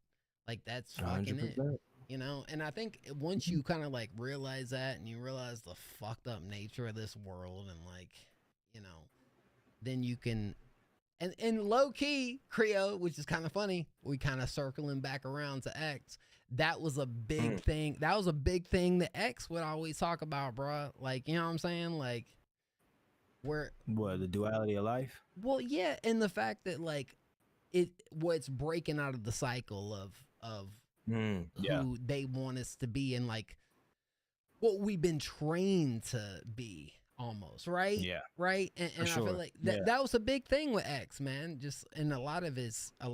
S3: Like, that's fucking
S1: 100%.
S3: it. You know, and I think once you kind of like realize that, and you realize the fucked up nature of this world, and like, you know, then you can, and low key, Creo, which is kind of funny, we kind of circling back around to X. That was a big thing. That was a big thing that X would always talk about, bro. Like, you know what I'm saying? Like, where
S1: the duality of life?
S3: Well, yeah, and the fact that like what's breaking out of the cycle of who they want us to be, and like what we've been trained to be, almost, right?
S1: Yeah.
S3: Right. And I feel like that was a big thing with X, man. Just in a lot of his I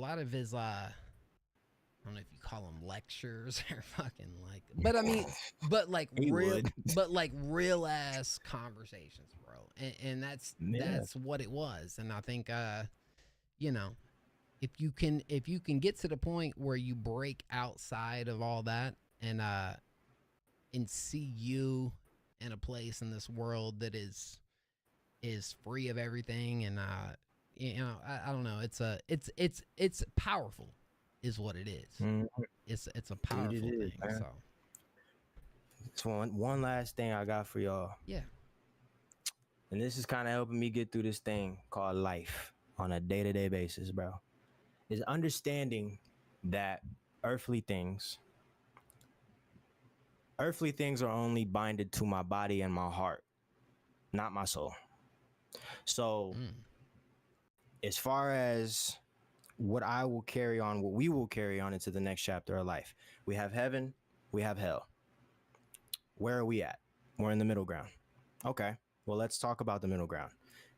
S3: don't know if you call them lectures or fucking like, but I mean, but like real ass conversations, bro. And that's what it was. And I think, you know, if you can get to the point where you break outside of all that and see you in a place in this world that is free of everything, and you know, I don't know, it's powerful is what it is. It's a powerful thing. Man.
S1: So one last thing I got for y'all.
S3: Yeah.
S1: And this is kind of helping me get through this thing called life on a day-to-day basis, bro. Is understanding that earthly things are only binded to my body and my heart, not my soul. So as far as what we will carry on into the next chapter of life, we have heaven, we have hell. Where are we at? We're in the middle ground. Okay, well, let's talk about the middle ground.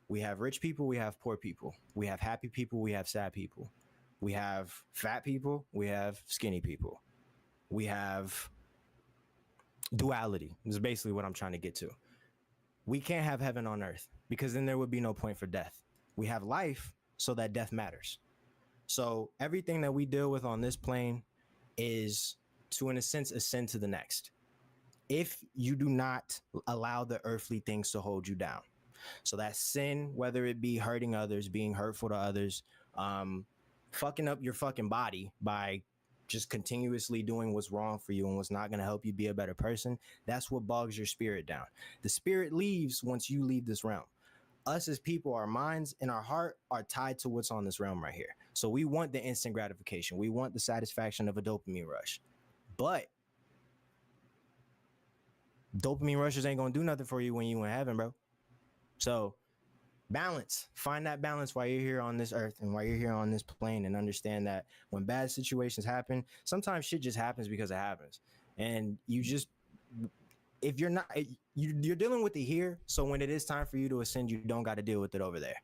S1: We have rich people, we have poor people. We have happy people, we have sad people. We have fat people, we have skinny people. We have duality. This is basically what I'm trying to get to. We can't have heaven on earth because then there would be no point for death. We have life so that death matters. So everything that we deal with on this plane is, to, in a sense, ascend to the next. If you do not allow the earthly things to hold you down. So that's sin, whether it be hurting others, being hurtful to others, fucking up your fucking body by just continuously doing what's wrong for you and what's not going to help you be a better person. That's what bogs your spirit down. The spirit leaves once you leave this realm. Us as people, our minds and our heart are tied to what's on this realm right here. So we want the instant gratification. We want the satisfaction of a dopamine rush. But dopamine rushes ain't going to do nothing for you when you in heaven, bro. So balance. Find that balance while you're here on this earth and while you're here on this plane, and understand that when bad situations happen, sometimes shit just happens because it happens. And you just, if you're not, you're dealing with it here. So when it is time for you to ascend, you don't got to deal with it over there.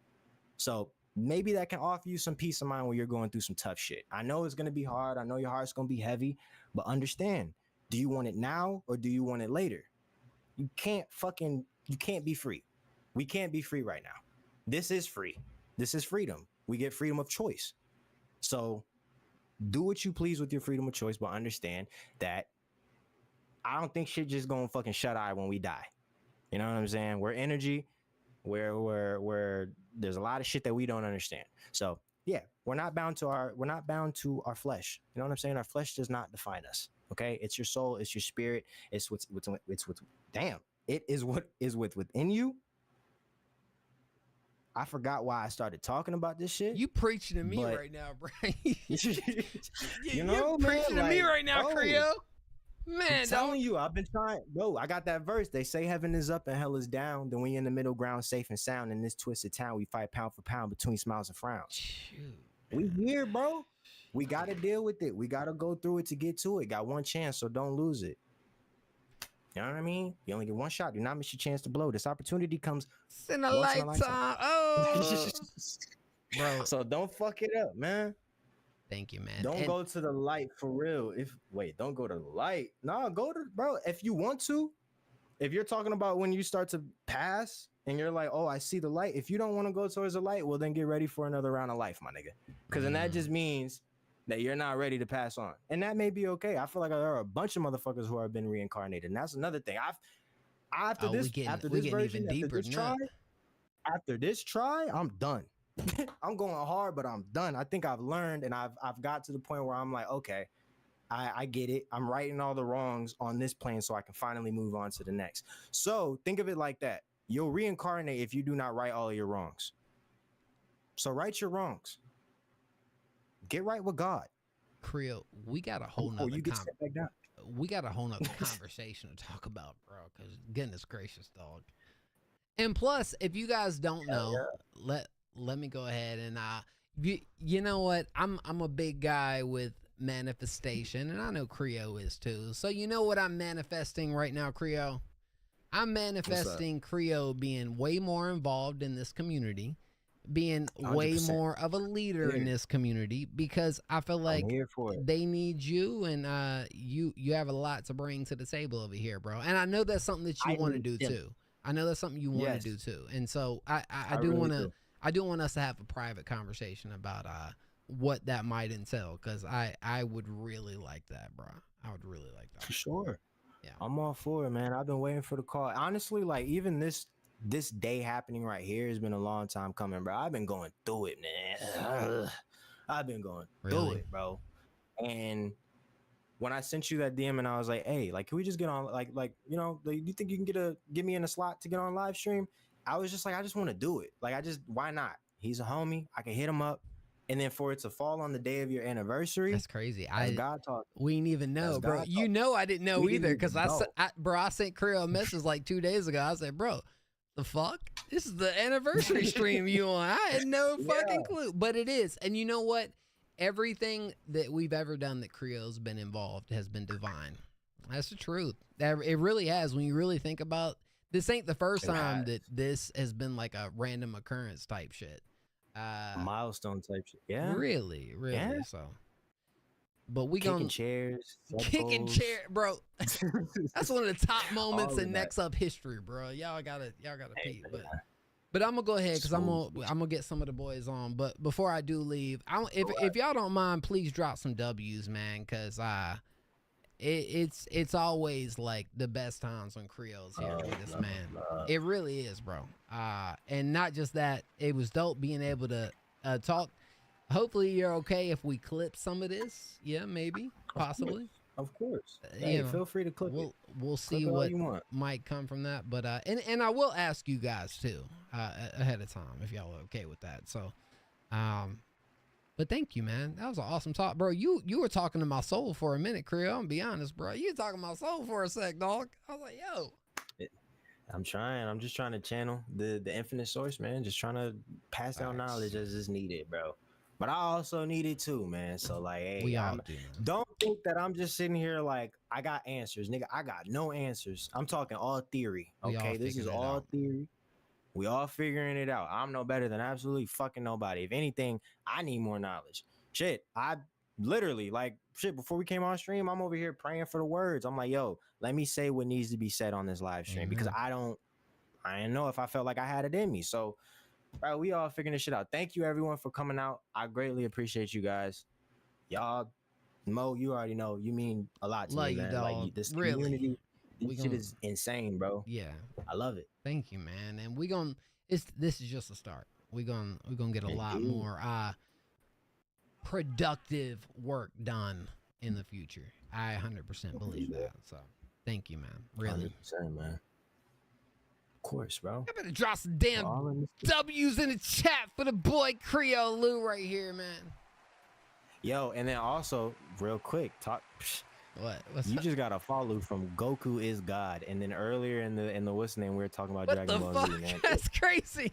S1: So maybe that can offer you some peace of mind when you're going through some tough shit. I know it's going to be hard. I know your heart's going to be heavy, but understand, do you want it now or do you want it later? You can't be free. We can't be free right now. This is free. This is freedom. We get freedom of choice. So do what you please with your freedom of choice, but understand that I don't think shit just gonna fucking shut eye when we die. You know what I'm saying? We're energy. We're there's a lot of shit that we don't understand. So yeah, we're not bound to our flesh. You know what I'm saying? Our flesh does not define us. Okay, it's your soul, it's your spirit, it's what's damn. It is what is within you. I forgot why I started talking about this shit.
S3: You preaching to me right now, bro.
S1: You know,
S3: you're preaching to me right now, Creo. Man,
S1: I'm telling you, I've been trying. Bro, I got that verse. They say heaven is up and hell is down. Then we in the middle ground, safe and sound. In this twisted town, we fight pound for pound between smiles and frowns.
S3: Shoot,
S1: we here, bro. We got to deal with it. We got to go through it to get to it. Got one chance, so don't lose it. You know what I mean? You only get one shot. Do not miss your chance to blow. This opportunity comes
S3: in a
S1: once in
S3: lifetime. Oh, bro.
S1: So don't fuck it up, man.
S3: Thank you, man.
S1: Don't go to the light for real. Don't go to the light. No, go to, bro. If you want to, if you're talking about when you start to pass and you're like, oh, I see the light. If you don't want to go towards the light, well, then get ready for another round of life, my nigga. Because then that just means that you're not ready to pass on. And that may be okay. I feel like there are a bunch of motherfuckers who have been reincarnated. And that's another thing. After this try, I'm done. I'm going hard, but I'm done. I think I've learned, and I've got to the point where I'm like, okay, I get it. I'm righting all the wrongs on this plane so I can finally move on to the next. So think of it like that. You'll reincarnate if you do not right all of your wrongs. So right your wrongs. Get right with God.
S3: Creo, we got a whole nother conversation to talk about, bro, because goodness gracious, dog. And plus, if you guys don't know, let me go ahead and you know what? I'm a big guy with manifestation, and I know Creo is too. So you know what I'm manifesting right now, Creo? I'm manifesting Creo being way more involved in this community, being 100%. Way more of a leader in this community, because I feel like they need you, and you have a lot to bring to the table over here, bro. And I know that's something that you want to do too. I know that's something you want to do too. And so I do really want to. I do want us to have a private conversation about what that might entail, because I would really like that, bro. I would really like that.
S1: For sure. Yeah. I'm all for it, man. I've been waiting for the call. Honestly, like even this day happening right here has been a long time coming, bro. I've been going through it, man. I've been going through it, bro. And when I sent you that DM and I was like, hey, like, can we just get on, like, you know, you think you can get me in a slot to get on live stream? I was just like, I just want to do it. Like, why not? He's a homie. I can hit him up. And then for it to fall on the day of your anniversary.
S3: That's crazy.
S1: God talk.
S3: We didn't even know, bro. You know, I didn't know either. Because I sent Creo a message like 2 days ago. I said, bro, the fuck? This is the anniversary stream you on. I had no fucking clue. But it is. And you know what? Everything that we've ever done that Creo's been involved has been divine. That's the truth. It really has. When you really think about, this ain't the first time that this has been like a random occurrence type shit.
S1: Milestone type shit. Yeah.
S3: Really. Yeah. So. But we
S1: kicking chairs.
S3: Kicking chair, bro. That's one of the top moments in Next Up history, bro. Y'all gotta peep. But I'm gonna go ahead because I'm gonna get some of the boys on. But before I do leave, if y'all don't mind, please drop some W's, man, because it's always like the best times when Creole's here with this man. It really is, bro. And not just that, it was dope being able to talk. Hopefully you're okay if we clip some of this. Yeah, maybe, possibly.
S1: Of course. Hey, feel free to clip it.
S3: We'll see what might come from that. But and I will ask you guys too ahead of time if y'all are okay with that. So, but thank you, man. That was an awesome talk, bro. You were talking to my soul for a minute, Creo. I'm gonna be honest, bro. You were talking to my soul for a sec, dog. I was like, yo.
S1: I'm trying. I'm just trying to channel the infinite source, man. Just trying to pass down knowledge as is needed, bro. But I also need it too, man. So like, hey,
S3: we all do.
S1: Don't think that I'm just sitting here like I got answers, nigga. I got no answers. I'm talking all theory. Okay, this is all theory. We all figuring it out. I'm no better than absolutely fucking nobody. If anything, I need more knowledge. Shit, I literally like shit. Before we came on stream, I'm over here praying for the words. I'm like, yo, let me say what needs to be said on this live stream because I didn't know if I felt like I had it in me. So. Bro, we all figuring this shit out. Thank you everyone for coming out. I greatly appreciate you guys. Y'all, Mo, you already know you mean a lot to me, man. Like this community, this shit is insane, bro.
S3: Yeah,
S1: I love it.
S3: Thank you, man. And this is just a start. We're gonna get a lot more productive work done in the future. I 100% believe that. So thank you, man. Really,
S1: 100%, man. Of course, bro.
S3: I better drop some damn W's in the chat for the boy Creo Lou right here, man.
S1: Yo, and then also, real quick,
S3: What's
S1: you just got a follow from Goku is God, and then earlier in the what's the name we were talking about Dragon Ball Z, man.
S3: That's crazy.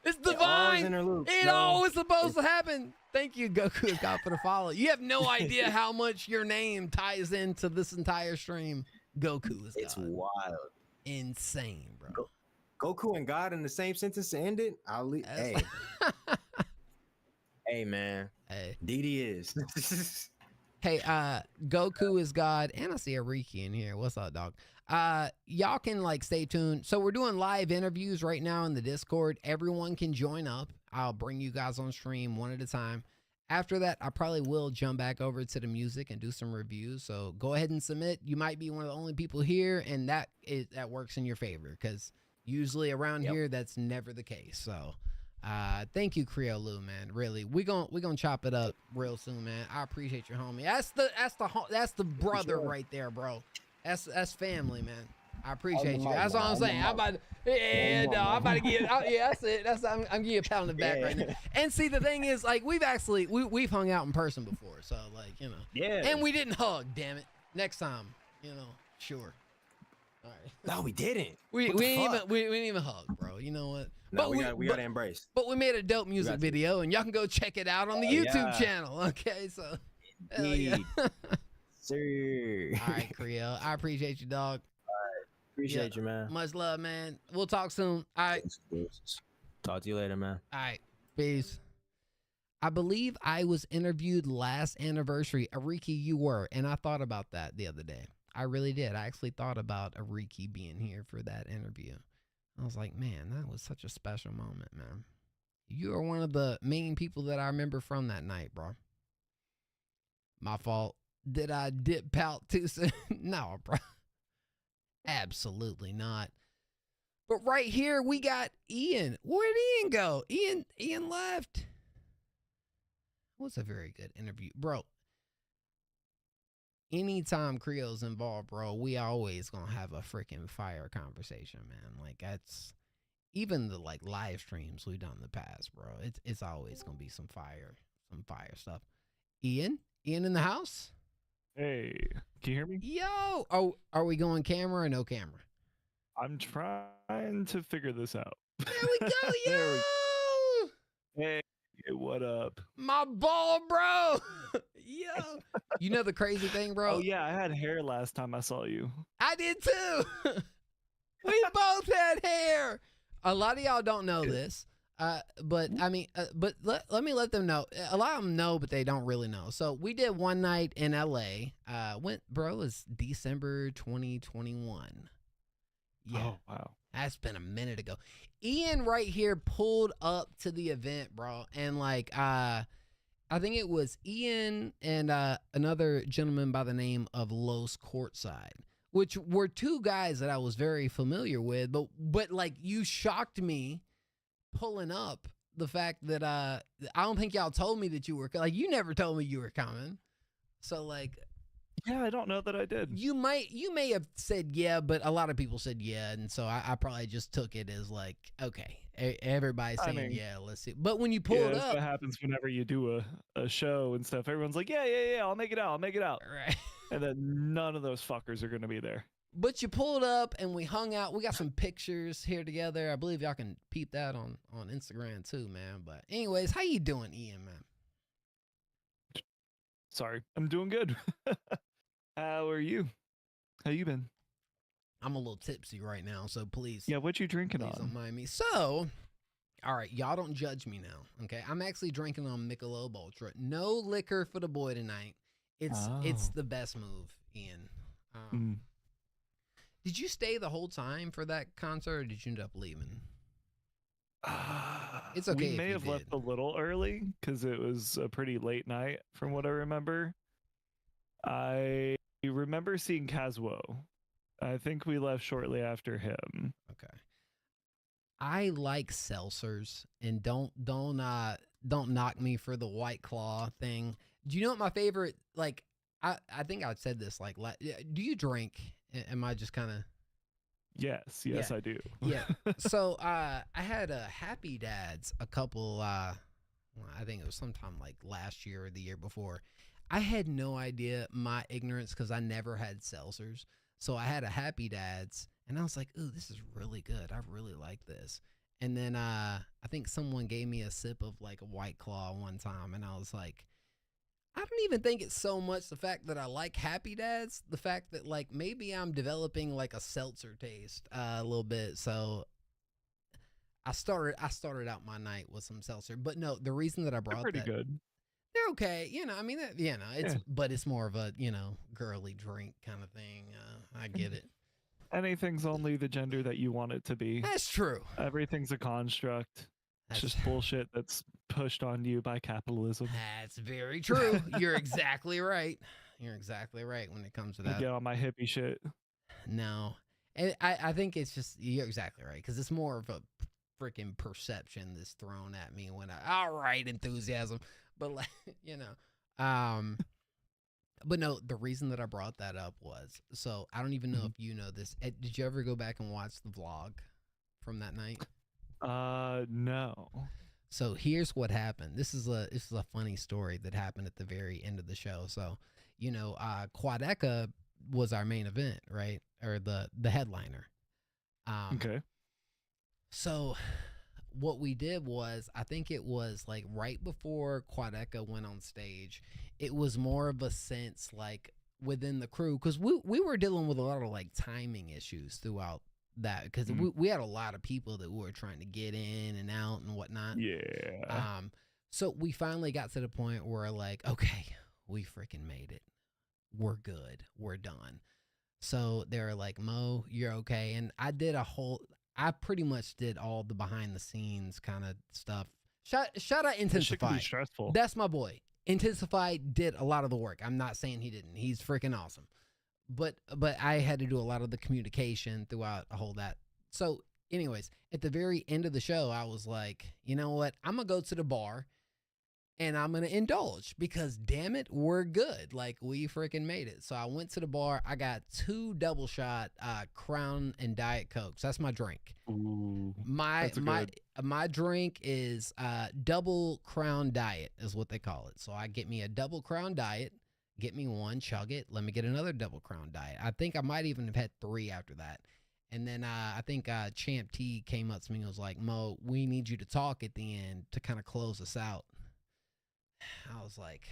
S3: It's divine. It always supposed to happen. Thank you, Goku is God, for the follow. You have no idea how much your name ties into this entire stream. Goku is God.
S1: It's wild.
S3: Insane, bro.
S1: Goku and God in the same sentence to end it? Hey. Hey, man.
S3: Hey.
S1: DD is.
S3: Hey, Goku is God, and I see a Riki in here. What's up, dog? Y'all can like stay tuned. So we're doing live interviews right now in the Discord. Everyone can join up. I'll bring you guys on stream one at a time. After that, I probably will jump back over to the music and do some reviews. So go ahead and submit. You might be one of the only people here, and that works in your favor because usually around here that's never the case. So thank you, Creole Lou, man. Really, we gonna chop it up real soon, man. I appreciate your homie. That's the brother right there, bro. That's family, man. I appreciate you. That's all I'm saying. I'm about to get. Yeah, that's it. I'm giving you a pat on the back right now. And see, the thing is, like, we've hung out in person before, so like, you know.
S1: Yeah.
S3: And we didn't hug. Damn it. Next time, you know. Sure. All right.
S1: No, we didn't.
S3: We didn't even hug, bro. You know what?
S1: No, we gotta embrace.
S3: But we made a dope music video, and y'all can go check it out on the YouTube channel. Okay, so.
S1: Indeed. Sir.
S3: All right, Creole. I appreciate you, dog.
S1: Appreciate you, man.
S3: Much love, man. We'll talk soon. All right.
S1: Talk to you later, man.
S3: All right. Peace. I believe I was interviewed last anniversary. Ariki, you were. And I thought about that the other day. I really did. I actually thought about Ariki being here for that interview. I was like, man, that was such a special moment, man. You are one of the main people that I remember from that night, bro. My fault. Did I dip out too soon? No, bro. Absolutely not. But right here we got Ian. Where'd Ian go? Ian left. Was a very good interview, bro. Anytime Creole's involved, bro, we always gonna have a freaking fire conversation, man. Like that's even the like live streams we've done in the past, bro. It's always gonna be some fire stuff. Ian in the house.
S19: Hey, can you hear me?
S3: Yo! Oh, are we going camera or no camera?
S19: I'm trying to figure this out.
S3: There we go, yo!
S19: Hey, what up?
S3: My ball, bro! Yo! You know the crazy thing, bro?
S19: Oh, yeah, I had hair last time I saw you.
S3: I did too! We both had hair! A lot of y'all don't know this. But I mean, let me let them know. A lot of them know, but they don't really know. So we did one night in LA. It was December 2021. Yeah.
S19: Oh, wow.
S3: That's been a minute ago. Ian right here pulled up to the event, bro. And like, I think it was Ian and another gentleman by the name of Los Courtside, which were two guys that I was very familiar with. But like, you shocked me pulling up the fact that I don't think y'all told me that you were like, you never told me you were coming. So like,
S19: yeah, I don't know that I did.
S3: You may have said yeah, but a lot of people said yeah, and so I probably just took it as like, okay, everybody's saying yeah, let's see. But when you pulled up,
S19: what happens whenever you do a show and stuff, everyone's like, yeah, I'll make it out.
S3: Right.
S19: And then none of those fuckers are gonna be there.
S3: But you pulled up and we hung out. We got some pictures here together. I believe y'all can peep that on Instagram too, man. But anyways, how you doing, Ian, man?
S19: Sorry, I'm doing good. How are you? How you been?
S3: I'm a little tipsy right now, so please.
S19: Yeah, what you drinking on?
S3: Don't mind me. So, all right, y'all don't judge me now, okay? I'm actually drinking on Michelob Ultra. No liquor for the boy tonight. It's the best move, Ian. Did you stay the whole time for that concert, or did you end up leaving? It's okay.
S19: We may have left a little early because it was a pretty late night, from what I remember. I remember seeing Caswo. I think we left shortly after him.
S3: Okay. I like seltzers, and don't knock me for the White Claw thing. Do you know what my favorite? Like, I think I said this. Like, do you drink? Am I just kind of?
S19: Yes,
S3: Yeah.
S19: I do.
S3: Yeah. So I had a Happy Dads a couple. I think it was sometime like last year or the year before. I had no idea my ignorance because I never had seltzers. So I had a Happy Dads, and I was like, "Ooh, this is really good. I really like this." And then I think someone gave me a sip of like a White Claw one time, and I was like, I don't even think it's so much the fact that I like Happy Dads, the fact that like maybe I'm developing like a seltzer taste a little bit. So I started out my night with some seltzer, but no, the reason that I brought
S19: Pretty
S3: that,
S19: good.
S3: they're okay. You know, I mean, it's
S19: Yeah.
S3: but it's more of a girly drink kind of thing. I get it.
S19: Anything's only the gender that you want it to be.
S3: That's true.
S19: Everything's a construct. It's just bullshit that's pushed on you by capitalism.
S3: That's very true. You're exactly right. You're exactly right when it comes to
S19: I
S3: that.
S19: get on my hippie shit.
S3: No, and I think it's just you're exactly right because it's more of a freaking perception that's thrown at me when all right, enthusiasm, but like but no, the reason that I brought that up was so I don't even know if you know this. Did you ever go back and watch the vlog from that night?
S19: No.
S3: So here's what happened. This is a funny story that happened at the very end of the show. So, Quadeca was our main event, right? Or the headliner.
S19: Okay.
S3: So what we did was, I think it was like right before Quadeca went on stage, it was more of a sense like within the crew, because we were dealing with a lot of like timing issues throughout that, because we had a lot of people that were trying to get in and out and whatnot.
S19: Yeah.
S3: So we finally got to the point where like, okay, we freaking made it. We're good. We're done. So they were like, Mo, you're okay. And I pretty much did all the behind the scenes kind of stuff. Shout out Intensify.
S19: Be stressful.
S3: That's my boy. Intensify did a lot of the work. I'm not saying he didn't. He's freaking awesome. But I had to do a lot of the communication throughout a whole that. So anyways, at the very end of the show, I was like, you know what? I'm going to go to the bar and I'm going to indulge because damn it, we're good. Like we freaking made it. So I went to the bar. I got 2 double shot Crown and Diet Cokes. That's my drink.
S19: Ooh,
S3: my drink is double Crown Diet is what they call it. So I get me a double Crown Diet. Get me one, chug it. Let me get another double Crown Diet. I think I might even have had 3 after that. And then I think Champ T came up to me and was like, Mo, we need you to talk at the end to kind of close us out. I was like,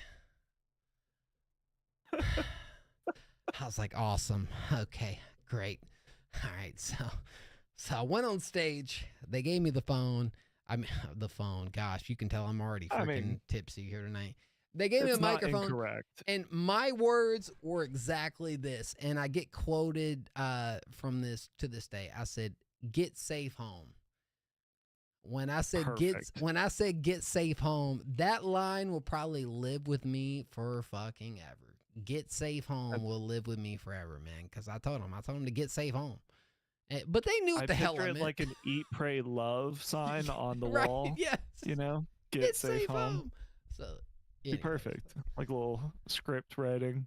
S3: awesome. Okay, great. All right, so I went on stage. They gave me the phone. The phone. Gosh, you can tell I'm already freaking tipsy here tonight. They gave me a microphone, and my words were exactly this. And I get quoted from this to this day. I said, "Get safe home." When I said get safe home, that line will probably live with me for fucking ever. Get safe home will live with me forever, man. Because I told them to get safe home. But they knew what the hell I meant.
S19: Like an eat, pray, love sign on the
S3: right,
S19: wall.
S3: Yes.
S19: Get safe home.
S3: So
S19: be perfect. Like a little script writing.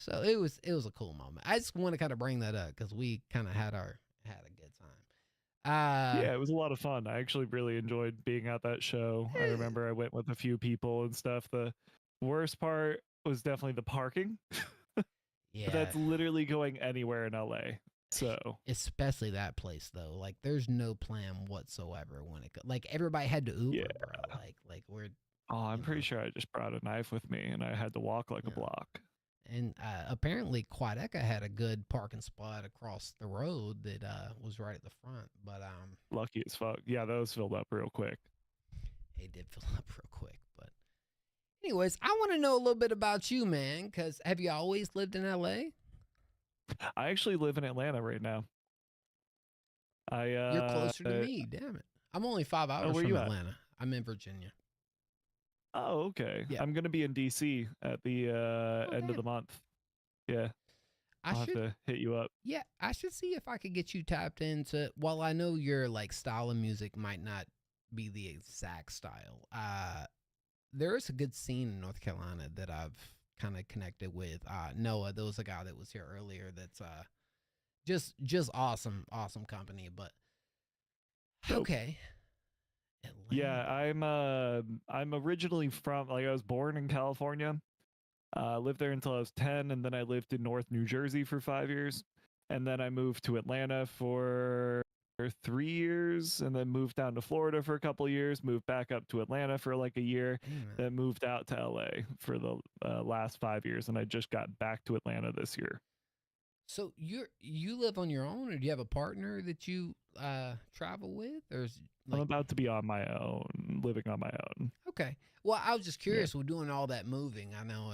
S3: So it was a cool moment. I just want to kind of bring that up because we kind of had a good time.
S19: Yeah, it was a lot of fun. I actually really enjoyed being at that show. I remember I went with a few people and stuff. The worst part was definitely the parking.
S3: Yeah.
S19: But that's literally going anywhere in LA. So
S3: especially that place though. Like there's no plan whatsoever when it like everybody had to Uber, bro. Like we're
S19: I'm pretty sure I just brought a knife with me and I had to walk like a block.
S3: And apparently Quadeca had a good parking spot across the road that was right at the front. But
S19: lucky as fuck. Yeah, those filled up real quick.
S3: They did fill up real quick. But anyways, I want to know a little bit about you, man, because have you always lived in LA?
S19: I actually live in Atlanta right now.
S3: You're closer to me, damn it. I'm only 5 hours from Atlanta. I'm in Virginia.
S19: Oh, okay. Yeah. I'm gonna be in DC at the end of the month. Yeah. I'll have to hit you up.
S3: Yeah, I should see if I could get you tapped into. While I know your like style of music might not be the exact style, there is a good scene in North Carolina that I've kind of connected with. Noah, there was a guy that was here earlier. That's just awesome company. But okay.
S19: Yeah, I'm originally from, like, I was born in California. Lived there until I was 10, and then I lived in North New Jersey for 5 years, and then I moved to Atlanta for 3 years, and then moved down to Florida for a couple of years, moved back up to Atlanta for like a year, then moved out to LA for the last 5 years, and I just got back to Atlanta this year.
S3: So you live on your own, or do you have a partner that you travel with, or is
S19: I'm about to be on my own, living on my own.
S3: Okay. Well, I was just curious. With doing all that moving, I know.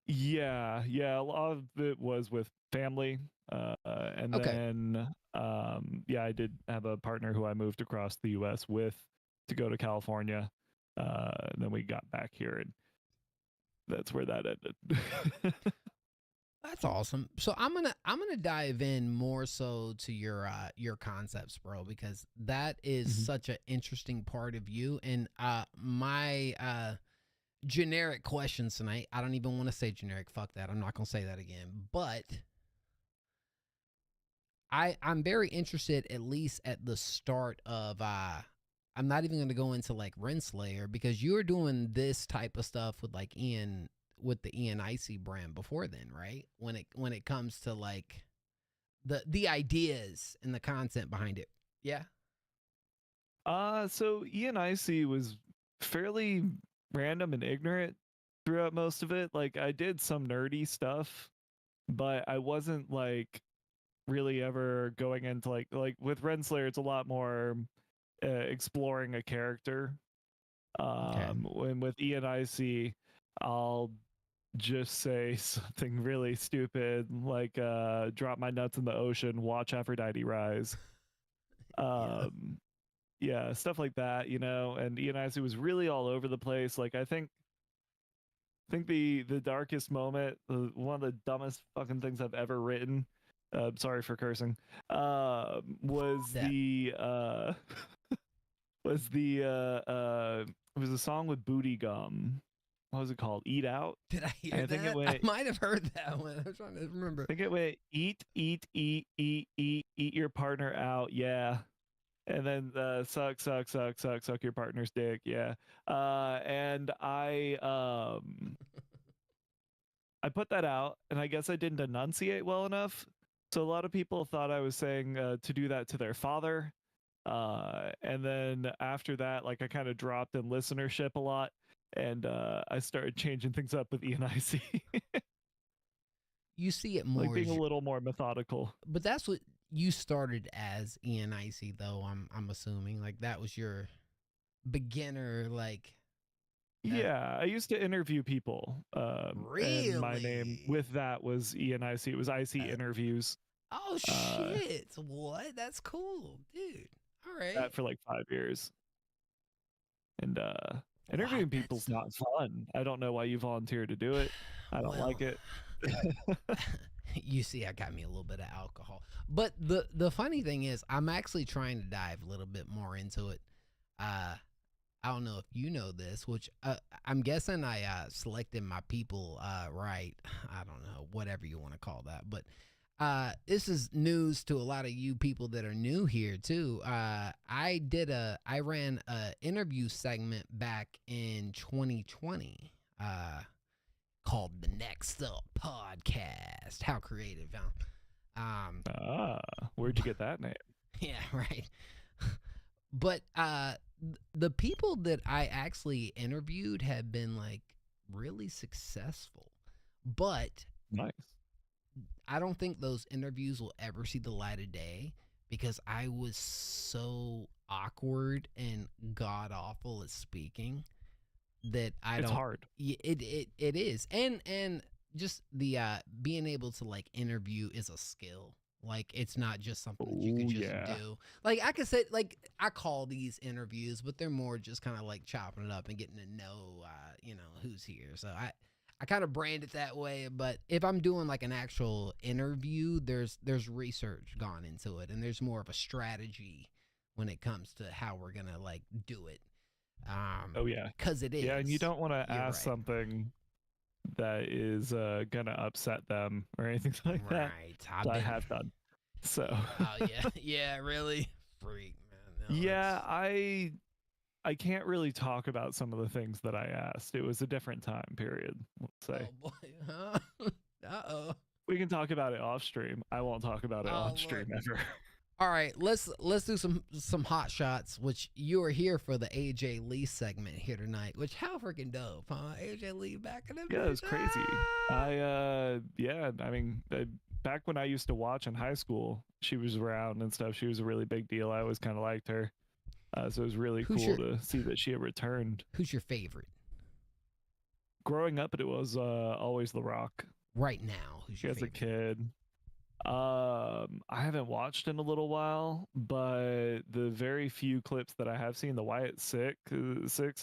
S19: Yeah, a lot of it was with family, and then I did have a partner who I moved across the U.S. with to go to California. And then we got back here, and that's where that ended.
S3: That's awesome. So I'm gonna dive in more so to your concepts, bro, because that is such an interesting part of you. And my generic questions tonight, I don't even want to say generic. Fuck that. I'm not gonna say that again. But I'm very interested, at least at the start of I'm not even gonna go into like Renslayer, because you were doing this type of stuff with like Ian, with the Ian Icy brand before then, right? When it comes to like the ideas and the content behind it. Yeah.
S19: So Ian Icy was fairly random and ignorant throughout most of it. Like, I did some nerdy stuff, but I wasn't like really ever going into like with Renslayer, it's a lot more exploring a character. When with Ian Icy, I'll just say something really stupid like drop my nuts in the ocean, watch Aphrodite rise. Yeah, stuff like that, you know. And Ian Icy was really all over the place. Like, I think the darkest moment, one of the dumbest fucking things I've ever written, sorry for cursing, was the it was a song with Booty Gum. What was it called? Eat Out?
S3: Did I hear that? I might have heard that one. I'm trying to remember.
S19: I think it went eat your partner out, yeah. And then suck your partner's dick, yeah. And I put that out, and I guess I didn't enunciate well enough. So a lot of people thought I was saying to do that to their father. And then after that, like, I kind of dropped in listenership a lot. And I started changing things up with Ian Icy.
S3: You see it more,
S19: like being a little more methodical.
S3: But that's what you started as, Ian Icy, though. I'm assuming like that was your beginner, like.
S19: Yeah, I used to interview people.
S3: Really?
S19: And my name with that was Ian Icy. It was Icy Interviews.
S3: Oh shit! What? That's cool, dude. All right.
S19: That for like 5 years. And interviewing people's not fun. I don't know why you volunteered to do it. I don't like it.
S3: You see, I got me a little bit of alcohol. But the funny thing is, I'm actually trying to dive a little bit more into it. I don't know if you know this, which I'm guessing I selected my people right. I don't know, whatever you want to call that. But this is news to a lot of you people that are new here too. I ran a interview segment back in 2020 called The Next Up Podcast. How creative, huh?
S19: Where'd you get that name?
S3: Yeah, right. But the people that I actually interviewed have been like really successful. But
S19: nice.
S3: I don't think those interviews will ever see the light of day because I was so awkward and god awful at speaking that it's
S19: hard.
S3: It is. And just the being able to like interview is a skill. Like, it's not just something that you could just do. Like, I could say, like, I call these interviews, but they're more just kind of like chopping it up and getting to know, who's here. So I kind of brand it that way. But if I'm doing like an actual interview, there's research gone into it, and there's more of a strategy when it comes to how we're gonna like do it. Because it is.
S19: Yeah, and you don't want to ask something that is gonna upset them or anything like that.
S3: Right.
S19: I have done. So.
S3: Oh yeah, yeah, really, freak, man. No,
S19: yeah, I can't really talk about some of the things that I asked. It was a different time period, let's say.
S3: Oh boy, huh? Uh-oh.
S19: We can talk about it off stream. I won't talk about it on stream ever.
S3: All right, let's do some hot shots, which you are here for the AJ Lee segment here tonight, which how freaking dope, huh? AJ Lee back in the
S19: Yeah, it's crazy. I mean, back when I used to watch in high school, she was around and stuff. She was a really big deal. I always kind of liked her. So it was really cool to see that she had returned.
S3: Who's your favorite?
S19: Growing up, it was always The Rock.
S3: Right now, who's your favorite?
S19: As a kid. I haven't watched in a little while, but the very few clips that I have seen, the Wyatt Six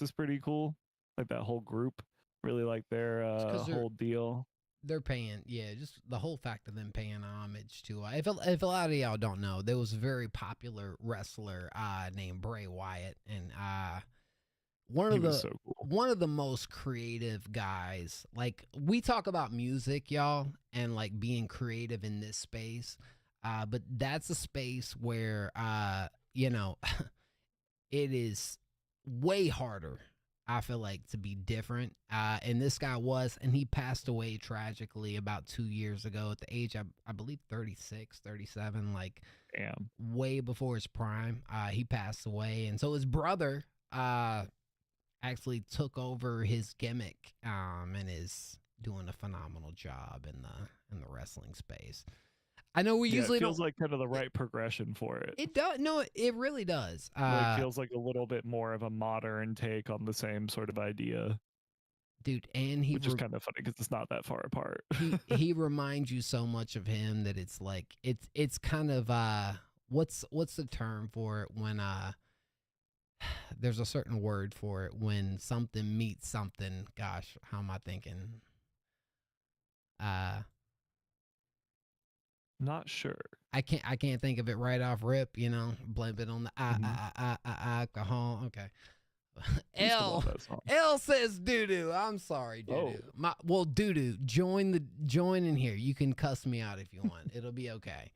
S19: is pretty cool. Like that whole group, really like their whole deal.
S3: They're paying, just the whole fact of them paying homage to. If a lot of y'all don't know, there was a very popular wrestler named Bray Wyatt, and one of the most creative guys. Like, we talk about music, y'all, and like being creative in this space, but that's a space where it is way harder, I feel like, to be different. And this guy was, and he passed away tragically about 2 years ago at the age, I believe 36, 37, like way before his prime. He passed away. And so his brother actually took over his gimmick and is doing a phenomenal job in the wrestling space. I know we usually
S19: feels like kind of the right progression for it.
S3: It does. No, it really does.
S19: It feels like a little bit more of a modern take on the same sort of idea,
S3: dude. And
S19: which is kind of funny because it's not that far apart.
S3: he reminds you so much of him that it's like it's kind of what's the term for it when there's a certain word for it when something meets something. Gosh, how am I thinking?
S19: Not sure.
S3: I can't think of it right off rip, blame it on the alcohol. Okay. L says doo-doo. I'm sorry, doo-doo. Doo-doo, join in here. You can cuss me out if you want. It'll be okay.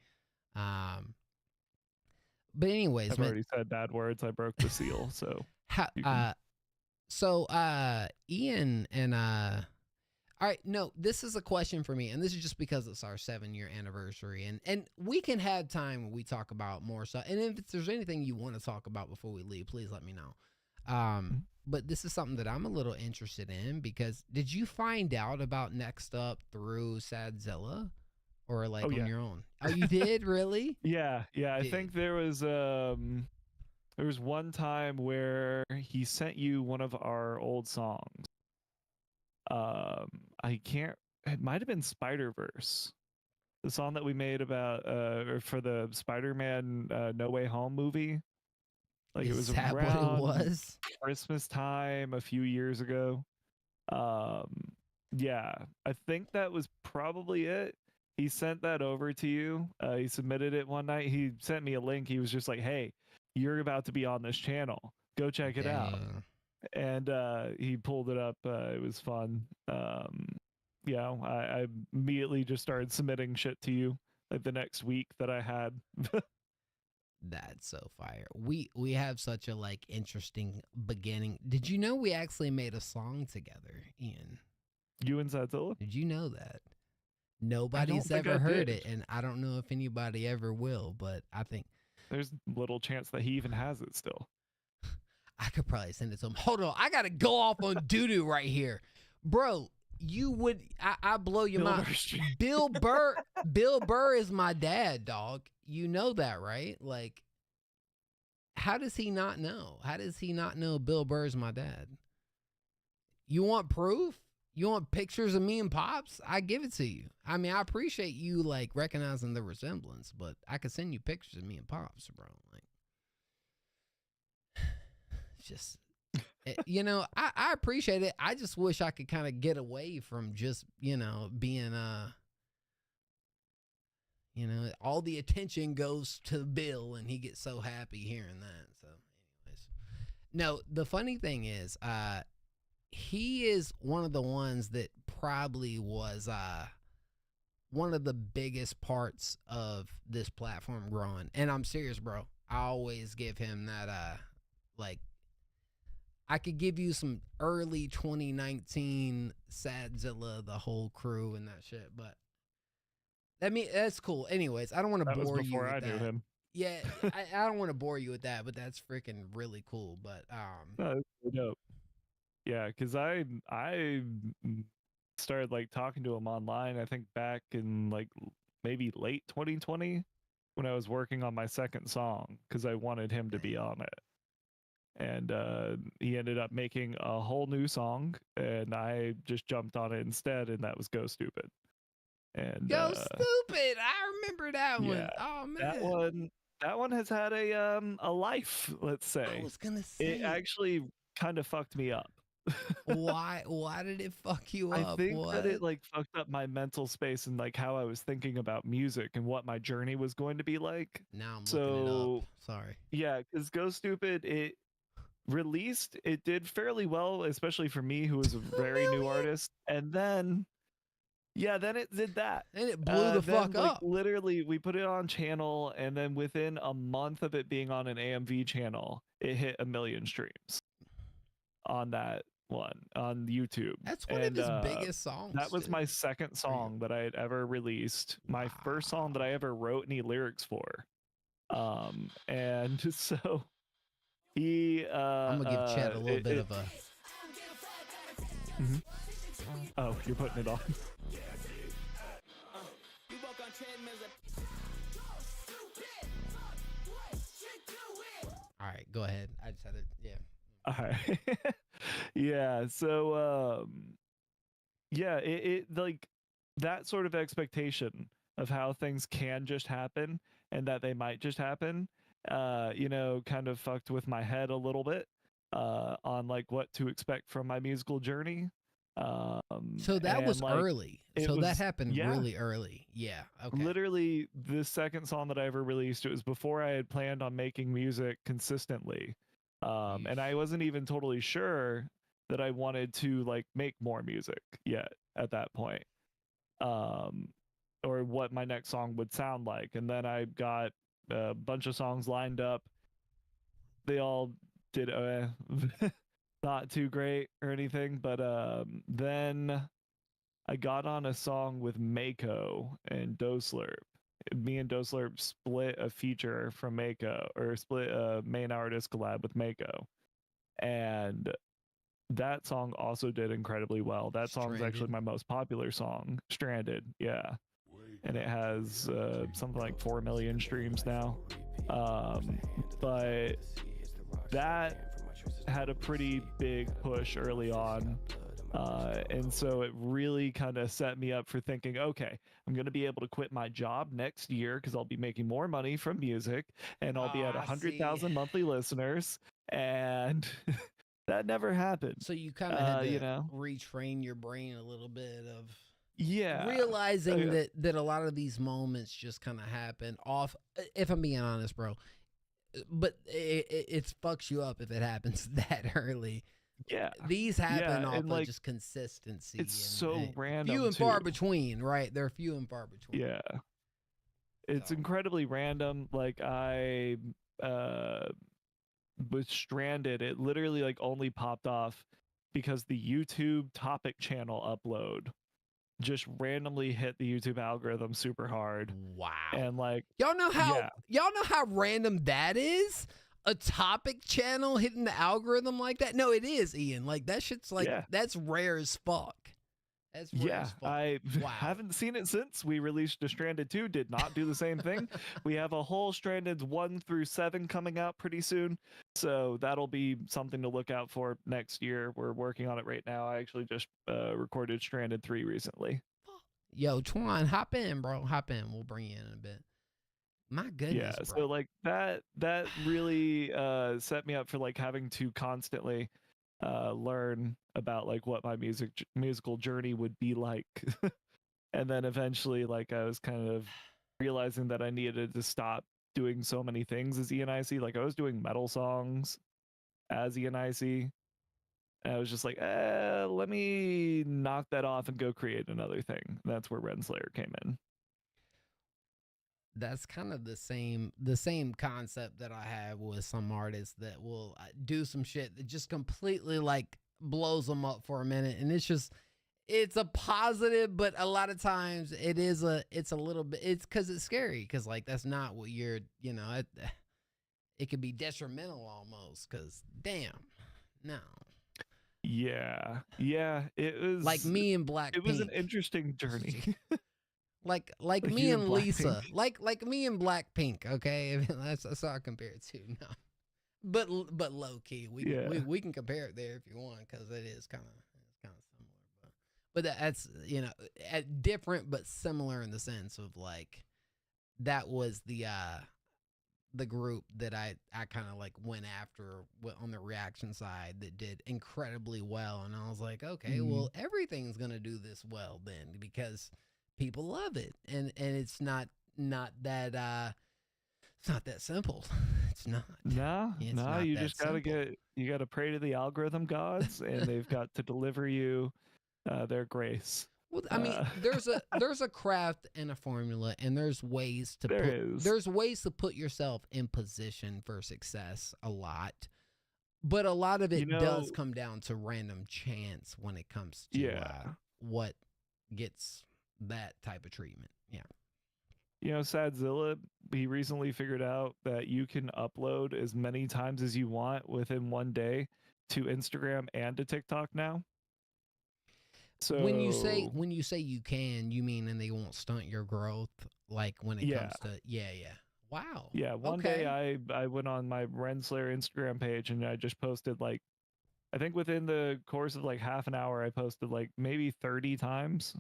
S3: But anyways,
S19: I've already said bad words. I broke the seal, so.
S3: Ian and all right, no, this is a question for me, and this is just because it's our 7-year anniversary, and we can have time when we talk about more stuff. And if there's anything you want to talk about before we leave, please let me know. But this is something that I'm a little interested in, because did you find out about Next Up through Sadzilla? Or like on your own? Oh, you did? Really?
S19: Yeah. I think there was one time where he sent you one of our old songs. It might have been Spider-Verse, the song that we made about for the Spider-Man No Way Home movie. Like, it was around
S3: what it was?
S19: Christmas time a few years ago. Yeah, I think that was probably it. He sent that over to you. He submitted it one night. He sent me a link. He was just like, hey, you're about to be on this channel. Go check it out. And he pulled it up. It was fun. I immediately just started submitting shit to you like the next week that I had.
S3: That's so fire. We have such a like interesting beginning. Did you know we actually made a song together, Ian?
S19: You and Sadzilla?
S3: Did you know that? Nobody's ever heard it, and I don't know if anybody ever will, but I think
S19: there's little chance that he even has it still.
S3: I could probably send it to him. Hold on, I gotta go off on doo-doo right here. Bro, you would I blow your mind. Bill Burr is my dad, dog. You know that, right? Like, how does he not know? How does he not know Bill Burr is my dad? You want proof? You want pictures of me and Pops? I give it to you. I mean, I appreciate you like recognizing the resemblance, but I could send you pictures of me and Pops, bro. Like, it's just, I appreciate it. I just wish I could kind of get away from just, being, all the attention goes to Bill and he gets so happy hearing that. So anyways, no, the funny thing is, he is one of the ones that probably was one of the biggest parts of this platform growing. And I'm serious, bro. I always give him that, I could give you some early 2019 Sadzilla, the whole crew and that shit, but that's cool. Anyways, I don't want to bore you with that.
S19: Knew him.
S3: Yeah, I don't want to bore you with that, but that's freaking really cool. But
S19: No, that's really dope. Yeah, because I started like talking to him online. I think back in like maybe late 2020 when I was working on my second song because I wanted him to be on it. And he ended up making a whole new song, and I just jumped on it instead, and that was Go Stupid. And
S3: Go Stupid, I remember that one.
S19: yeah,
S3: Oh man,
S19: that one has had a life. Let's say.
S3: I was gonna say
S19: it actually kind of fucked me up.
S3: why did it fuck you up?
S19: I think
S3: what?
S19: that it like fucked up my mental space and like how I was thinking about music and what my journey was going to be like.
S3: Now I'm looking it up. Sorry.
S19: Yeah, because Go Stupid, it released, it did fairly well, especially for me who was a very new artist. And then then it did that.
S3: And it blew the fuck up.
S19: Literally, we put it on channel, and then within a month of it being on an AMV channel, it hit 1 million streams on that one on YouTube.
S3: That's one of his biggest songs.
S19: That was my second song that I had ever released. My first song that I ever wrote any lyrics for. And so he
S3: I'm gonna give Chad a little bit of a
S19: Oh, you're putting it on.
S3: All right, go ahead. I just had it. Yeah.
S19: All right. Yeah. So, it like that sort of expectation of how things can just happen and that they might just happen, kind of fucked with my head a little bit, on like what to expect from my musical journey.
S3: So that was
S19: like,
S3: early. So that happened really early. Yeah. Okay.
S19: Literally, the second song that I ever released, it was before I had planned on making music consistently. And I wasn't even totally sure that I wanted to like make more music yet at that point. Or what my next song would sound like. And then I got a bunch of songs lined up. They all did not too great or anything, but then I got on a song with Mako and Doslurp. Me and Doslurp split a feature from Mako, or split a main artist collab with Mako, and that song also did incredibly well. That song is actually my most popular song, Stranded. Yeah, and it has something like 4 million streams now. But that had a pretty big push early on. And so it really kind of set me up for thinking, okay, I'm going to be able to quit my job next year because I'll be making more money from music and I'll be at 100,000 monthly listeners. And that never happened.
S3: So you kind of had to retrain your brain a little bit of realizing that a lot of these moments just kind of happen off. If I'm being honest, bro, but it fucks you up if it happens that early.
S19: Yeah,
S3: these happen off of just consistency.
S19: It's so random,
S3: few and far between, right? They're few and far between.
S19: Yeah, it's incredibly random. Like I was Stranded. It literally like only popped off because the YouTube topic channel upload just randomly hit the YouTube algorithm super hard.
S3: Wow.
S19: And like
S3: y'all know how random that is? A topic channel hitting the algorithm like that? No, it is, Ian. Like that shit's like that's rare as fuck. That's rare as fuck.
S19: I haven't seen it since we released the Stranded 2. Did not do the same thing. We have a whole Stranded 1 through 7 coming out pretty soon, so that'll be something to look out for next year. We're working on it right now. I actually just recorded Stranded 3 recently.
S3: Yo, Twan, hop in, bro. Hop in. We'll bring you in a bit. My goodness,
S19: yeah,
S3: bro.
S19: so like that really set me up for like having to constantly learn about like what my musical journey would be like. And then eventually like I was kind of realizing that I needed to stop doing so many things as ENIC. Like I was doing metal songs as ENIC, and I was just like, let me knock that off and go create another thing. And that's where Renslayer came in.
S3: That's kind of the same concept that I have with some artists that will do some shit that just completely like blows them up for a minute, and it's just it's a positive, but a lot of times it's a little bit, it's because it's scary, because like that's not what you're, it could be detrimental almost, because damn, no.
S19: Yeah, it was
S3: Like me and Blackpink.
S19: It was an interesting journey.
S3: like me
S19: you
S3: and
S19: and
S3: Lisa, like me and Blackpink. Okay, that's how I compare it to. No, but low key, we can compare it there if you want, because it is kind of similar. But that's different but similar in the sense of like that was the group that I kind of like went after on the reaction side that did incredibly well, and I was like, okay, well, everything's gonna do this well then, because people love it, and it's not that it's not that simple. It's not.
S19: No,
S3: It's
S19: no,
S3: not
S19: you
S3: that
S19: just gotta
S3: simple.
S19: pray to the algorithm gods, and they've got to deliver you their grace.
S3: Well, I mean, there's a craft and a formula, and there's ways to put yourself in position for success a lot. But a lot of it does come down to random chance when it comes to what gets that type of treatment. Yeah.
S19: Sadzilla, he recently figured out that you can upload as many times as you want within one day to Instagram and to TikTok now. So
S3: when you say you can, you mean and they won't stunt your growth, like when it comes to wow.
S19: Yeah, one day I went on my Renslayer Instagram page and I just posted like, I think within the course of like half an hour I posted like maybe 30 times.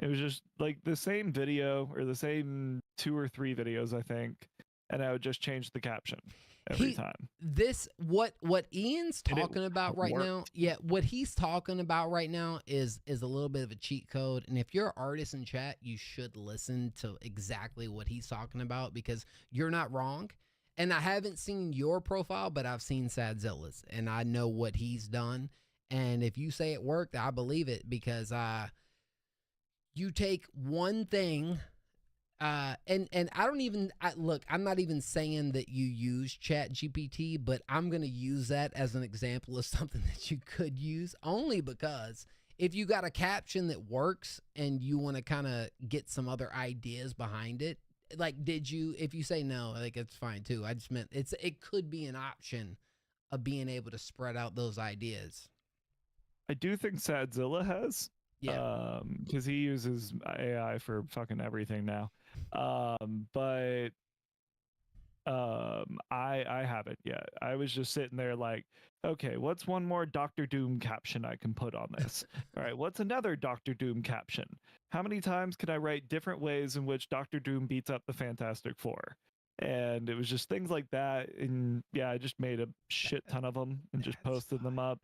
S19: It was just like the same video or the same 2 or 3 videos, I think, and I would just change the caption every time.
S3: This what Ian's talking about right now. Yeah, what he's talking about right now is a little bit of a cheat code. And if you're an artist in chat, you should listen to exactly what he's talking about, because you're not wrong. And I haven't seen your profile, but I've seen Sadzilla's, and I know what he's done. And if you say it worked, I believe it, because you take one thing. And I don't even look, I'm not even saying that you use Chat GPT, but I'm going to use that as an example of something that you could use, only because if you got a caption that works and you want to kind of get some other ideas behind it, like, if you say no, like, it's fine too. I just meant it could be an option of being able to spread out those ideas.
S19: I do think Sadzilla has.
S3: Yeah.
S19: Because he uses AI for fucking everything now. But I haven't yet. I was just sitting there like, okay, what's one more Doctor Doom caption I can put on this? All right, what's another Doctor Doom caption? How many times can I write different ways in which Doctor Doom beats up the Fantastic Four? And it was just things like that. And yeah, I just made a shit ton of them and just posted them up.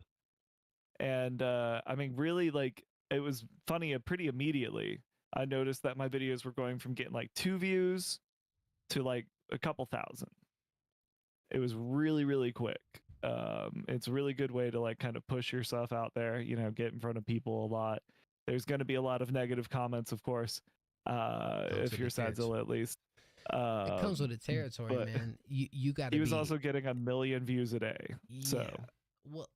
S19: And I mean, really, like, it was funny pretty immediately. I noticed that my videos were going from getting like 2 views to like a couple thousand. It was really, really quick. It's a really good way to like kind of push yourself out there, get in front of people a lot. There's going to be a lot of negative comments, of course, if you're Sadzilla at least.
S3: It comes with the territory, man. You got to.
S19: He was also getting 1 million views a day.
S3: Yeah.
S19: So,
S3: well,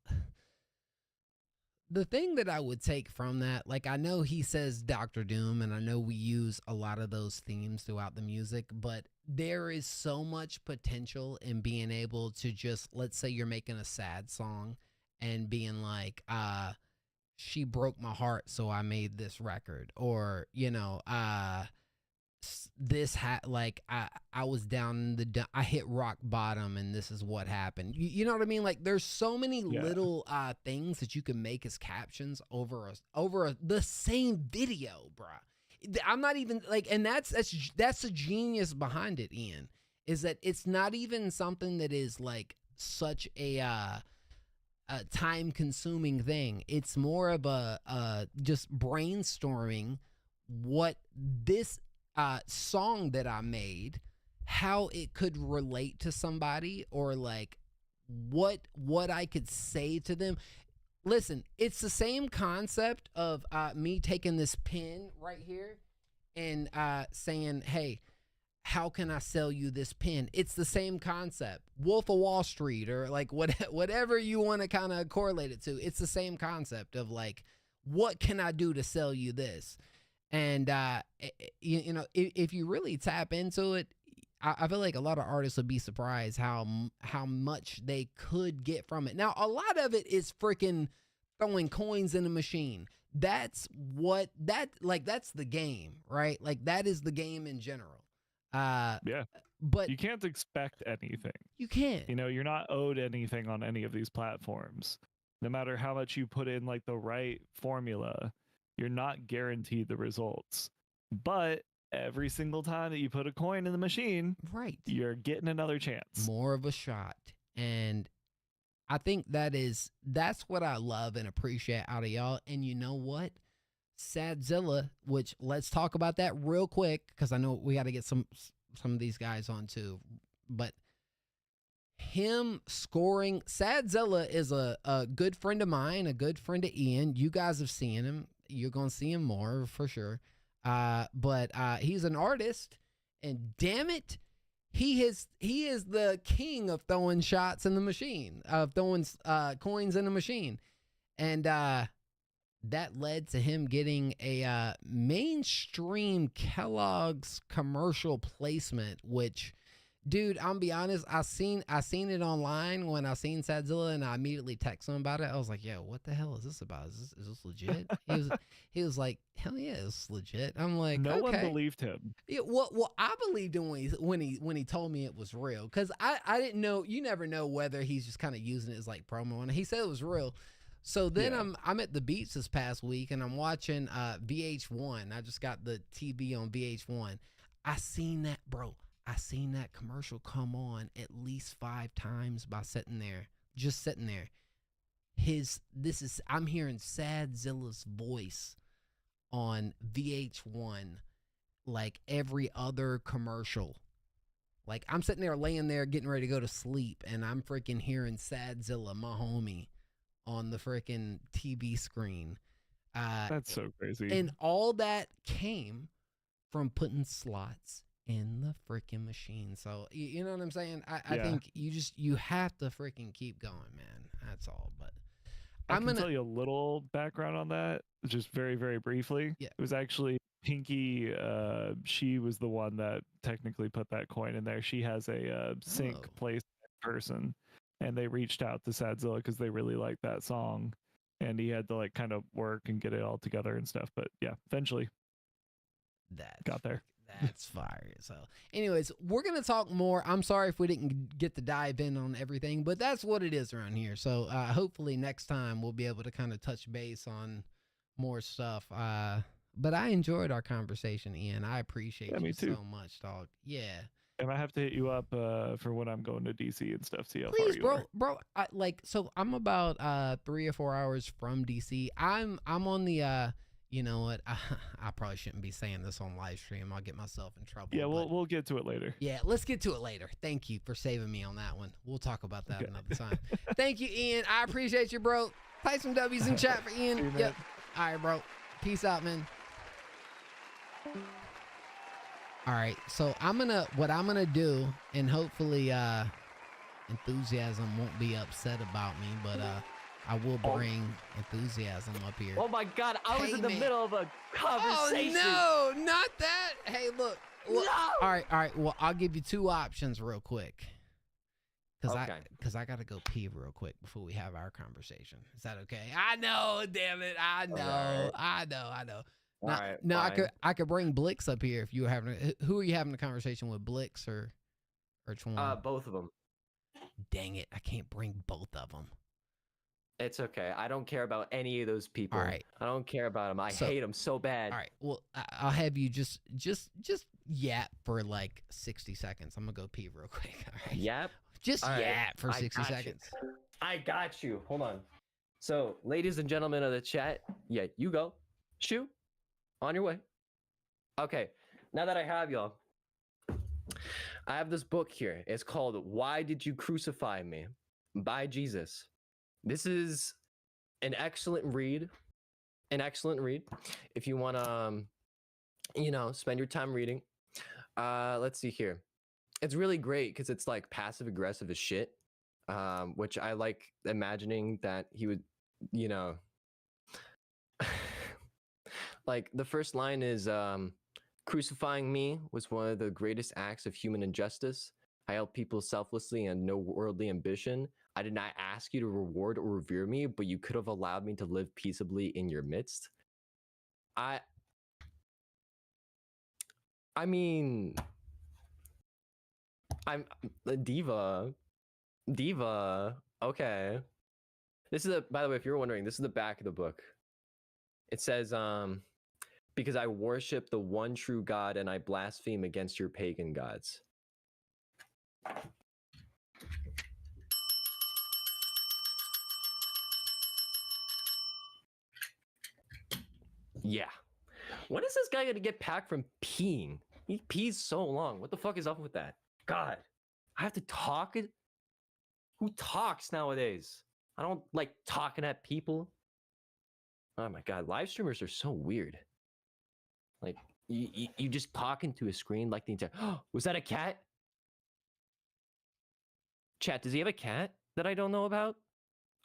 S3: the thing that I would take from that, like, I know he says Dr. Doom, and I know we use a lot of those themes throughout the music, but there is so much potential in being able to just, let's say you're making a sad song and being like, she broke my heart, so I made this record, or, this I was down in I hit rock bottom and this is what happened. You know what I mean? Like, there's so many little things that you can make as captions over the same video, bruh. I'm not even like, and that's the genius behind it, Ian, is that it's not even something that is like such a time consuming thing. It's more of a just brainstorming what this song that I made, how it could relate to somebody, or like what I could say to them. Listen, it's the same concept of me taking this pen right here and saying, hey, how can I sell you this pen? It's the same concept. Wolf of Wall Street, or like whatever you want to kind of correlate it to. It's the same concept of like, what can I do to sell you this? And you know, if you really tap into it, I feel like a lot of artists would be surprised how much they could get from it. Now, a lot of it is freaking throwing coins in the machine. That's the game, right? Like that is the game in general.
S19: Yeah.
S3: But
S19: you can't expect anything.
S3: You can't.
S19: You know, you're not owed anything on any of these platforms. No matter how much you put in like the right formula, you're not guaranteed the results. But every single time that you put a coin in the machine,
S3: right,
S19: you're getting another chance.
S3: More of a shot. And I think that's what I love and appreciate out of y'all. And you know what? Sadzilla, which let's talk about that real quick, because I know we got to get some of these guys on too. But him scoring, Sadzilla is a good friend of mine, a good friend of Ian. You guys have seen him. You're going to see him more for sure. But he's an artist, and damn it, he is the king of throwing shots in the machine, of throwing coins in the machine. And that led to him getting a mainstream Kellogg's commercial placement, which, dude, I'm gonna be honest, I seen it online when I seen Sadzilla, and I immediately texted him about it. I was like, yo, what the hell is this about? Is this legit? He was like, hell yeah, it's legit. I'm like,
S19: no
S3: okay.
S19: one believed him.
S3: Yeah, well, I believed him when he told me it was real, because I didn't know. You never know whether he's just kind of using it as like promo, and he said it was real. So then I'm at the beach this past week, and I'm watching VH1. I just got the TV on VH1. I seen that, bro. I seen that commercial come on at least 5 times by sitting there. I'm hearing Sadzilla's voice on VH1 like every other commercial. Like I'm sitting there laying there getting ready to go to sleep, and I'm freaking hearing Sadzilla, my homie, on the freaking TV screen.
S19: That's so crazy.
S3: And all that came from putting slots in the freaking machine. So you know what I'm saying? I think you have to freaking keep going, man. That's all. But
S19: I'm gonna tell you a little background on that, just very, very briefly.
S3: Yeah.
S19: It was actually Pinky. She was the one that technically put that coin in there. She has a sync place person, and they reached out to Sadzilla because they really liked that song, and he had to like kind of work and get it all together and stuff. But yeah, eventually got there.
S3: That's fire. So anyways, we're going to talk more. I'm sorry if we didn't get to dive in on everything, but that's what it is around here. So hopefully next time we'll be able to kind of touch base on more stuff. But I enjoyed our conversation, Ian. I appreciate you so much, dog. Yeah.
S19: I might have to hit you up for when I'm going to DC and stuff. See how
S3: Please,
S19: far you are.
S3: bro. So I'm about 3 or 4 hours from DC. I'm on the you know what? I probably shouldn't be saying this on live stream. I'll get myself in trouble.
S19: Yeah, we'll get to it later.
S3: Yeah, let's get to it later. Thank you for saving me on that one. We'll talk about that another time. Thank you, Ian. I appreciate you, bro. Type some W's in chat for Ian.
S19: You,
S3: yep. All right, bro. Peace out, man. All right, so what I'm gonna do, and hopefully Enthusiasm won't be upset about me, but I will bring Enthusiasm up here.
S20: Oh my God, I was in the middle of a conversation.
S3: Oh no, not that. Hey, look.
S20: No.
S3: All right. Well, I'll give you 2 options real quick. Because I got to go pee real quick before we have our conversation. Is that okay? I know, damn it. I know. I know.
S20: All right,
S3: now I could bring Blix up here if you were having who are you having a conversation with, Blix or Chwan?
S20: Both of them.
S3: Dang it, I can't bring both of them.
S20: It's okay. I don't care about any of those people.
S3: All right.
S20: I don't care about them. I hate them so bad.
S3: All right. Well, I'll have you just yap for like 60 seconds. I'm gonna go pee real quick. All right.
S20: Yap.
S3: Just yap for 60 seconds.
S20: I got you. Hold on. So, ladies and gentlemen of the chat, yeah, you go. Shoo. On your way. Okay. Now that I have y'all, I have this book here. It's called Why Did You Crucify Me? By Jesus. This is an excellent read. If you want to, spend your time reading. Let's see here. It's really great because it's like passive aggressive as shit, which I like imagining that he would, Like the first line is crucifying me was one of the greatest acts of human injustice. I help people selflessly and no worldly ambition. I did not ask you to reward or revere me, but you could have allowed me to live peaceably in your midst. I mean, I'm a diva. Okay. This is by the way, if you're wondering, this is the back of the book. It says, because I worship the one true God and I blaspheme against your pagan gods. Yeah. When is this guy gonna get packed from peeing? He pees so long. What the fuck is up with that? God, I have to talk. Who talks nowadays? I don't like talking at people. Oh my God, live streamers are so weird. Like you just talking to a screen like the entire. Was that a cat? Chat, does he have a cat that I don't know about?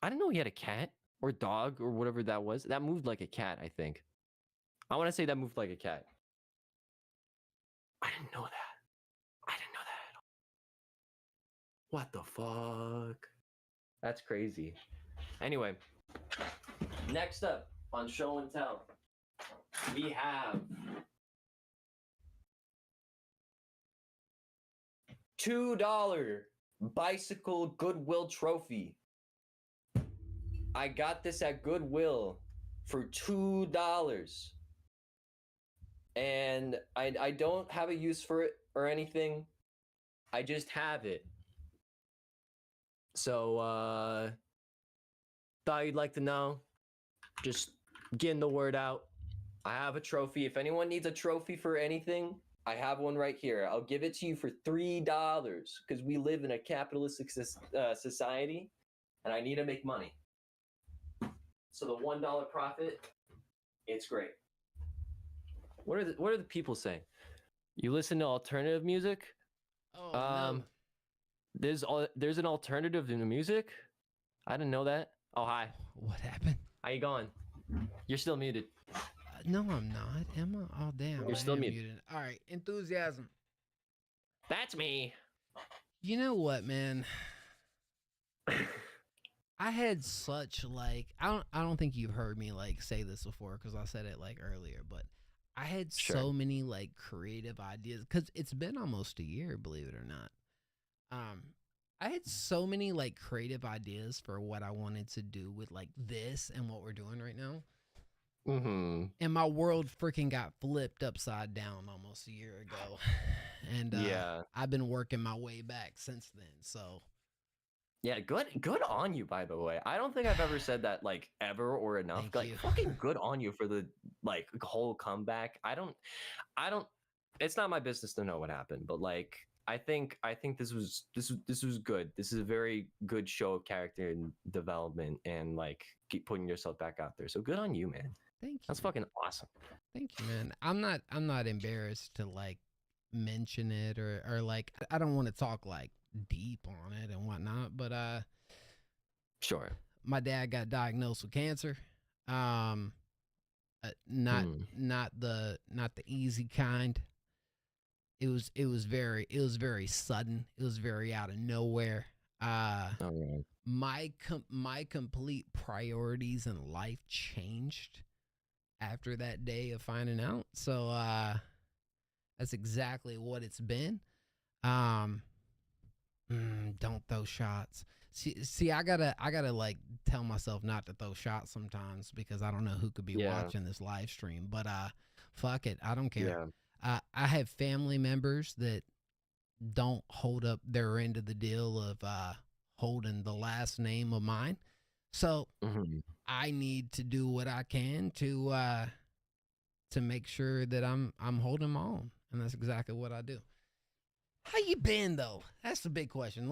S20: I didn't know he had a cat or dog or whatever that was. That moved like a cat, I think. I want to say that moved like a cat. I didn't know that. I didn't know that at all. What the fuck? That's crazy. Anyway, next up on Show and Tell, we have $2 bicycle Goodwill trophy. I got this at Goodwill for $2. And I don't have a use for it or anything. I just have it. So, thought you'd like to know. Just getting the word out. I have a trophy. If anyone needs a trophy for anything, I have one right here. I'll give it to you for $3 because we live in a capitalistic society and I need to make money. So the $1 profit, it's great. What are the people saying? You listen to alternative music?
S3: Oh, no.
S20: There's an alternative in the music? I didn't know that. Oh, hi.
S3: What happened?
S20: How you going? You're still muted.
S3: No, I'm not. Am I? Oh, damn.
S20: You're still muted.
S3: All right. Enthusiasm.
S20: That's me.
S3: You know what, man? I had such like I don't think you've heard me like say this before because I said it like earlier, but I had so many like creative ideas because it's been almost a year, believe it or not. I had so many like creative ideas for what I wanted to do with like this and what we're doing right now.
S20: Mm-hmm.
S3: And my world freaking got flipped upside down almost a year ago. And
S20: yeah,
S3: I've been working my way back since then. So
S20: yeah, good on you, by the way. I don't think I've ever said that like ever or enough.
S3: Thank
S20: like
S3: you.
S20: fucking good on you for the like whole comeback. I don't it's not my business to know what happened, but like I think this was good. This is a very good show of character and development and like keep putting yourself back out there. So good on you, man.
S3: Thank you.
S20: That's fucking awesome.
S3: Thank you, man. I'm not embarrassed to like mention it or like I don't want to talk like deep on it and whatnot, but
S20: sure.
S3: My dad got diagnosed with cancer. Not the easy kind. It was very sudden. It was very out of nowhere. My complete priorities in life changed after that day of finding out. So that's exactly what it's been. Don't throw shots. See, I gotta like tell myself not to throw shots sometimes because I don't know who could be watching this live stream. But fuck it, I don't care. I have family members that don't hold up their end of the deal of holding the last name of mine, so I need to do what I can to make sure that I'm holding my own, and that's exactly what I do. How you been though? That's the big question.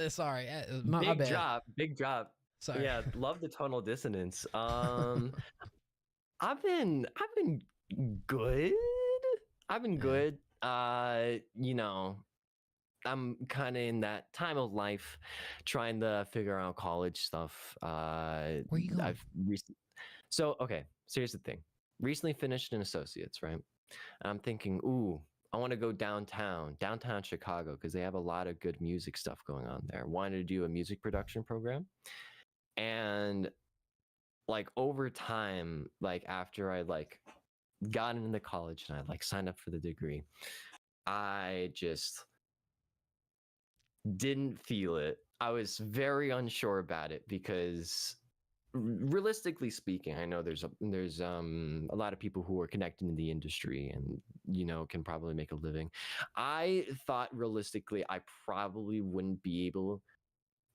S3: Sorry, my bad.
S20: Big drop.
S3: Sorry.
S20: Yeah, love the tonal dissonance. I've been good. I've been good. You know, I'm kind of in that time of life trying to figure out college stuff.
S3: Where you going?
S20: So, okay, so here's the thing. Recently finished an associate's, right? And I'm thinking, ooh, I want to go downtown Chicago, because they have a lot of good music stuff going on there. Wanted to do a music production program. And like over time, like after I like got into college and I like signed up for the degree, I just didn't feel it. I was very unsure about it because realistically speaking, I know there's a lot of people who are connected in the industry and, you know, can probably make a living. I thought realistically I probably wouldn't be able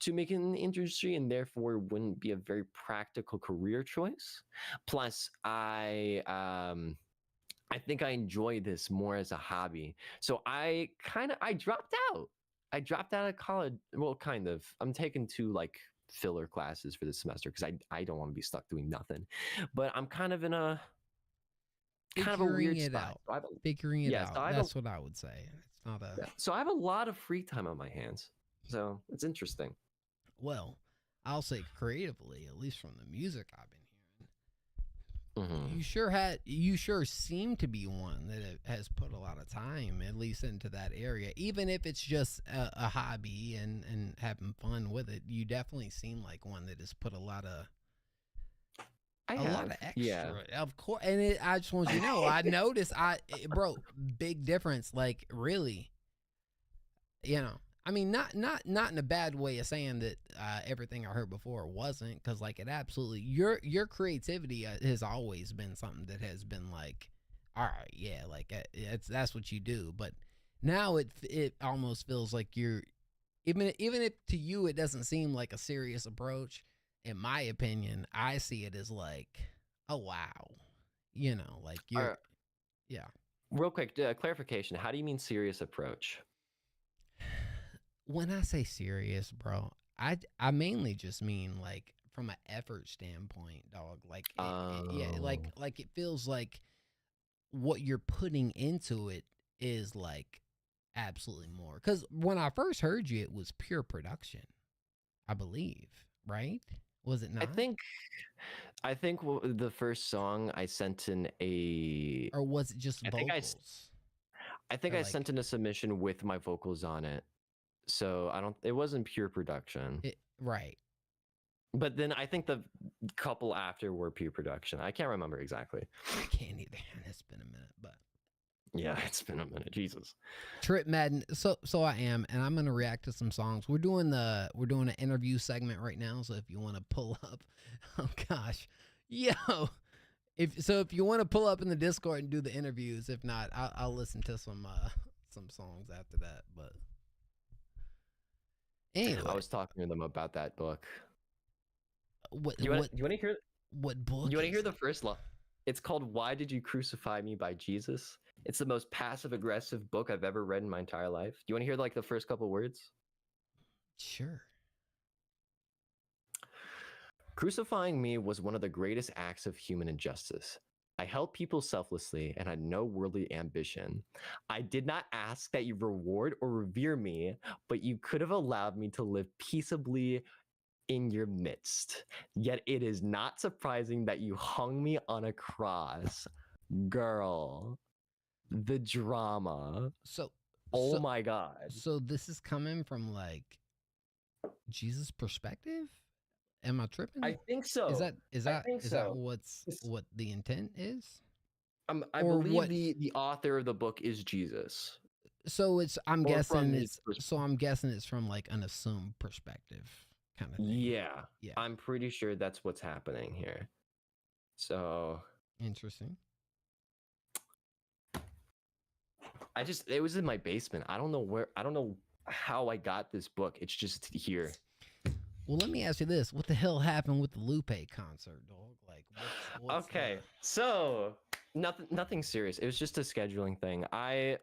S20: to make it in the industry and therefore wouldn't be a very practical career choice. Plus, I think I enjoy this more as a hobby. So I dropped out. I dropped out of college. Well, kind of. I'm taking 2 like filler classes for this semester because I don't want to be stuck doing nothing. But I'm kind of in a weird spot.
S3: Figuring it out. That's what I would say. It's not a.
S20: Yeah. So I have a lot of free time on my hands. So it's interesting.
S3: Well, I'll say creatively, at least from the music I've been hearing, you sure seem to be one that has put a lot of time, at least into that area, even if it's just a hobby and having fun with it. You definitely seem like one that has put a lot of extra,
S20: yeah.
S3: Of course. And I just want you to know, I noticed, bro, big difference. Like really, you know. I mean, not in a bad way of saying that everything I heard before wasn't, because like it absolutely, your creativity has always been something that has been like, all right, yeah, like that's what you do. But now it almost feels like you're, even if to you it doesn't seem like a serious approach. In my opinion, I see it as like, oh wow, you know, like you're, yeah.
S20: Real quick clarification: how do you mean serious approach?
S3: When I say serious, bro, I mainly just mean like from an effort standpoint, dog. Like, like it feels like what you're putting into it is like absolutely more. Because when I first heard you, it was pure production, I believe, right? Was it not?
S20: I think the first song I sent in a,
S3: or was it just vocals?
S20: I think I sent in a submission with my vocals on it. So it wasn't pure production.
S3: Right.
S20: But then I think the couple after were pure production. I can't remember exactly.
S3: I can't either. It's been a minute, but.
S20: Yeah, it's been a minute. Jesus.
S3: Trip Madden. So I am, and I'm gonna react to some songs. We're doing an interview segment right now. So if you want to pull up, oh gosh, yo, if you want to pull up in the Discord and do the interviews, if not, I'll listen to some songs after that. But. Anyway.
S20: I was talking to them about that book.
S3: What
S20: do you want to hear?
S3: What book?
S20: Do you want to hear the first line? It's called "Why Did You Crucify Me" by Jesus. It's the most passive-aggressive book I've ever read in my entire life. Do you want to hear like the first couple words?
S3: Sure.
S20: Crucifying me was one of the greatest acts of human injustice. I helped people selflessly and had no worldly ambition. I did not ask that you reward or revere me, but you could have allowed me to live peaceably in your midst. Yet it is not surprising that you hung me on a cross. Girl, the drama. Oh my God.
S3: So this is coming from like Jesus' perspective? Am I tripping?
S20: I think so.
S3: Is that what the intent is?
S20: I believe the author of the book is Jesus.
S3: So I'm guessing it's from like an assumed perspective kind of thing.
S20: Yeah. I'm pretty sure that's what's happening here. So
S3: interesting.
S20: It was in my basement. I don't know how I got this book. It's just here.
S3: Well, let me ask you this. What the hell happened with the Lupe concert, dog? Like, what's
S20: okay. So nothing serious. It was just a scheduling thing. I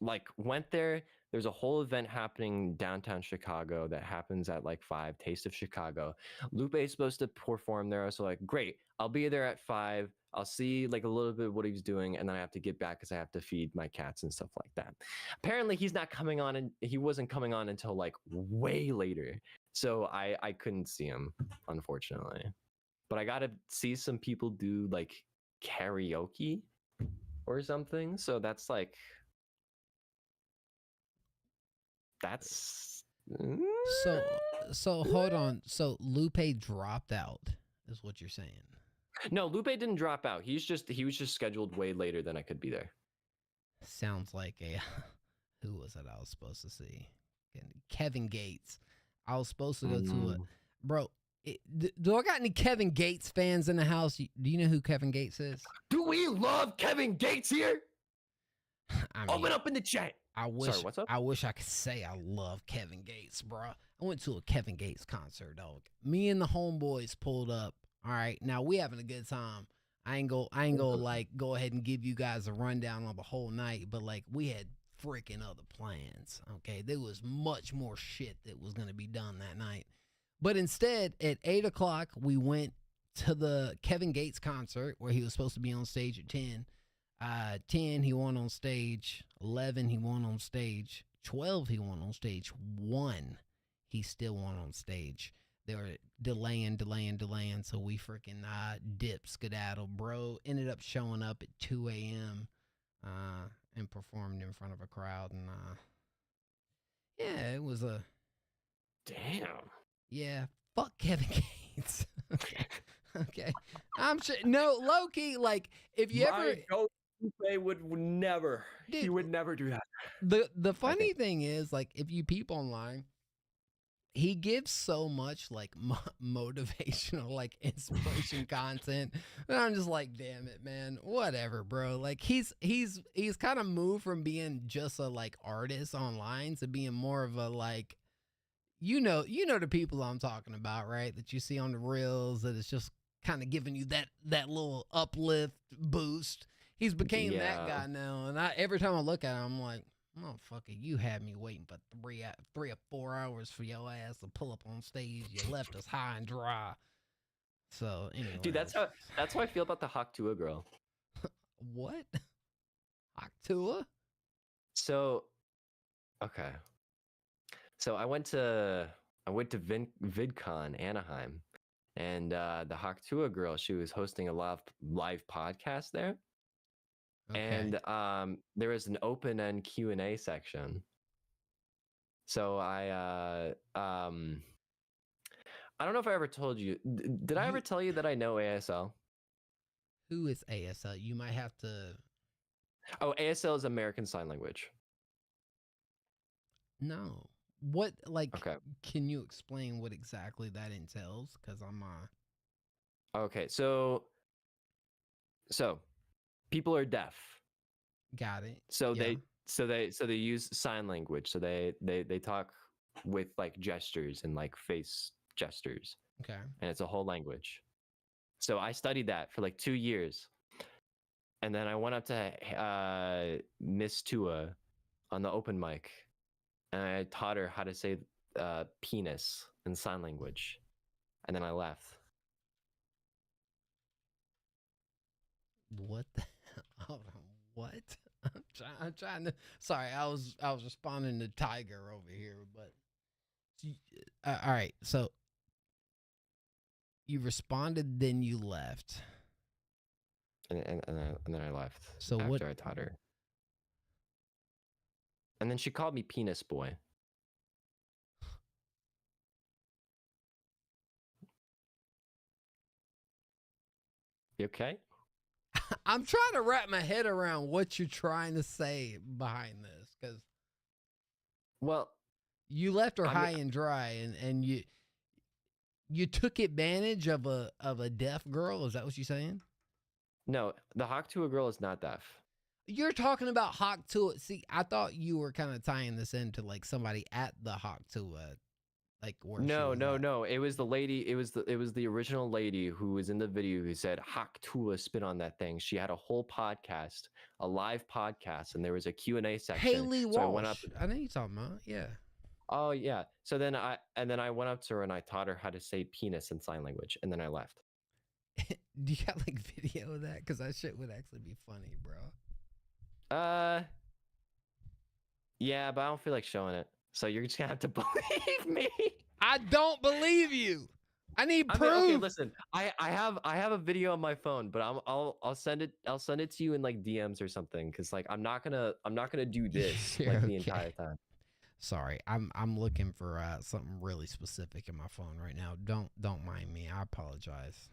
S20: like went there. There's a whole event happening downtown Chicago that happens at like 5, Taste of Chicago. Lupe is supposed to perform there. So like, great, I'll be there at 5. I'll see like a little bit of what he's doing, and then I have to get back because I have to feed my cats and stuff like that. Apparently he's not coming on, and he wasn't coming on until like way later. So I couldn't see him, unfortunately. But I got to see some people do like karaoke or something. So that's like, that's.
S3: So hold on. So Lupe dropped out, is what you're saying?
S20: No, Lupe didn't drop out. He was just scheduled way later than I could be there.
S3: Sounds like a who was it I was supposed to see? Kevin Gates. I was supposed to go to a bro. Do I got any Kevin Gates fans in the house? Do you know who Kevin Gates is?
S20: Do we love Kevin Gates here?
S3: I mean,
S20: open up in the chat.
S3: I wish.
S20: Sorry, what's up?
S3: I wish I could say I love Kevin Gates, bro. I went to a Kevin Gates concert, dog. Me and the homeboys pulled up. All right, now we having a good time. I ain't go like go ahead and give you guys a rundown on the whole night, but like we had freaking other plans. Okay, there was much more shit that was gonna be done that night. But instead, at 8 o'clock, we went to the Kevin Gates concert where he was supposed to be on stage at 10. 10, he won on stage. 11, he won on stage. 12, he won on stage. 1, he still won on stage. They were delaying. So we freaking skedaddle. Bro ended up showing up at 2 a.m. And performed in front of a crowd. And yeah, it was a...
S20: Damn.
S3: Yeah, fuck Kevin Gates. Okay. I'm sure. No, low-key, like, if you ever...
S20: Lupe would never. Dude, he would never do that.
S3: The funny thing is, like, if you peep online, he gives so much like motivational, like inspiration content, and I'm just like, damn it, man, whatever, bro. Like he's kind of moved from being just a like artist online to being more of a like, you know the people I'm talking about, right? That you see on the reels, that it's just kind of giving you that little uplift boost. He's became that guy now, and every time I look at him, I'm like, motherfucker, you had me waiting for 3 or 4 hours for your ass to pull up on stage. You left us high and dry. So anyway,
S20: dude, that's how I feel about the hottt girl.
S3: What? hottt?
S20: So, okay. So I went to VidCon Anaheim, and the hottt girl, she was hosting a live podcast there. Okay. And there was an open-end Q&A section. So I don't know if I ever told you. Did I ever tell you that I know ASL?
S3: Who is ASL? You might have to...
S20: Oh, ASL is American Sign Language.
S3: No. What, like,
S20: okay.
S3: Can you explain what exactly that entails? Because I'm...
S20: Okay, so people are deaf.
S3: Got it.
S20: So they use sign language. So they talk with like gestures and like face gestures.
S3: Okay.
S20: And it's a whole language. So I studied that for like 2 years. And then I went up to Miss Tua on the open mic, and I taught her how to say penis in sign language. And then I left.
S3: What the hell? What? I'm trying to. Sorry, I was responding to Tiger over here, but all right. So you responded, then you left,
S20: and then I left.
S3: So
S20: after
S3: what?
S20: I taught her, and then she called me penis boy. You okay?
S3: I'm trying to wrap my head around what you're trying to say behind this, because you left her high and dry, and you took advantage of a deaf girl. Is that what you're saying?
S20: No, the hottt girl is not deaf.
S3: You're talking about hottt. See, I thought you were kind of tying this into like somebody at the hottt. Like
S20: no. It was the lady. It was the original lady who was in the video who said hottt spit on that thing. She had a whole podcast, a live podcast, and there was a Q&A section.
S3: Haley Walsh. I know you're talking about. Yeah.
S20: Oh yeah. So then I went up to her and I taught her how to say penis in sign language, and then I left.
S3: Do you got like video of that? Because that shit would actually be funny, bro.
S20: Yeah, but I don't feel like showing it. So you're just gonna have to believe me.
S3: I don't believe you. I need proof.
S20: Okay, listen. I have a video on my phone, but I'll send it to you in like DMs or something, because like I'm not gonna do this like the entire time.
S3: Sorry, I'm looking for something really specific in my phone right now. Don't mind me. I apologize.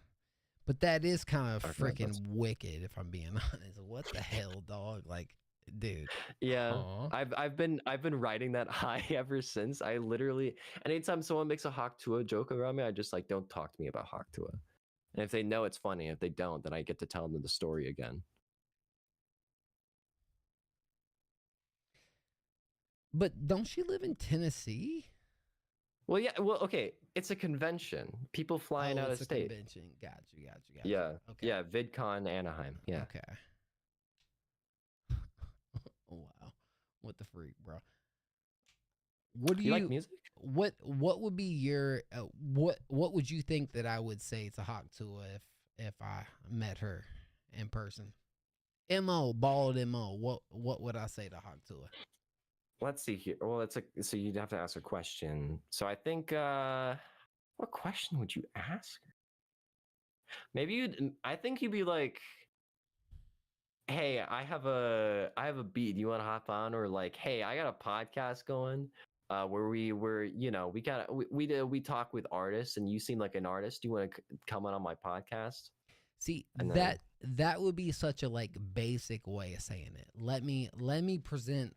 S3: But that is kind of freaking wicked, if I'm being honest. What the hell, dog? Like, dude.
S20: Yeah, I've been riding that high ever since. I literally, anytime someone makes a Hottt joke around me, I just like, don't talk to me about Hottt. And if they know it's funny, if they don't, then I get to tell them the story again.
S3: But don't she live in Tennessee?
S20: Well, yeah. Well, okay. It's a convention. People flying out of state.
S3: Convention. Got you.
S20: Yeah.
S3: Okay.
S20: Yeah. VidCon Anaheim. Yeah.
S3: Okay. Wow. What the freak, bro? What do
S20: you like music?
S3: What would be your what would you think that I would say to Hottt if I met her in person? Bald Mo. What would I say to Hottt?
S20: Let's see here. Well, so you'd have to ask a question. So I think what question would you ask? Maybe I think you'd be like, hey, I have a beat. Do you want to hop on? Or like, hey, I got a podcast going where we talk with artists, and you seem like an artist. Do you want to come on my podcast?
S3: See, that would be such a like basic way of saying it. Let me present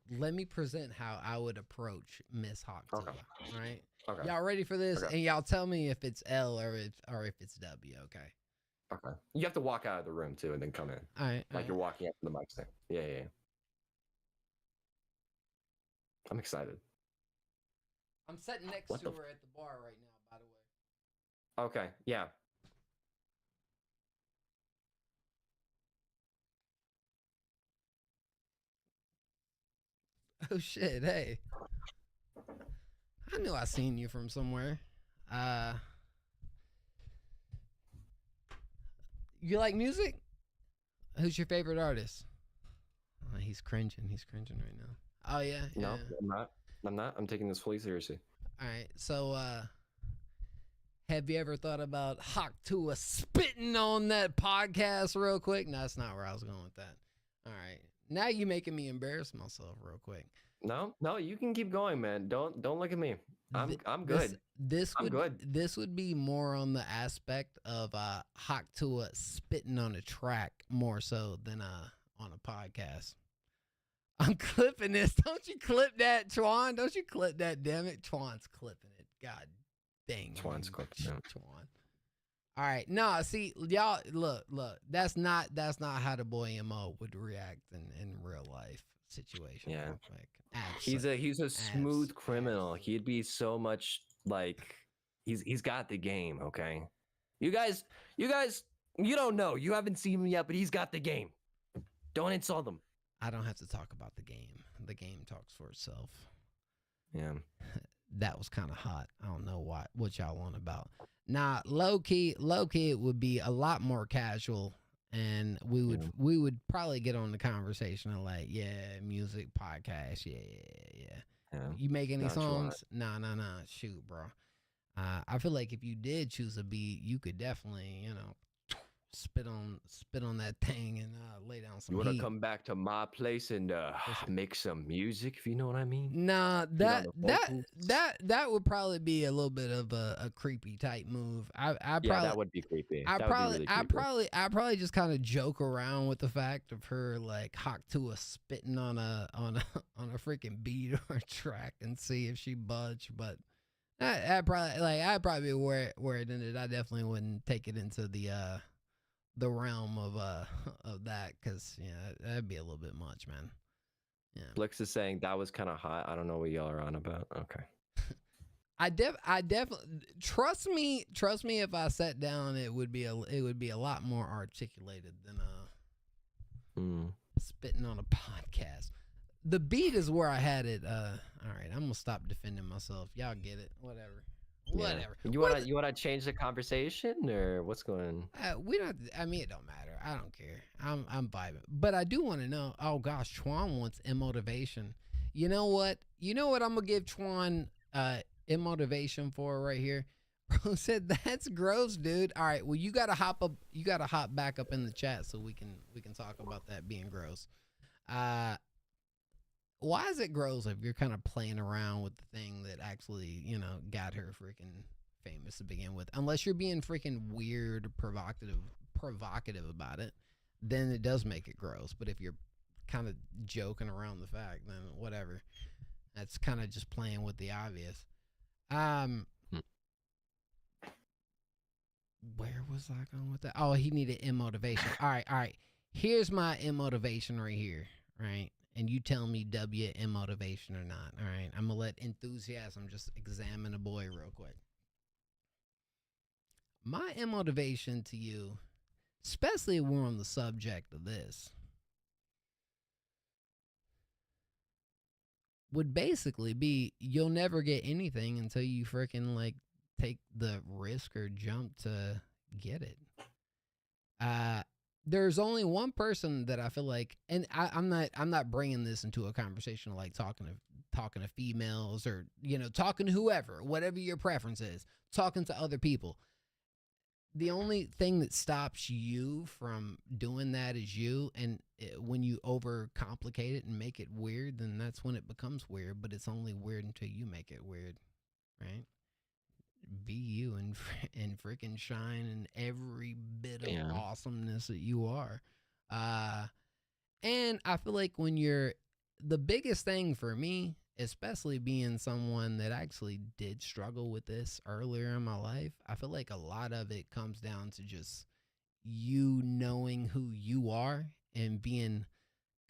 S3: how I would approach Miss Hottt.
S20: Okay.
S3: Right?
S20: Okay.
S3: Y'all ready for this?
S20: Okay.
S3: And y'all tell me if it's L or if it's W. Okay.
S20: Okay. You have to walk out of the room too, and then come in.
S3: All right.
S20: Like you're walking up to the mic stand. Yeah. I'm excited.
S3: I'm sitting next to her at the bar right now, by the way.
S20: Okay. Yeah.
S3: Oh shit! Hey, I knew I seen you from somewhere. You like music? Who's your favorite artist? Oh, he's cringing. He's cringing right now. Oh yeah.
S20: No, I'm not. I'm taking this fully seriously.
S3: All right. So, have you ever thought about Hottt spitting on that podcast real quick? No, that's not where I was going with that. All right. Now you making me embarrass myself real quick.
S20: No, you can keep going, man. Don't look at me. I'm good.
S3: This
S20: I'm good.
S3: This would be more on the aspect of Hottt spitting on a track more so than on a podcast. I'm clipping this. Don't you clip that, Twan? Don't you clip that? Damn it, Twan's clipping it. God dang.
S20: Twan's clipping it.
S3: Twan. All right, no, see, y'all, look. That's not how the boy Mo would react in real life situation.
S20: Yeah,
S3: like
S20: he's a smooth criminal. He'd be so much like he's got the game. Okay, you guys, you don't know. You haven't seen him yet, but he's got the game. Don't insult him.
S3: I don't have to talk about the game. The game talks for itself.
S20: Yeah,
S3: that was kind of hot. I don't know what y'all want about. Nah, low key, it would be a lot more casual, and we would probably get on the conversation of like, yeah, music, podcast, yeah. You make any songs? Nah. Shoot, bro. I feel like if you did choose a beat, you could definitely, spit on that thing and lay down some.
S20: You want
S3: heat.
S20: to come back to my place and make some music, if you know what I mean?
S3: Nah, that would probably be a little bit of a creepy type move. I probably,
S20: that would be creepy.
S3: I probably just kind of joke around with the fact of her like Hottt spitting on a freaking beat or track and see if she budge. But I'd probably be where it ended. I definitely wouldn't take it into the realm of that, because that'd be a little bit much, man. Yeah.
S20: Blix is saying that was kind of hot. I don't know what y'all are on about. Okay.
S3: I definitely trust me if I sat down, it would be a lot more articulated than spitting on a podcast. The beat is where I had it. All right, I'm gonna stop defending myself. Y'all get it. Whatever.
S20: You wanna change the conversation, or what's going on?
S3: We don't. I mean, it don't matter. I don't care. I'm vibing. But I do want to know. Oh gosh, Twan wants motivation. You know what? I'm gonna give Twan motivation for right here. Bro said that's gross, dude. All right, well you gotta hop up. You gotta hop back up in the chat so we can talk about that being gross. Why is it gross if you're kind of playing around with the thing that actually, you know, got her freaking famous to begin with? Unless you're being freaking weird, provocative about it, then it does make it gross. But if you're kind of joking around the fact, then whatever. That's kind of just playing with the obvious. Where was I going with that? Oh, he needed motivation. All right. Here's my motivation right here, right? And you tell me W motivation or not. All right. I'm gonna let enthusiasm just examine a boy real quick. My motivation to you, especially when we're on the subject of this, would basically be you'll never get anything until you freaking like take the risk or jump to get it. There's only one person that I feel like, and I'm not bringing this into a conversation of like talking to females or, you know, talking to whoever, whatever your preference is, talking to other people. The only thing that stops you from doing that is you. And when you overcomplicate it and make it weird, then that's when it becomes weird. But it's only weird until you make it weird, right? Be you and freaking shine in every bit of awesomeness that you are. And I feel like when you're the biggest thing for me, especially being someone that actually did struggle with this earlier in my life, I feel like a lot of it comes down to just you knowing who you are and being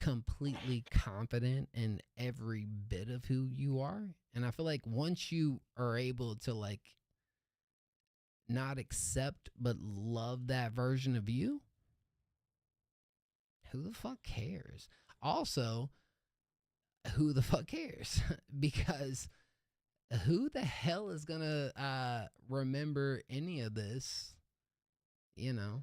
S3: completely confident in every bit of who you are. And I feel like once you are able to like not accept but love that version of you, who the fuck cares? Also, who the fuck cares? Because who the hell is gonna remember any of this, you know,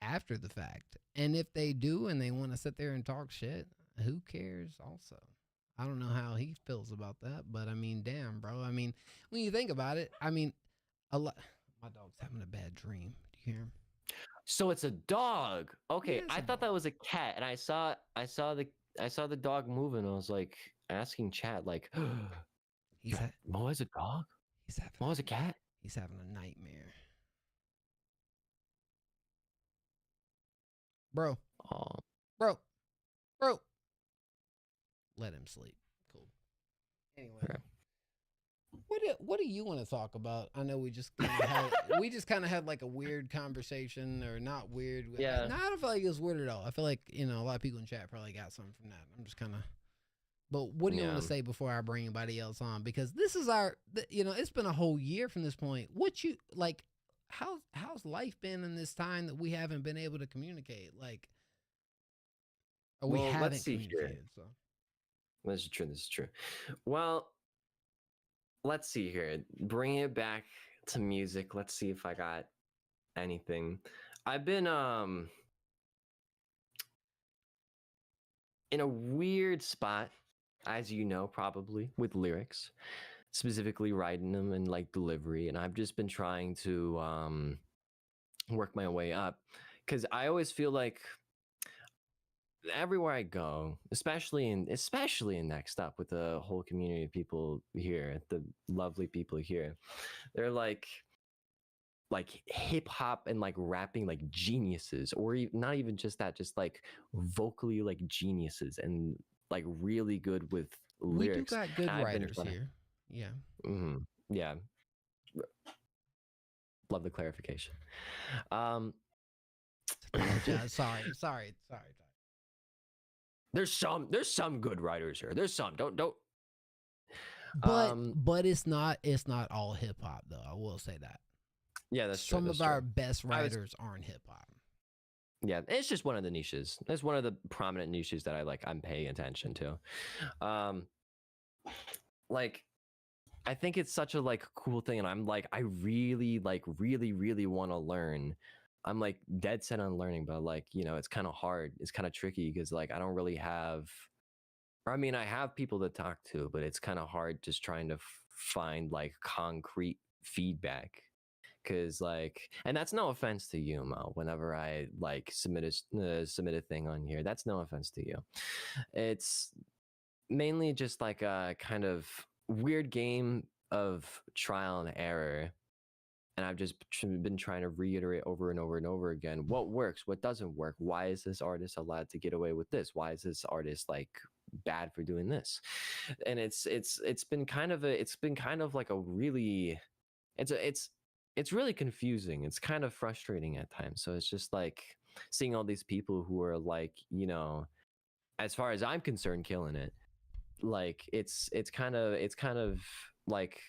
S3: after the fact? And if they do and they want to sit there and talk shit, who cares also? I don't know how he feels about that, but I mean, damn, bro. I mean, when you think about it, I mean, a lot. My dog's having a bad dream. Do you hear him?
S20: So it's a dog. Okay,
S3: Yeah, it's
S20: I
S3: a
S20: thought that was a cat, and I saw the dog moving. I was like asking chat, like, Mo has a dog? Mo has a cat?
S3: He's having a nightmare. Bro.
S20: Oh.
S3: Bro. Let him sleep. Cool. Anyway.
S20: Okay.
S3: What do you want to talk about? I know we just kind of had like a weird conversation, or not weird.
S20: Yeah.
S3: No, I don't feel like it was weird at all. I feel like, you know, a lot of people in chat probably got something from that. I'm just kind of. But what do you want to say before I bring anybody else on? Because this is it's been a whole year from this point. What you like? How's life been in this time that we haven't been able to communicate? Like, or we haven't
S20: let's see
S3: communicated.
S20: here.
S3: So
S20: This is true. Well, let's see here. Bring it back to music. Let's see if I got anything. I've been in a weird spot, as you know, probably with lyrics, specifically writing them and like delivery. And I've just been trying to work my way up, because I always feel like everywhere I go, especially in Next Up with the whole community of people here, the lovely people here, they're like hip hop and like rapping like geniuses, or not even just that, just like vocally like geniuses and like really good with lyrics.
S3: We do got good writers here. Yeah.
S20: Mm-hmm. Yeah. Love the clarification.
S3: Sorry.
S20: There's some good writers here. There's some. Don't.
S3: But it's not all hip hop though. I will say that.
S20: Yeah, that's true.
S3: Some of our best writers aren't hip hop.
S20: Yeah, it's just one of the niches. It's one of the prominent niches that I'm paying attention to. Like, I think it's such a like cool thing, and I'm like, I really want to learn. I'm like dead set on learning, but like, you know, it's kind of hard. It's kind of tricky because like I don't really have I mean, I have people to talk to, but it's kind of hard just trying to find like concrete feedback. Cause like, and that's no offense to you, Mo. Whenever I like submit a thing on here, that's no offense to you. It's mainly just like a kind of weird game of trial and error. And I've just been trying to reiterate over and over and over again what works, what doesn't work. Why is this artist allowed to get away with this? Why is this artist like bad for doing this? And it's been kind of like a really it's really confusing. It's kind of frustrating at times. So it's just like seeing all these people who are like, you know, as far as I'm concerned, killing it. Like it's kind of like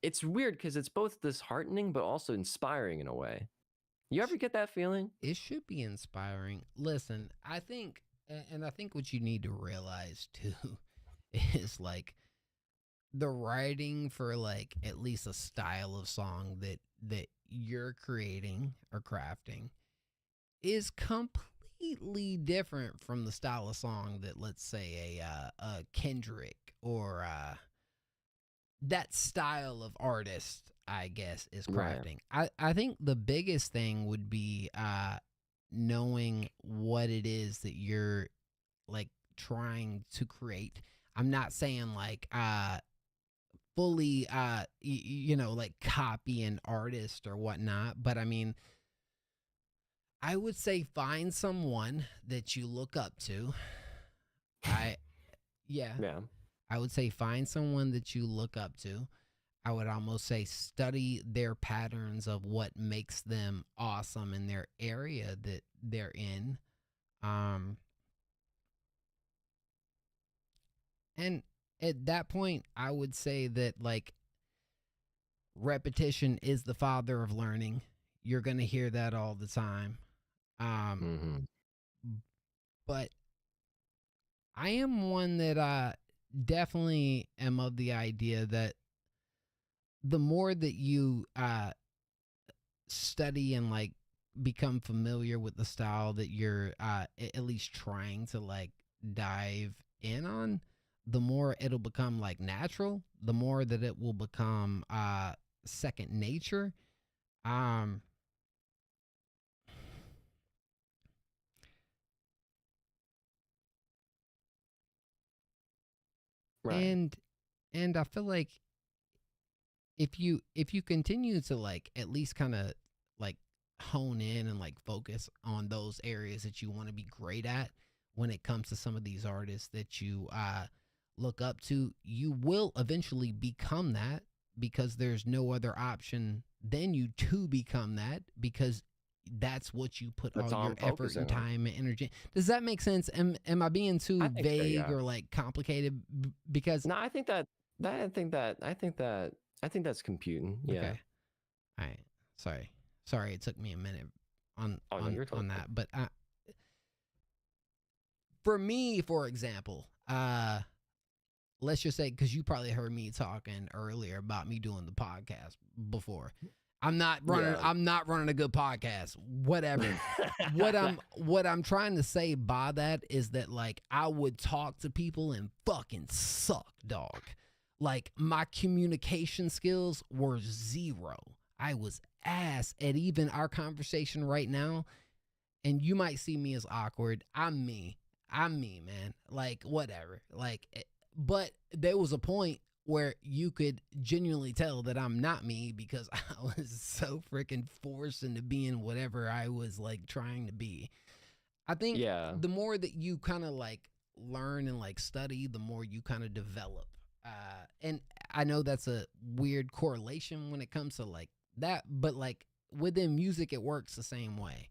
S20: it's weird because it's both disheartening but also inspiring in a way. You ever get that feeling?
S3: It should be inspiring. Listen, I think, and I think what you need to realize too is like the writing for like at least a style of song that you're creating or crafting is completely different from the style of song that, let's say, a Kendrick or that style of artist, I guess, is crafting. Right. I think the biggest thing would be knowing what it is that you're like trying to create. I'm not saying like fully you know, like copy an artist or whatnot, but I mean, I would say find someone that you look up to. Yeah. I would say find someone that you look up to. I would almost say study their patterns of what makes them awesome in their area that they're in. And at that point, I would say that like repetition is the father of learning. You're going to hear that all the time. But I am one that definitely am of the idea that the more that you study and like become familiar with the style that you're at least trying to like dive in on, the more it'll become like natural, the more that it will become second nature. Right. And I feel like if you continue to like at least kind of like hone in and like focus on those areas that you want to be great at when it comes to some of these artists that you look up to, you will eventually become that, because there's no other option than you to become that, because that's what you put all your effort and time and energy. Does that make sense? Am I being too vague or like complicated? Because
S20: no, I think that's computing. Yeah.
S3: Okay. All right. Sorry, it took me a minute on that. But for me, for example, let's just say, because you probably heard me talking earlier about me doing the podcast before. I'm not running a good podcast. Whatever. what I'm trying to say by that is that like I would talk to people and fucking suck, dog. Like my communication skills were zero. I was ass at even our conversation right now. And you might see me as awkward. I'm me, man. Like whatever. Like, but there was a point where you could genuinely tell that I'm not me, because I was so freaking forced into being whatever I was like trying to be. I think the more that you kind of like learn and like study, the more you kind of develop. And I know that's a weird correlation when it comes to like that, but like within music, it works the same way.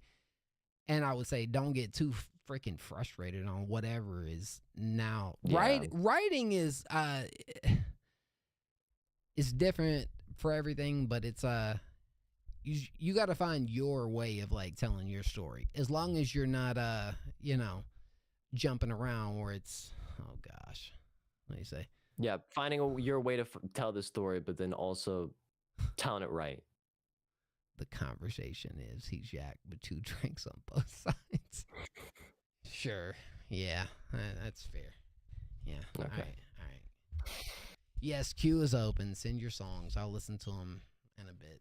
S3: And I would say don't get too freaking frustrated on whatever is now. Writing is different for everything, but it's you got to find your way of like telling your story, as long as you're not you know, jumping around where it's, oh gosh, what do you say?
S20: Yeah, finding your way to tell the story, but then also telling it right.
S3: The conversation is he's yacked with 2 drinks on both sides. Sure, yeah, that's fair. Yeah.
S20: Okay.
S3: All right. Yes, queue is open. Send your songs. I'll listen to them in a bit.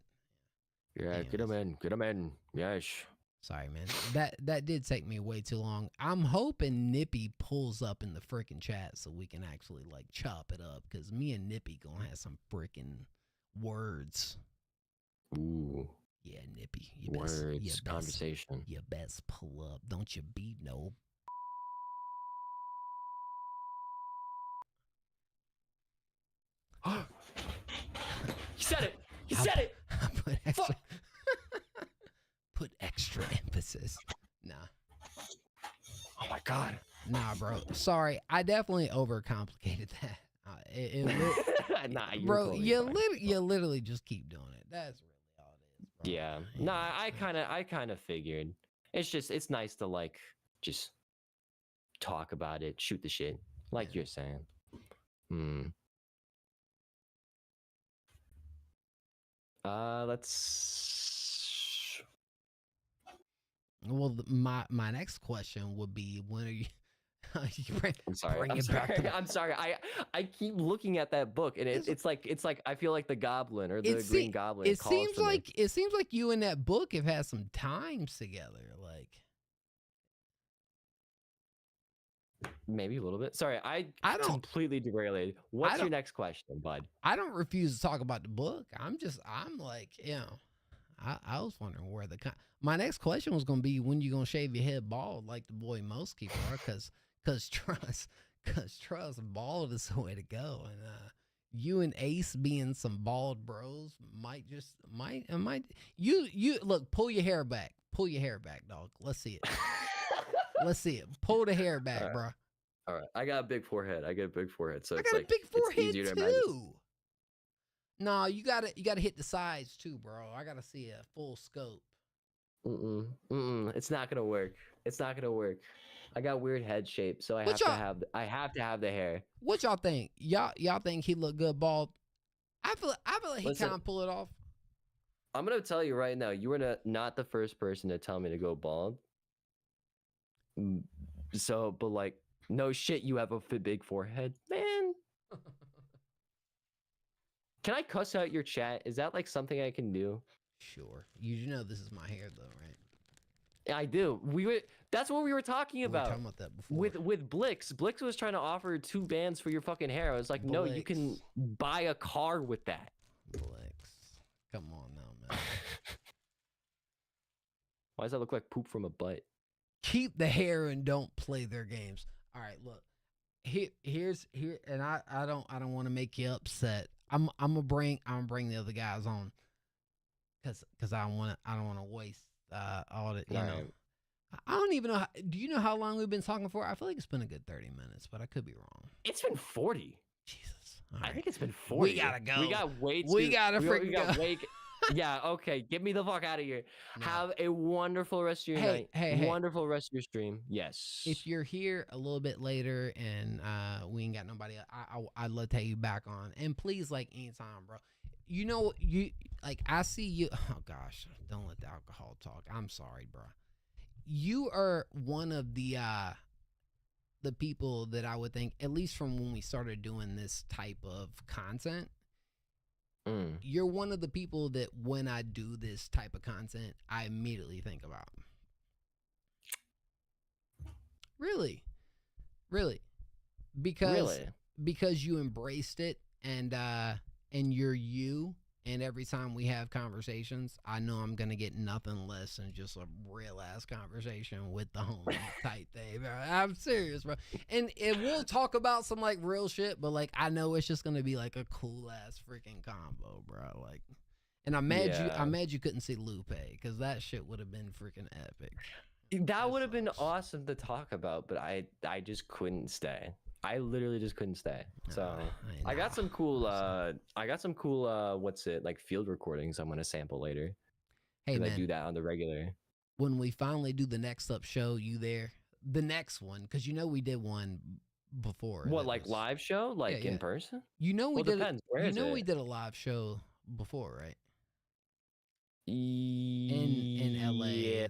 S20: Yeah, get them in. Get them in. Yes.
S3: Sorry, man. That did take me way too long. I'm hoping Nippy pulls up in the freaking chat so we can actually like chop it up, because me and Nippy gonna have some freaking words.
S20: Ooh.
S3: Yeah, Nippy.
S20: Words. Conversation.
S3: You best pull up. Don't you be no.
S20: He said it. He said it.
S3: Put extra emphasis. Nah.
S20: Oh my god.
S3: Nah, bro. Sorry, I definitely overcomplicated that.
S20: Nah, you're
S3: bro,
S20: totally
S3: you literally just keep doing it. That's really all it is, bro.
S20: Yeah. Nah, I kind of figured. It's nice to like just talk about it, shoot the shit, like you're saying. Let's.
S3: Well, my next question would be, when are you?
S20: I'm sorry. I'm sorry. I keep looking at that book, and it's like I feel like the Goblin or the Green Goblin.
S3: It seems like you and that book have had some times together. Like
S20: maybe a little bit. Sorry, I completely derailed. What's your next question, bud?
S3: I don't refuse to talk about the book. I'm like, I was wondering where my next question was gonna be, when you gonna shave your head bald like the boy most people are, cause trust bald is the way to go, and you and Ace being some bald bros might you look, pull your hair back, dog. Let's see it. Pull the hair back, bro.
S20: All right, I got a big forehead. So
S3: I
S20: it's
S3: got
S20: like
S3: a big forehead
S20: easier to
S3: too.
S20: imagine.
S3: No, you gotta hit the sides too, bro. I gotta see a full scope.
S20: It's not gonna work. I got weird head shape, so I have to have the hair.
S3: What y'all think? Y'all think he look good bald? I feel like he kind of pull it off.
S20: I'm gonna tell you right now, you were not the first person to tell me to go bald. So, but like, no shit, you have a big forehead, man. Can I cuss out your chat? Is that like something I can do?
S3: Sure. You know this is my hair though, right?
S20: I do. That's what we were talking about.
S3: We were talking about that before.
S20: With Blix. Blix was trying to offer 2 bands for your fucking hair. I was like, no, you can buy a car with that.
S3: Blix. Come on now, man.
S20: Why does that look like poop from a butt?
S3: Keep the hair and don't play their games. All right, look. Here's and I don't want to make you upset. I'm gonna bring the other guys on, cause I don't want to waste all the you know. Right. I don't even know. Do you know how long we've been talking for? I feel like it's been a good 30 minutes, but I could be wrong.
S20: It's been 40.
S3: Jesus,
S20: I think it's been 40.
S3: We gotta go.
S20: We got way too.
S3: We gotta freaking go.
S20: Yeah, okay. Get me the fuck out of here. No. Have a wonderful rest of your night.
S3: Hey.
S20: Wonderful rest of your stream. Yes.
S3: If you're here a little bit later and we ain't got nobody, I'd love to have you back on. And please, like, anytime, bro. You know, I see you. Oh, gosh. Don't let the alcohol talk. I'm sorry, bro. You are one of the people that I would think, at least from when we started doing this type of content, you're one of the people that when I do this type of content, I immediately think about. Really? Because you embraced it and you're you, and every time we have conversations, I know I'm gonna get nothing less than just a real ass conversation with the homie type thing, bro. I'm serious, bro. And we'll talk about some like real shit, but like I know it's just gonna be like a cool ass freaking combo, bro. Like, and I'm mad you couldn't see Lupe, because that shit would have been freaking epic.
S20: That would have been awesome to talk about, but I just couldn't stay. I literally just couldn't stay. So I got some cool what's it, like, field recordings I'm gonna sample later.
S3: Hey man,
S20: I do that on the regular.
S3: When we finally do the next up show, you there? The next one, because you know we did one before.
S20: What, like live show, like in person?
S3: You know we did.
S20: Depends.
S3: You know we did a live show before, right? In LA.
S20: Yeah.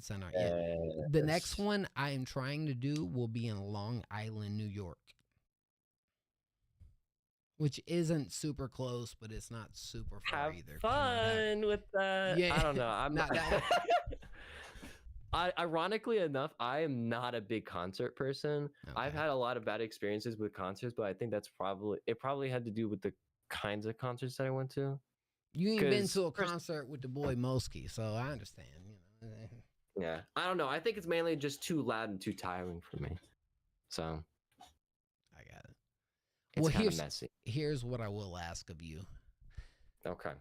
S3: The next one I am trying to do will be in Long Island, New York. which isn't super close, but it's not super far
S20: Have
S3: either.
S20: fun with that.
S3: Yeah,
S20: I don't know. I'm
S3: not that
S20: ironically enough, I am not a big concert person. I've had a lot of bad experiences with concerts, but I think that's probably had to do with the kinds of concerts that I went to.
S3: You ain't been to a concert with the boy Mosky, so I understand. You know.
S20: Yeah, I don't know. I think it's mainly just too loud and too tiring for me. So
S3: I got it.
S20: It's kind of messy.
S3: Here's what I will ask of you.
S20: Okay.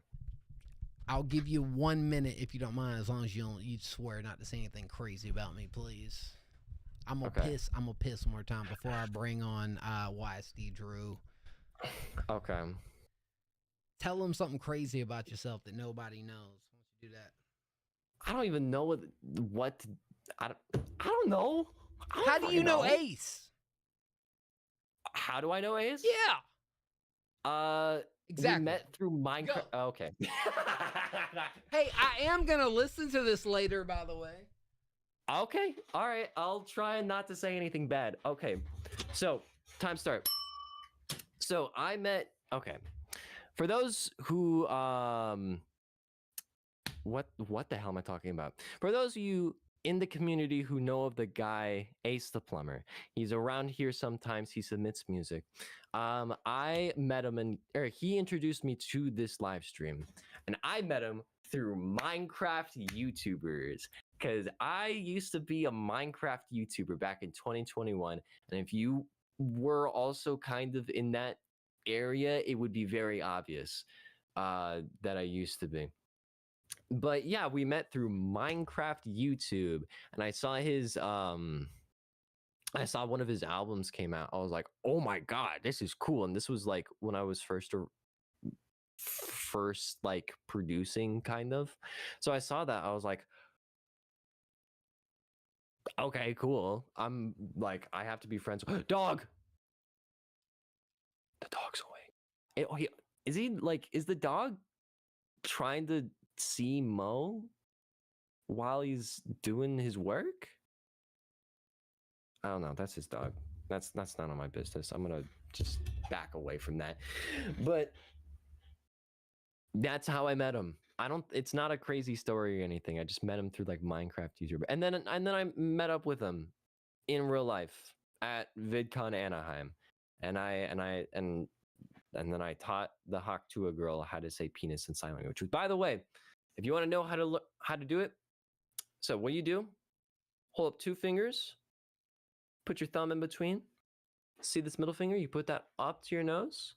S3: I'll give you 1 minute if you don't mind, as long as you swear not to say anything crazy about me, please. I'm gonna piss. I'm gonna piss one more time before I bring on YSD Drew.
S20: Okay.
S3: Tell them something crazy about yourself that nobody knows. Why don't you do that?
S20: I don't even know what I don't know.
S3: How do you know Ace?
S20: How do I know Ace?
S3: Yeah. Exactly.
S20: We met through Minecraft. Okay.
S3: Hey, I am gonna listen to this later, by the way.
S20: Okay. All right. I'll try not to say anything bad. Okay. So, time start. So, I met. Okay. For those who what the hell am I talking about? For those of you in the community who know of the guy Ace the Plumber, he's around here sometimes. He submits music. I met him and he introduced me to this live stream, and I met him through Minecraft YouTubers, because I used to be a Minecraft YouTuber back in 2021, and if you were also kind of in that area, it would be very obvious that I used to be. But yeah, we met through Minecraft YouTube, and I saw his I saw one of his albums came out. I was like, oh my god, this is cool. And this was like when I was first like producing, kind of. So I saw that, I was like, okay, cool. I'm like, I have to be friends with dog. The dog's awake. Is the dog trying to see Mo while he's doing his work? I don't know. That's his dog. That's none of my business. I'm gonna just back away from that. But that's how I met him. It's not a crazy story or anything. I just met him through like Minecraft YouTuber, and then I met up with him in real life at VidCon Anaheim, and then I taught the Hottt girl how to say penis in sign language. Which, by the way, if you want to know how to do it, so what you do, hold up 2 fingers, put your thumb in between. See this middle finger? You put that up to your nose,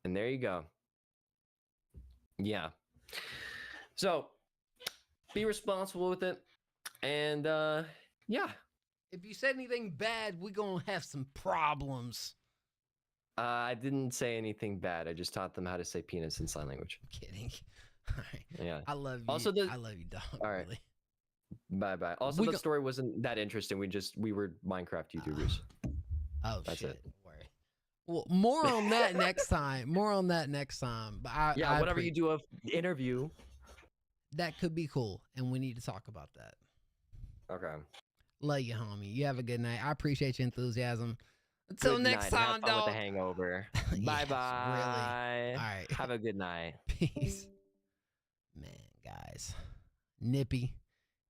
S20: and there you go. Yeah. So be responsible with it, and yeah.
S3: If you said anything bad, we're gonna have some problems.
S20: I didn't say anything bad. I just taught them how to say penis in sign language.
S3: I'm kidding. All right.
S20: Yeah.
S3: I love you.
S20: Also,
S3: I love you, dog.
S20: All right.
S3: Really.
S20: Bye. Also, the story wasn't that interesting. We were Minecraft YouTubers.
S3: Oh,
S20: that's
S3: shit.
S20: it.
S3: Well, more on that next time. But
S20: whenever you do a interview,
S3: that could be cool, and we need to talk about that.
S20: Okay.
S3: Love you, homie. You have a good night. I appreciate your enthusiasm. Until
S20: Good
S3: next
S20: night.
S3: time,
S20: Have fun
S3: dog.
S20: with the hangover.
S3: Yes,
S20: Bye bye.
S3: really. All right.
S20: Have a good night.
S3: Peace. Man, guys. Nippy.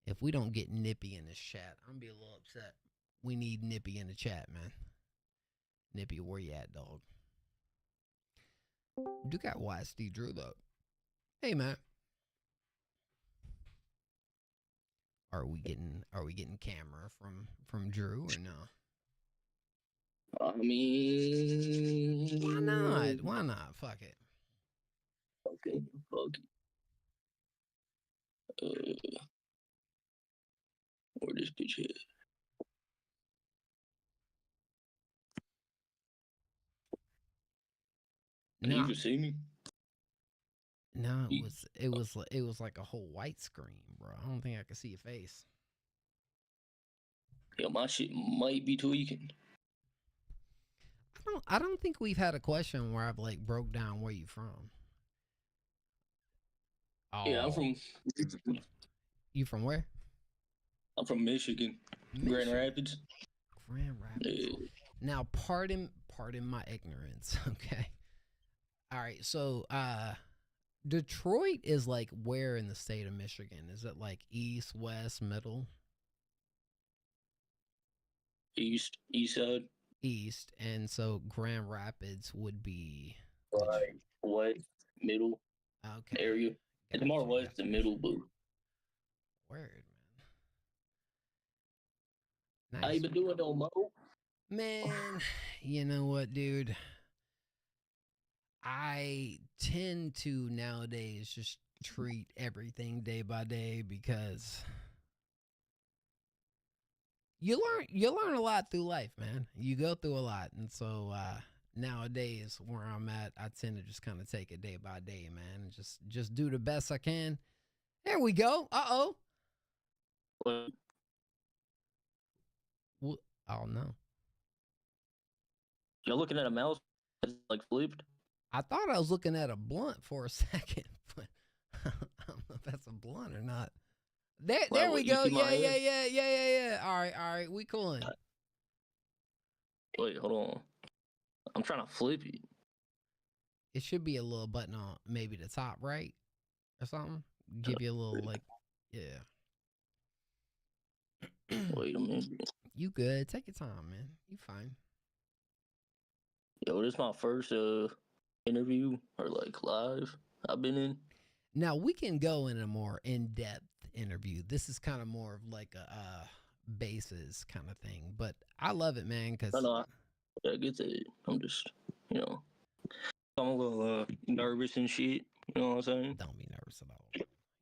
S3: If we don't get Nippy in this chat, I'm gonna be a little upset. We need Nippy in the chat, man. Nippy, where you at, dog? Do got YSD Drew though. Hey, man. Are we getting camera from Drew or no?
S21: I mean,
S3: Why not? Why not? Fuck it.
S21: Okay, fuck it. Where this bitch is? Can you even see me?
S3: No, it was like a whole white screen, bro. I don't think I could see your face.
S21: Yeah, my shit might be tweaking.
S3: I don't think we've had a question where I've like broke down where you from. Oh.
S21: Yeah, I'm from.
S3: You from where?
S21: I'm from Michigan. Grand Rapids.
S3: Grand Rapids.
S21: Yeah.
S3: Now, pardon Pardon my ignorance. Okay. All right. So, Detroit is like where in the state of Michigan? Is it like east, west, middle?
S21: East side.
S3: East. And so Grand Rapids would be
S21: Right. West, middle area. It's more west than middle, but.
S3: Word,
S21: man. How you been doing though, Mo?
S3: Man, you know what, dude? I tend to nowadays just treat everything day by day because you learn a lot through life, man. You go through a lot, and so nowadays where I'm at, I tend to just kind of take it day by day, man, and just do the best I can. There we go. Uh-oh. What? Oh no.
S21: You're looking at a mouse that's like flipped?
S3: I thought I was looking at a blunt for a second, but I don't know if that's a blunt or not. There we go. Yeah. All right. We coolin'.
S21: Wait, hold on. I'm trying to flip it.
S3: It should be a little button on maybe the top right or something. Give you a little like, yeah.
S21: Wait a minute.
S3: You good? Take your time, man. You fine.
S21: Yo, this is my first interview or like live I've been in.
S3: Now we can go in a more in-depth interview. This is kind of more of like a basis kind of thing, but I love it, man. Cause
S21: I know I get it. I'm just, I'm a little nervous and shit. You know what I'm saying?
S3: Don't be nervous at all.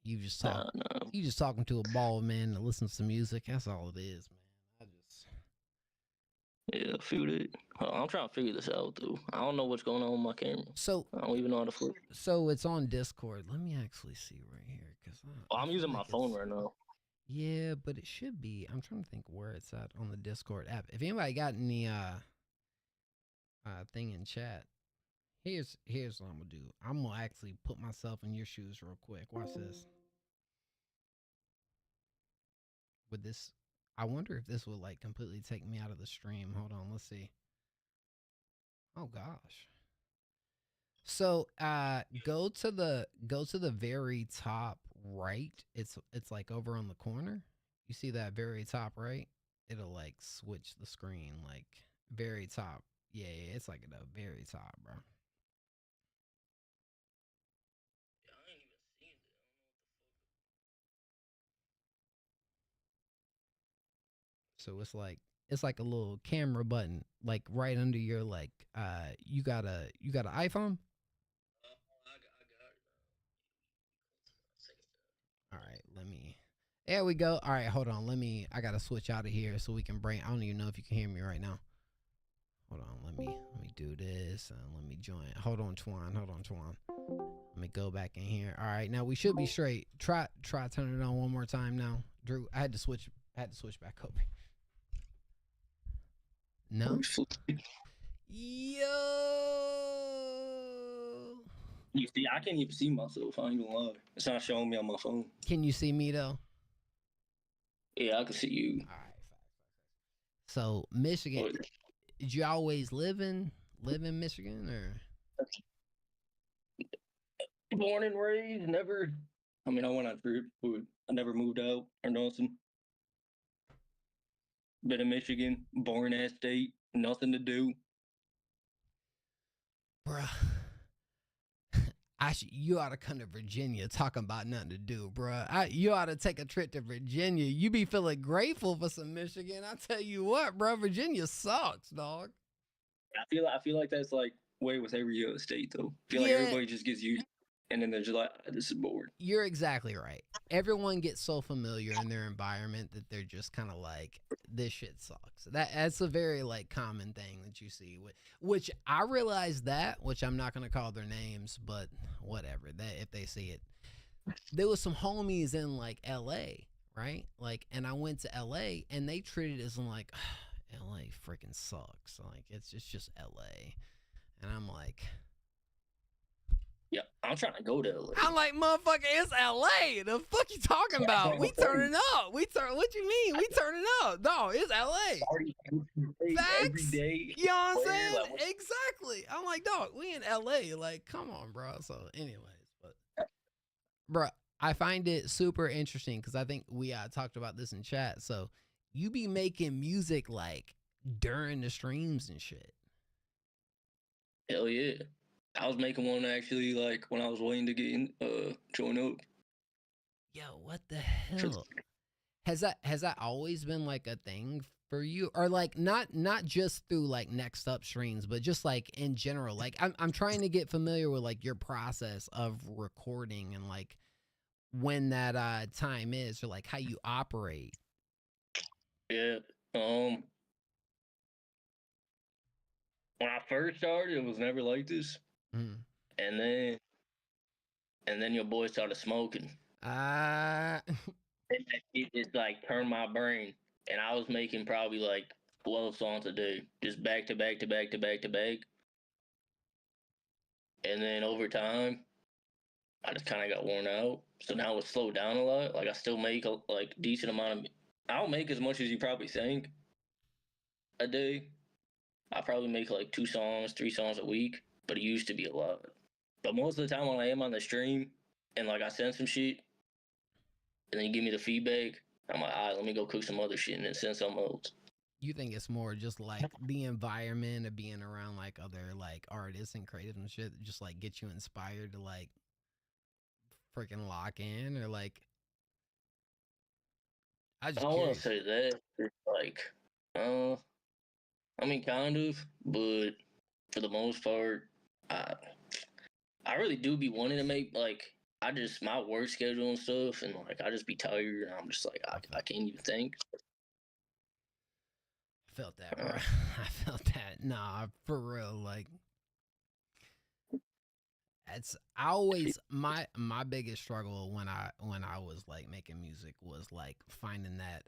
S3: You just talk. Nah. You just talking to a bald man that listens to music. That's all it is, man.
S21: Yeah, I feel it. I'm trying to figure this out, though. I don't know what's going on with my camera.
S3: So
S21: I don't even know how to flip.
S3: So it's on Discord. Let me actually see right here, cause
S21: I'm using my phone right now.
S3: Yeah, but it should be. I'm trying to think where it's at on the Discord app. If anybody got any thing in chat, here's what I'm gonna do. I'm gonna actually put myself in your shoes real quick. Watch this. With this, I wonder if this will like completely take me out of the stream. Hold on, let's see. Oh gosh. So go to the very top right. It's like over on the corner. You see that very top right? It'll like switch the screen like very top. Yeah, it's like at the very top, bro. So it's like a little camera button, like right under your like you got an iPhone? All right, there we go. All right, hold on. I gotta switch out of here so we can bring. I don't even know if you can hear me right now. Hold on, let me do this and let me join. Hold on, Twan. Let me go back in here. All right, now we should be straight. Try turning it on one more time now. Drew, I had to switch back over. No. Yo.
S21: You see, I can't even see myself. I ain't gonna lie. It's not showing me on my phone.
S3: Can you see me though?
S21: Yeah, I can see you.
S3: All right. So Michigan, did you always live in Michigan or?
S21: Born and raised, never. I mean, I went on trip, but I never moved out or nothing. Been in Michigan, boring ass state, nothing to do.
S3: Bruh. You ought to come to Virginia talking about nothing to do, bruh. You ought to take a trip to Virginia. You be feeling grateful for some Michigan. I tell you what, bruh, Virginia sucks, dog.
S21: I feel like that's like way with every other state, though. I feel like everybody just gets used, and then they're just like, this is bored.
S3: You're exactly right. Everyone gets so familiar in their environment that they're just kind of like, this shit sucks. That's a very like common thing that you see. Which I realize that, which I'm not gonna call their names, but whatever. If they see it, there was some homies in like L.A. right? Like, and I went to L.A. and they treated it as like, L.A. freaking sucks. Like it's just L.A. And I'm like.
S21: Yeah, I'm trying to go to LA.
S3: I'm like, motherfucker, it's LA. The fuck you talking about? We turning up. What you mean? We turning up. No, it's LA.
S21: every day.
S3: You know what I'm
S21: Where,
S3: saying?
S21: like, what-
S3: Exactly. I'm like, dog, we in LA. Like, come on, bro. So, anyways, but bro, I find it super interesting because I think we talked about this in chat. So, you be making music like during the streams and shit.
S21: Hell yeah. I was making one actually like when I was waiting to get in, join up.
S3: Yo, what the hell? Has that always been like a thing for you, or like not just through like Next Up streams, but just like in general? Like I'm trying to get familiar with like your process of recording and like when that time is, or like how you operate.
S21: Yeah. When I first started, it was never like this.
S3: Mm.
S21: And then your boy started smoking. And it just like turned my brain. And I was making probably like 12 songs a day, just back to back to back to back to back. And then over time, I just kind of got worn out. So now it's slowed down a lot. Like I still make a like decent amount of. I don't make as much as you probably think a day. I probably make like 2 songs, 3 songs a week, but it used to be a lot. But most of the time when I am on the stream and like I send some shit and then you give me the feedback, I'm like, all right, let me go cook some other shit and then send something else.
S3: You think it's more just like the environment of being around like other like artists and creatives and shit, just like get you inspired to like freaking lock in, or like
S21: I don't want to say that. It's like, I mean, kind of, but for the most part, I really do be wanting to make like I just my work schedule and stuff, and like I just be tired, and I'm just like I can't even think.
S3: I felt that, bro. I felt that. Nah, for real. Like, it's always my biggest struggle when I was like making music was like finding that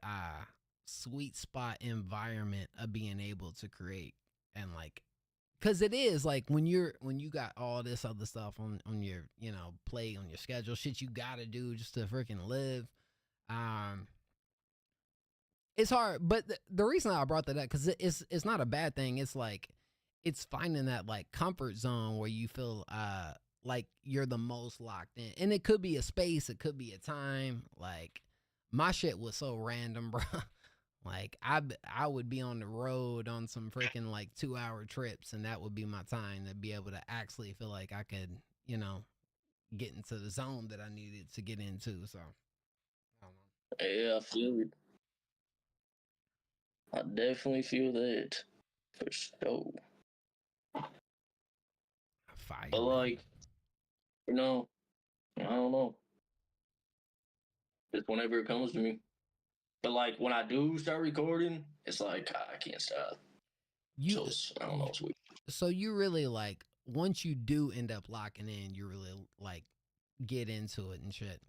S3: sweet spot environment of being able to create. And like, because it is like when you got all this other stuff on your play on your schedule, shit you gotta do just to freaking live. It's hard, but the reason I brought that up, because it's not a bad thing. It's like it's finding that like comfort zone where you feel like you're the most locked in, and it could be a space, it could be a time. Like my shit was so random, bro. Like I would be on the road on some freaking like 2-hour trips, and that would be my time to be able to actually feel like I could get into the zone that I needed to get into. So I don't know.
S21: Yeah, I feel it. I definitely feel that for sure.
S3: Fire.
S21: But like, I don't know. Just whenever it comes to me. But like when I do start recording, it's like I can't stop. So I don't know. It's weird.
S3: So you really like once you do end up locking in, you really like get into it and shit.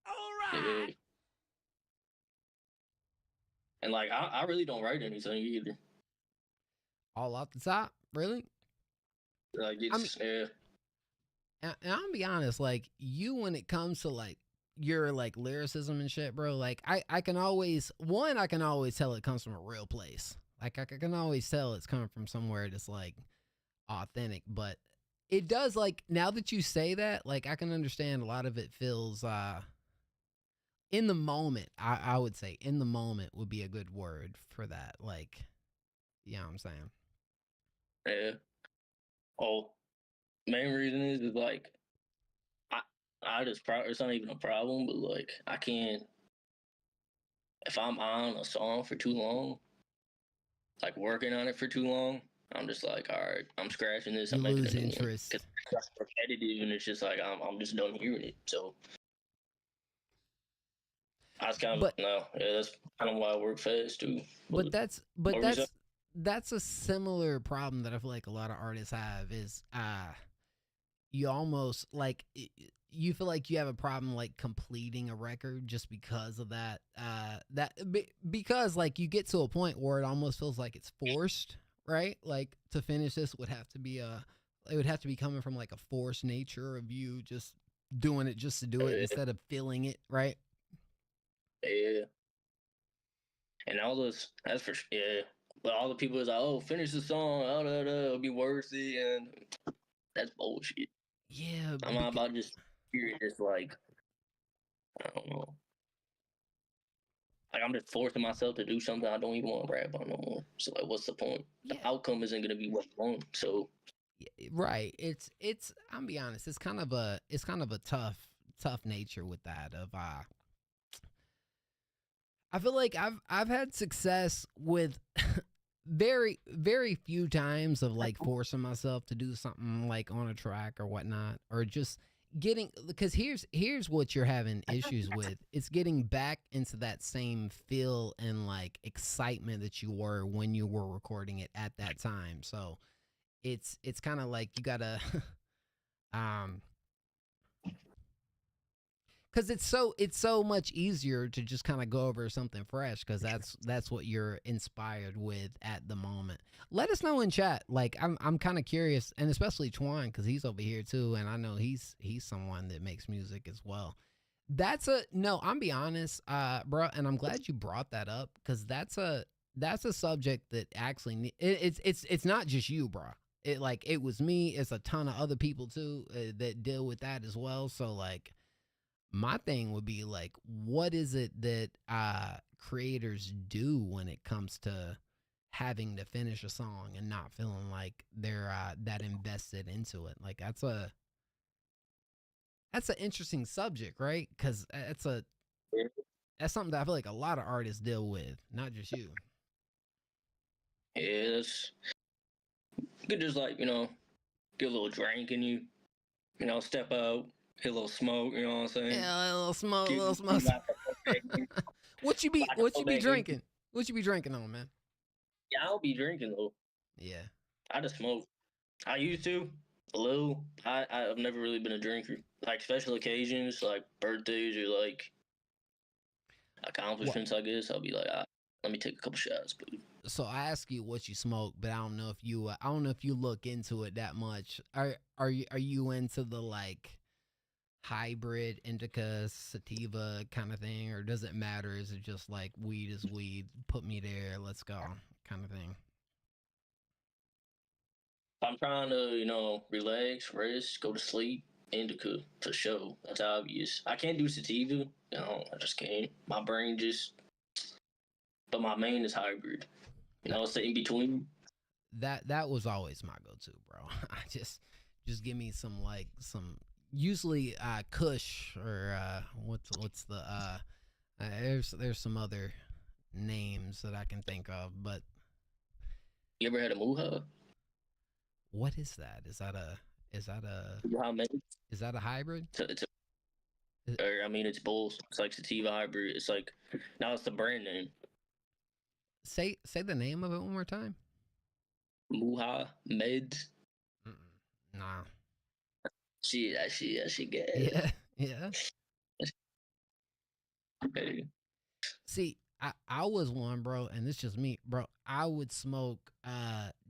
S21: All right. Yeah. And like I really don't write anything either.
S3: All off the top, really?
S21: Like it's
S3: and I'll be honest, like you when it comes to like your like lyricism and shit, bro, like I can always tell it comes from a real place. Like I can always tell it's coming from somewhere that's like authentic, but it does, like now that you say that, like I can understand a lot of it feels in the moment. I would say in the moment would be a good word for that. Like, you know what I'm saying?
S21: Yeah. Oh, main reason is like I just it's not even a problem, but like I can't if I'm on a song for too long, like working on it for too long, I'm just like, all right, I'm scratching this. I'm making
S3: lose
S21: a new
S3: interest.
S21: One. 'Cause it's repetitive, and it's just like I'm just done hearing it. So I was kind of that's kind of why I work fast too.
S3: But that's a similar problem that I feel like a lot of artists have is you almost like you feel like you have a problem like completing a record just because of that because like you get to a point where it almost feels like it's forced, right? Like to finish this would have to be coming from like a forced nature of you just doing it just to do it instead of feeling it, right?
S21: Yeah. And all those, that's for But all the people is like, oh, finish the song, it'll be worth it, and that's bullshit.
S3: Yeah,
S21: I'm not about just hearing this like, I don't know. Like I'm just forcing myself to do something I don't even want to rap about no more. So like, what's the point? The outcome isn't gonna be what you want. So
S3: right. It's I'm gonna be honest, it's kind of a tough nature with that of I feel like I've had success with very few times of like forcing myself to do something like on a track or whatnot, or just getting, because here's what you're having issues with. It's getting back into that same feel and like excitement that you were when you were recording it at that time. So it's kind of like you gotta because it's so much easier to just kind of go over something fresh, because that's what you're inspired with at the moment. Let us know in chat. Like I'm kind of curious, and especially Twan, because he's over here too, and I know he's someone that makes music as well. I'm be honest, bro, and I'm glad you brought that up, because that's a subject that actually it's not just you, bro. It was me. It's a ton of other people too that deal with that as well. So like, my thing would be like, what is it that creators do when it comes to having to finish a song and not feeling like they're that invested into it? Like that's an interesting subject, right? Because that's something that I feel like a lot of artists deal with, not just you.
S21: yes, you could just like, get a little drink in you, step out, hit a little smoke, you know what I'm saying?
S3: Yeah, a little smoke, What you be drinking? What you be drinking on, man?
S21: Yeah, I don't be drinking though.
S3: Yeah.
S21: I just smoke. I used to a little. I've never really been a drinker. Like special occasions, like birthdays or like accomplishments, I guess. I'll be like, let me take a couple shots. But
S3: so I ask you what you smoke, but I don't know if you look into it that much. Are you into the like hybrid indica sativa kind of thing, or does it matter? Is it just like weed is weed, put me there, let's go kind of thing?
S21: I'm trying to, relax, rest, go to sleep. Indica for sure. That's obvious. I can't do sativa. I just can't. My brain just. But my main is hybrid. It's in between.
S3: That was always my go-to, bro. I just give me some usually Kush, or what's the there's some other names that I can think of, but
S21: you ever had a Muha?
S3: What is that? Is that a hybrid?
S21: It's both. It's like sativa hybrid. It's like, now it's the brand name.
S3: Say the name of it one more time.
S21: Muha Meds.
S3: Nah.
S21: That shit good.
S3: Yeah.
S21: Okay.
S3: See, I was one, bro, and it's just me, bro. I would smoke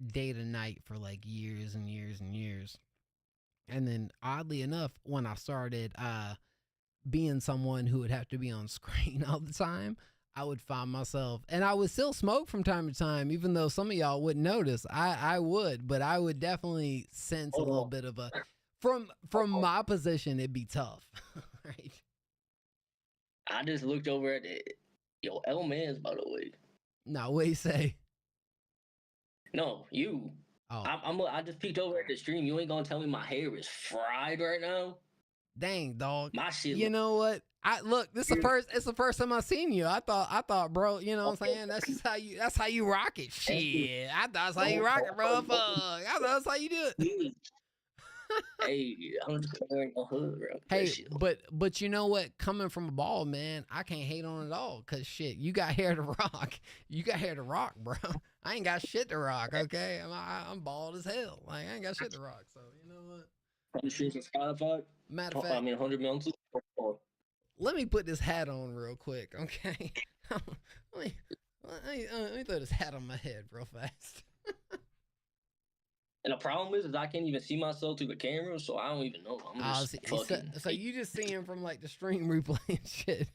S3: day to night for like years and years and years. And then oddly enough, when I started being someone who would have to be on screen all the time, I would find myself, and I would still smoke from time to time, even though some of y'all wouldn't notice. I would, but I would definitely sense a little bit of a, from my position, it'd be tough, right?
S21: I just looked over at it. Yo, MAILMAN, by the way.
S3: No, what you say?
S21: No, you. Oh. I just peeked over at the stream. You ain't gonna tell me my hair is fried right now?
S3: Dang, dog.
S21: My shit.
S3: You know what? It's the first time I seen you. I thought, bro, you know what I'm saying? That's how you rock it. Shit. I thought that's how you rock it, bro. Fuck. I thought that's how you do it.
S21: Hey, I'm just wearing a hood, bro.
S3: Hey, but you know what? Coming from a bald man, I can't hate on it all. Cause shit, you got hair to rock. You got hair to rock, bro. I ain't got shit to rock. Okay, I'm bald as hell. Like I ain't got shit to rock. So you know what?
S21: I'm sure it's Spotify.
S3: Matter of fact,
S21: 100 million.
S3: Let me put this hat on real quick, okay? let me throw this hat on my head real fast.
S21: And the problem is I can't even see myself through the camera, so I don't even know. I'm just fucking.
S3: So you just see him from like the stream replay and shit.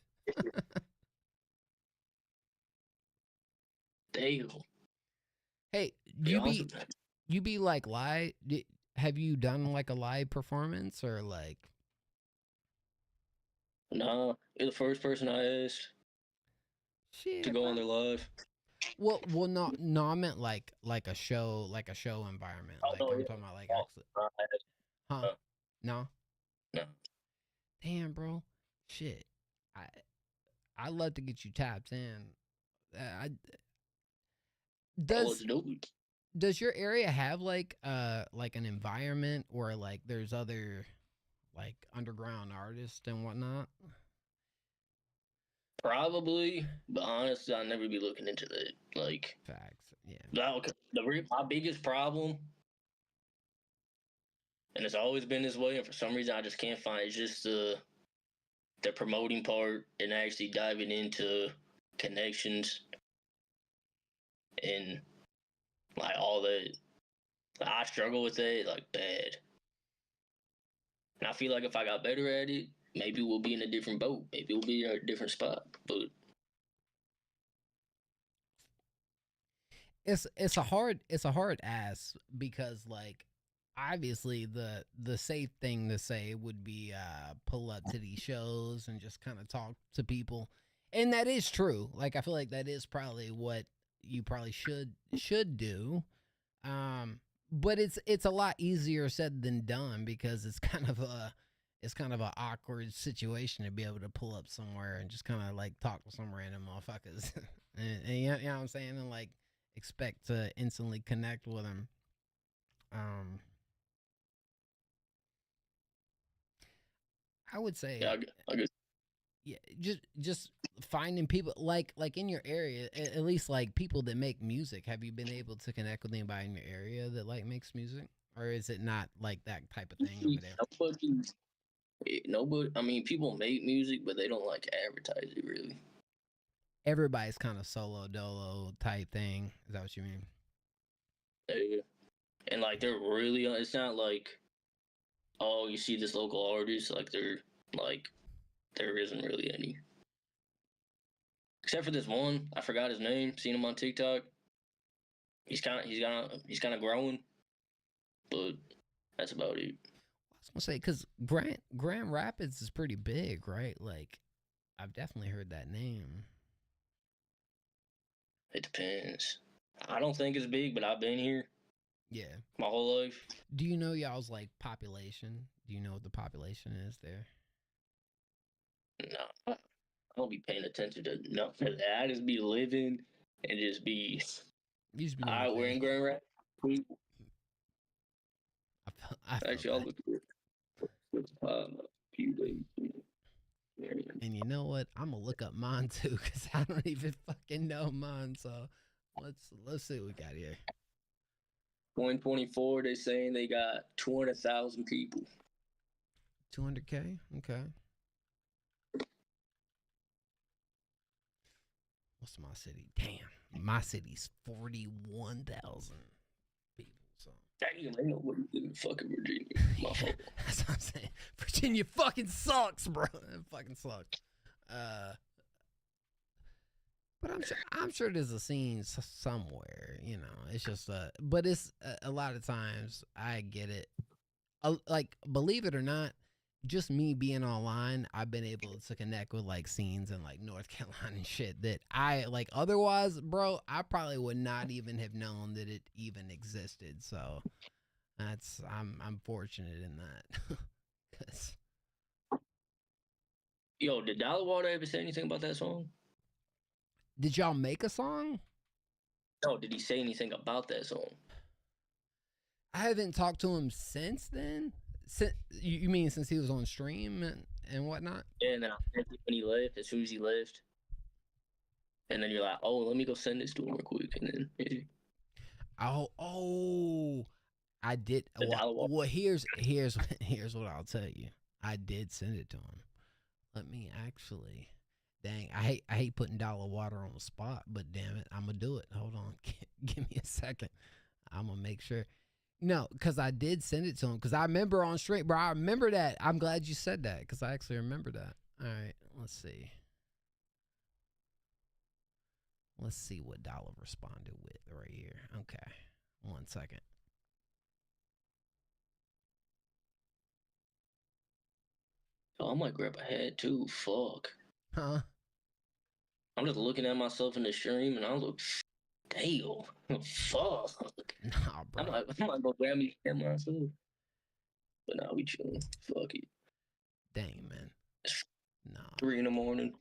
S21: Damn.
S3: Hey,
S21: Be honest with
S3: you be like live? Have you done like a live performance or like?
S21: Nah, you're the first person I asked
S3: Shit,
S21: to go on their live.
S3: Well, no, I meant like a show environment.
S21: Oh,
S3: Like
S21: no,
S3: I'm
S21: yeah.
S3: talking about like
S21: Oh,
S3: actually.
S21: I asked.
S3: Huh? No.
S21: No.
S3: Damn, bro. Shit. I love to get you tapped in. Does does your area have like an environment or like there's other like underground artists and whatnot?
S21: Probably, but honestly, I'll never be looking into that. Like
S3: facts, yeah.
S21: My biggest problem, and it's always been this way, and for some reason I just can't find. It's just the promoting part and actually diving into connections and like all that. I struggle with that like bad, and I feel like if I got better at it, maybe we'll be in a different boat. Maybe we'll be in a different spot. But
S3: it's a hard ask because like obviously the safe thing to say would be pull up to these shows and just kind of talk to people, and that is true. Like I feel like that is probably what you probably should do, but it's a lot easier said than done because it's kind of an awkward situation to be able to pull up somewhere and just kind of like talk to some random motherfuckers and you know what I'm saying, and like expect to instantly connect with them. I would say, yeah, just finding people like in your area, at least like people that make music. Have you been able to connect with anybody in your area that like makes music, or is it not like that type of thing over there?
S21: Nobody. I mean, people make music, but they don't like advertise it really.
S3: Everybody's kind of solo dolo type thing. Is that what you mean?
S21: Yeah. And like they're really. It's not like, oh, you see this local artist. Like there isn't really any. Except for this one, I forgot his name. Seen him on TikTok. He's kind of growing, but that's about it.
S3: I was gonna say because Grand Rapids is pretty big, right? Like, I've definitely heard that name.
S21: It depends. I don't think it's big, but I've been here.
S3: Yeah.
S21: My whole life.
S3: Do you know y'all's like population? Do you know what the population is there?
S21: No, I don't be paying attention to nothing of that. I just be living and just be.
S3: You just be.
S21: All right, we're in Grand Rapids. Actually, I'll look at a few days.
S3: And you know what? I'm gonna look up mine too because I don't even fucking know mine. So let's see what we got here.
S21: 2024, they're saying they got 200,000 people.
S3: 200K? Okay. What's my city? Damn, my city's 41,000 people. So
S21: damn, ain't nobody live in fucking Virginia. My fault.
S3: That's what I'm saying. Virginia fucking sucks, bro. It fucking sucks. But I'm sure there's a scene somewhere. You know, it's just but it's a lot of times I get it. Like, believe it or not, just me being online, I've been able to connect with like scenes in like North Carolina and shit that I like otherwise, bro, I probably would not even have known that it even existed. So I'm fortunate in that. 'Cause...
S21: Yo, did Dollar Water ever say anything about that song?
S3: Did y'all make a song?
S21: No, did he say anything about that song?
S3: I haven't talked to him since then. You mean since he was on stream and whatnot?
S21: Yeah, and then when he left, as soon as he left, and then you're like, oh, let me go send this to him real quick, and then yeah.
S3: Oh, I did. Well, here's what I'll tell you. I did send it to him. Let me actually. Dang, I hate putting Dollar Water on the spot, but damn it, I'm gonna do it. Hold on, give me a second. I'm gonna make sure. No, because I did send it to him. Because I remember on stream, bro. I remember that. I'm glad you said that because I actually remember that. All right, let's see. Let's see what Dollar responded with right here. Okay. 1 second.
S21: Oh, I might grab a hat too. Fuck.
S3: Huh?
S21: I'm just looking at myself in the stream and I look, damn. Fuck.
S3: Nah, bro.
S21: I might go grab me a hat myself. But now we chilling. Fuck it.
S3: Dang, man. Nah.
S21: 3 in the morning.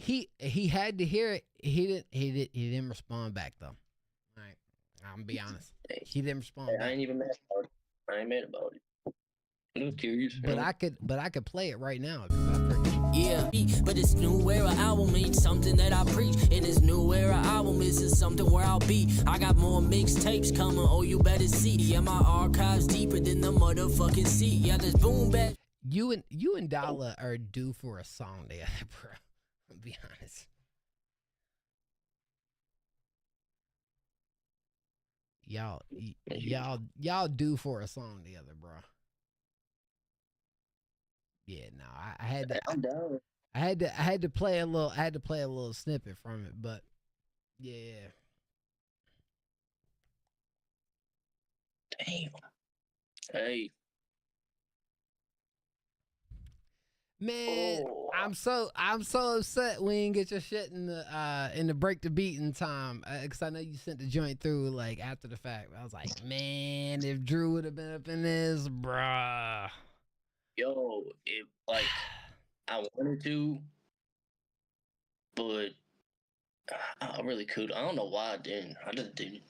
S3: He had to hear it. He didn't respond back though. All right. I'm gonna be honest. He didn't respond back.
S21: I ain't even mad about it. I ain't mad about it. I'm just curious.
S3: But I could play it right now.
S5: Yeah, but this new era album ain't something that I preach. And this new era album isn't something where I'll be. I got more mixtapes coming, oh you better see. Yeah, my archive's deeper than the motherfucking sea. Yeah, this boom bap.
S3: You and Dollar are due for a song together, bro. I'll be honest. Y'all due for a song together, bro. Yeah, no, I had to.
S21: I'm down.
S3: I had to play a little snippet from it, but yeah.
S21: Damn. Hey.
S3: Man, I'm so upset we didn't get your shit in the break the beat in time, because I know you sent the joint through like after the fact. I was like, man, if Drew would have been up in this, bruh.
S21: Yo, it like I wanted to, but I really could. I don't know why I didn't. I just didn't.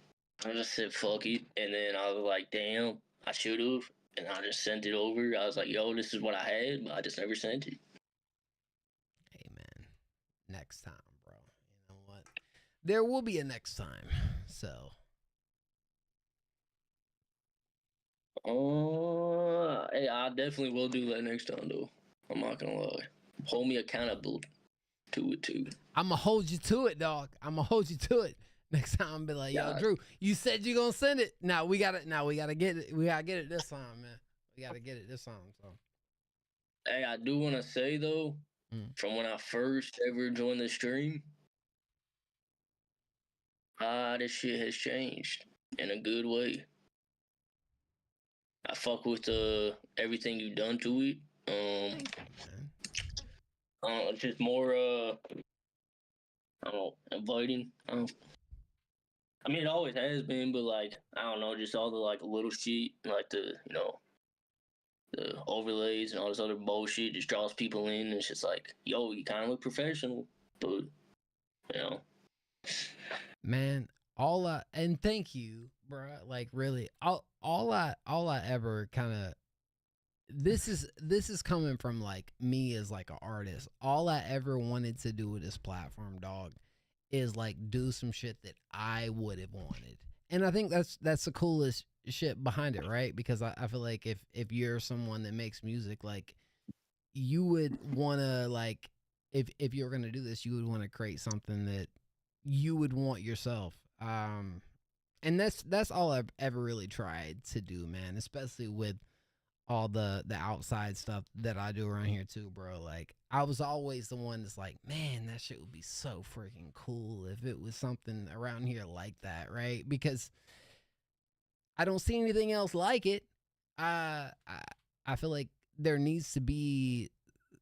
S21: I just said fuck it, and then I was like, damn, I should have. And I just sent it over. I was like, yo, this is what I had, but I just never sent it.
S3: Hey, man. Next time, bro. You know what? There will be a next time. So.
S21: Hey, I definitely will do that next time, though. I'm not gonna lie. Hold me accountable to it, too.
S3: I'm gonna hold you to it, dog. I'm gonna hold you to it. Next time, be like, yo, Drew, you said you gonna send it. Now we gotta get it. We gotta get it this time, man. We gotta get it this time. So,
S21: hey, I do want to say though, from when I first ever joined the stream, this shit has changed in a good way. I fuck with everything you done to it. It's just more I don't know, inviting. I mean, it always has been, but like, I don't know, just all the like little shit, like the overlays and all this other bullshit just draws people in. And it's just like, yo, you kind of look professional, but
S3: man, and thank you, bro. Like, really, all I ever kind of, this is coming from like me as like an artist. All I ever wanted to do with this platform, dog, is like do some shit that I would have wanted. And I think that's the coolest shit behind it, right? Because I feel like if you're someone that makes music, like you would want to, like, if you're going to do this, you would want to create something that you would want yourself. And that's all I've ever really tried to do, man, especially with all the outside stuff that I do around here too, bro. Like, I was always the one that's like, man, that shit would be so freaking cool if it was something around here like that, right? Because I don't see anything else like it. I feel like there needs to be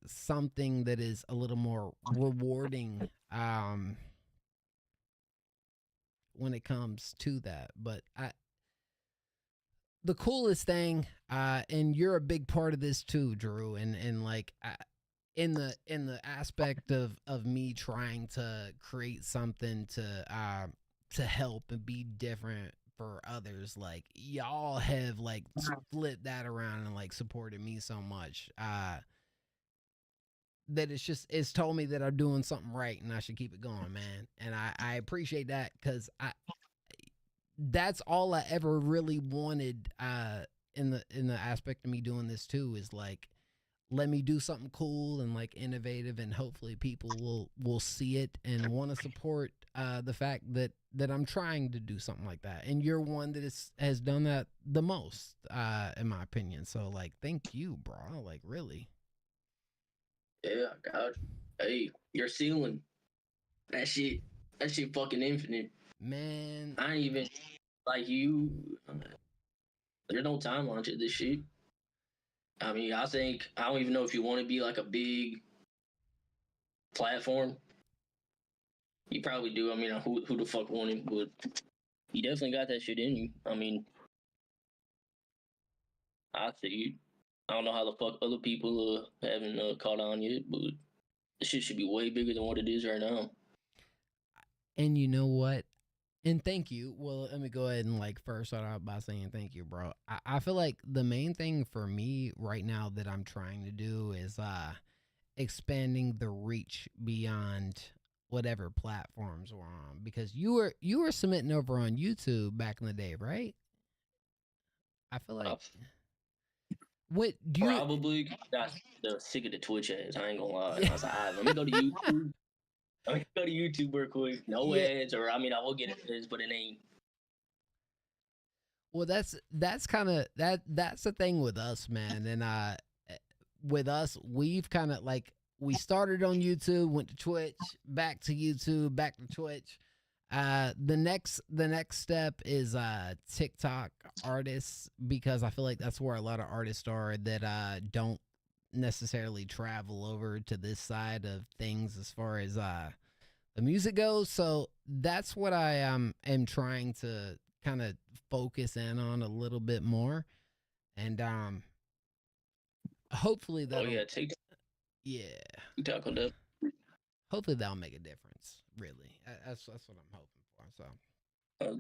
S3: something that is a little more rewarding when it comes to that. But the coolest thing, and you're a big part of this too, Drew, and like in the aspect of me trying to create something to help and be different for others, like y'all have like flipped that around and like supported me so much that it's told me that I'm doing something right and I should keep it going, man. And I appreciate that, because that's all I ever really wanted in the aspect of me doing this too, is like, let me do something cool and like innovative, and hopefully people will see it and want to support the fact that I'm trying to do something like that. And you're one that has done that the most, in my opinion. So like, thank you, bro. Like, really.
S21: Yeah, God. Hey, your ceiling. That shit fucking infinite.
S3: Man,
S21: I ain't even like you. There's no timeline to this shit. I mean, I think I don't even know if you want to be like a big platform. You probably do. I mean, who the fuck wouldn't? But you definitely got that shit in you. I mean, I see you. I don't know how the fuck other people haven't caught on yet, but this shit should be way bigger than what it is right now.
S3: and you know what? And thank you. Well, let me go ahead and like first start out by saying thank you, bro. I feel like the main thing for me right now that I'm trying to do is expanding the reach beyond whatever platforms we're on, because you were submitting over on YouTube back in the day, right? I feel like what do you
S21: Probably got sick of the Twitch ads. I ain't gonna lie. I was like, all right, let me go to YouTube. Let me go to YouTube real quick. No ads, or I mean, I will get ads, but it ain't.
S3: Well, that's kind of that's the thing with us, man. And with us, we've kind of like we started on YouTube, went to Twitch, back to YouTube, back to Twitch. The next step is TikTok artists, because I feel like that's where a lot of artists are that don't necessarily travel over to this side of things as far as the music goes. So that's what I am trying to kind of focus in on a little bit more, and hopefully that'll
S21: TikTok.
S3: Yeah,
S21: TikTok will do.
S3: Hopefully that'll make a difference. Really, that's what I'm hoping for. So
S21: I'll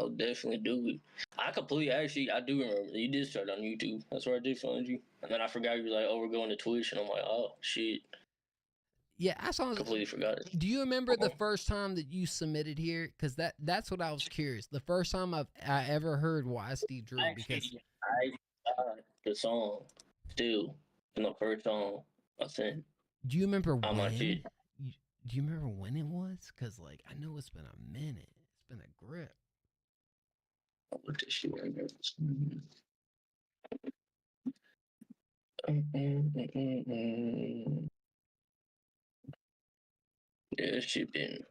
S21: definitely do it. I do remember you did start on YouTube. That's where I did find you, and then I forgot you were like, oh, we're going to Twitch, and I'm like, oh shit.
S3: Yeah, I saw.
S21: Completely forgot it.
S3: Do you remember the first time that you submitted here? Because that's what I was curious. The first time I ever heard YSD Drew, because
S21: I got the song still in the first song I sent.
S3: Do you remember when?
S21: My shit.
S3: Do you remember when it was? Because like I know it's been a minute. It's been a grip.
S21: I'll look this shit right now. Yeah, this shit been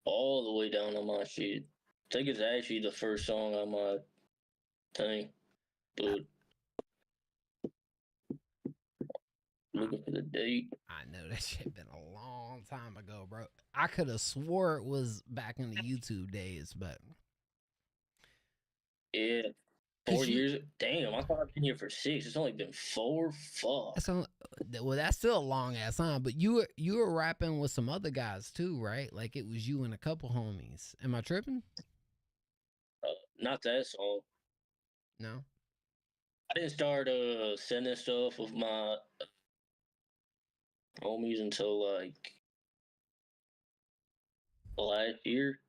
S21: all the way down on my shit. I think it's actually the first song on my thing, but looking for the date.
S3: I know that shit been a long time ago, bro. I could have swore it was back in the YouTube days, but
S21: yeah, 4 years. Damn, I thought I've been here for 6. It's only been 4. Fuck.
S3: Well, that's still a long ass time. But you were rapping with some other guys too, right? Like it was you and a couple homies. Am I tripping?
S21: Not that song.
S3: No.
S21: I didn't start sending stuff with my homies until like last year.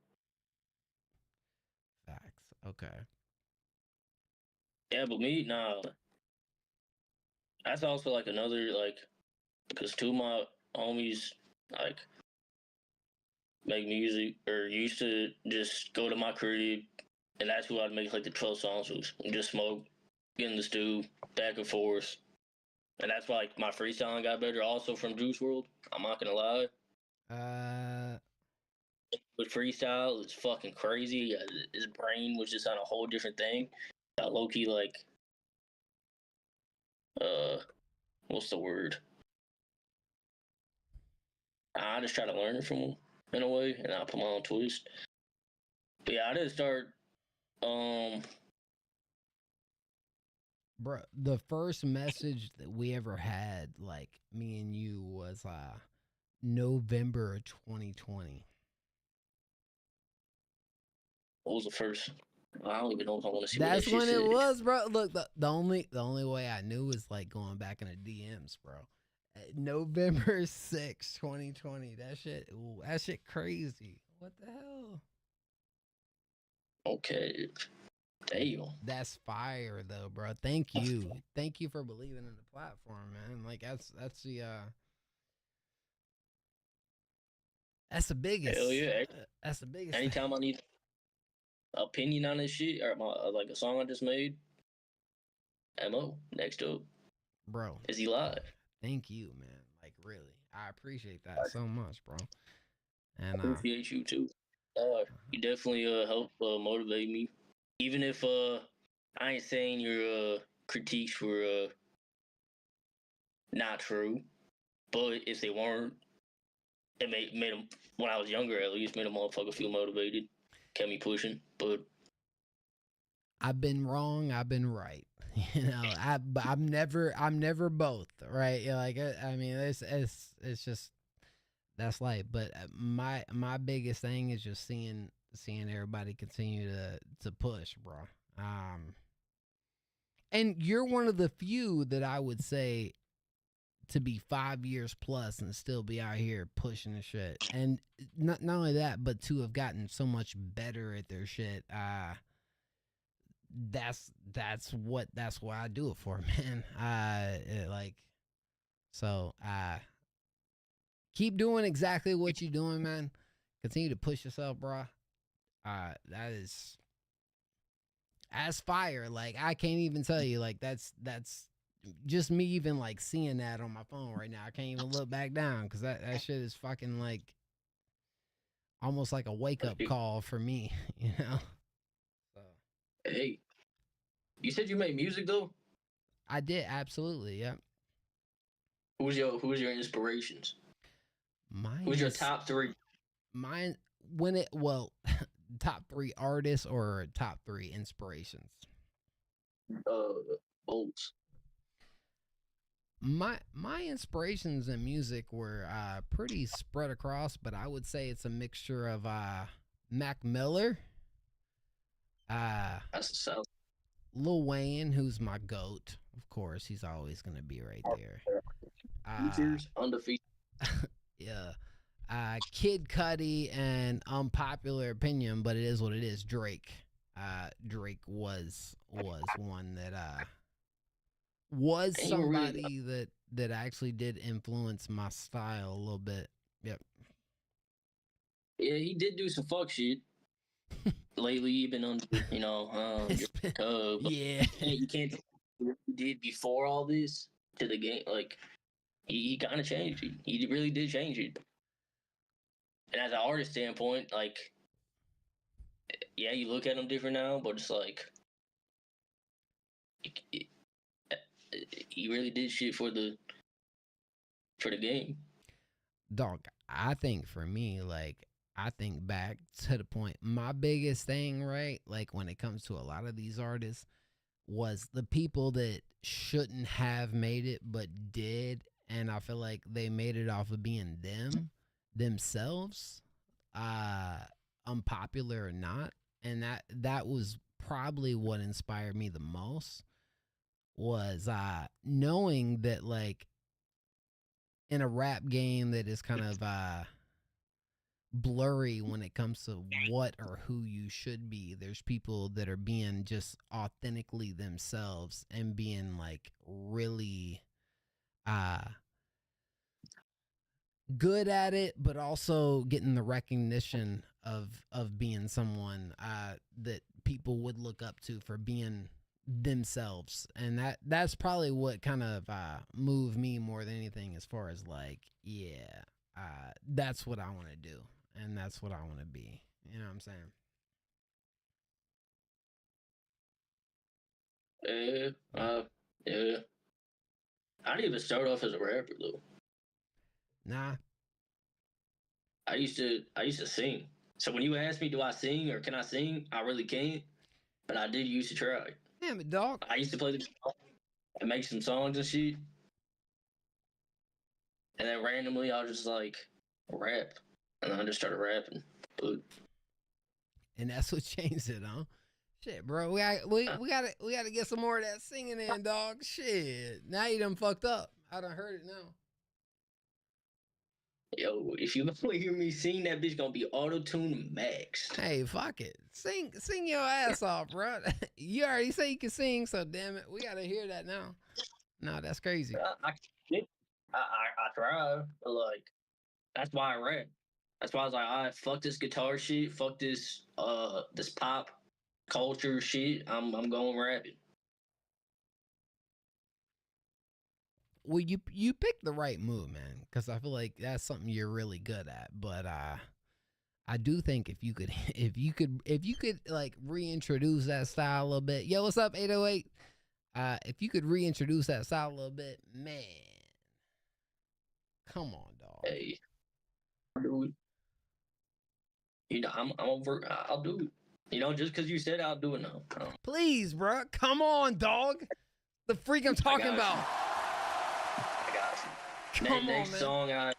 S3: Facts. Okay.
S21: Yeah, but me, nah. That's also like another like, because 2 of my homies like make music or used to just go to my crib, and that's who I'd make like the 12 songs with, and just smoke, get in the stew, back and forth. And that's why like my freestyling got better also from Juice WRLD. I'm not gonna lie. With freestyle, it's fucking crazy. His brain was just on a whole different thing. Got low key like, what's the word? I just try to learn from him in a way, and I put my own twist. But yeah, I didn't start.
S3: Bro, the first message that we ever had, like me and you, was November 2020.
S21: What was the first? I don't even know if I want to see.
S3: That's
S21: what that
S3: when
S21: shit
S3: it was, bro. Look, the only way I knew was like going back in the DMs, bro. November 6, 2020. That shit crazy. What the hell?
S21: Okay. Damn.
S3: That's fire though, bro. Thank you. Thank you for believing in the platform, man. Like that's the biggest.
S21: Hell yeah.
S3: That's the biggest.
S21: Anytime I need opinion on this shit or my like a song I just made, MO next up.
S3: Bro.
S21: Is he live?
S3: Thank you, man. Like really. I appreciate that so much, bro. And
S21: appreciate you too. You definitely help motivate me. Even if I ain't saying your critiques were not true, but if they weren't, it made them, when I was younger at least, made a motherfucker feel motivated, kept me pushing. But
S3: I've been wrong, I've been right. You know, I'm never both, right? Like I mean, it's just that's life. But my biggest thing is just seeing everybody continue to push, bro. And you're one of the few that I would say to be 5 years plus and still be out here pushing the shit. And not only that, but to have gotten so much better at their shit. That's what I do it for, man. Keep doing exactly what you're doing, man. Continue to push yourself, bro. That is fire. Like, I can't even tell you, like, that's just me even like seeing that on my phone right now. I can't even look back down because that shit is fucking like almost like a wake up call for me, you know. So.
S21: Hey, you said you made music though?
S3: I did, absolutely, yeah.
S21: Who's your inspirations? Who's your top three?
S3: Mine top three artists or top three inspirations?
S21: Both.
S3: My inspirations in music were pretty spread across, but I would say it's a mixture of Mac Miller,
S21: that's South.
S3: Lil Wayne, who's my goat, of course. He's always gonna be right there.
S21: Undefeated.
S3: Yeah. Kid Cudi, and unpopular opinion, but it is what it is, Drake. Drake was one that was somebody that actually did influence my style a little bit. Yep.
S21: Yeah, he did do some fuck shit. Lately, you've been on,
S3: yeah.
S21: You can't what he did before all this to the game. Like, he kind of changed it. He really did change it. And as an artist standpoint, like, yeah, you look at him different now, but it's like, he really did shit for the game.
S3: Dog, I think for me, like, I think back to the point, my biggest thing, right, like when it comes to a lot of these artists, was the people that shouldn't have made it but did, and I feel like they made it off of being themselves, unpopular or not. And that was probably what inspired me the most, was knowing that, like, in a rap game that is kind of blurry when it comes to what or who you should be, there's people that are being just authentically themselves and being like really good at it, but also getting the recognition of being someone that people would look up to for being themselves. And that's probably what kind of moved me more than anything, as far as like, yeah, that's what I want to do and that's what I want to be. You know what I'm saying?
S21: Yeah. I didn't even start off as a rapper though.
S3: Nah.
S21: I used to sing. So when you ask me, do I sing or can I sing? I really can't. But I did used to try.
S3: Damn it, dog.
S21: I used to play the guitar and make some songs and shit. And then randomly I was just like, rap. And I just started rapping. But...
S3: And that's what changed it, huh? Shit, bro. We gotta get some more of that singing in, dog. Shit. Now you done fucked up. I done heard it now.
S21: Yo, if you gonna hear me sing, that bitch gonna be auto-tune max.
S3: Hey, fuck it. Sing your ass off, bro. You already say you can sing, so damn it. We gotta hear that now. No, that's crazy.
S21: I try, but like, that's why I rap. That's why I was like, all right, fuck this guitar shit, fuck this this pop culture shit. I'm going rapping.
S3: Well, you picked the right move, man, because I feel like that's something you're really good at. But I do think if you could like reintroduce that style a little bit. Yo, what's up, 808? If you could reintroduce that style a little bit, man. Come on, dog.
S21: Hey, I'll do it. You know, I'm over. I'll do it. You know, just because you said I'll do it now.
S3: Please, bro. Come on, dog. The freak I'm talking about.
S21: I got you.
S3: Come on,
S21: next
S3: man.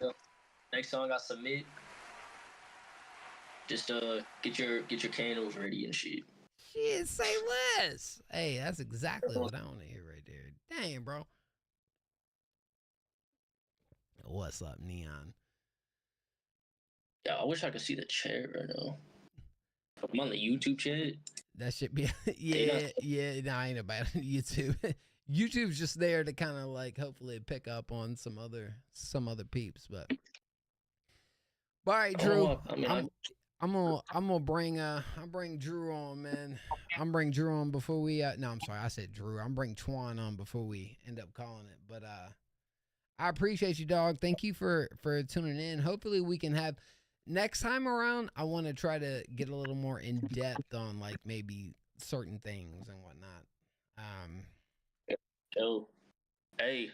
S21: Next song I submit. Just get your candles ready and shit.
S3: Shit, say less. Hey, that's exactly what I want to hear right there. Dang, bro. What's up, Neon?
S21: Yeah, I wish I could see the chat right now. I'm on the YouTube chat.
S3: That should be yeah. Nah, I ain't about YouTube. YouTube's just there to kind of like hopefully pick up on some other peeps, but all right, Drew. I'm gonna bring Drew on, man. I'm bring Drew on before we no, I'm sorry, I said Drew. I'm bring Twan on before we end up calling it. But I appreciate you, dog. Thank you for tuning in. Hopefully we can have next time around. I want to try to get a little more in depth on like maybe certain things and whatnot.
S21: Yo, hey,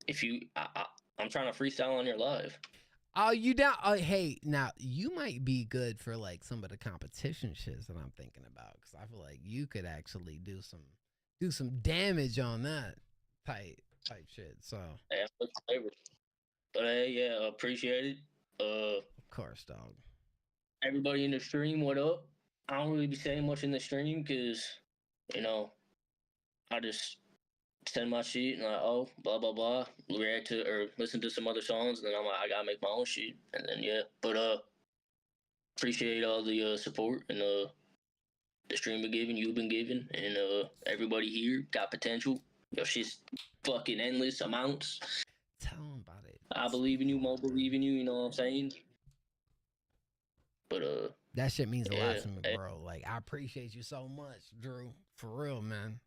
S21: if you, I'm trying to freestyle on your live.
S3: Oh, you down? Hey, now you might be good for like some of the competition shits that I'm thinking about, because I feel like you could actually do some damage on that type shit. So
S21: hey, I'm favorite. But hey, yeah, appreciate it.
S3: Of course, dog.
S21: Everybody in the stream, what up? I don't really be saying much in the stream because, you know, I just send my shit and like, oh, blah blah blah, react to or listen to some other songs, and then I'm like, I gotta make my own shit, and then yeah. But appreciate all the support and the stream been giving, you've been giving, and everybody here got potential. Your shit's fucking endless amounts.
S3: Tell them about it.
S21: I believe in you, Mo believe in you. You know what I'm saying? But
S3: that shit means a lot to me, bro. Like, I appreciate you so much, Drew. For real, man.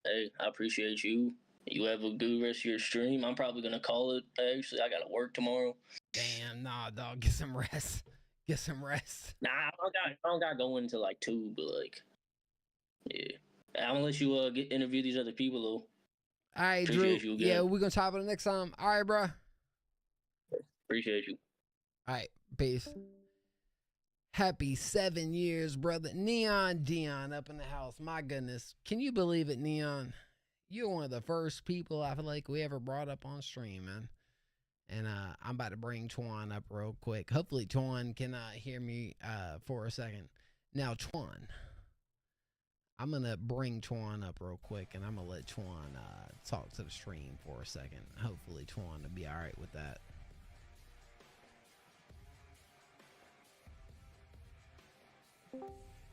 S21: Hey, I appreciate you. You have a good rest of your stream. I'm probably gonna call it. Actually, I gotta work tomorrow.
S3: Damn, nah, dog. Get some rest. Get some rest.
S21: Nah, I don't got going until like 2, but like, yeah. I'm gonna let you get interview these other people though.
S3: All right, Drew. Yeah, we're gonna talk about it next time. All right, bro.
S21: Appreciate you.
S3: All right, peace. Happy 7 years, brother. Neon Dion up in the house. My goodness. Can you believe it, Neon? You're one of the first people I feel like we ever brought up on stream, man. And I'm about to bring Twan up real quick. Hopefully Twan can hear me for a second. Now, Twan. I'm going to bring Twan up real quick, and I'm going to let Twan talk to the stream for a second. Hopefully Twan will be all right with that.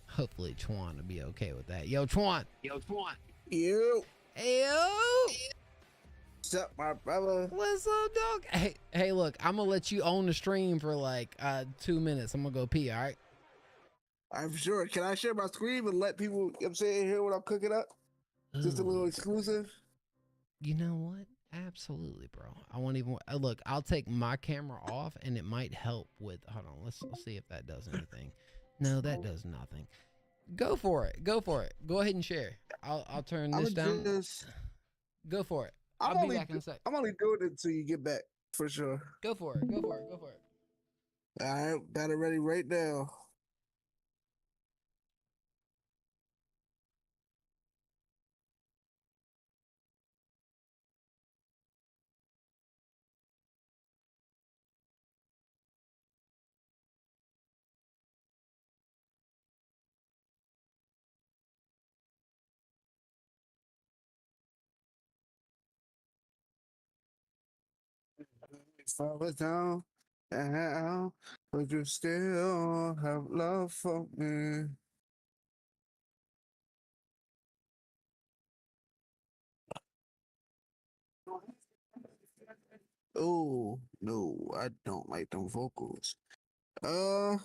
S3: Hopefully Twan will be okay with that. Yo, Twan.
S4: Yo, Twan.
S3: Yo. Yo.
S4: What's up, my brother?
S3: What's up, dog? Hey, look, I'm gonna let you own the stream for like 2 minutes. I'm gonna go pee, all right?
S4: I'm sure. Can I share my screen and let people, you know what I'm saying, hear what I'm cooking up? Just a little exclusive?
S3: You know what? Absolutely, bro. I won't even look. I'll take my camera off, and it might help with. Hold on, let's see if that does anything. No, that does nothing. Go for it. Go for it. Go ahead and share. I'll turn this down. Go for it. I'll be back in a sec.
S4: I'm only doing it until you get back, for sure.
S3: Go for it. Go for it. Go for it.
S4: All right, got it ready right now. Fall down, but you still have love for me. Oh no, I don't like them vocals. Never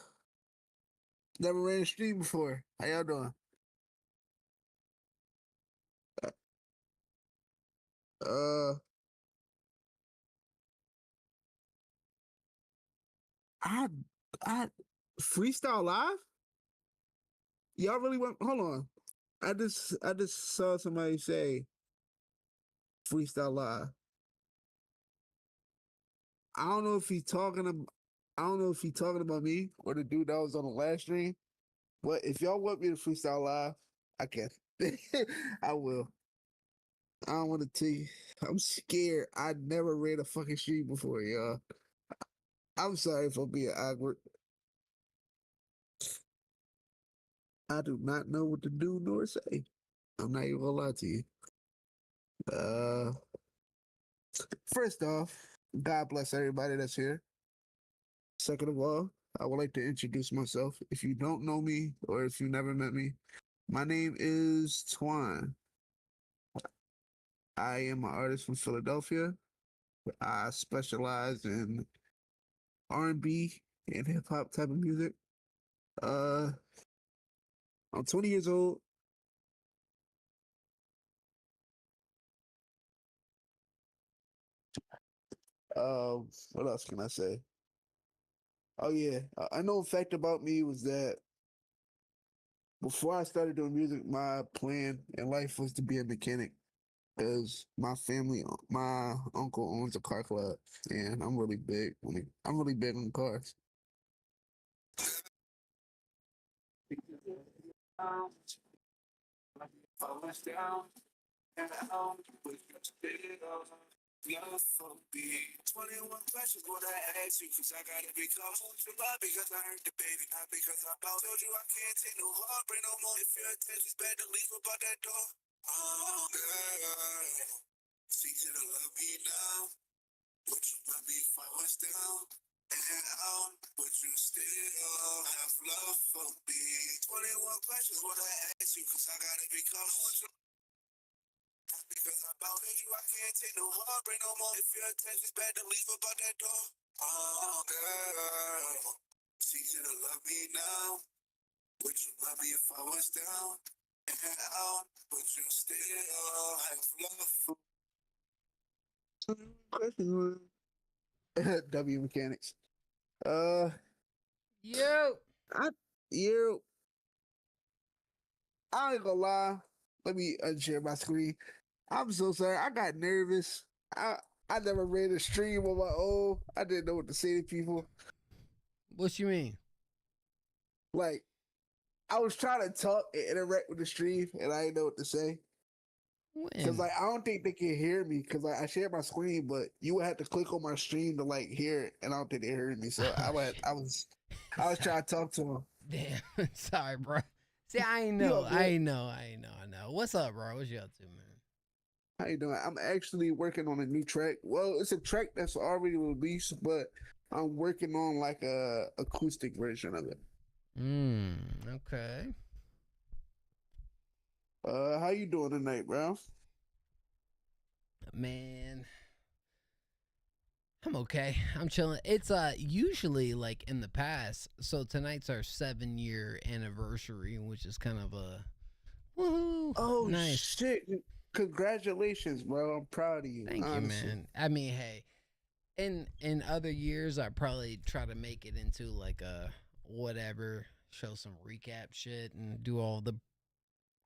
S4: ran a stream before. How y'all doing? Uh, I I freestyle live. Y'all really want? Hold on. I just saw somebody say freestyle live. I don't know if he's talking about. I don't know if he's talking about me or the dude that was on the last stream. But if y'all want me to freestyle live, I can. I will. I don't want to tell you. I'm scared. I never read a fucking stream before, y'all. I'm sorry for being awkward. I do not know what to do nor say. I'm not even gonna lie to you. Uh, First off, God bless everybody that's here. Second of all, I would like to introduce myself. If you don't know me or if you never met me, my name is Twan. I am an artist from Philadelphia. I specialize in R&B and hip hop type of music. Uh, I'm 20 years old. What else can I say? Oh yeah, I know a fact about me was that before I started doing music, my plan in life was to be a mechanic because my uncle owns a car club, and I'm really big. I'm really big on cars.
S6: Love for me. 21 questions what I ask you, cause I gotta become you love because I heard the baby, not because I bout. Told you I can't take no heartbreak no more. If your attention's bad, to leave about that door. Oh, girl. See you to love me now. Would you love me if I was down and out? Would you still have love for me? 21 questions what I ask you, cause I gotta become you. Because I bounded you, I can't take no heartbreak no more. If your attention's bad, to leave about that door. Oh, girl. It's easy to love me now. Would you love me if I was down and out? Would you still have love for
S4: W Mechanics.
S3: You.
S4: You. I ain't gonna lie. Let me unshare my screen. I'm so sorry. I got nervous. I never read a stream on my own. I didn't know what to say to people.
S3: What you mean?
S4: Like, I was trying to talk and interact with the stream, and I didn't know what to say. Because like I don't think they can hear me because I shared my screen, but you would have to click on my stream to like hear it, and I don't think they heard me. So I was trying to talk to them.
S3: Damn, sorry, bro. See, I know. What's up, bro? What you up to, man?
S4: How you doing? I'm actually working on a new track. Well, it's a track that's already released, but I'm working on like a acoustic version of it.
S3: Okay.
S4: How you doing tonight, bro?
S3: Man, I'm okay. I'm chilling. It's usually like in the past. So tonight's our 7-year anniversary, which is kind of a woohoo.
S4: Oh
S3: nice.
S4: Shit. Congratulations, bro. I'm proud of you.
S3: Thank
S4: honestly.
S3: you, man. I mean, hey, in other years, I probably try to make it into like a whatever, show some recap shit and do all the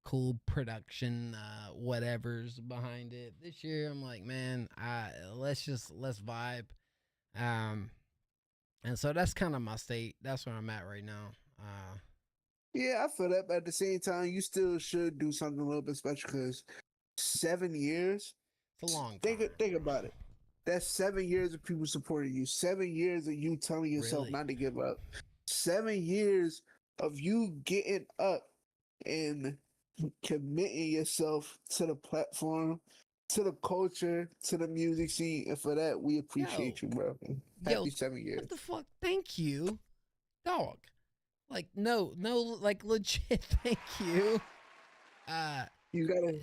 S3: cool production whatever's behind it. This year, I'm like, man, let's vibe. And so that's kind of my state. That's where I'm at right now.
S4: Yeah, I feel that, but at the same time, you still should do something a little bit special because 7 years.
S3: It's a long time.
S4: Think about it. That's 7 years of people supporting you. 7 years of you telling yourself not to give up. 7 years of you getting up and committing yourself to the platform, to the culture, to the music scene, and for that we appreciate you, bro. Happy 7 years.
S3: What the fuck? Thank you, dog. Like no, like legit. Thank you.
S4: You gotta.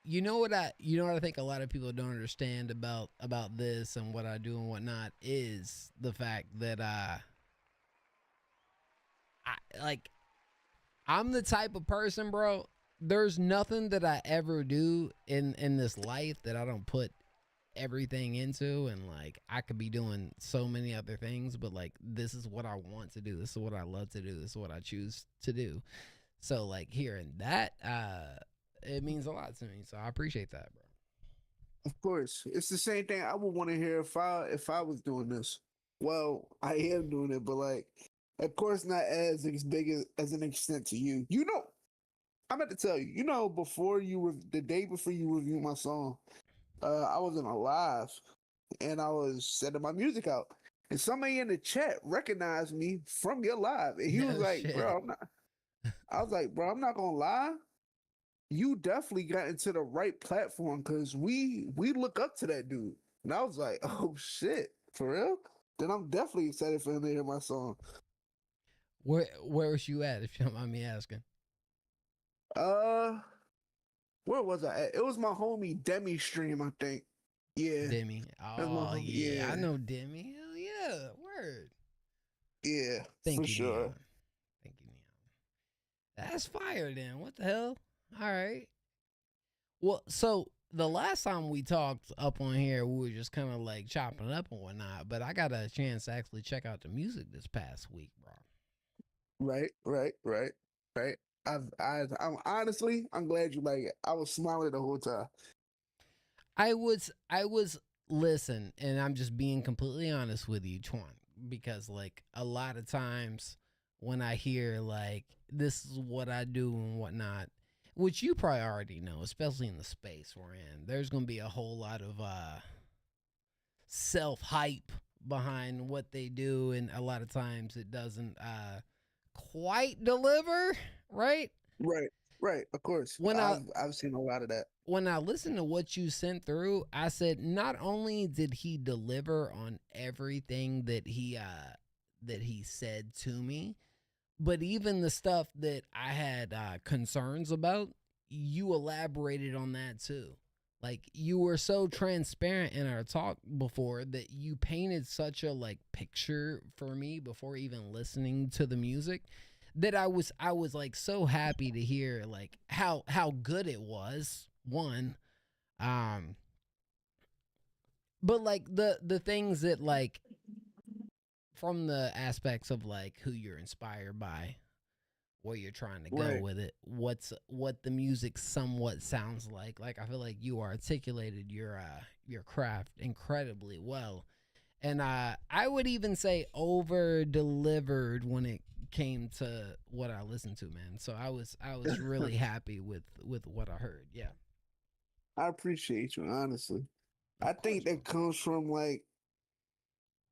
S3: You know what I think a lot of people don't understand about this and what I do and whatnot is the fact that I'm the type of person, bro. There's nothing that I ever do in this life that I don't put everything into, and like I could be doing so many other things, but like this is what I want to do. This is what I love to do. This is what I choose to do. So like hearing that, it means a lot to me. So I appreciate that, bro.
S4: Of course, it's the same thing I would want to hear if I was doing this. Well, I am doing it, but like, of course, not as big as an extent to you. You know, I meant to tell you. You know, the day before you reviewed my song, I wasn't alive, and I was sending my music out, and somebody in the chat recognized me from your live, and he was like,
S3: shit.
S4: "Bro, I'm not." I was like, "Bro, I'm not gonna lie. You definitely got into the right platform because we look up to that dude." And I was like, "Oh shit, for real?" Then I'm definitely excited for him to hear my song.
S3: Where was you at, if you don't mind me asking?
S4: Where was I at? It was my homie Demi stream, I think. Yeah.
S3: Demi.
S4: That's my
S3: Oh
S4: homie.
S3: yeah, I know Demi. Hell yeah, word.
S4: Yeah,
S3: Thank
S4: for
S3: you,
S4: sure.
S3: Neon. Thank you, Neon. That's fire then. What the hell? All right. Well, so the last time we talked up on here, we were just kind of like chopping it up and whatnot, but I got a chance to actually check out the music this past week, bro.
S4: Right. I'm honestly, I'm glad you like it. I was smiling the whole time.
S3: I was listen, and I'm just being completely honest with you, Twan, because like a lot of times when I hear like this is what I do and whatnot, which you probably already know, especially in the space we're in, there's gonna be a whole lot of self hype behind what they do, and a lot of times it doesn't quite deliver, right?
S4: Right, of course. I've seen a lot of that.
S3: When I listened to what you sent through, I said not only did he deliver on everything that he said to me, but even the stuff that I had concerns about, you elaborated on that too. Like you were so transparent in our talk before that you painted such a like picture for me before even listening to the music, that I was like so happy to hear like how good it was. One, but like the things that like from the aspects of like who you're inspired by, where you're trying to go with it, what the music somewhat sounds like. Like I feel like you articulated your craft incredibly well, and I would even say over delivered when it came to what I listened to, man. So I was really happy with what I heard. Yeah,
S4: I appreciate you, honestly. I think that comes from like,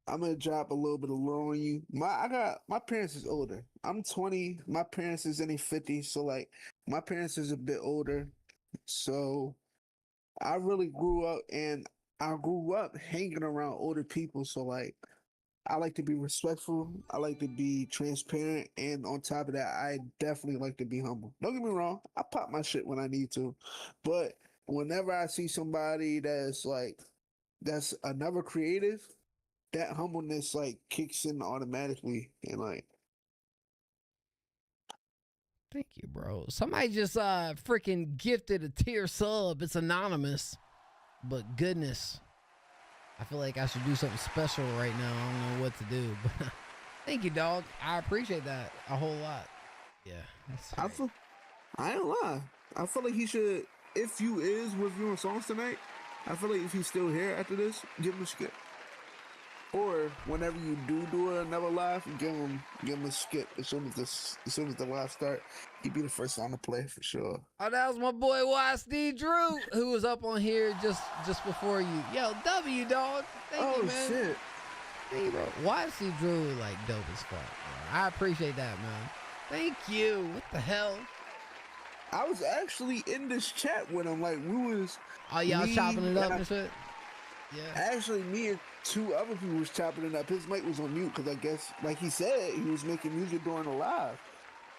S4: I'm gonna drop a little bit of lore on you. My parents is older. I'm 20. My parents is in their 50s, so like my parents is a bit older. So I really grew up hanging around older people. So like I like to be respectful. I like to be transparent, and on top of that, I definitely like to be humble. Don't get me wrong. I pop my shit when I need to, but whenever I see somebody that's another creative, that humbleness like kicks in automatically, and like,
S3: thank you, bro. Somebody just freaking gifted a tier sub. It's anonymous, but goodness, I feel like I should do something special right now. I don't know what to do, but thank you, dog. I appreciate that a whole lot. Yeah,
S4: I ain't lie. I feel like he should. If you is reviewing songs tonight, I feel like if he's still here after this, give him a skip. Or whenever you do another live, give him a skip as soon as the live start. He'd be the first one to play for sure.
S3: Oh, that was my boy YSD Drew, who was up on here just before you. Yo, W dog. Thank you, man.
S4: Shit.
S3: Thank you, bro. YSD Drew like dope as fuck, bro. I appreciate that, man. Thank you. What the hell?
S4: I was actually in this chat with him. Like we was.
S3: Oh, y'all chopping it up and shit. Yeah.
S4: Actually, me and two other people was chopping it up. His mic was on mute because I guess, like he said, he was making music during the live.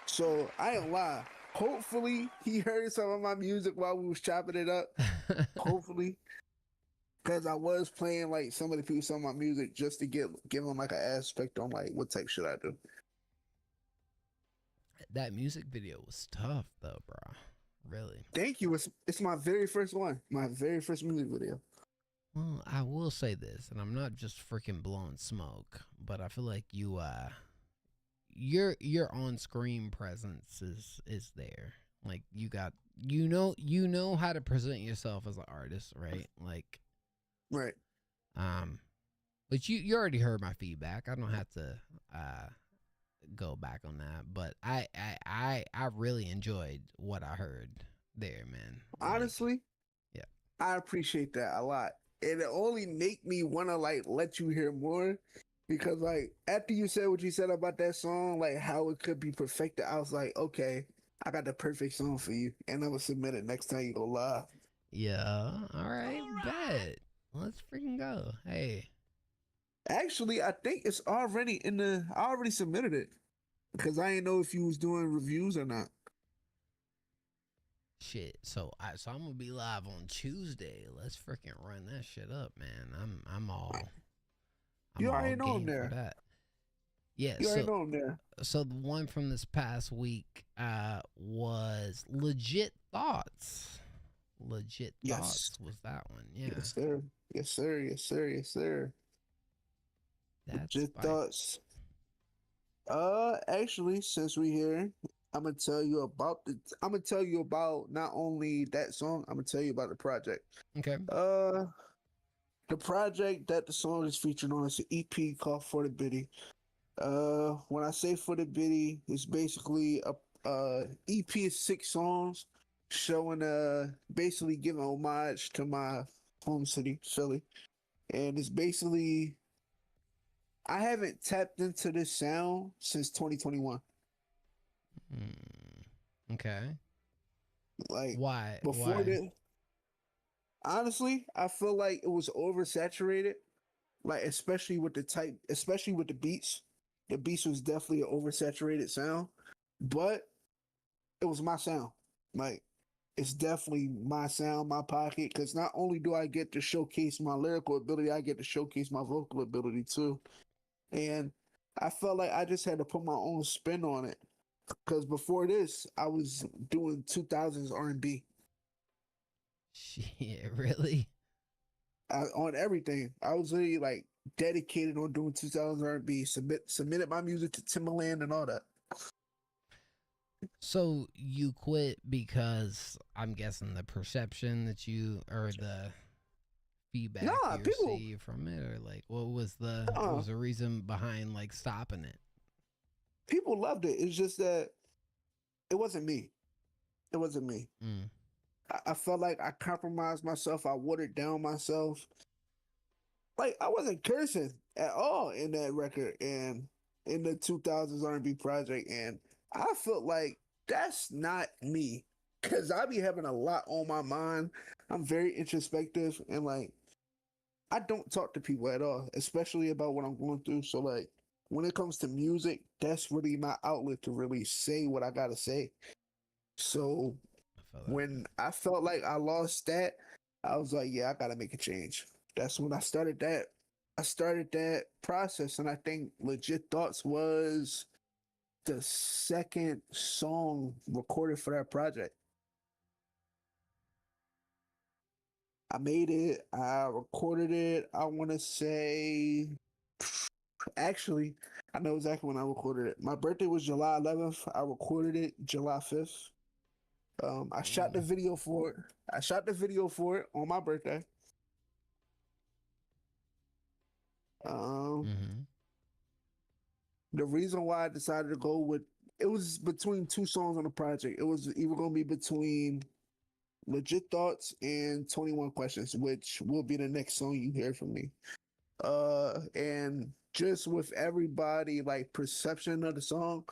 S4: So I ain't lie. Hopefully, he heard some of my music while we was chopping it up. Hopefully, because I was playing like some of my music just to give him like an aspect on like what type should I do.
S3: That music video was tough though, bro. Really.
S4: Thank you. It's my very first one. My very first music video.
S3: Well, I will say this, and I'm not just freaking blowing smoke, but I feel like your on screen presence is there. Like you know how to present yourself as an artist, right? Like
S4: Right.
S3: But you already heard my feedback. I don't have to go back on that. But I really enjoyed what I heard there, man.
S4: Honestly,
S3: yeah,
S4: I appreciate that a lot. And it only make me want to like let you hear more because like after you said what you said about that song, like how it could be perfected, I was like, okay, I got the perfect song for you, and I'm gonna submit it next time you go live.
S3: Yeah. All right. Bet. Let's freaking go. Hey.
S4: Actually, I think it's already in the. I already submitted it because I didn't know if you was doing reviews or not.
S3: Shit. So I'm gonna be live on Tuesday. Let's freaking run that shit up, man. I'm all.
S4: You already know I'm there.
S3: For that. Yeah.
S4: You already know I'm there.
S3: So the one from this past week was Legit Thoughts. Legit Thoughts was that one. Yeah.
S4: Yes, sir. Yes, sir. Yes, sir. Yes, sir.
S3: That's
S4: Legit Thoughts. Actually, since we here, I'm gonna tell you about not only that song, I'm gonna tell you about the project.
S3: Okay.
S4: The project that the song is featured on is an EP called For the Biddy. When I say For the Biddy, it's basically a EP of 6 songs showing basically giving homage to my home city, Philly. And it's basically I haven't tapped into this sound since 2021.
S3: Okay.
S4: Like
S3: why?
S4: Before that, honestly, I feel like it was oversaturated. Like especially with the beats. The beats was definitely an oversaturated sound, but it was my sound. Like it's definitely my sound, my pocket. Because not only do I get to showcase my lyrical ability, I get to showcase my vocal ability too. And I felt like I just had to put my own spin on it. Because before this, I was doing 2000s R&B.
S3: Shit, really?
S4: On everything. I was really like dedicated on doing 2000s R&B. Submitted my music to Timbaland and all that.
S3: So you quit because I'm guessing the perception that you or the feedback you received from it, or like what was the reason behind like stopping it?
S4: People loved it. It's just that it wasn't me. It wasn't me. I felt like I compromised myself. I watered down myself. Like I wasn't cursing at all in that record and in the 2000s R&B project, and I felt like that's not me because I be having a lot on my mind. I'm very introspective and like I don't talk to people at all, especially about what I'm going through. So like when it comes to music, that's really my outlet to really say what I gotta say. So when I felt like I lost that, I was like, yeah, I gotta make a change. That's when I started that. I started that process, and I think Legit Thoughts was the second song recorded for that project. I made it. I recorded it. I want to say, actually, I know exactly when I recorded it. My birthday was July 11th. I recorded it July 5th. I shot the video for it. I shot the video for it on my birthday. The reason why I decided to go with it was between 2 songs on the project. It was either going to be between Legit Thoughts and 21 Questions, which will be the next song you hear from me. And just with everybody like perception of the song,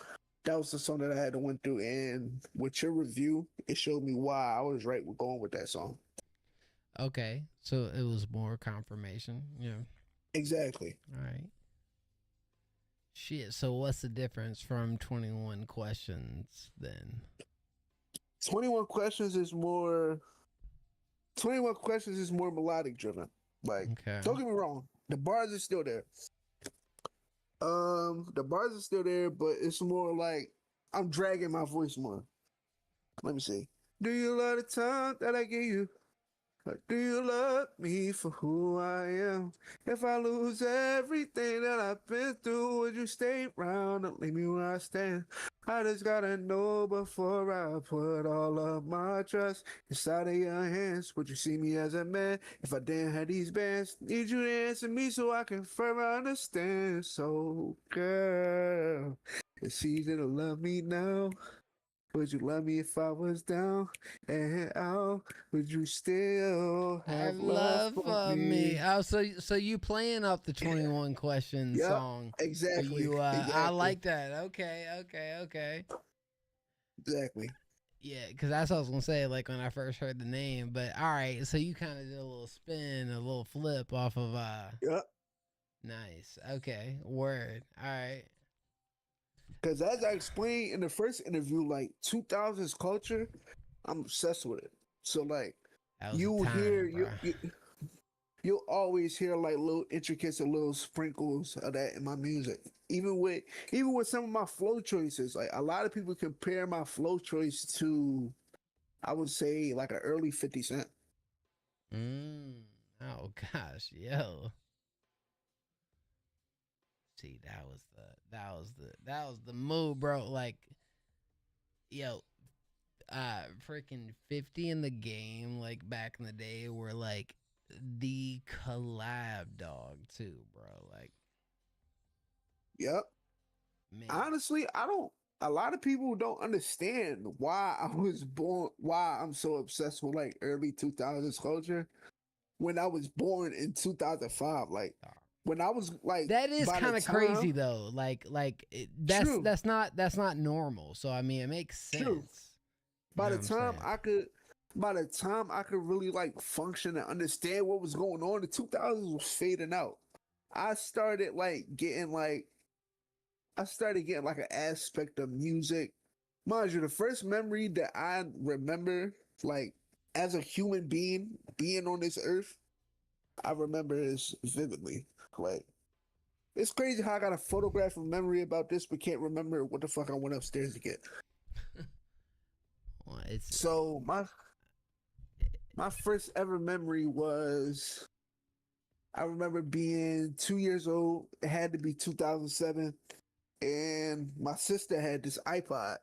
S4: that was the song that I had to went through. And with your review, it showed me why I was right with going with that song.
S3: Okay, so it was more confirmation. Yeah.
S4: Exactly.
S3: All right. Shit. So what's the difference from 21 Questions then?
S4: 21 Questions is more. 21 Questions is more melodic driven. Like, don't get me wrong, the bars are still there. The bars are still there, but it's more like I'm dragging my voice more. Let me see. Do you love the time that I gave you? Do you love me for who I am? If I lose everything that I've been through, would you stay around and leave me where I stand? I just gotta know before I put all of my trust inside of your hands. Would you see me as a man if I didn't have these bands? Need you to answer me so I can further understand. So, girl, it's easy to love me now. Would you love me if I was down and out? Would you still
S3: Have
S4: have love
S3: love
S4: for
S3: for me.
S4: me?
S3: Oh, so you playing up the 21 question
S4: Yep,
S3: song.
S4: exactly.
S3: You I
S4: Exactly.
S3: like that. Okay.
S4: Exactly.
S3: Yeah, because that's what I was gonna say, like when I first heard the name. But all right, so you kind of did a little spin, a little flip off of
S4: Yep.
S3: Nice. Okay. Word. All right.
S4: Because as I explained in the first interview, like 2000s culture, I'm obsessed with it. So like
S3: That was
S4: you
S3: a
S4: will
S3: time,
S4: hear
S3: bro.
S4: you'll always hear like little intricacies and little sprinkles of that in my music. Even with some of my flow choices, like a lot of people compare my flow choice to, I would say, like an early 50 Cent.
S3: Oh gosh, yo. See, that was the move, bro. Like, yo, freaking 50 in the game, like back in the day, were like the collab dog too, bro. Like,
S4: Yep.
S3: man,
S4: Honestly, I don't. A lot of people don't understand why I was born, why I'm so obsessed with like early 2000s culture. When I was born in 2005, like when I was like,
S3: that is
S4: by the
S3: kind of
S4: time,
S3: crazy though. That's
S4: true,
S3: that's not normal. So I mean, it makes sense.
S4: true.
S3: You
S4: By
S3: know
S4: the
S3: what I'm
S4: time
S3: saying?
S4: I could really like function and understand what was going on, the 2000s was fading out. I started like getting like I started getting like an aspect of music. Mind you, the first memory that I remember, like as a human being on this earth, I remember this vividly. Like it's crazy how I got a photographic memory about this, but can't remember what the fuck I went upstairs to get.
S3: Well, it's
S4: So my first ever memory was I remember being 2 years old. It had to be 2007, and my sister had this iPod,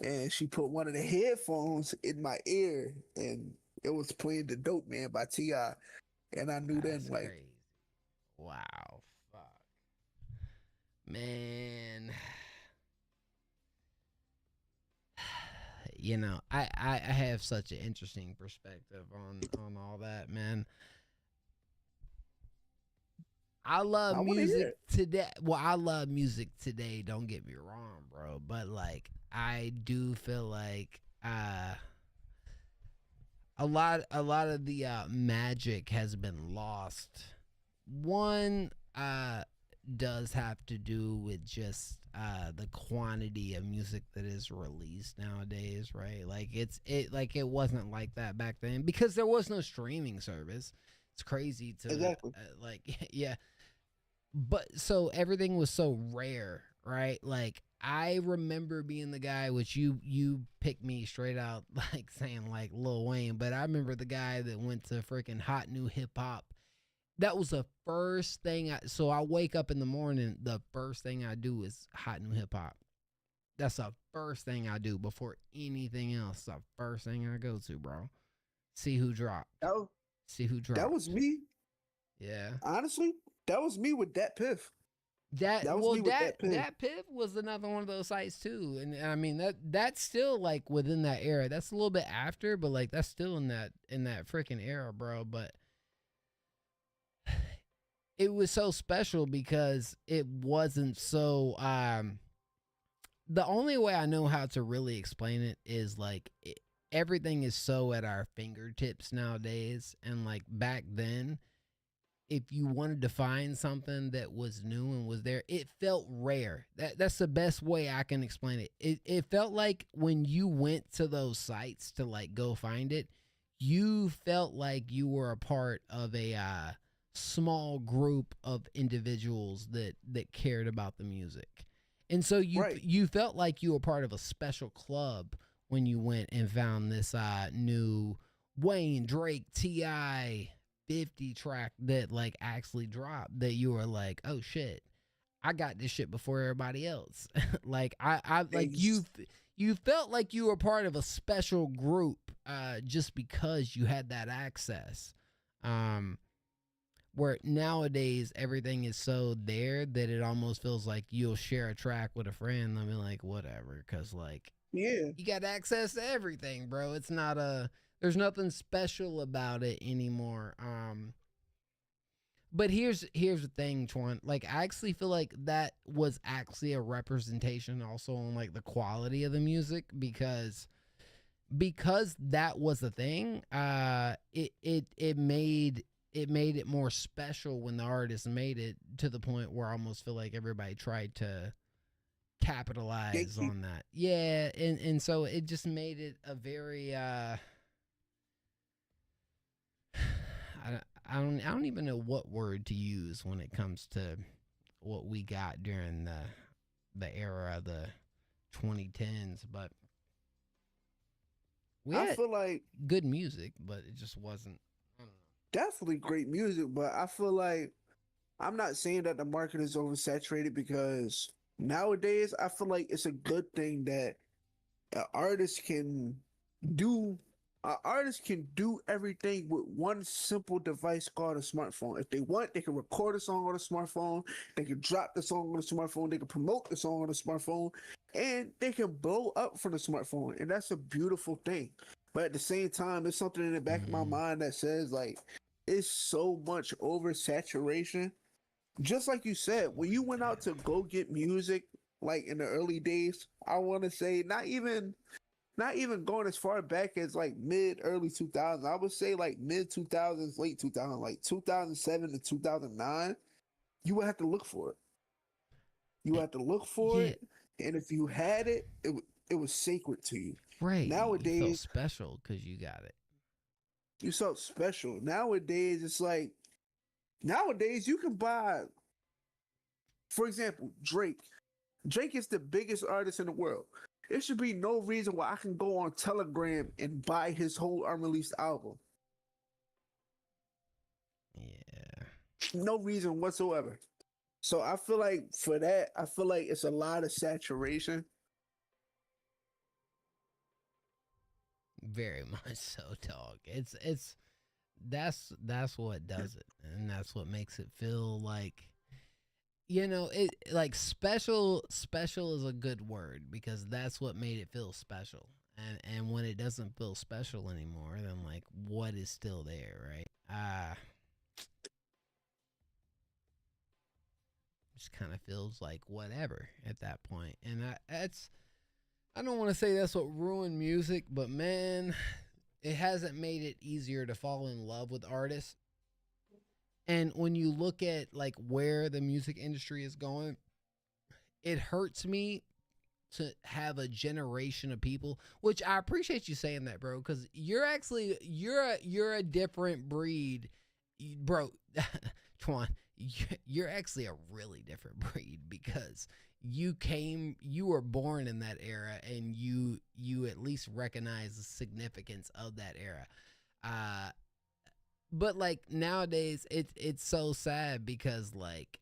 S4: and she put one of the headphones in my ear, and it was playing "The Dope Man" by T.I., and I knew then,
S3: that's
S4: like,
S3: crazy. Wow, fuck, man. You know, I have such an interesting perspective on all that, man. I love
S4: I want to hear
S3: music
S4: it.
S3: today. Well, I love music today. Don't get me wrong, bro. But like, I do feel like a lot of the magic has been lost. One does have to do with just the quantity of music that is released nowadays, right? Like it wasn't like that back then because there was no streaming service. It's crazy to
S4: Exactly.
S3: like yeah. But so everything was so rare, right? Like I remember being the guy which you picked me straight out like saying like Lil Wayne, but I remember the guy that went to freaking hot new hip hop. That was the first thing so I wake up in the morning, the first thing I do is hot new hip hop. That's the first thing I do before anything else. The first thing I go to, bro. See who dropped. See who dropped.
S4: That was me.
S3: Yeah.
S4: Honestly, that was me with that Piff.
S3: That
S4: was
S3: well
S4: me with
S3: that
S4: Piff.
S3: that Piff was another one of those sites too, and I mean that's still like within that era. That's a little bit after, but like that's still in that freaking era, bro. But it was so special because it wasn't so. The only way I know how to really explain it is like everything is so at our fingertips nowadays, and like back then, if you wanted to find something that was new and was there, it felt rare. That's the best way I can explain it. It felt like when you went to those sites to like go find it, you felt like you were a part of a small group of individuals that cared about the music. And so you felt like you were part of a special club when you went and found this new Wayne, Drake, T.I., 50 track that like actually dropped that you were like, oh shit, I got this shit before everybody else. Like I like you felt like you were part of a special group just because you had that access. Where nowadays everything is so there that it almost feels like you'll share a track with a friend. I mean, like, whatever, because like,
S4: yeah,
S3: you got access to everything, bro. It's not there's nothing special about it anymore. But here's the thing, Twan. Like, I actually feel like that was actually a representation also on like the quality of the music because that was the thing. It made it more special when the artist made it to the point where I almost feel like everybody tried to capitalize on that. Yeah, and so it just made it a very I don't even know what word to use when it comes to what we got during the era of the 2010s, but
S4: I feel like
S3: good music, but it just wasn't. I don't know.
S4: Definitely great music, but I feel like I'm not saying that the market is oversaturated because nowadays I feel like it's a good thing that an artist can do everything with one simple device called a smartphone. If they want, they can record a song on a smartphone, they can drop the song on a smartphone, they can promote the song on a smartphone, and they can blow up from the smartphone. And that's a beautiful thing. But at the same time, there's something in the back of my mind that says like it's so much oversaturation. Just like you said, when you went out to go get music, like in the early days, I want to say not even going as far back as like mid early 2000s. I would say like mid 2000s, late 2000s, like 2007 to 2009. You would have to look for it. You had to look for it, and if you had it, it was sacred to you.
S3: Right.
S4: Nowadays,
S3: you felt special because you got it.
S4: You felt special. Nowadays, it's like nowadays you can buy, for example, Drake. Drake is the biggest artist in the world. There should be no reason why I can go on Telegram and buy his whole unreleased album.
S3: Yeah.
S4: No reason whatsoever. So I feel like for that, I feel like it's a lot of saturation.
S3: Very much so, dog. That's what does it, and that's what makes it feel like, it like special is a good word because that's what made it feel special. And when it doesn't feel special anymore, then like what is still there, right? Just kind of feels like whatever at that point. And I don't want to say that's what ruined music, but man, it hasn't made it easier to fall in love with artists. And when you look at like where the music industry is going, it hurts me to have a generation of people, which I appreciate you saying that, bro, because you're a different breed, bro. Twan, you're actually a really different breed because you were born in that era and you at least recognize the significance of that era. But like nowadays it's so sad because like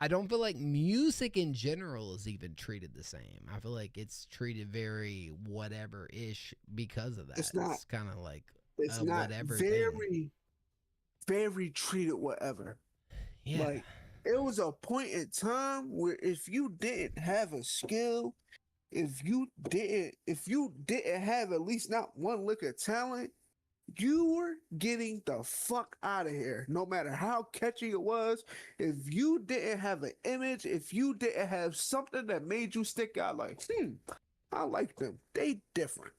S3: I don't feel like music in general is even treated the same. I feel like it's treated very whatever-ish because of that.
S4: It's not.
S3: It's kind of like
S4: It's not
S3: whatever
S4: very, very treated whatever.
S3: Yeah.
S4: Like, it was a point in time where if you didn't have a skill, if you didn't have at least not one lick of talent, you were getting the fuck out of here. No matter how catchy it was, if you didn't have an image, if you didn't have something that made you stick out like, I like them. They different.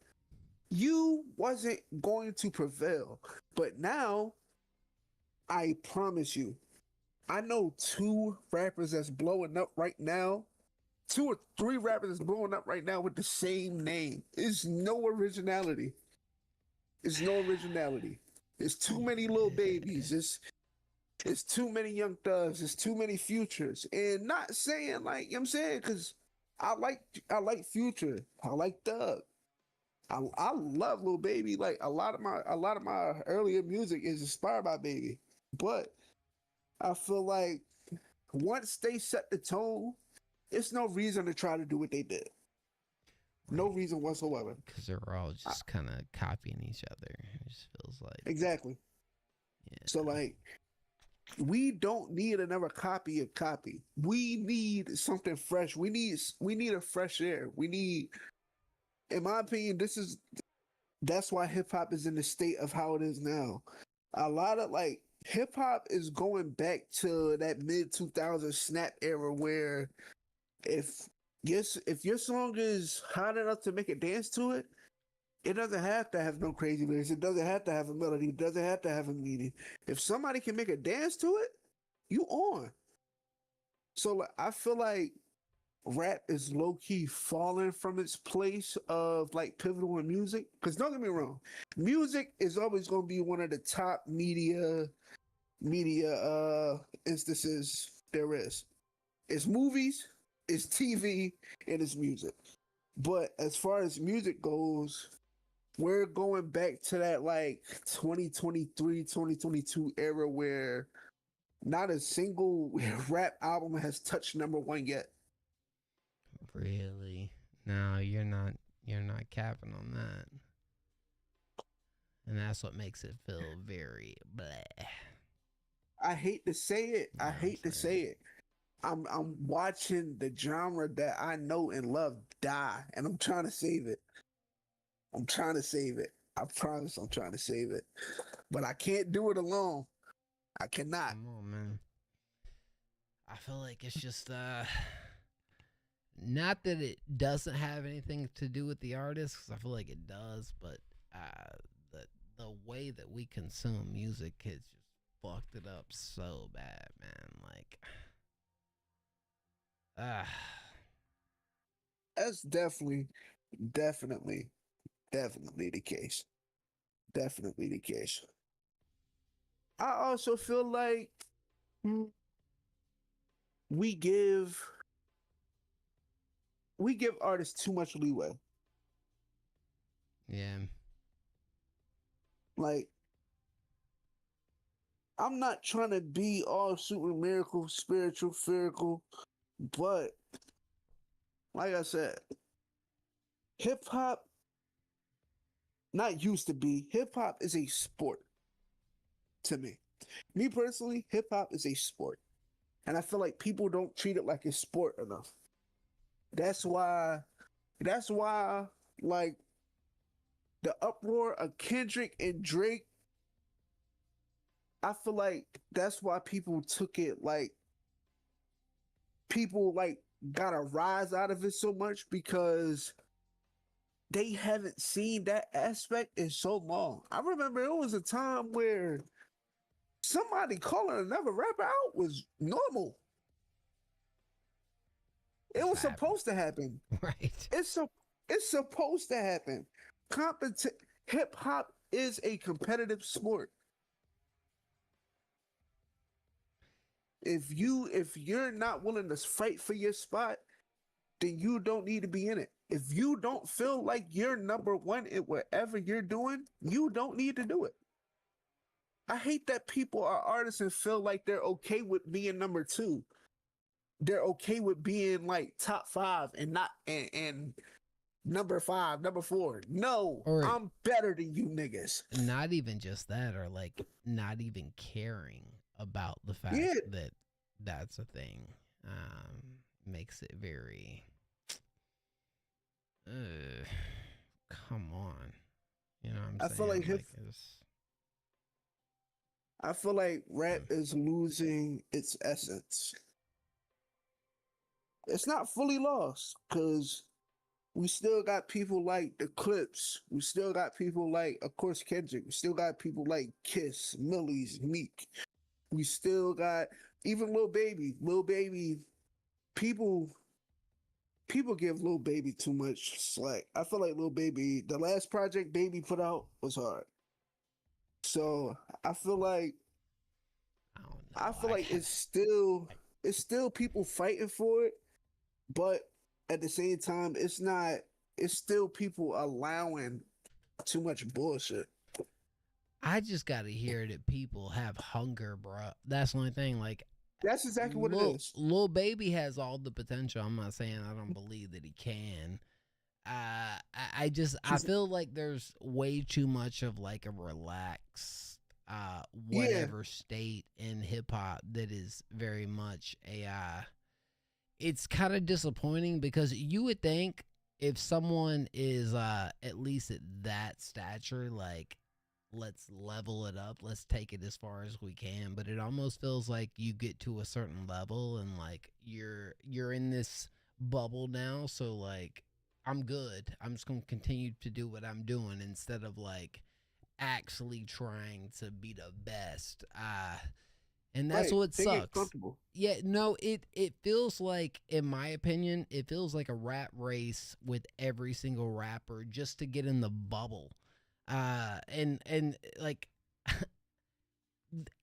S4: You wasn't going to prevail. But now, I promise you, I know 2 rappers that's blowing up right now. 2 or 3 rappers that's blowing up right now with the same name. There's no originality. It's no originality. There's too many little babies. It's too many young thugs. There's too many futures. And not saying like, you know what I'm saying, because I like Future. I like Thug. I love Lil Baby. Like a lot of my earlier music is inspired by Baby, but I feel like once they set the tone, it's no reason to try to do what they did. No reason whatsoever.
S3: Because they're all just kind of copying each other. It just feels like.
S4: Exactly.
S3: Yeah.
S4: So like, we don't need another copy of copy. We need something fresh. We need a fresh air. We need, in my opinion, that's why hip hop is in the state of how it is now. A lot of like hip hop is going back to that mid 2000s snap era where if your song is hot enough to make a dance to it, it doesn't have to have no crazy lyrics. It doesn't have to have a melody. It doesn't have to have a meaning. If somebody can make a dance to it, you on. So like, I feel like rap is low key falling from its place of like pivotal in music. Because don't get me wrong, music is always going to be one of the top media instances there is. It's movies, it's TV, and it's music. But as far as music goes, we're going back to that like 2023, 2022 era where not a single rap album has touched #1 yet.
S3: Really? No, you're not capping on that. And that's what makes it feel very bleh.
S4: I hate to say it. I hate to say it. I'm watching the genre that I know and love die, and I'm trying to save it. I'm trying to save it. I promise I'm trying to save it. But I can't do it alone. I cannot.
S3: Come on, man. I feel like it's just not that it doesn't have anything to do with the artist, because I feel like it does, but the way that we consume music has just fucked it up so bad, man. Like,
S4: that's definitely the case. Definitely the case. I also feel like we give artists too much leeway.
S3: Yeah.
S4: Like, I'm not trying to be all super miracle, spiritual, spherical, but like I said, hip hop, not used to be, hip hop is a sport to me. Me personally, hip hop is a sport. And I feel like people don't treat it like a sport enough. That's why, like, the uproar of Kendrick and Drake, I feel like that's why people took it like, people like got a rise out of it so much, because they haven't seen that aspect in so long. I remember it was a time where somebody calling another rapper out was normal. It was supposed to happen.
S3: Right.
S4: It's supposed to happen. Hip hop is a competitive sport. If you're not willing to fight for your spot, then you don't need to be in it. If you don't feel like you're #1 in whatever you're doing, you don't need to do it. I hate that people are artists and feel like they're okay with being #2. They're okay with being like top 5 and not and #5, #4. No,
S3: Or
S4: I'm better than you niggas.
S3: not even just that, or like not even caring about the fact that that's a thing. Makes it very come on. You know what I'm saying?
S4: I feel like rap is losing its essence. It's not fully lost, because we still got people like the Clips. We still got people like, of course, Kendrick. We still got people like Kiss, Millie's, Meek. We still got even Lil Baby. Lil Baby, people give Lil Baby too much slack. I feel like Lil Baby, the last project Baby put out was hard. So I feel like it's still people fighting for it, but at the same time, it's not it's still people allowing too much bullshit.
S3: I just got to hear that people have hunger, bro. That's the only thing. Like,
S4: that's exactly what it is.
S3: Lil Baby has all the potential. I'm not saying I don't believe that he can. I feel like there's way too much of like a relaxed whatever state in hip hop that is very much a it's kind of disappointing because you would think if someone is at least at that stature, like, let's level it up, let's take it as far as we can, but it almost feels like you get to a certain level and like you're in this bubble now, so like I'm good, I'm just gonna continue to do what I'm doing instead of like actually trying to be the best. And that's what sucks. Yeah, no, it feels like, in my opinion, it feels like a rat race with every single rapper just to get in the bubble. And like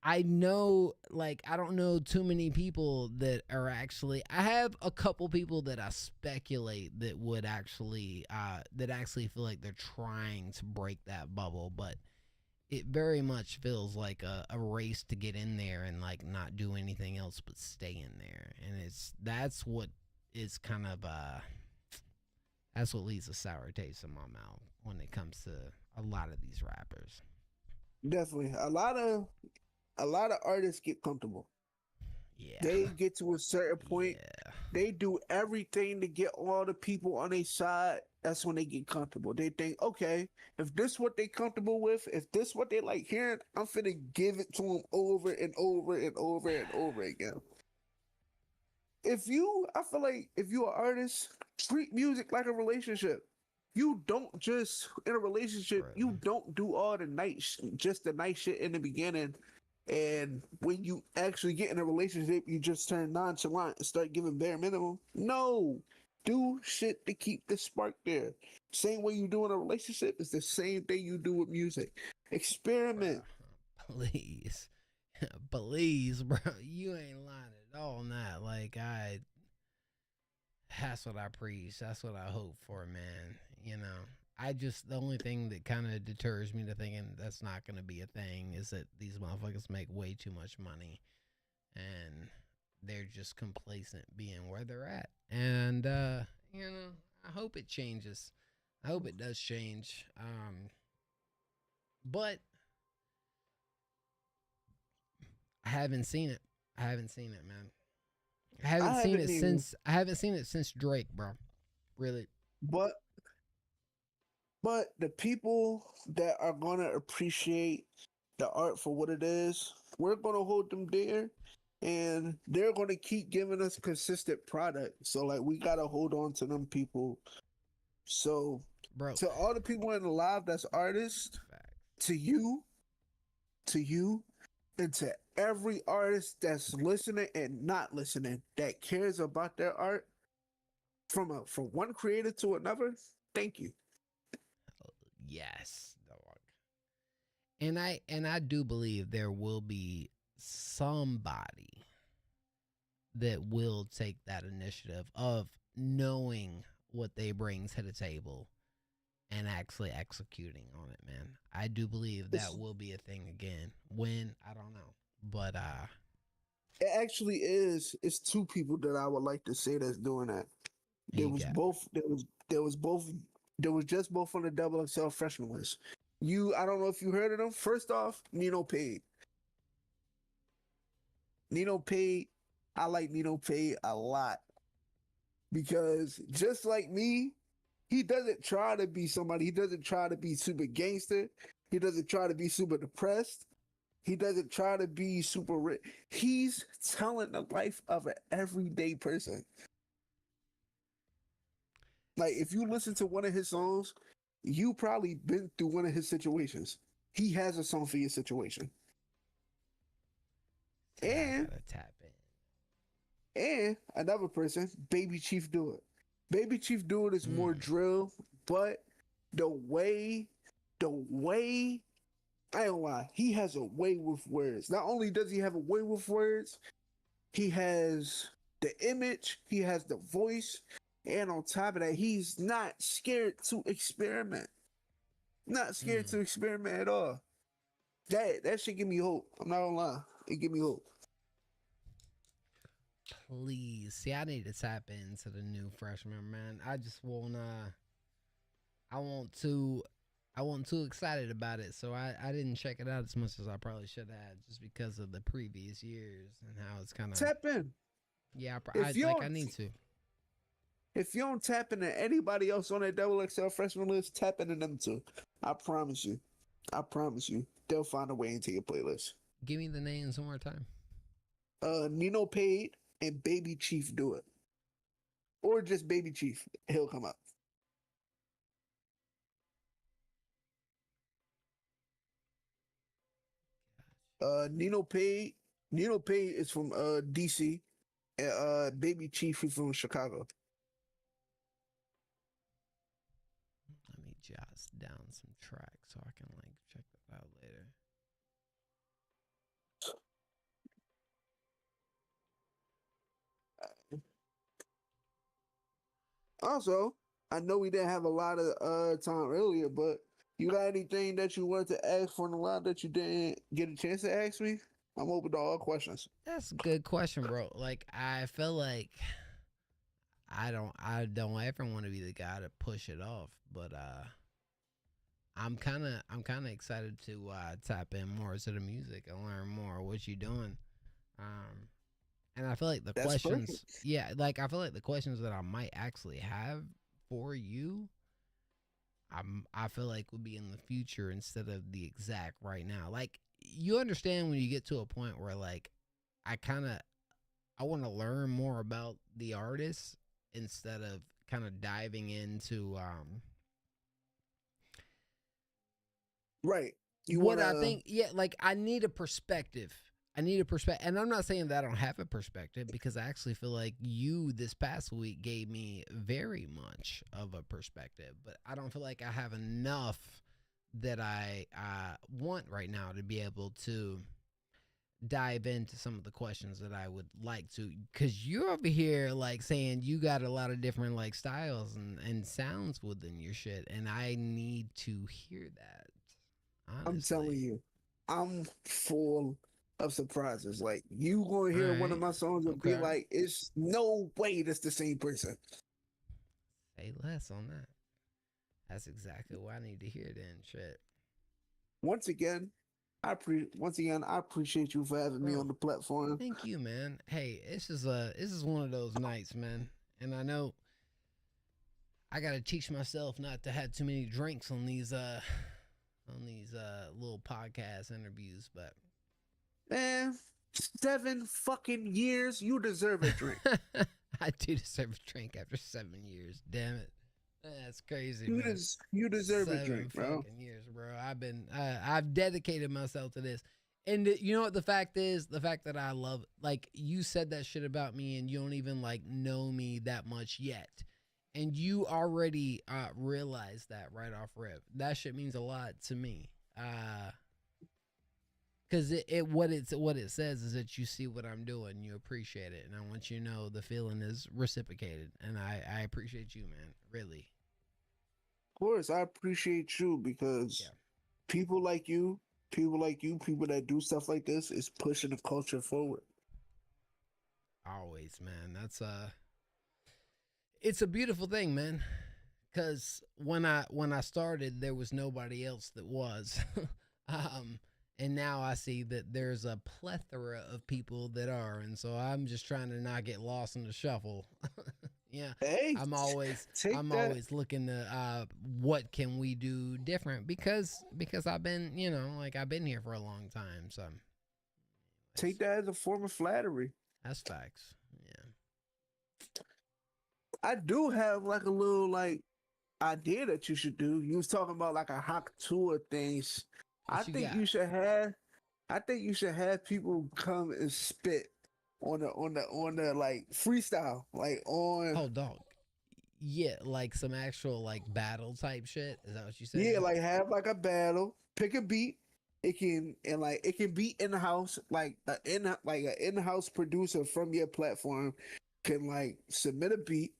S3: I know, like, I don't know too many people that are actually, I have a couple people that I speculate that would actually feel like they're trying to break that bubble, but it very much feels like a race to get in there and like not do anything else but stay in there. And that's what is kind of that's what leaves a sour taste in my mouth when it comes to a lot of these rappers.
S4: Definitely. A lot of artists get comfortable.
S3: Yeah.
S4: They get to a certain point. Yeah. They do everything to get all the people on their side. That's when they get comfortable. They think, okay, if this what they comfortable with, if this what they like hearing, I'm finna give it to them over and over and over and over again. I feel like if you're an artist, treat music like a relationship. You don't just, in a relationship, you don't do all the nice shit in the beginning. And when you actually get in a relationship, you just turn nonchalant and start giving bare minimum. No, do shit to keep the spark there. Same way you do in a relationship is the same thing you do with music. Experiment.
S3: Please, please, bro. You ain't lying at all. Not like that's what I preach. That's what I hope for, man. You know, the only thing that kind of deters me to thinking that's not going to be a thing is that these motherfuckers make way too much money and they're just complacent being where they're at. And, you know, I hope it changes. I hope it does change. But I haven't seen it. I haven't seen it, man. I haven't seen it since Drake, bro. Really.
S4: But the people that are gonna appreciate the art for what it is, we're gonna hold them there, and they're gonna keep giving us consistent product. So like we gotta hold on to them people. So, bro, to all the people in the live that's artists, to you, and to every artist that's listening and not listening that cares about their art, from one creator to another, thank you.
S3: Yes, dog. And I do believe there will be somebody that will take that initiative of knowing what they bring to the table and actually executing on it, man. I do believe that will be a thing again. When, I don't know. But
S4: it actually is. It's two people that I would like to say that's doing that. There was just both on the Double XL freshman list. I don't know if you heard of them. First off, Nino Pade. I like Nino Pade a lot. Because just like me, he doesn't try to be somebody. He doesn't try to be super gangster. He doesn't try to be super depressed. He doesn't try to be super rich. He's telling the life of an everyday person. Like, if you listen to one of his songs, you probably been through one of his situations. He has a song for your situation. And another person, Baby Chief Do It. Baby Chief Do It is more drill, but the way, I don't lie, he has a way with words. Not only does he have a way with words, he has the image, he has the voice, And on top of that, he's not scared to experiment. Not scared to experiment at all. That should give me hope. I'm not gonna lie. It give me hope.
S3: Please. See, I need to tap into the new freshman, man. I just wanna I wasn't too excited about it, so I didn't check it out as much as I probably should have, just because of the previous years and how it's kind of
S4: Tap in.
S3: Yeah, I need to.
S4: If you don't tap into anybody else on that double XL freshman list, tap into them too. I promise you. I promise you. They'll find a way into your playlist.
S3: Give me the names one more time.
S4: Nino Paid and Baby Chief do it. Or just Baby Chief. He'll come up. Nino Paid is from DC. And Baby Chief is from Chicago.
S3: Let me jot down some tracks so I can like check that out later.
S4: Also, I know we didn't have a lot of time earlier, but you got anything that you wanted to ask for in the line that you didn't get a chance to ask me? I'm open to all questions.
S3: That's a good question, bro. Like, I feel like I don't ever want to be the guy to push it off, but I'm kind of excited to tap in more to the music and learn more what you're doing. And I feel like the questions,
S4: perfect.
S3: yeah, like I feel like the questions that I might actually have for you, I feel like would be in the future instead of the exact right now. Like, you understand when you get to a point where like I want to learn more about the artist instead of kind of diving into
S4: right.
S3: I think, yeah, like I need a perspective. And I'm not saying that I don't have a perspective, because I actually feel like you this past week gave me very much of a perspective, but I don't feel like I have enough that I want right now to be able to dive into some of the questions that I would like to, because you're over here like saying you got a lot of different like styles and sounds within your shit, and I need to hear that. Honestly.
S4: I'm telling you, I'm full of surprises. Like, you gonna hear one of my songs and be like, it's no way that's the same person.
S3: Say less on that. That's exactly what I need to hear then, shit.
S4: Once again, I appreciate you for having me on the platform.
S3: Thank you, man. Hey, this is one of those nights, man. And I know I gotta teach myself not to have too many drinks on these little podcast interviews, but
S4: man, 7 fucking years, you deserve a drink.
S3: I do deserve a drink after 7 years. Damn it, that's crazy.
S4: You deserve
S3: 7
S4: a drink, bro.
S3: Fucking years, bro. I've dedicated myself to this, and you know what the fact is? The fact that I love, like, you said that shit about me, and you don't even like know me that much yet. And you already realized that right off rip. That shit means a lot to me. Because what it says is that you see what I'm doing, you appreciate it, and I want you to know the feeling is reciprocated, and I appreciate you, man, really.
S4: Of course, I appreciate you, because people like you, people that do stuff like this is pushing the culture forward.
S3: Always, man. That's it's a beautiful thing, man. Because when I started, there was nobody else that was. And now I see that there's a plethora of people that are, and so I'm just trying to not get lost in the shuffle. Yeah,
S4: hey,
S3: I'm always looking to what can we do different, because I've been, I've been here for a long time. So
S4: take that as a form of flattery.
S3: That's facts. Yeah.
S4: I do have like a little like idea that you should do. You was talking about like a hot tour things. I think you should have people come and spit on the like freestyle, like on.
S3: Oh, dog. Yeah, like some actual like battle type shit. Is that what you said?
S4: Yeah, like have like a battle. Pick a beat. It can be in house, like an in-house producer from your platform can like submit a beat,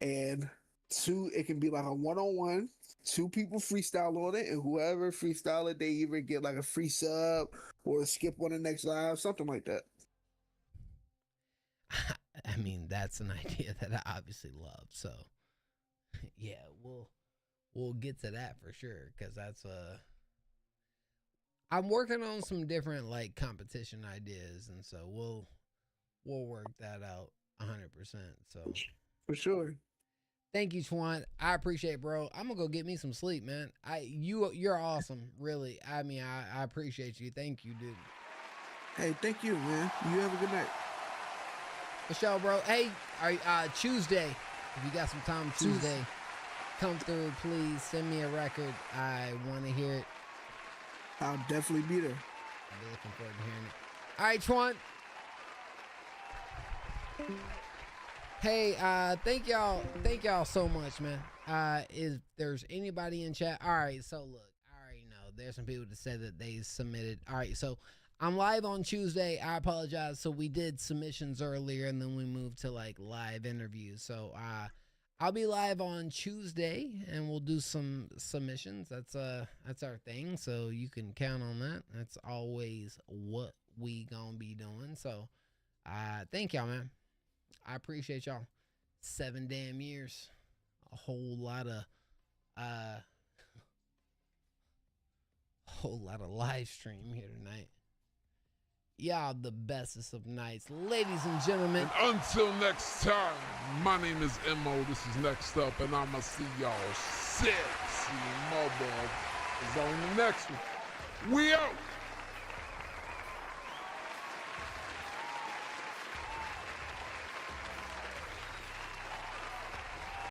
S4: And 2, it can be like a one-on-one. 2 people freestyle on it, and whoever freestyle it, they either get like a free sub or skip on the next live, something like that.
S3: I mean, that's an idea that I obviously love. So, yeah, we'll get to that for sure, because that's I'm working on some different like competition ideas, and so we'll work that out 100%. So
S4: for sure.
S3: Thank you, Twan. I appreciate it, bro. I'm gonna go get me some sleep, man. You're awesome, really. I mean, I appreciate you. Thank you, dude.
S4: Hey, thank you, man. You have a good night.
S3: For sure, bro. Hey, Tuesday, if you got some time Tuesday, come through, please. Send me a record. I want to hear it.
S4: I'll definitely be there.
S3: I'll be looking forward to hearing it. All right, Twan. Hey, thank y'all so much, man. If there's anybody in chat, all right, so look, I already know there's some people that said that they submitted. All right, so I'm live on Tuesday. I apologize. So we did submissions earlier, and then we moved to like live interviews. So I'll be live on Tuesday, and we'll do some submissions. That's our thing. So you can count on that. That's always what we gonna be doing. So thank y'all, man. I appreciate y'all. 7 damn years. A whole lot of live stream here tonight. Y'all the bestest of nights. Ladies and gentlemen.
S2: And until next time, my name is Mo. This is Next Up, and I'ma see y'all sexy mother is on the next one. We out.